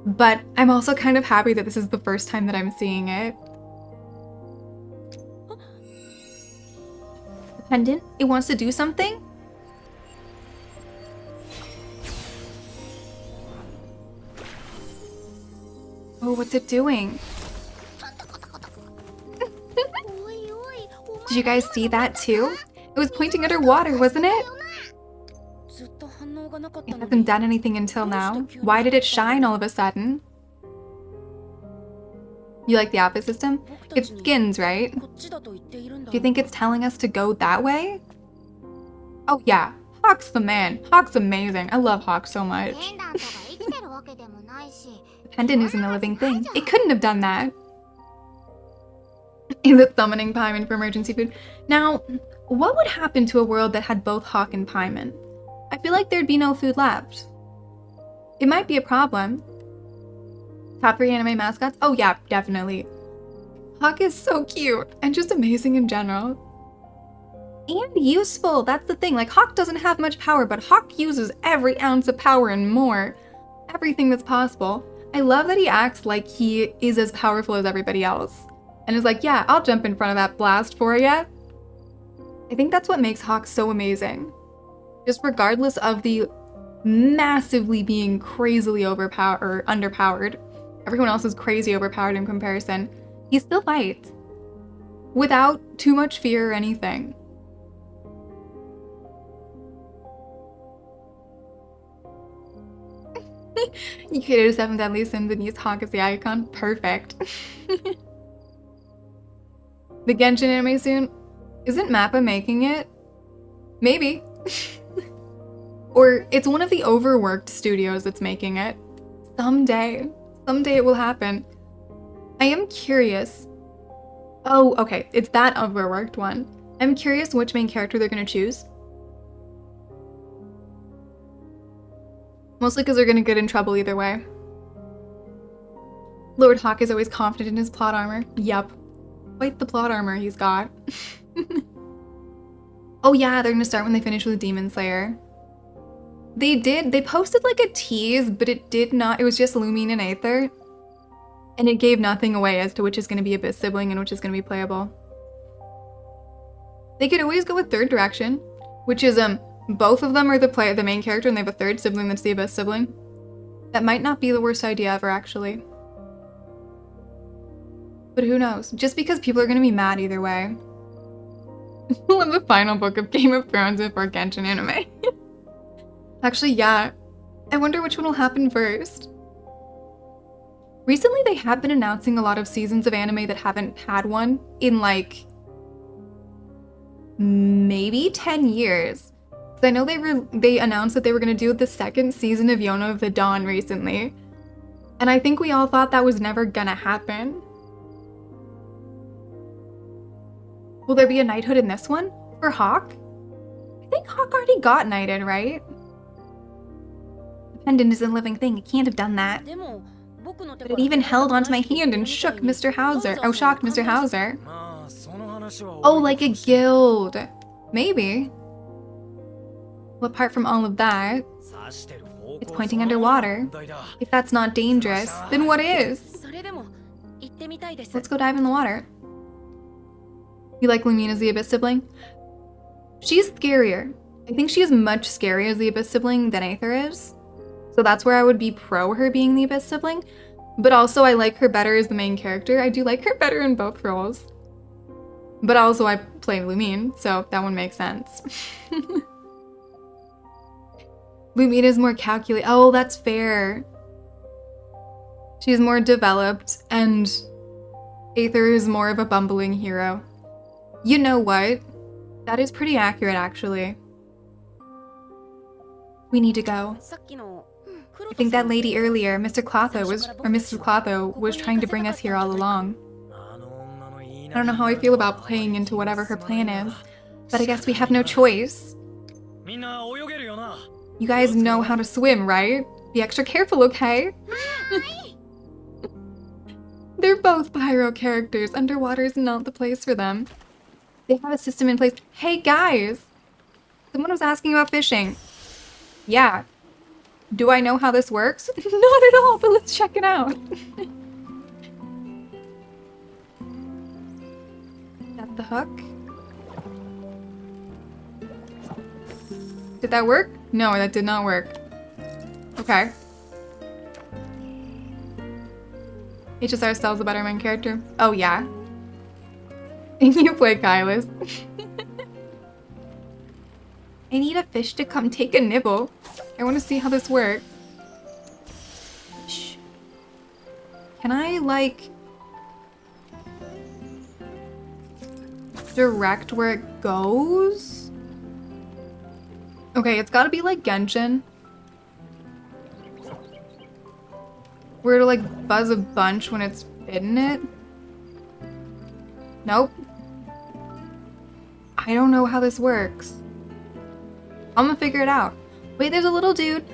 But I'm also kind of happy that this is the first time that I'm seeing it. The pendant? It wants to do something? Oh, what's it doing? Did you guys see that too? It was pointing underwater, wasn't it? It hasn't done anything until now. Why did it shine all of a sudden? You like the outfit system? It's skins, right? Do you think it's telling us to go that way? Oh yeah, Hawk's the man. Hawk's amazing. I love Hawk so much. The pendant isn't a living thing. It couldn't have done that. Is it summoning Paimon for emergency food? Now, what would happen to a world that had both Hawk and Paimon? I feel like there'd be no food left. It might be a problem. Top 3 anime mascots? Oh yeah, definitely. Hawk is so cute and just amazing in general. And useful, that's the thing. Like, Hawk doesn't have much power, but Hawk uses every ounce of power and more. Everything that's possible. I love that he acts like he is as powerful as everybody else. And is like, yeah, I'll jump in front of that blast for ya. I think that's what makes Hawk so amazing. Just regardless of the massively being crazily overpowered or underpowered, everyone else is crazy overpowered in comparison, he still fights. Without too much fear or anything. You created a 7 deadly sins and used Hawk as the icon? Perfect. The Genshin anime soon? Isn't Mappa making it? Maybe. Or it's one of the overworked studios that's making it. Someday. Someday it will happen. I am curious. Oh, okay. It's that overworked one. I'm curious which main character they're going to choose. Mostly because they're going to get in trouble either way. Lord Hawk is always confident in his plot armor. Yup. Quite the plot armor he's got. Oh yeah, they're going to start when they finish with Demon Slayer. They posted like a tease, but it did not, it was just Lumine and Aether. And it gave nothing away as to which is going to be Abyss sibling and which is going to be playable. They could always go with Third Direction, which is, both of them are the main character and they have a third sibling that's the Abyss sibling. That might not be the worst idea ever, actually. But who knows? Just because people are going to be mad either way. We'll have the final book of Game of Thrones before Genshin anime. Actually, yeah. I wonder which one will happen first. Recently, they have been announcing a lot of seasons of anime that haven't had one in, like, maybe 10 years. Because I know they announced that they were going to do the second season of Yona of the Dawn recently. And I think we all thought that was never gonna happen. Will there be a knighthood in this one? For Hawk? I think Hawk already got knighted, right? The pendant is a living thing. It can't have done that. But it even held onto my hand and shook Mr. Hauser. Oh, shocked Mr. Hauser. Oh, like a guild. Maybe. Well, apart from all of that, it's pointing underwater. If that's not dangerous, then what is? Let's go dive in the water. You like Lumine as the Abyss sibling? She's scarier. I think she is much scarier as the Abyss sibling than Aether is. So that's where I would be pro her being the Abyss sibling. But also I like her better as the main character. I do like her better in both roles. But also I play Lumine, so that one makes sense. Lumine is more calculated. Oh, that's fair. She's more developed, and Aether is more of a bumbling hero. You know what? That is pretty accurate, actually. We need to go. I think that lady earlier, Mr. Clotho Mrs. Clotho was trying to bring us here all along. I don't know how I feel about playing into whatever her plan is, but I guess we have no choice. You guys know how to swim, right? Be extra careful, okay? They're both pyro characters. Underwater is not the place for them. They have a system in place. Hey guys! Someone was asking about fishing. Yeah. Do I know how this works? Not at all, but let's check it out. Got the hook. Did that work? No, that did not work. Okay. HSR Stell's a better main character. Oh yeah. You play Kylus. I need a fish to come take a nibble. I want to see how this works. Shh. Can I, like, direct where it goes? Okay, it's gotta be like Genshin, where it'll, like, buzz a bunch when it's bitten it. Nope. I don't know how this works. I'm gonna figure it out. Wait, there's a little dude.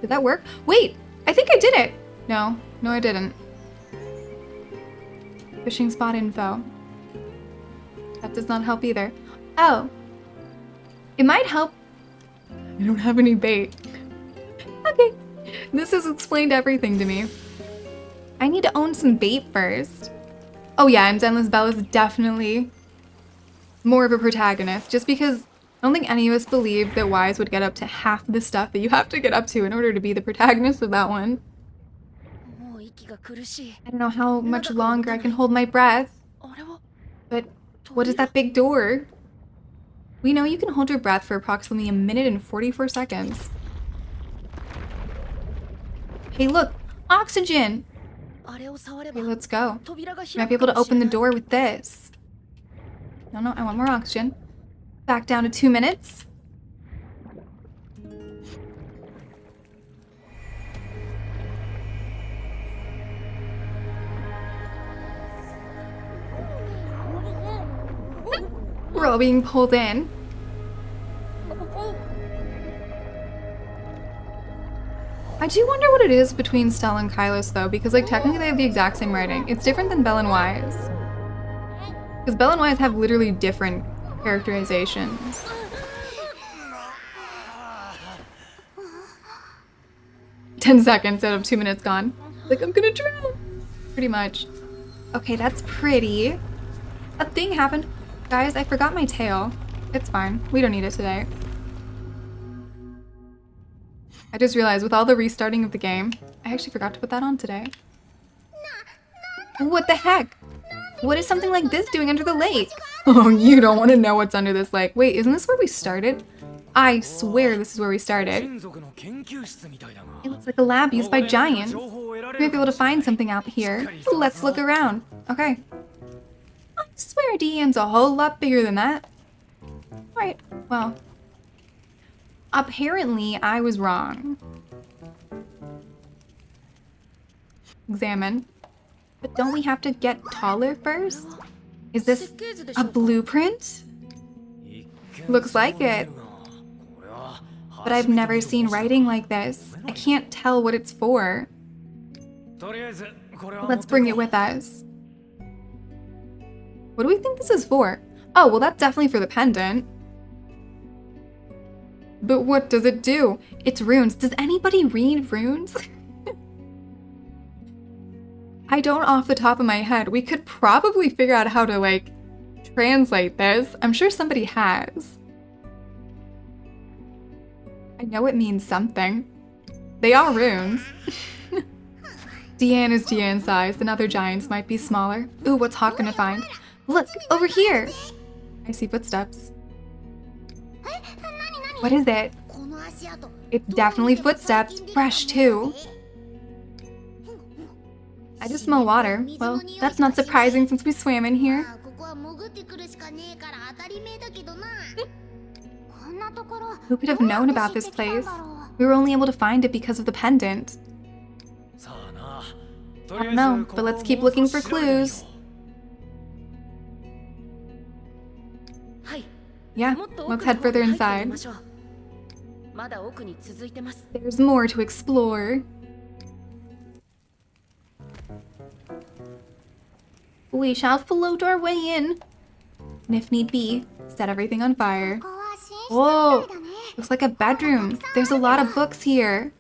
Did that work? Wait, I think I did it. No, I didn't. Fishing spot info. That does not help either. Oh. It might help. I don't have any bait. Okay. This has explained everything to me. I need to own some bait first. Oh yeah, and Zenless Bell is definitely more of a protagonist, just because I don't think any of us believed that Wise would get up to half the stuff that you have to get up to in order to be the protagonist of that one. I don't know how much longer I can hold my breath. But what is that big door? We know you can hold your breath for approximately 1 minute and 44 seconds. Hey look! Oxygen! Okay, let's go. Might be able to open the door with this. No, I want more oxygen. Back down to 2 minutes. We're all being pulled in. I do wonder what it is between Stella and Kylus, though, because, like, technically they have the exact same writing. It's different than Belle and Wise. Because Belle and Wise have literally different characterizations. "10 seconds out of 2 minutes gone." Like, I'm gonna drown! Pretty much. Okay, that's pretty. A thing happened. Guys, I forgot my tail. It's fine. We don't need it today. I just realized with all the restarting of the game, I actually forgot to put that on today. What the heck? What is something like this doing under the lake? Oh, you don't want to know what's under this lake. Wait, isn't this where we started? I swear this is where we started. It looks like a lab used by giants. We might be able to find something out here. Let's look around. Okay. I swear DM's a whole lot bigger than that. Alright, well. Apparently, I was wrong. Examine. But don't we have to get taller first? Is this a blueprint? Looks like it. But I've never seen writing like this. I can't tell what it's for. Let's bring it with us. What do we think this is for? Oh, well, that's definitely for the pendant. But what does it do? It's runes. Does anybody read runes? I don't off the top of my head. We could probably figure out how to, like, translate this. I'm sure somebody has. I know it means something. They are runes. Deanne is Deanne size, and other giants might be smaller. Ooh, what's Hawk gonna find? Look, over here! I see footsteps. What is it? It's definitely footsteps, fresh too. I just smell water. Well, that's not surprising since we swam in here. Who could have known about this place? We were only able to find it because of the pendant. I don't know, but let's keep looking for clues. Yeah, let's head further inside. There's more to explore. We shall float our way in. And if need be, set everything on fire. Whoa! Looks like a bedroom. There's a lot of books here.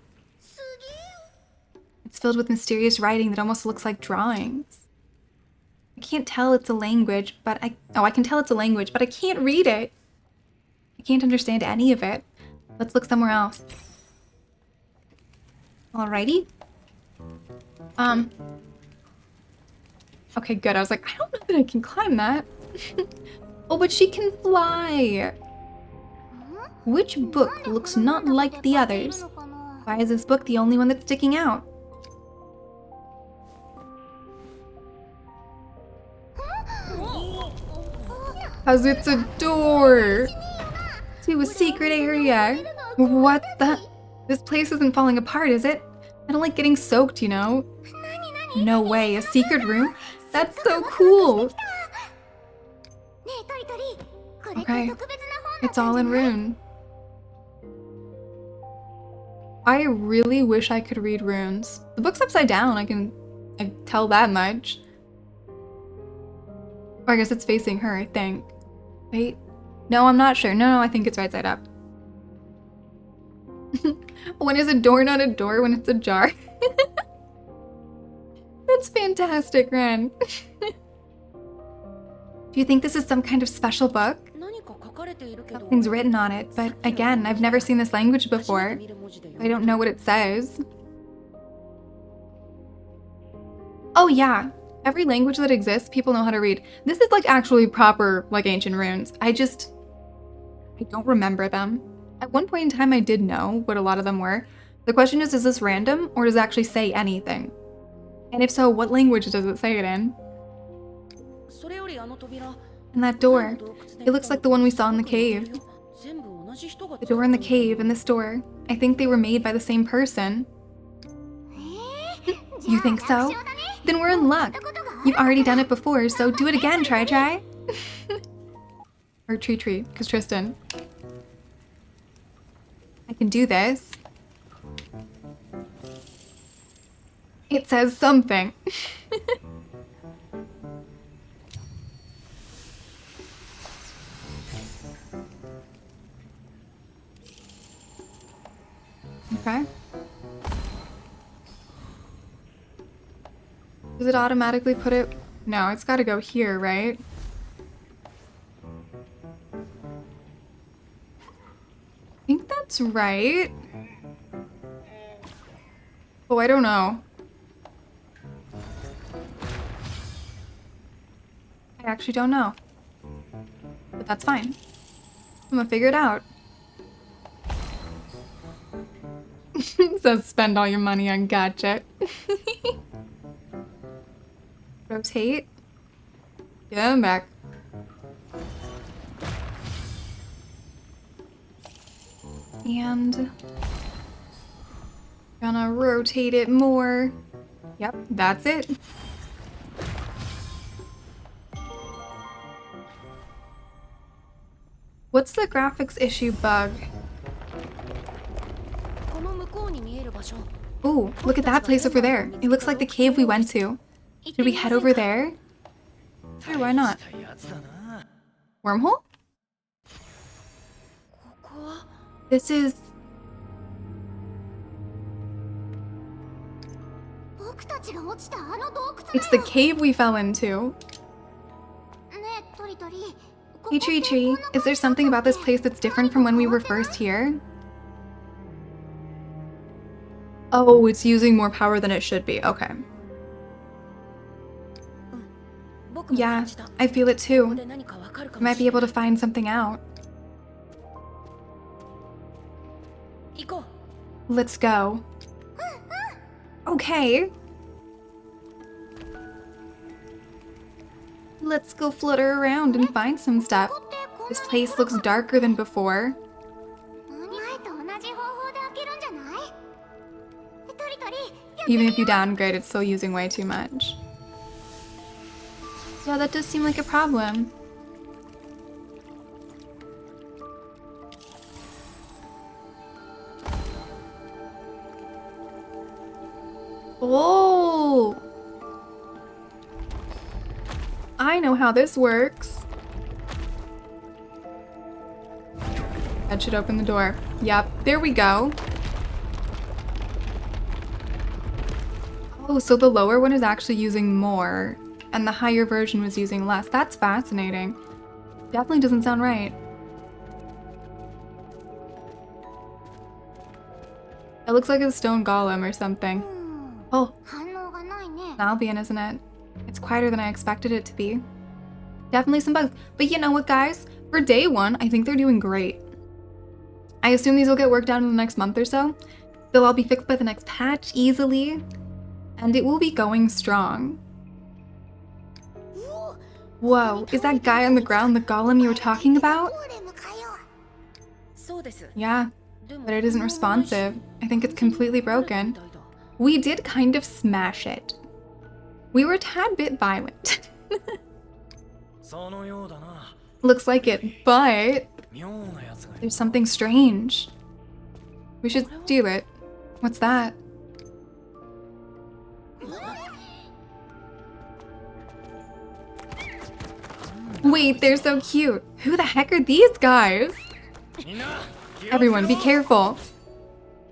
It's filled with mysterious writing that almost looks like drawings. I can't tell it's a language, but I can tell it's a language, but I can't read it. I can't understand any of it. Let's look somewhere else. Alrighty. Okay, good. I was like, I don't know that I can climb that. Oh, but she can fly. Which book looks not like the others? Why is this book the only one that's sticking out? Cause it's a door to a secret area. What the? This place isn't falling apart, is it? I don't like getting soaked, you know? No way, a secret room? That's so cool! Okay, it's all in rune. I really wish I could read runes. The book's upside down, I can tell that much. Or I guess it's facing her, I think. Wait. No, I'm not sure. No, I think it's right side up. When is a door not a door when it's ajar? That's fantastic, Ren. Do you think this is some kind of special book? Something's written on it, but again, I've never seen this language before. I don't know what it says. Oh yeah, every language that exists, people know how to read. This is like actually proper, like ancient runes. I don't remember them. At one point in time, I did know what a lot of them were. The question is this random or does it actually say anything? And if so, what language does it say it in? And that door, it looks like the one we saw in the cave. The door in the cave and this door, I think they were made by the same person. You think so? Then we're in luck. You've already done it before, so do it again, try. Or Tree, because Tristan. I can do this. It says something. Okay. Does it automatically put it? No, it's gotta go here, right? I think that's right. Oh, I don't know. I actually don't know. But that's fine. I'm gonna figure it out. Says spend all your money on gadget. Rotate. Get them back. And gonna rotate it more. Yep, that's it. What's the graphics issue bug? Ooh, look at that place over there. It looks like the cave we went to. Should we head over there? Sure, why not? Wormhole? This is... It's the cave we fell into. Hey Tree, is there something about this place that's different from when we were first here? Oh, it's using more power than it should be. Okay. Yeah, I feel it too. I might be able to find something out. Let's go. Okay. Let's go flutter around and find some stuff. This place looks darker than before. Even if you downgrade, it's still using way too much. Yeah, that does seem like a problem. Oh! I know how this works. That should open the door. Yep, there we go. Oh, so the lower one is actually using more, and the higher version was using less. That's fascinating. Definitely doesn't sound right. It looks like a stone golem or something. Oh, an Albion, isn't it? It's quieter than I expected it to be. Definitely some bugs. But you know what, guys? For day one, I think they're doing great. I assume these will get worked out in the next month or so. They'll all be fixed by the next patch easily. And it will be going strong. Whoa, is that guy on the ground the golem you were talking about? Yeah, but it isn't responsive. I think it's completely broken. We did kind of smash it. We were a tad bit violent. Looks like it, but there's something strange. We should steal it. What's that? Wait, they're so cute. Who the heck are these guys? Everyone, be careful.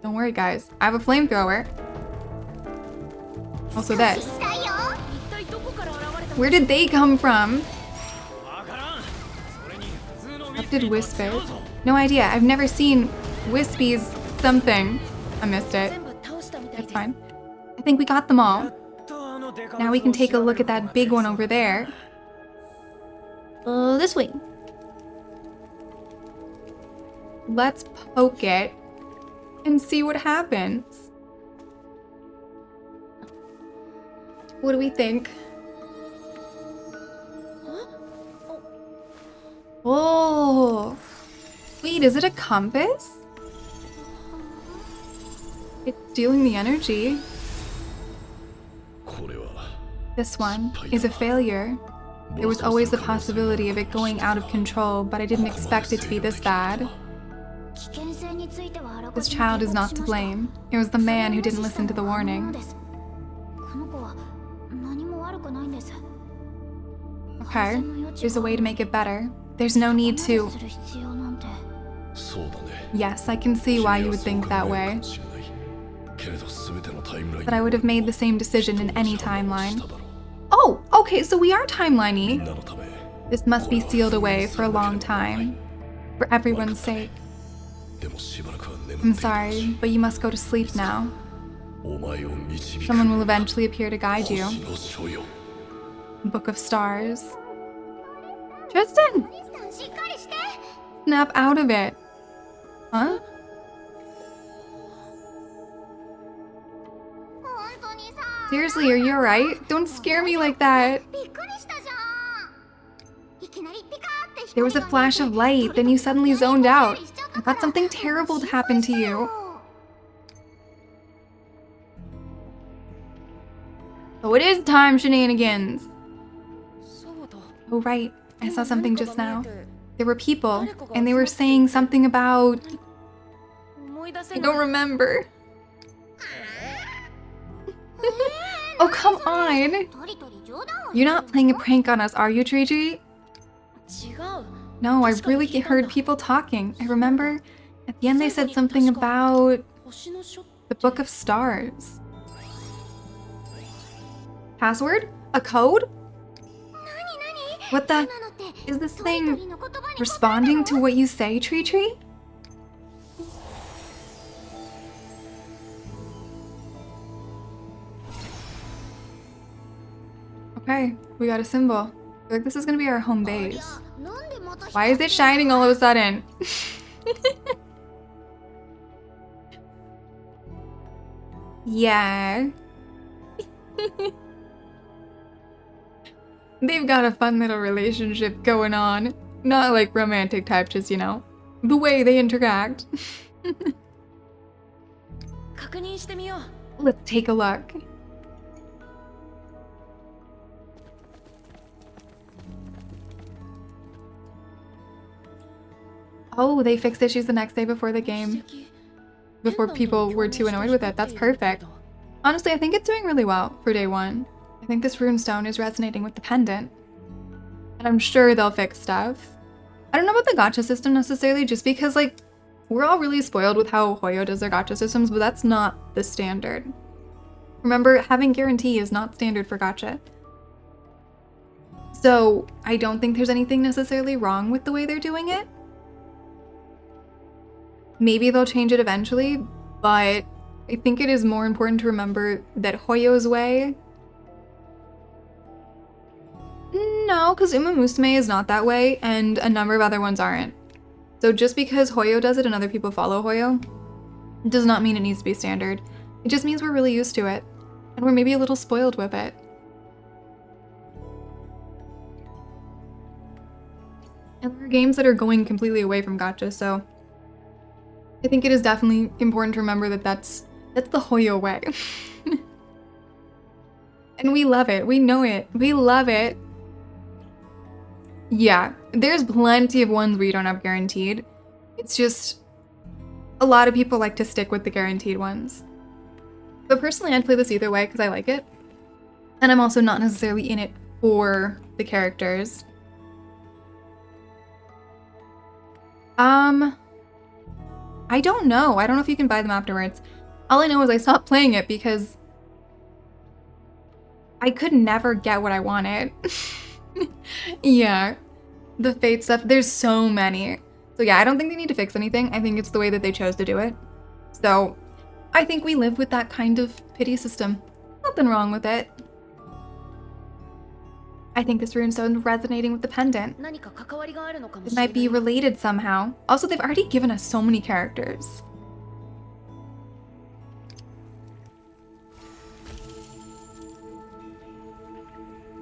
Don't worry, guys. I have a flamethrower. Also this. Where did they come from? What did Whisper? No idea. I've never seen Wispy's something. I missed it. That's fine. I think we got them all. Now we can take a look at that big one over there. This way. Let's poke it and see what happens. What do we think? Oh, wait, is it a compass? It's stealing the energy. This one is a failure. There was always the possibility of it going out of control, but I didn't expect it to be this bad. This child is not to blame. It was the man who didn't listen to the warning. Okay, there's a way to make it better. There's no need to... Yes, I can see why you would think that way. But I would have made the same decision in any timeline. Oh, okay, so we are timeline-y. This must be sealed away for a long time. For everyone's sake. I'm sorry, but you must go to sleep now. Someone will eventually appear to guide you. Book of Stars. Tristan! Snap out of it. Huh? Seriously, are you alright? Don't scare me like that. There was a flash of light, then you suddenly zoned out. I thought something terrible had happened to you. Oh, it is time shenanigans. Oh, right. I saw something just now. There were people, and they were saying something about... I don't remember. Oh, come on! You're not playing a prank on us, are you, Triji? No, I really heard people talking. I remember at the end they said something about the Book of Stars. Password? A code? What the? Is this thing responding to what you say, Tree? Okay, we got a symbol. I feel like this is gonna be our home base. Why is it shining all of a sudden? Yeah. They've got a fun little relationship going on. Not like romantic type, just, you know, the way they interact. Let's take a look. Oh, they fixed issues the next day before the game. Before people were too annoyed with it. That's perfect. Honestly, I think it's doing really well for day one. I think this runestone is resonating with the pendant. And I'm sure they'll fix stuff. I don't know about the gacha system necessarily, just because, like, we're all really spoiled with how Hoyo does their gacha systems, but that's not the standard. Remember, having guarantee is not standard for gacha. So, I don't think there's anything necessarily wrong with the way they're doing it. Maybe they'll change it eventually, but I think it is more important to remember that Hoyo's way... No, because Uma Musume is not that way, and a number of other ones aren't. So just because Hoyo does it and other people follow Hoyo, does not mean it needs to be standard. It just means we're really used to it, and we're maybe a little spoiled with it. And there are games that are going completely away from gacha, so I think it is definitely important to remember that that's the Hoyo way. And we love it. We know it. We love it. Yeah, there's plenty of ones where you don't have guaranteed. It's just a lot of people like to stick with the guaranteed ones. But personally, I'd play this either way because I like it. And I'm also not necessarily in it for the characters. I don't know. I don't know if you can buy them afterwards. All I know is I stopped playing it because I could never get what I wanted. Yeah. The Fate stuff, there's so many. So yeah, I don't think they need to fix anything. I think it's the way that they chose to do it. So I think we live with that kind of pity system. Nothing wrong with it. I think this runestone is resonating with the pendant. It might be related somehow. Also, they've already given us so many characters.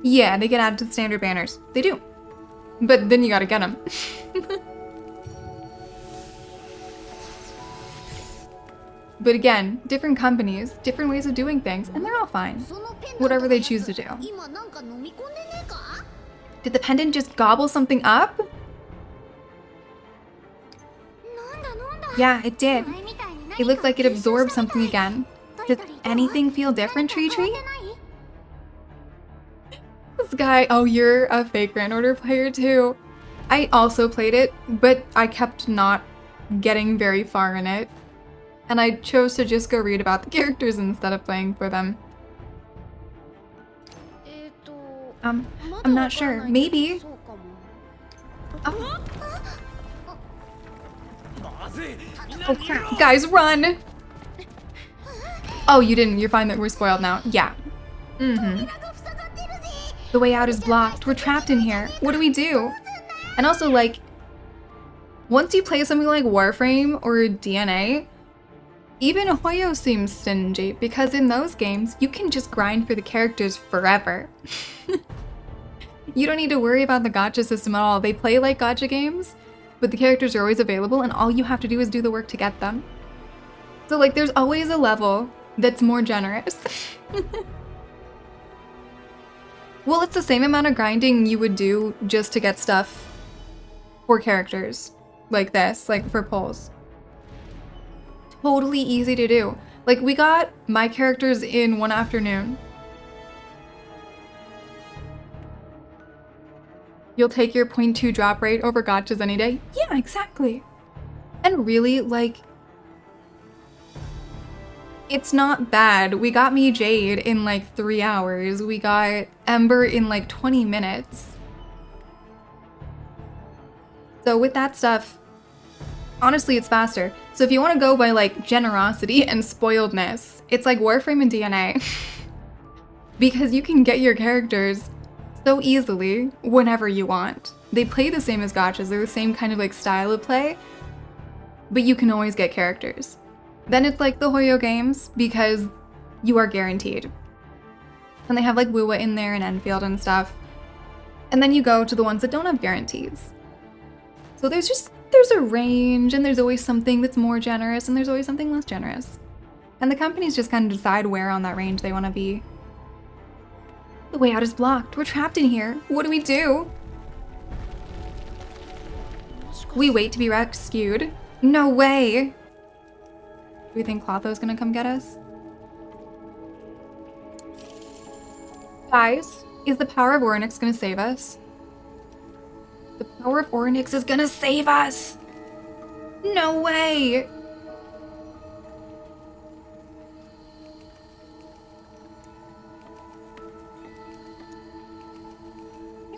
Yeah, they get added to the standard banners. They do. But then you gotta get them. But again, different companies, different ways of doing things, and they're all fine. Whatever they choose to do. Did the pendant just gobble something up? Yeah, it did. It looked like it absorbed something again. Does anything feel different, Tree Tree? This guy, oh, you're a fake Grand Order player too. I also played it, but I kept not getting very far in it. And I chose to just go read about the characters instead of playing for them. I'm not sure. Maybe. Oh. Oh crap. Guys, run! Oh, you didn't. You're fine that we're spoiled now. Yeah. Mm-hmm. The way out is blocked. We're trapped in here. What do we do? And also, like, once you play something like Warframe or DNA, even Hoyo seems stingy, because in those games, you can just grind for the characters forever. You don't need to worry about the gacha system at all. They play like gacha games, but the characters are always available, and all you have to do is do the work to get them. So, like, there's always a level that's more generous. Well, it's the same amount of grinding you would do just to get stuff for characters like this, like for polls. Totally easy to do. Like, we got my characters in one afternoon. You'll take your 0.2 drop rate over gachas any day? Yeah, exactly. And really, like, it's not bad. We got me Jade in like 3 hours. We got Ember in like 20 minutes. So with that stuff, honestly, it's faster. So if you want to go by like generosity and spoiledness, it's like Warframe and DNA. because you can get your characters so easily whenever you want. They play the same as gachas, they're the same kind of like style of play, but you can always get characters. Then it's like the Hoyo games because you are guaranteed. And they have like Wuwa in there and Enfield and stuff. And then you go to the ones that don't have guarantees. So there's a range, and there's always something that's more generous and there's always something less generous. And the companies just kind of decide where on that range they want to be. The way out is blocked. We're trapped in here. What do we do? We wait to be rescued. No way. Do we think Clotho's gonna come get us? Guys, is the power of Oryx gonna save us? The power of Oryx is gonna save us! No way!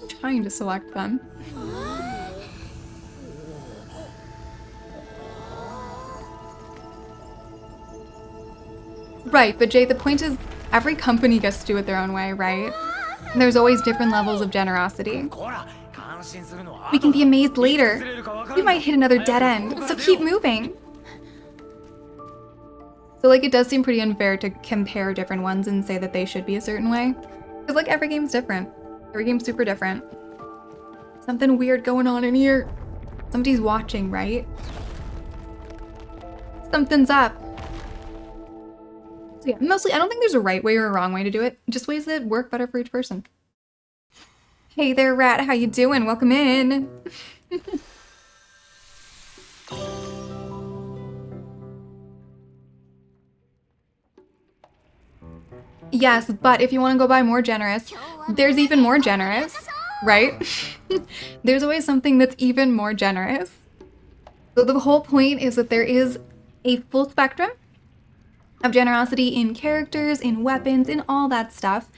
I'm trying to select them. Right, but Jay, the point is every company gets to do it their own way, right? And there's always different levels of generosity. We can be amazed later. We might hit another dead end, so keep moving. So like it does seem pretty unfair to compare different ones and say that they should be a certain way. Because like every game's different. Every game's super different. Something weird going on in here. Somebody's watching, right? Something's up. So yeah, mostly I don't think there's a right way or a wrong way to do it. Just ways that work better for each person. Hey there, Rat. How you doing? Welcome in. Yes, but if you want to go buy more generous, there's even more generous, right? There's always something that's even more generous. So the whole point is that there is a full spectrum of generosity in characters, in weapons, in all that stuff.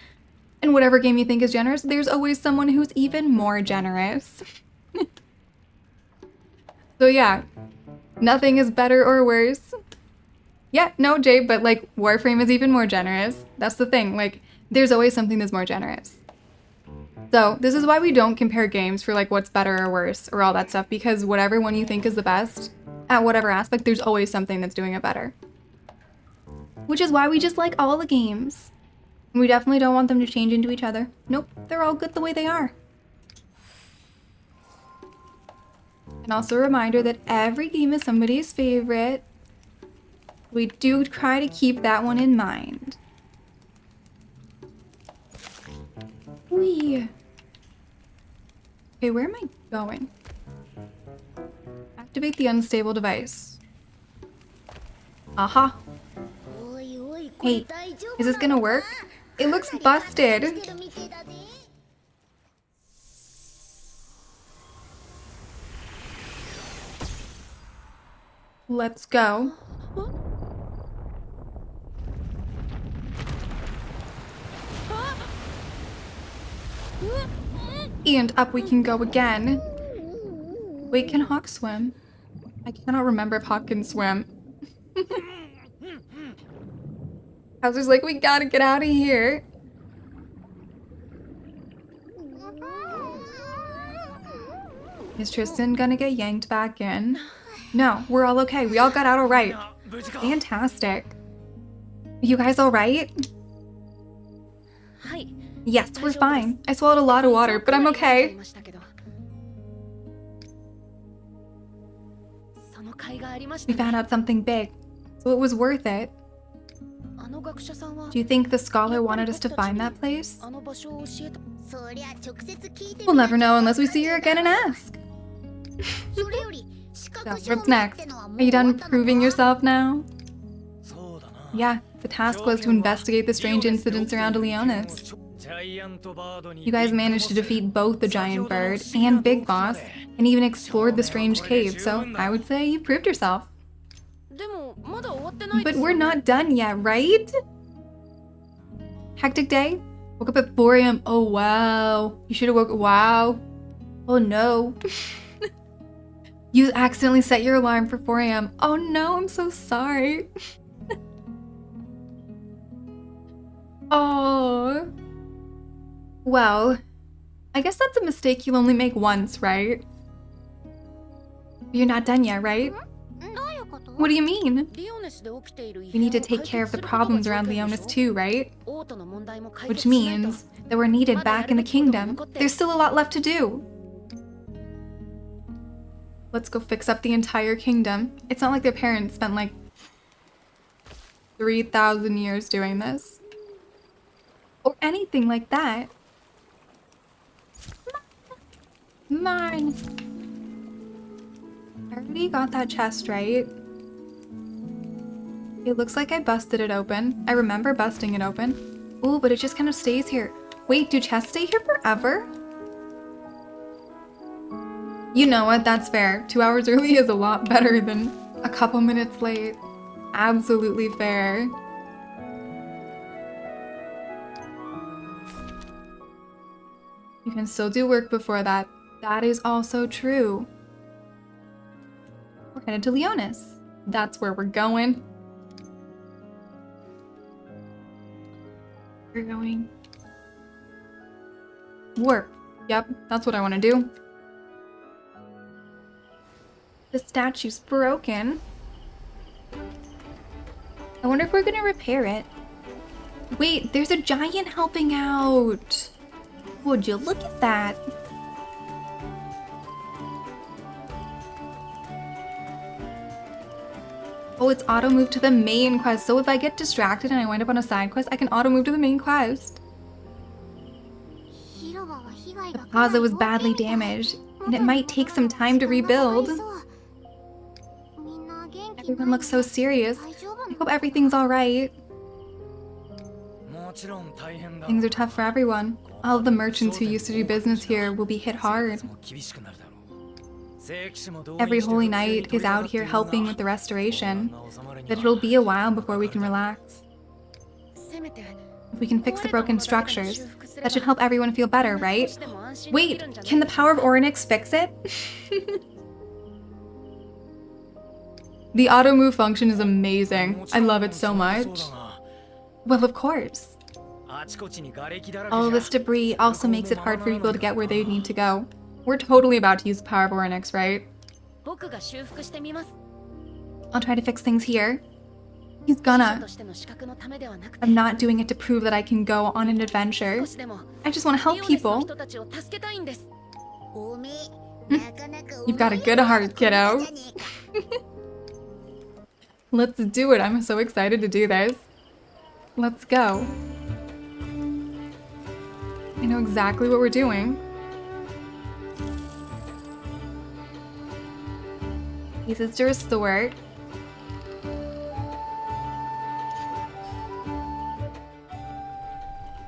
And whatever game you think is generous, there's always someone who's even more generous. So yeah, nothing is better or worse. Yeah, no, Jay, but like Warframe is even more generous. That's the thing, like there's always something that's more generous. So this is why we don't compare games for like what's better or worse or all that stuff, because whatever one you think is the best at whatever aspect, there's always something that's doing it better. Which is why we just like all the games. We definitely don't want them to change into each other. Nope, they're all good the way they are. And also a reminder that every game is somebody's favorite. We do try to keep that one in mind. Whee! Okay, where am I going? Activate the unstable device. Aha. Hey, is this gonna work? It looks busted. Let's go. And up we can go again. Wait, can Hawk swim? I cannot remember if Hawk can swim. Hauser's like, we gotta get out of here. Is Tristan gonna get yanked back in? No, we're all okay. We all got out all right. Fantastic. You guys all right? Yes, we're fine. I swallowed a lot of water, but I'm okay. We found out something big, so it was worth it. Do you think the scholar wanted us to find that place? We'll never know unless we see her again and ask. So, what's next? Are you done proving yourself now? Yeah, the task was to investigate the strange incidents around Leonis. You guys managed to defeat both the giant bird and Big Boss, and even explored the strange cave, so I would say you proved yourself. But we're not done yet, right? Hectic day? Woke up at 4 a.m. Oh, wow. You should have woke... Wow. Oh, no. You accidentally set your alarm for 4 a.m. Oh, no, I'm so sorry. Oh... Well, I guess that's a mistake you'll only make once, right? You're not done yet, right? What do you mean? We need to take care of the problems around Leonis too, right? Which means that we're needed back in the kingdom. There's still a lot left to do. Let's go fix up the entire kingdom. It's not like their parents spent like 3,000 years doing this. Or anything like that. Come on. I already got that chest, right? It looks like I busted it open. I remember busting it open. Ooh, but it just kind of stays here. Wait, do chests stay here forever? You know what? That's fair. 2 hours early is a lot better than a couple minutes late. Absolutely fair. You can still do work before that. That is also true. We're headed to Leonis. That's where we're going. We're going. Warp. Yep, that's what I want to do. The statue's broken. I wonder if we're gonna repair it. Wait, there's a giant helping out. Would you look at that? Oh, it's auto move to the main quest. So if I get distracted and I wind up on a side quest, I can auto move to the main quest. The plaza was badly damaged, and it might take some time to rebuild. Everyone looks so serious. I hope everything's alright. Things are tough for everyone. All of the merchants who used to do business here will be hit hard. Every holy knight is out here helping with the restoration, but it'll be a while before we can relax. If we can fix the broken structures, that should help everyone feel better, right? Wait, can the power of Orynyx fix it? The auto move function is amazing. I love it so much. Well, of course. All of this debris also makes it hard for people to get where they need to go. We're totally about to use the power of Orynyx, right? I'll try to fix things here. He's gonna. I'm not doing it to prove that I can go on an adventure. I just want to help people. You've got a good heart, kiddo. Let's do it. I'm so excited to do this. Let's go. I know exactly what we're doing. Pieces to restore.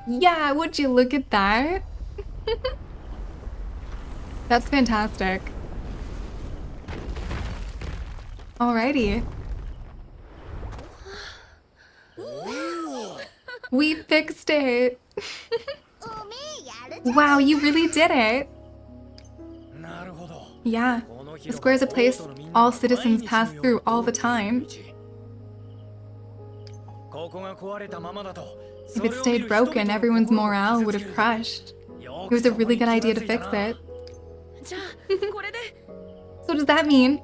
Yeah, would you look at that? That's fantastic. Alrighty. We fixed it. Wow, you really did it. Yeah, the square is a place all citizens pass through all the time. If it stayed broken, everyone's morale would have crushed. It was a really good idea to fix it. So does that mean?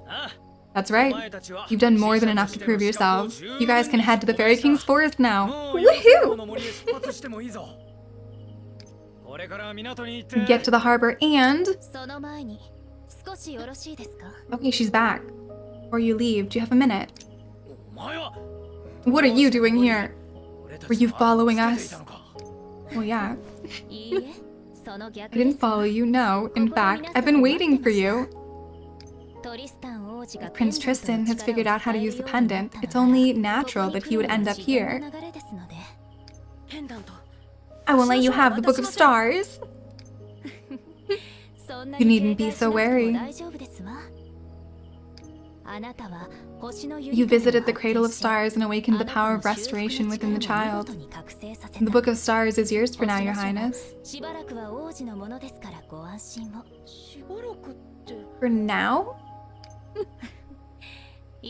That's right. You've done more than enough to prove yourselves. You guys can head to the Fairy King's forest now. Woohoo! Get to the harbor and... Okay, she's back. Before you leave, do you have a minute? What are you doing here? Were you following us? Well, yeah. I didn't follow you, no. In fact, I've been waiting for you. If Prince Tristan has figured out how to use the pendant, it's only natural that he would end up here. I won't let you have the Book of Stars. You needn't be so wary. You visited the Cradle of Stars and awakened the power of restoration within the child. The Book of Stars is yours for now, Your Highness. For now?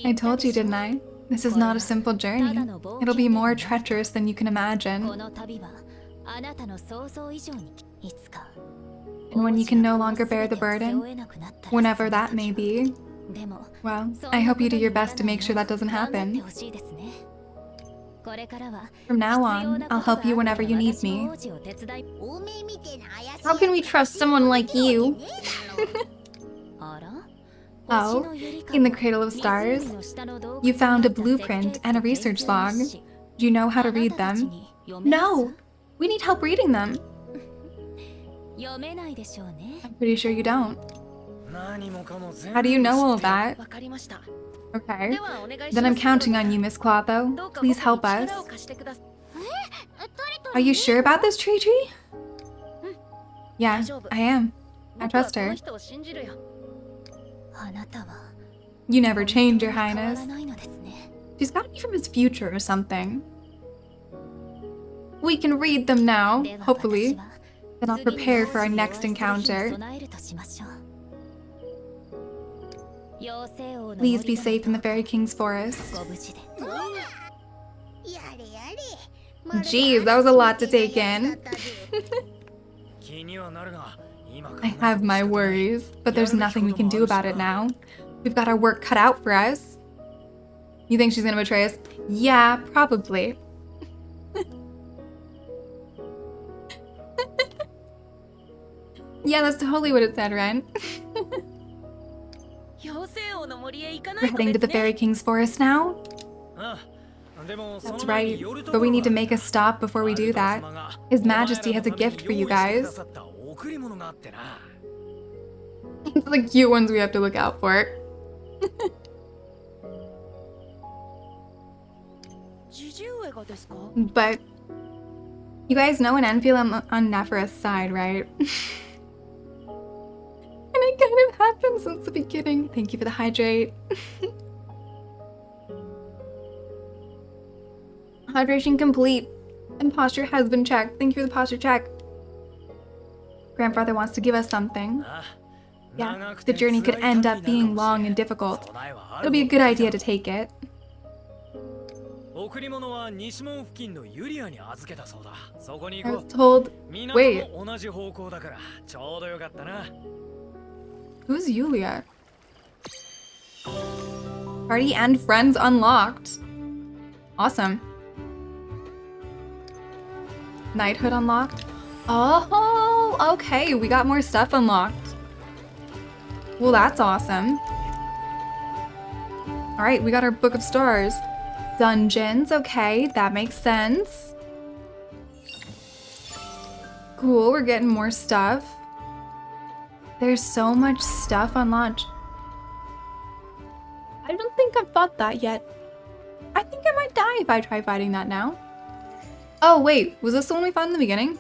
I told you, didn't I? This is not a simple journey. It'll be more treacherous than you can imagine. And when you can no longer bear the burden, whenever that may be, well, I hope you do your best to make sure that doesn't happen. From now on, I'll help you whenever you need me. How can we trust someone like you? Oh, in the Cradle of Stars, you found a blueprint and a research log. Do you know how to read them? No! We need help reading them. I'm pretty sure you don't. How do you know all that? Okay. Then I'm counting on you, Miss Clotho. Please help us. Are you sure about this, Tree? Yeah, I am. I trust her. You never change, Your Highness. She's gotta be from his future or something. We can read them now, hopefully. Then I'll prepare for our next encounter. Please be safe in the Fairy King's forest. Jeez, that was a lot to take in. I have my worries, but there's nothing we can do about it now. We've got our work cut out for us. You think she's gonna betray us? Yeah, probably. Yeah, that's totally what it said, Ren. We're heading to the Fairy King's forest now? That's right, but we need to make a stop before we do that. His Majesty has a gift for you guys. It's the cute ones we have to look out for. But you guys know in Enfield I'm on Nephra's side, right? And it kind of happened since the beginning. Thank you for the hydrate. Hydration complete. And posture has been checked. Thank you for the posture check. Grandfather wants to give us something. Yeah, the journey could end up being long and difficult. It'll be a good idea to take it. I was told... Wait. Who's Yulia? Party and friends unlocked. Awesome. Knighthood unlocked. Oh, okay. We got more stuff unlocked. Well, that's awesome. All right, we got our Book of Stars. Dungeons, okay, that makes sense. Cool, we're getting more stuff. There's so much stuff on launch. I don't think I've fought that yet. I think I might die if I try fighting that now. Oh, wait, was this the one we fought in the beginning?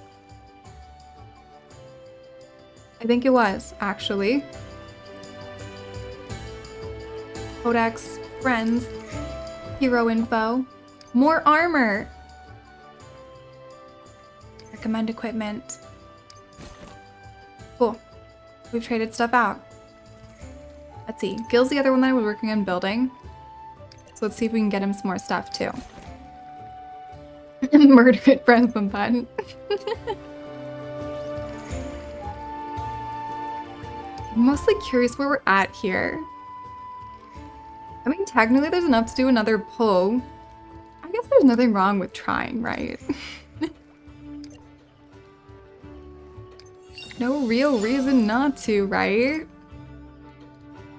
I think it was, actually. Codex, friends, hero info, more armor. Recommend equipment. Cool. We've traded stuff out. Let's see. Gil's the other one that I was working on building. So let's see if we can get him some more stuff too. Murder it, friends from button. I'm mostly curious where we're at here. I mean, technically there's enough to do another pull. I guess there's nothing wrong with trying, right? No real reason not to, right?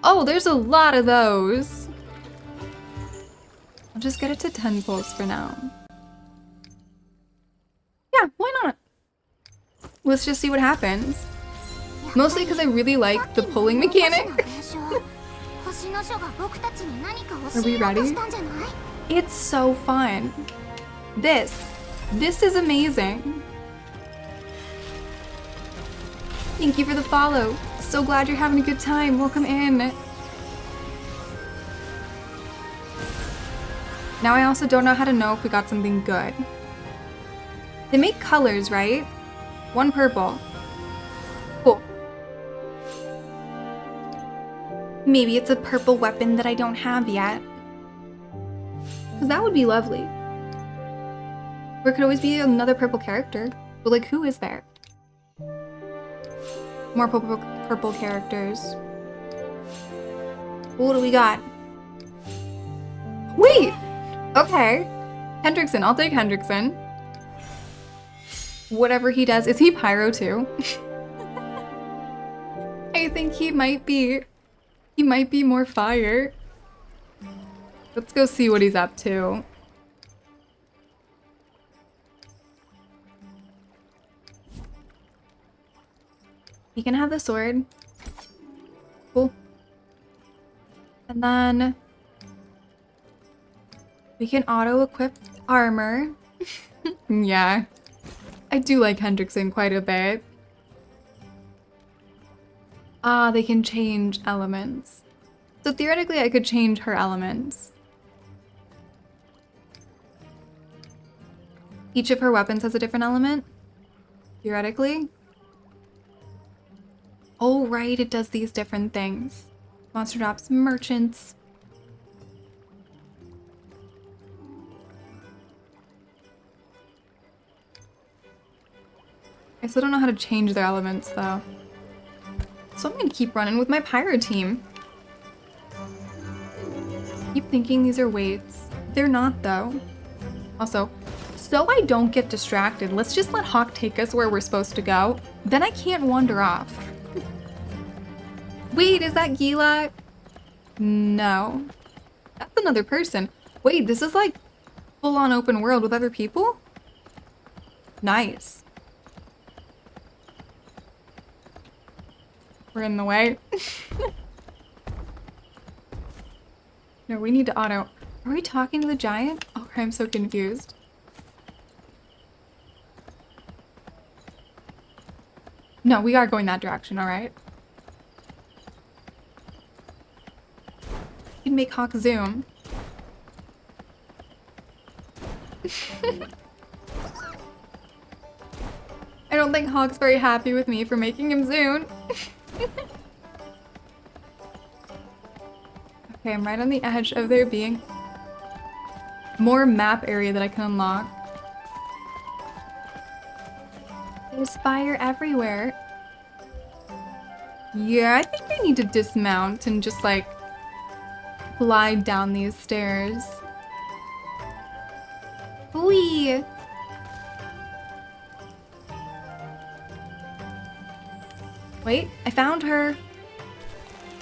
Oh, there's a lot of those. I'll just get it to 10 pulls for now. Yeah, why not? Let's just see what happens. Mostly because I really like the pulling mechanic. Are we ready? It's so fun. This is amazing. Thank you for the follow. So glad you're having a good time. Welcome in. Now I also don't know how to know if we got something good. They make colors, right? One purple. Cool. Maybe it's a purple weapon that I don't have yet. Because that would be lovely. Or it could always be another purple character. But like, who is there? More purple characters. What do we got? Wait! Okay. Hendrickson, I'll take Hendrickson. Whatever he does, is he pyro too? I think he might be. He might be more fire. Let's go see what he's up to. He can have the sword. Cool. And then we can auto-equip armor. Yeah. I do like Hendrickson quite a bit. Ah, they can change elements. So theoretically, I could change her elements. Each of her weapons has a different element? Theoretically? Oh, right, it does these different things. Monster drops, merchants. I still don't know how to change their elements, though. So I'm gonna keep running with my pyro team. Keep thinking these are weights. They're not, though. Also, so I don't get distracted, let's just let Hawk take us where we're supposed to go. Then I can't wander off. Wait, is that Gila? No. That's another person. Wait, this is like full-on open world with other people? Nice. We're in the way. No, we need to auto. Are we talking to the giant? Oh, I'm so confused. No, we are going that direction, alright? You can make Hawk zoom. I don't think Hawk's very happy with me for making him zoom. Okay, I'm right on the edge of there being more map area that I can unlock. There's fire everywhere. Yeah, I think I need to dismount and just like glide down these stairs. Whee! Wait, I found her.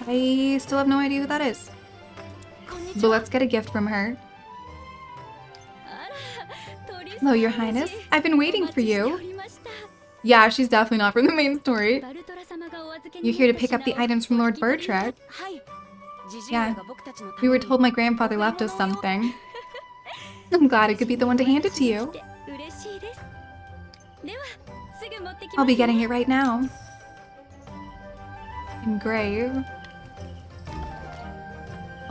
I still have no idea who that is. But let's get a gift from her. Hello, Your Highness. I've been waiting for you. Yeah, she's definitely not from the main story. You're here to pick up the items from Lord Bertrand. Yeah, we were told my grandfather left us something. I'm glad I could be the one to hand it to you. I'll be getting it right now. Engrave.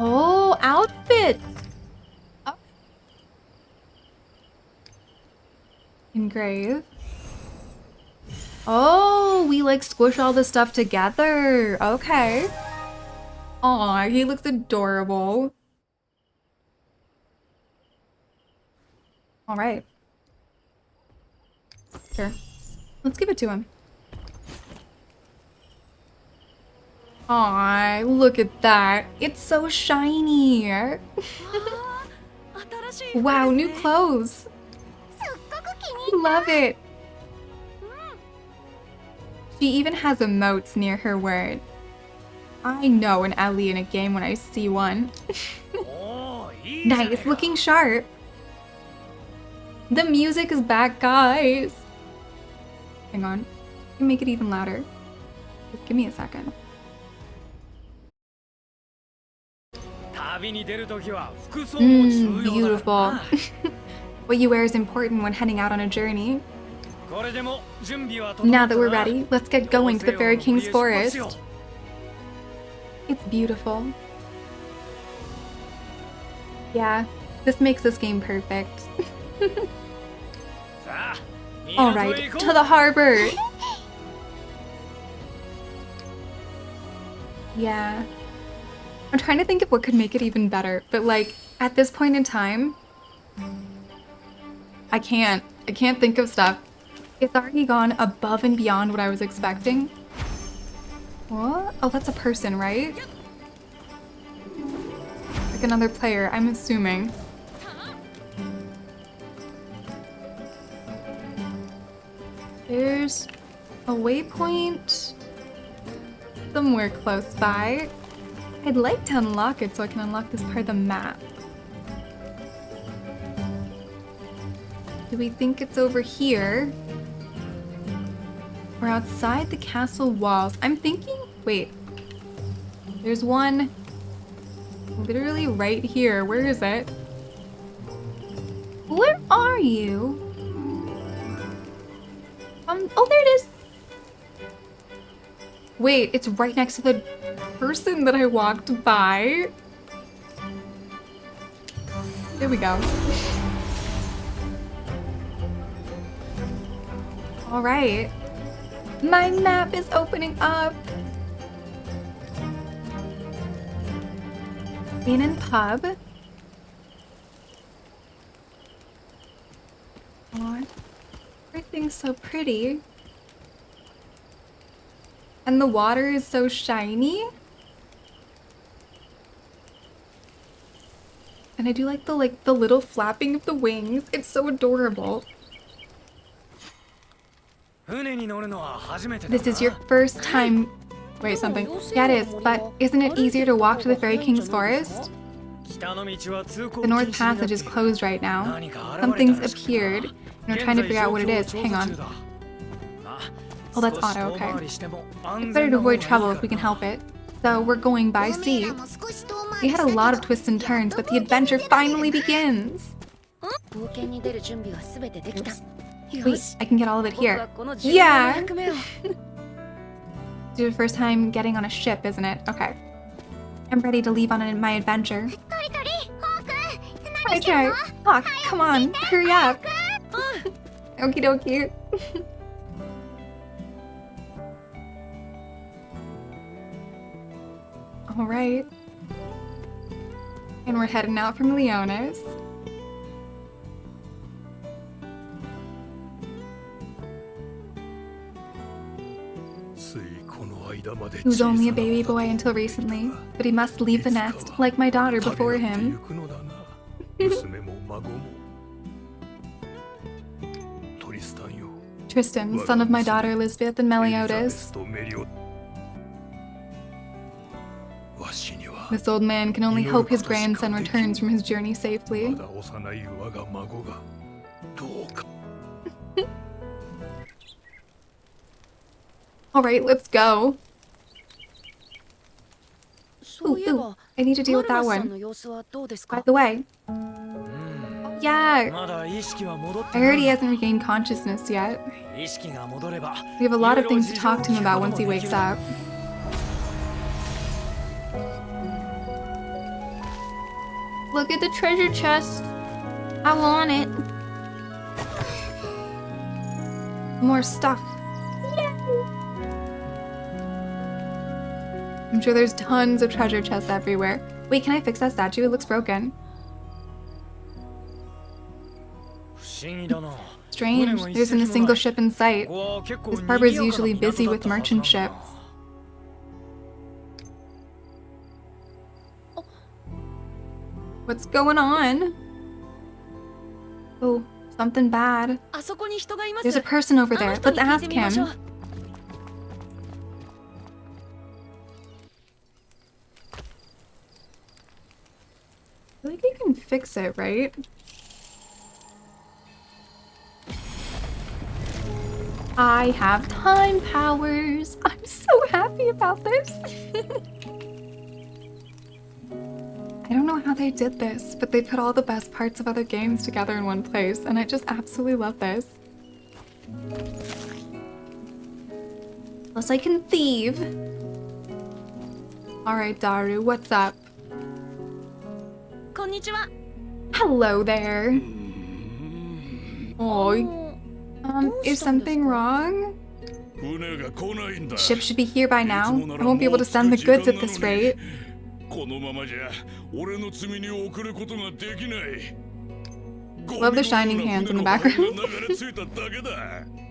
Oh, outfit! Oh. Engrave. Oh, we like squish all this stuff together. Okay. Aw, he looks adorable. Alright. Sure. Let's give it to him. Aw, look at that. It's so shiny. Wow, new clothes. Love it. She even has emotes near her word. I know an Ellie in a game when I see one. Nice, looking sharp. The music is back, guys. Hang on. I can make it even louder. Just give me a second. Beautiful. What you wear is important when heading out on a journey. Now that we're ready, let's get going to the Fairy King's Forest. It's beautiful. Yeah, this makes this game perfect. Alright, to the harbor! Yeah. I'm trying to think of what could make it even better, but like, at this point in time, I can't think of stuff. It's already gone above and beyond what I was expecting. What? Oh, that's a person, right? Like another player, I'm assuming. There's a waypoint somewhere close by. I'd like to unlock it so I can unlock this part of the map. Do we think it's over here? Or outside the castle walls? I'm thinking, wait. There's one literally right here. Where is it? Where are you? Oh, there it is. Wait, it's right next to the person that I walked by. There we go. All right. My map is opening up. Inn and pub. Oh, everything's so pretty. And the water is so shiny. And I do like the little flapping of the wings. It's so adorable. This is your first time. Wait, something. Yeah, it is, but isn't it easier to walk to the Fairy King's forest? The North Passage is closed right now. Something's appeared, and we're trying to figure out what it is. Hang on. Oh, that's Otto, okay. It's better to avoid trouble if we can help it. So we're going by sea. We had a lot of twists and turns, but the adventure finally begins! Wait, I can get all of it here. Yeah! It's your first time getting on a ship, isn't it? Okay. I'm ready to leave on my adventure. Hi, Hawk, come on, hurry up! Okie dokie. Alright. And we're heading out from Leonis. He was only a baby boy until recently, but he must leave the nest, like my daughter before him. Tristan, son of my daughter Elizabeth and Meliodas. This old man can only hope his grandson returns from his journey safely. Alright, let's go. Ooh, I need to deal with that one. By the way. Yeah! I heard he hasn't regained consciousness yet. We have a lot of things to talk to him about once he wakes up. Look at the treasure chest. I want it. More stuff. Yay! I'm sure there's tons of treasure chests everywhere. Wait, can I fix that statue? It looks broken. Strange, there isn't a single ship in sight. This harbor is usually busy with merchant ships. What's going on? Oh, something bad. There's a person over there. Let's ask him. I feel like you can fix it, right? I have time powers. I'm so happy about this. I don't know how they did this, but they put all the best parts of other games together in one place, and I just absolutely love this. Plus I can thieve. Alright, Daru, what's up? Hello there. Oh, is something wrong? The ship should be here by now. I won't be able to send the goods at this rate. Love the shining hands in the background.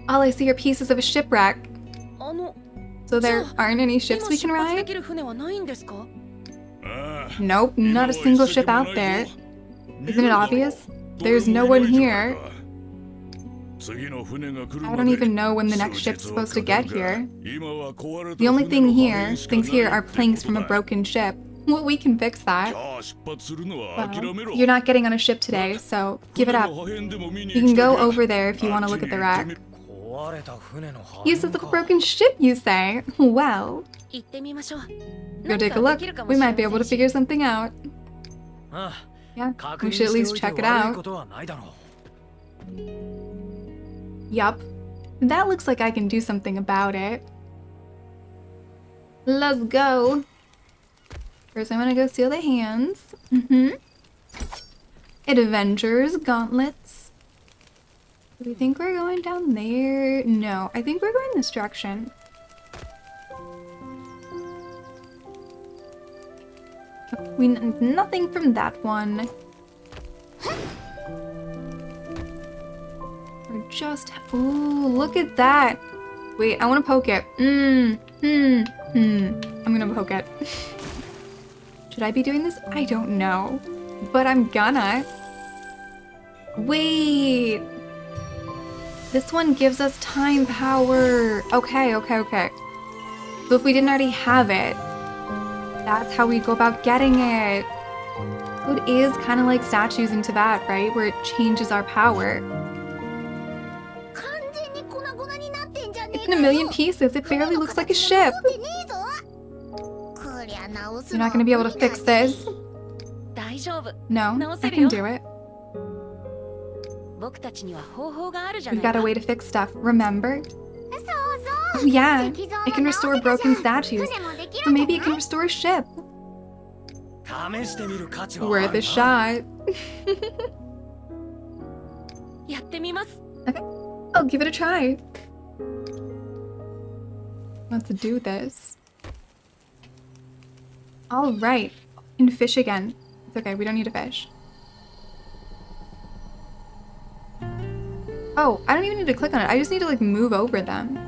All I see are pieces of a shipwreck. So there aren't any ships we can ride? Nope, not a single ship out there. Isn't it obvious? There's no one here. I don't even know when the next ship's supposed to get here. The only things here are planks from a broken ship. Well, we can fix that. Well, you're not getting on a ship today, so give it up. You can go over there if you want to look at the wreck. Use of the broken ship, you say? Well, go take a look. We might be able to figure something out. Yeah, we should at least check it out. Yup. That looks like I can do something about it. Let's go. First, I'm gonna go steal the hands. Adventures, gauntlets. Do we think we're going down there? No, I think we're going this direction. Nothing from that one. We're just... Ooh, look at that. Wait, I want to poke it. I'm gonna poke it. Should I be doing this? I don't know. But I'm gonna. Wait. This one gives us time power. Okay. So if we didn't already have it, that's how we go about getting it. So it is kind of like statues into that, right? Where it changes our power. It's in a million pieces. It barely looks like a ship. You're not gonna be able to fix this. No, I can do it. We've got a way to fix stuff, remember? Oh yeah, it can restore broken statues. So maybe it can restore a ship. Worth a shot. Okay, I'll give it a try. Let's do this. Alright, and fish again. It's okay, we don't need a fish. Oh, I don't even need to click on it. I just need to like move over them.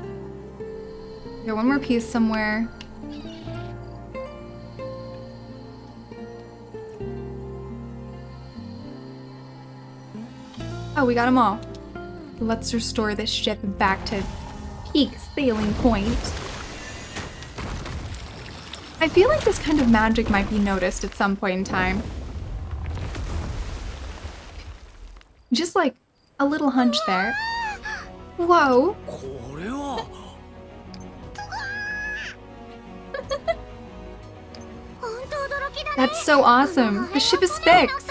Got one more piece somewhere. Oh, we got them all. Let's restore this ship back to peak sailing point. I feel like this kind of magic might be noticed at some point in time. Just like a little hunch there. Whoa. That's so awesome. The ship is fixed.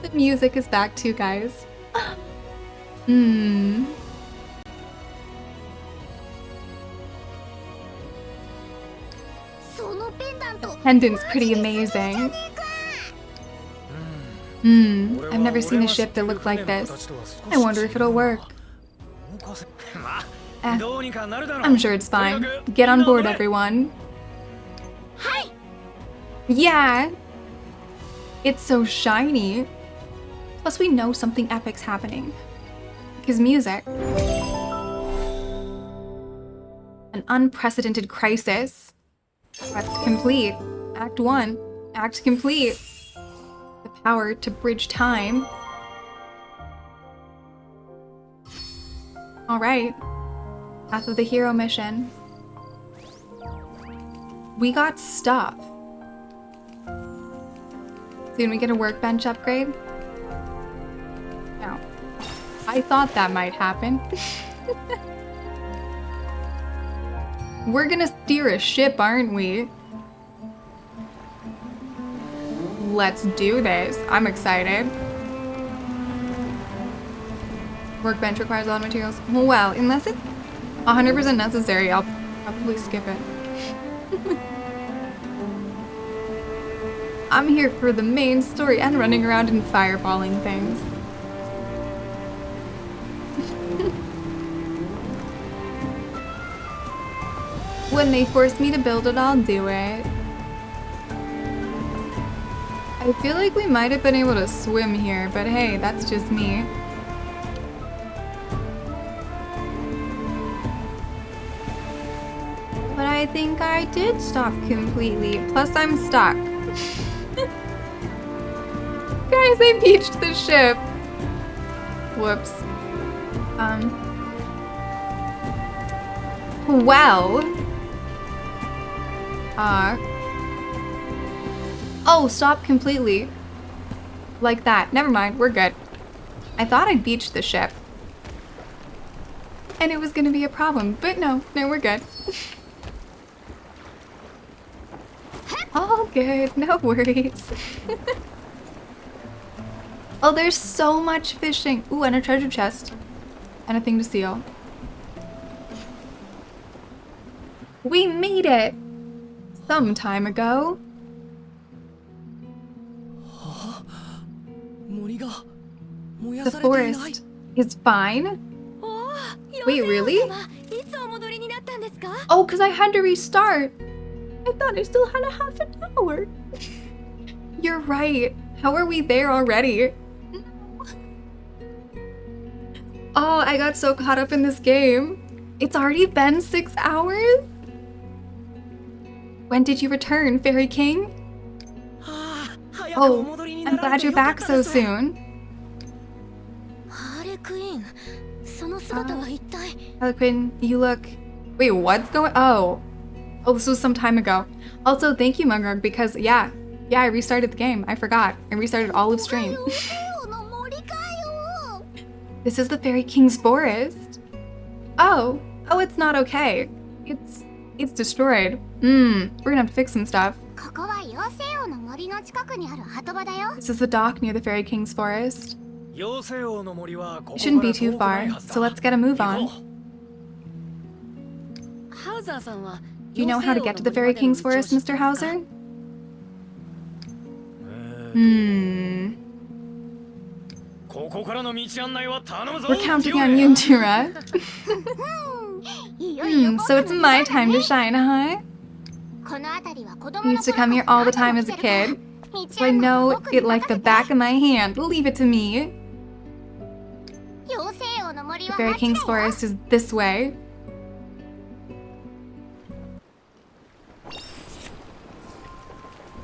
The music is back too, guys. Pendant's pretty amazing. I've never seen a ship that looked like this. I wonder if it'll work. I'm sure it's fine. Get on board, everyone. Yeah! It's so shiny. Plus we know something epic's happening. His music. An unprecedented crisis. Act complete. Act 1. Act complete. The power to bridge time. Alright. Path of the Hero mission. We got stuff. Soon we get a workbench upgrade? No. I thought that might happen. We're gonna steer a ship, aren't we? Let's do this. I'm excited. Workbench requires a lot of materials. Well, unless it's 100% necessary, I'll probably skip it. I'm here for the main story and running around and fireballing things. When they force me to build it, I'll do it. I I feel like we might have been able to swim here, but hey, that's just me. But I think I did stop completely. Plus, I'm stuck. Guys, I beached the ship. Whoops. Well. Oh, stop completely. Like that. Never mind, we're good. I thought I'd beached the ship. And it was gonna be a problem, but no, we're good. All good, no worries. Oh, there's so much fishing. Ooh, and a treasure chest. And a thing to steal. We made it! Some time ago. The forest is fine? Wait, really? Oh, because I had to restart. I thought I still had a half an hour. You're right. How are we there already? Oh, I got so caught up in this game. It's already been 6 hours? When did you return, Fairy King? Oh, I'm glad you're back so soon. Harlequin, you look... Wait, what's going... Oh, this was some time ago. Also, thank you, Mungrug, because, yeah, I restarted the game. I forgot. I restarted all of stream. This is the Fairy King's forest. Oh, it's not okay. It's destroyed. We're gonna have to fix some stuff. This is the dock near the Fairy King's forest. It shouldn't be too far, so let's get a move on. Do you know how to get to the Fairy King's forest, Mr. Hauser? We're counting on you, Tira. So it's my time to shine, huh? I used to come here all the time as a kid, so I know it like the back of my hand. Leave it to me. The Fairy King's forest is this way.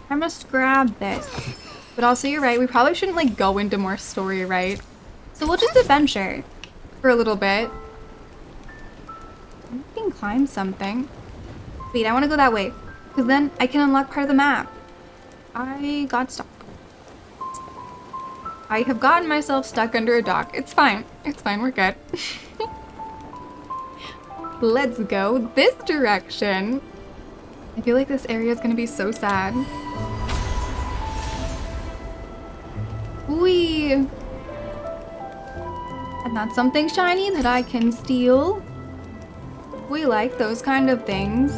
I must grab this. But also, you're right, we probably shouldn't like go into more story, right? So we'll just adventure for a little bit. We can climb something. Wait, I want to go that way, because then I can unlock part of the map. I got stuck. I have gotten myself stuck under a dock. It's fine. It's fine, we're good. Let's go this direction. I feel like this area is going to be so sad. Whee! And that's something shiny that I can steal. We like those kind of things.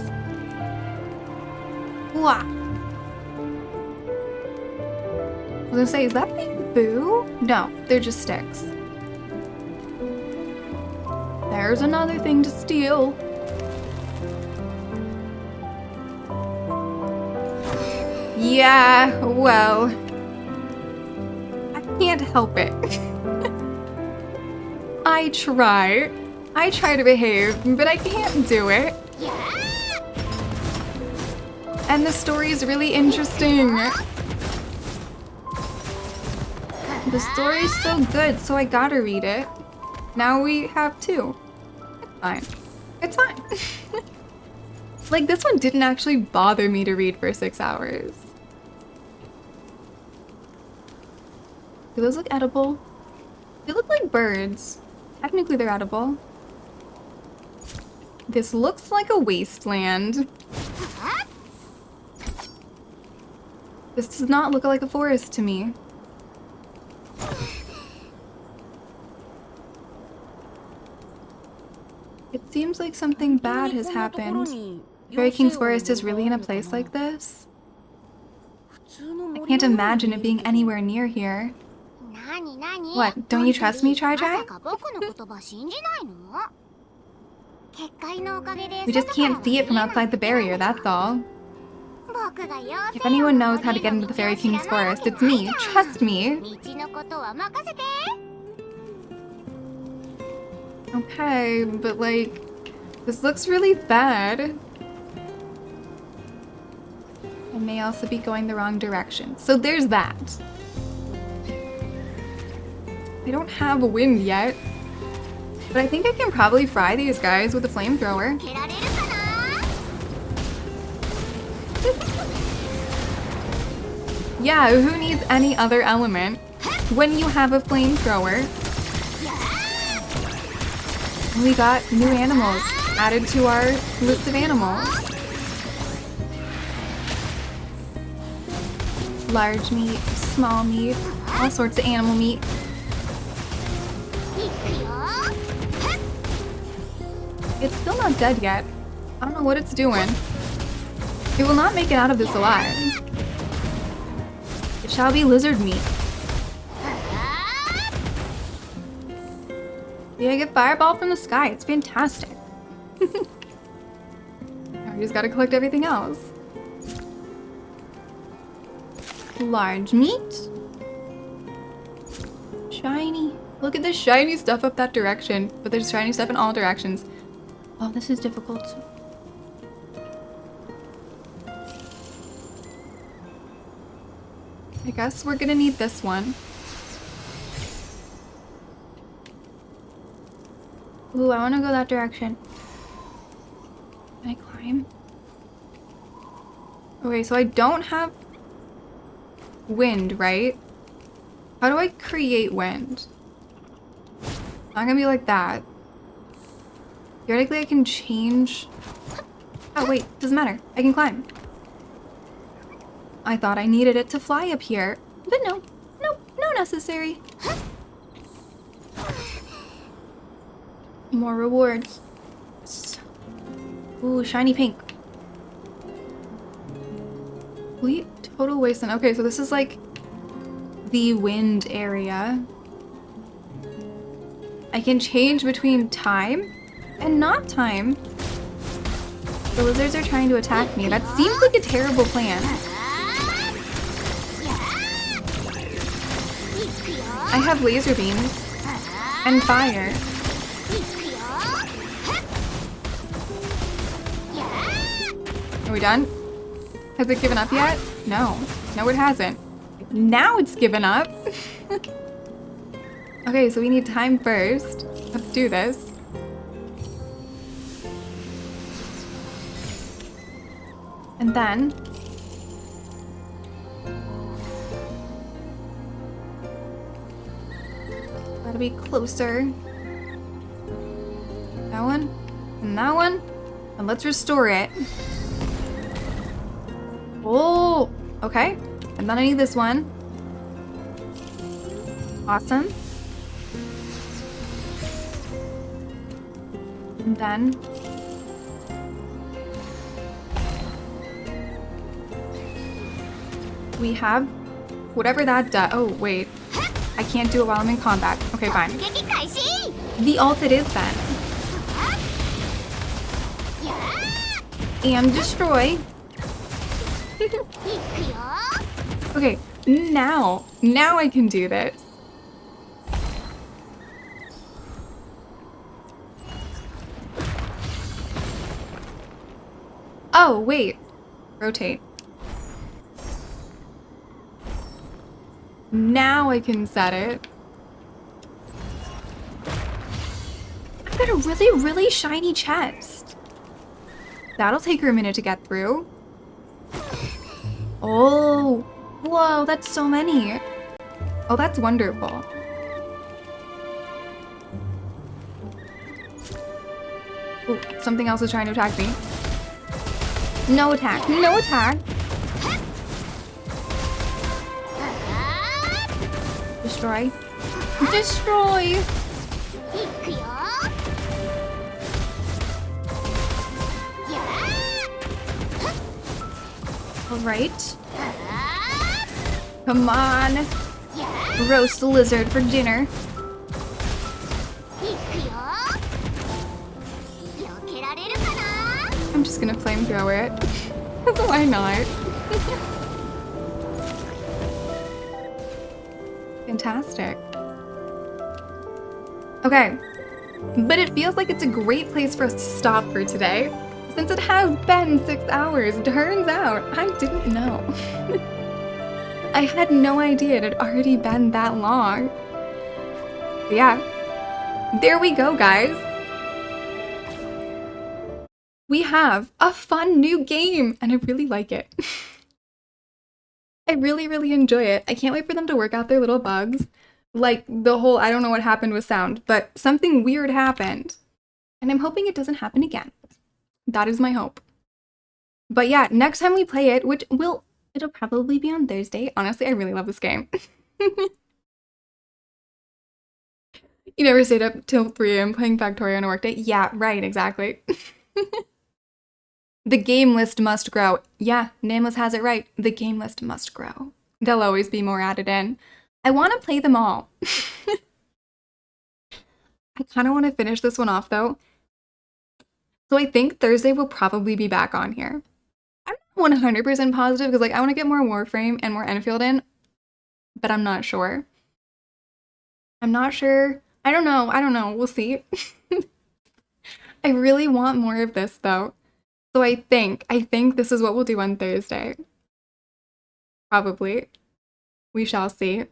Wah! I was gonna say, is that bamboo? No, they're just sticks. There's another thing to steal. Yeah, well, I can't help it. I try to behave, but I can't do it. And the story is really interesting. The story's so good, so I gotta read it. Now we have 2. It's fine. It's fine. Like, this one didn't actually bother me to read for 6 hours. Do those look edible? They look like birds. Technically, they're edible. This looks like a wasteland. This does not look like a forest to me. It seems like something bad has happened. Fairy King's forest is really in a place like this? I can't imagine it being anywhere near here. What, don't you trust me, Try? We just can't see it from outside the barrier, that's all. If anyone knows how to get into the Fairy King's forest, it's me. Trust me. Okay, but like, this looks really bad. I may also be going the wrong direction. So there's that. I don't have a wind yet. But I think I can probably fry these guys with a flamethrower. Yeah, who needs any other element when you have a flamethrower? We got new animals added to our list of animals. Large meat, small meat, all sorts of animal meat. It's still not dead yet. I don't know what it's doing. It will not make it out of this alive. It shall be lizard meat. Yeah, I get fireball from the sky. It's fantastic. Now we just gotta collect everything else. Large meat. Shiny. Look at the shiny stuff up that direction. But there's shiny stuff in all directions. Oh, this is difficult. I guess we're gonna need this one. Ooh, I wanna go that direction. Can I climb? Okay, so I don't have wind, right? How do I create wind? Not gonna be like that. Theoretically, I can change... Oh, wait, doesn't matter. I can climb. I thought I needed it to fly up here, but no. No necessary. More rewards. Ooh, shiny pink. Complete total wasteland. Okay, so this is like the wind area. I can change between time and not time. The lizards are trying to attack me. That seems like a terrible plan. I have laser beams and fire. Are we done? Has it given up yet? No. No, it hasn't. Now it's given up. Okay, so we need time first. Let's do this. And then... gotta be closer. That one, and that one. And let's restore it. Oh, okay. And then I need this one. Awesome. And then... we have whatever that does. Oh, wait. I can't do it while I'm in combat. Okay, fine. The ult it is then. And destroy. Okay, now I can do this. Oh, wait. Rotate. Now I can set it. I've got a really, really shiny chest. That'll take her a minute to get through. Oh, whoa, that's so many. Oh, that's wonderful. Ooh, something else is trying to attack me. No attack, no attack. Destroy. Destroy! Alright. Come on. Roast the lizard for dinner. I'm just gonna flamethrower it. So why not? Fantastic. Okay, but it feels like it's a great place for us to stop for today, since it has been 6 hours. Turns out, I didn't know. I had no idea it had already been that long. But yeah, there we go, guys. We have a fun new game, and I really like it. I really, really enjoy it. I can't wait for them to work out their little bugs. Like the whole, I don't know what happened with sound, but something weird happened. And I'm hoping it doesn't happen again. That is my hope. But yeah, next time we play it, it'll probably be on Thursday. Honestly, I really love this game. You never stayed up till 3 a.m. playing Factorio on a workday? Yeah, right, exactly. The game list must grow. Yeah, Nameless has it right. The game list must grow. There'll always be more added in. I want to play them all. I kind of want to finish this one off though. So I think Thursday will probably be back on here. I'm not 100% positive because I want to get more Warframe and more Enfield in, but I'm not sure. I'm not sure. I don't know. We'll see. I really want more of this though. So I think this is what we'll do on Thursday. Probably. We shall see.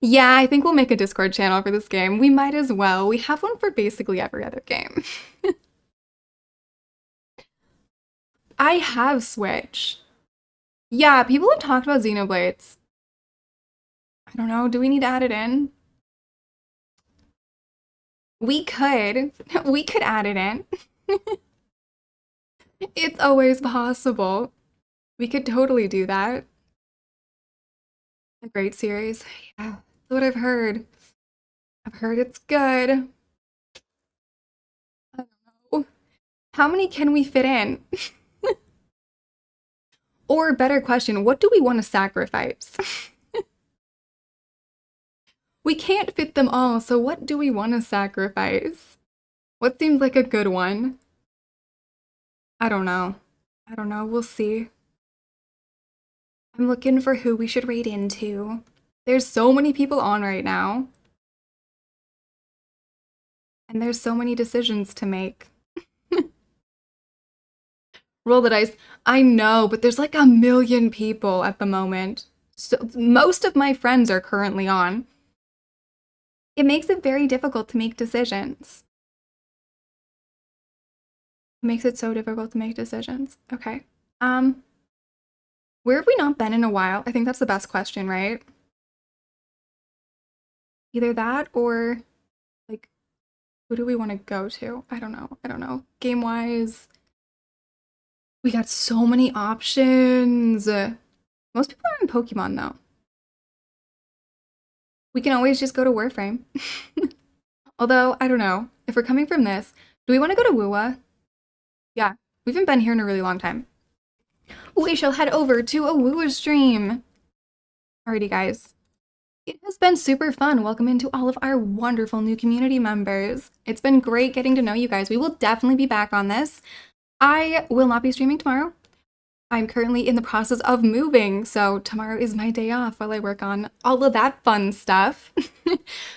Yeah, I think we'll make a Discord channel for this game. We might as well. We have one for basically every other game. I have Switch. Yeah, people have talked about Xenoblades. I don't know. Do we need to add it in? We could. We could add it in. It's always possible. We could totally do that. A great series. Yeah, that's what I've heard. I've heard it's good. I don't know. How many can we fit in? Or better question, what do we want to sacrifice? We can't fit them all, so what do we want to sacrifice? What seems like a good one? I don't know. We'll see. I'm looking for who we should raid into. There's so many people on right now. And there's so many decisions to make. Roll the dice. I know, but there's like a million people at the moment. So most of my friends are currently on. It makes it very difficult to make decisions. It makes it so difficult to make decisions. Okay. Where have we not been in a while? I think that's the best question, right? Either that or like who do we want to go to? I don't know. Game-wise, we got so many options. Most people are in Pokemon though. We can always just go to Warframe. Although, I don't know. If we're coming from this, do we want to go to Wuwa? Yeah, we haven't been here in a really long time. We shall head over to a Wuwa stream. Alrighty, guys. It has been super fun. Welcome into all of our wonderful new community members. It's been great getting to know you guys. We will definitely be back on this. I will not be streaming tomorrow. I'm currently in the process of moving, so tomorrow is my day off while I work on all of that fun stuff.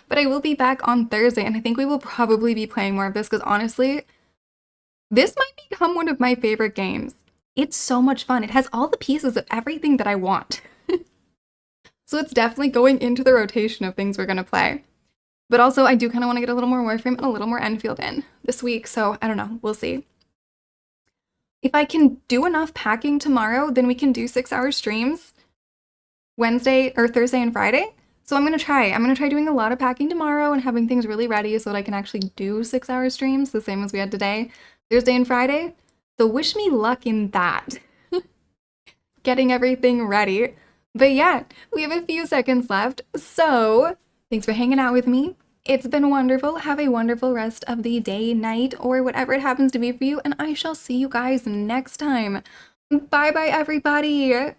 But I will be back on Thursday, and I think we will probably be playing more of this because honestly, this might become one of my favorite games. It's so much fun. It has all the pieces of everything that I want. So it's definitely going into the rotation of things we're going to play. But also, I do kind of want to get a little more Warframe and a little more Enfield in this week, so I don't know. We'll see. If I can do enough packing tomorrow, then we can do 6-hour streams Wednesday or Thursday and Friday. So I'm going to try doing a lot of packing tomorrow and having things really ready so that I can actually do 6-hour streams, the same as we had today, Thursday and Friday. So wish me luck in that. Getting everything ready. But yeah, we have a few seconds left. So thanks for hanging out with me. It's been wonderful. Have a wonderful rest of the day, night, or whatever it happens to be for you, and I shall see you guys next time. Bye-bye, everybody!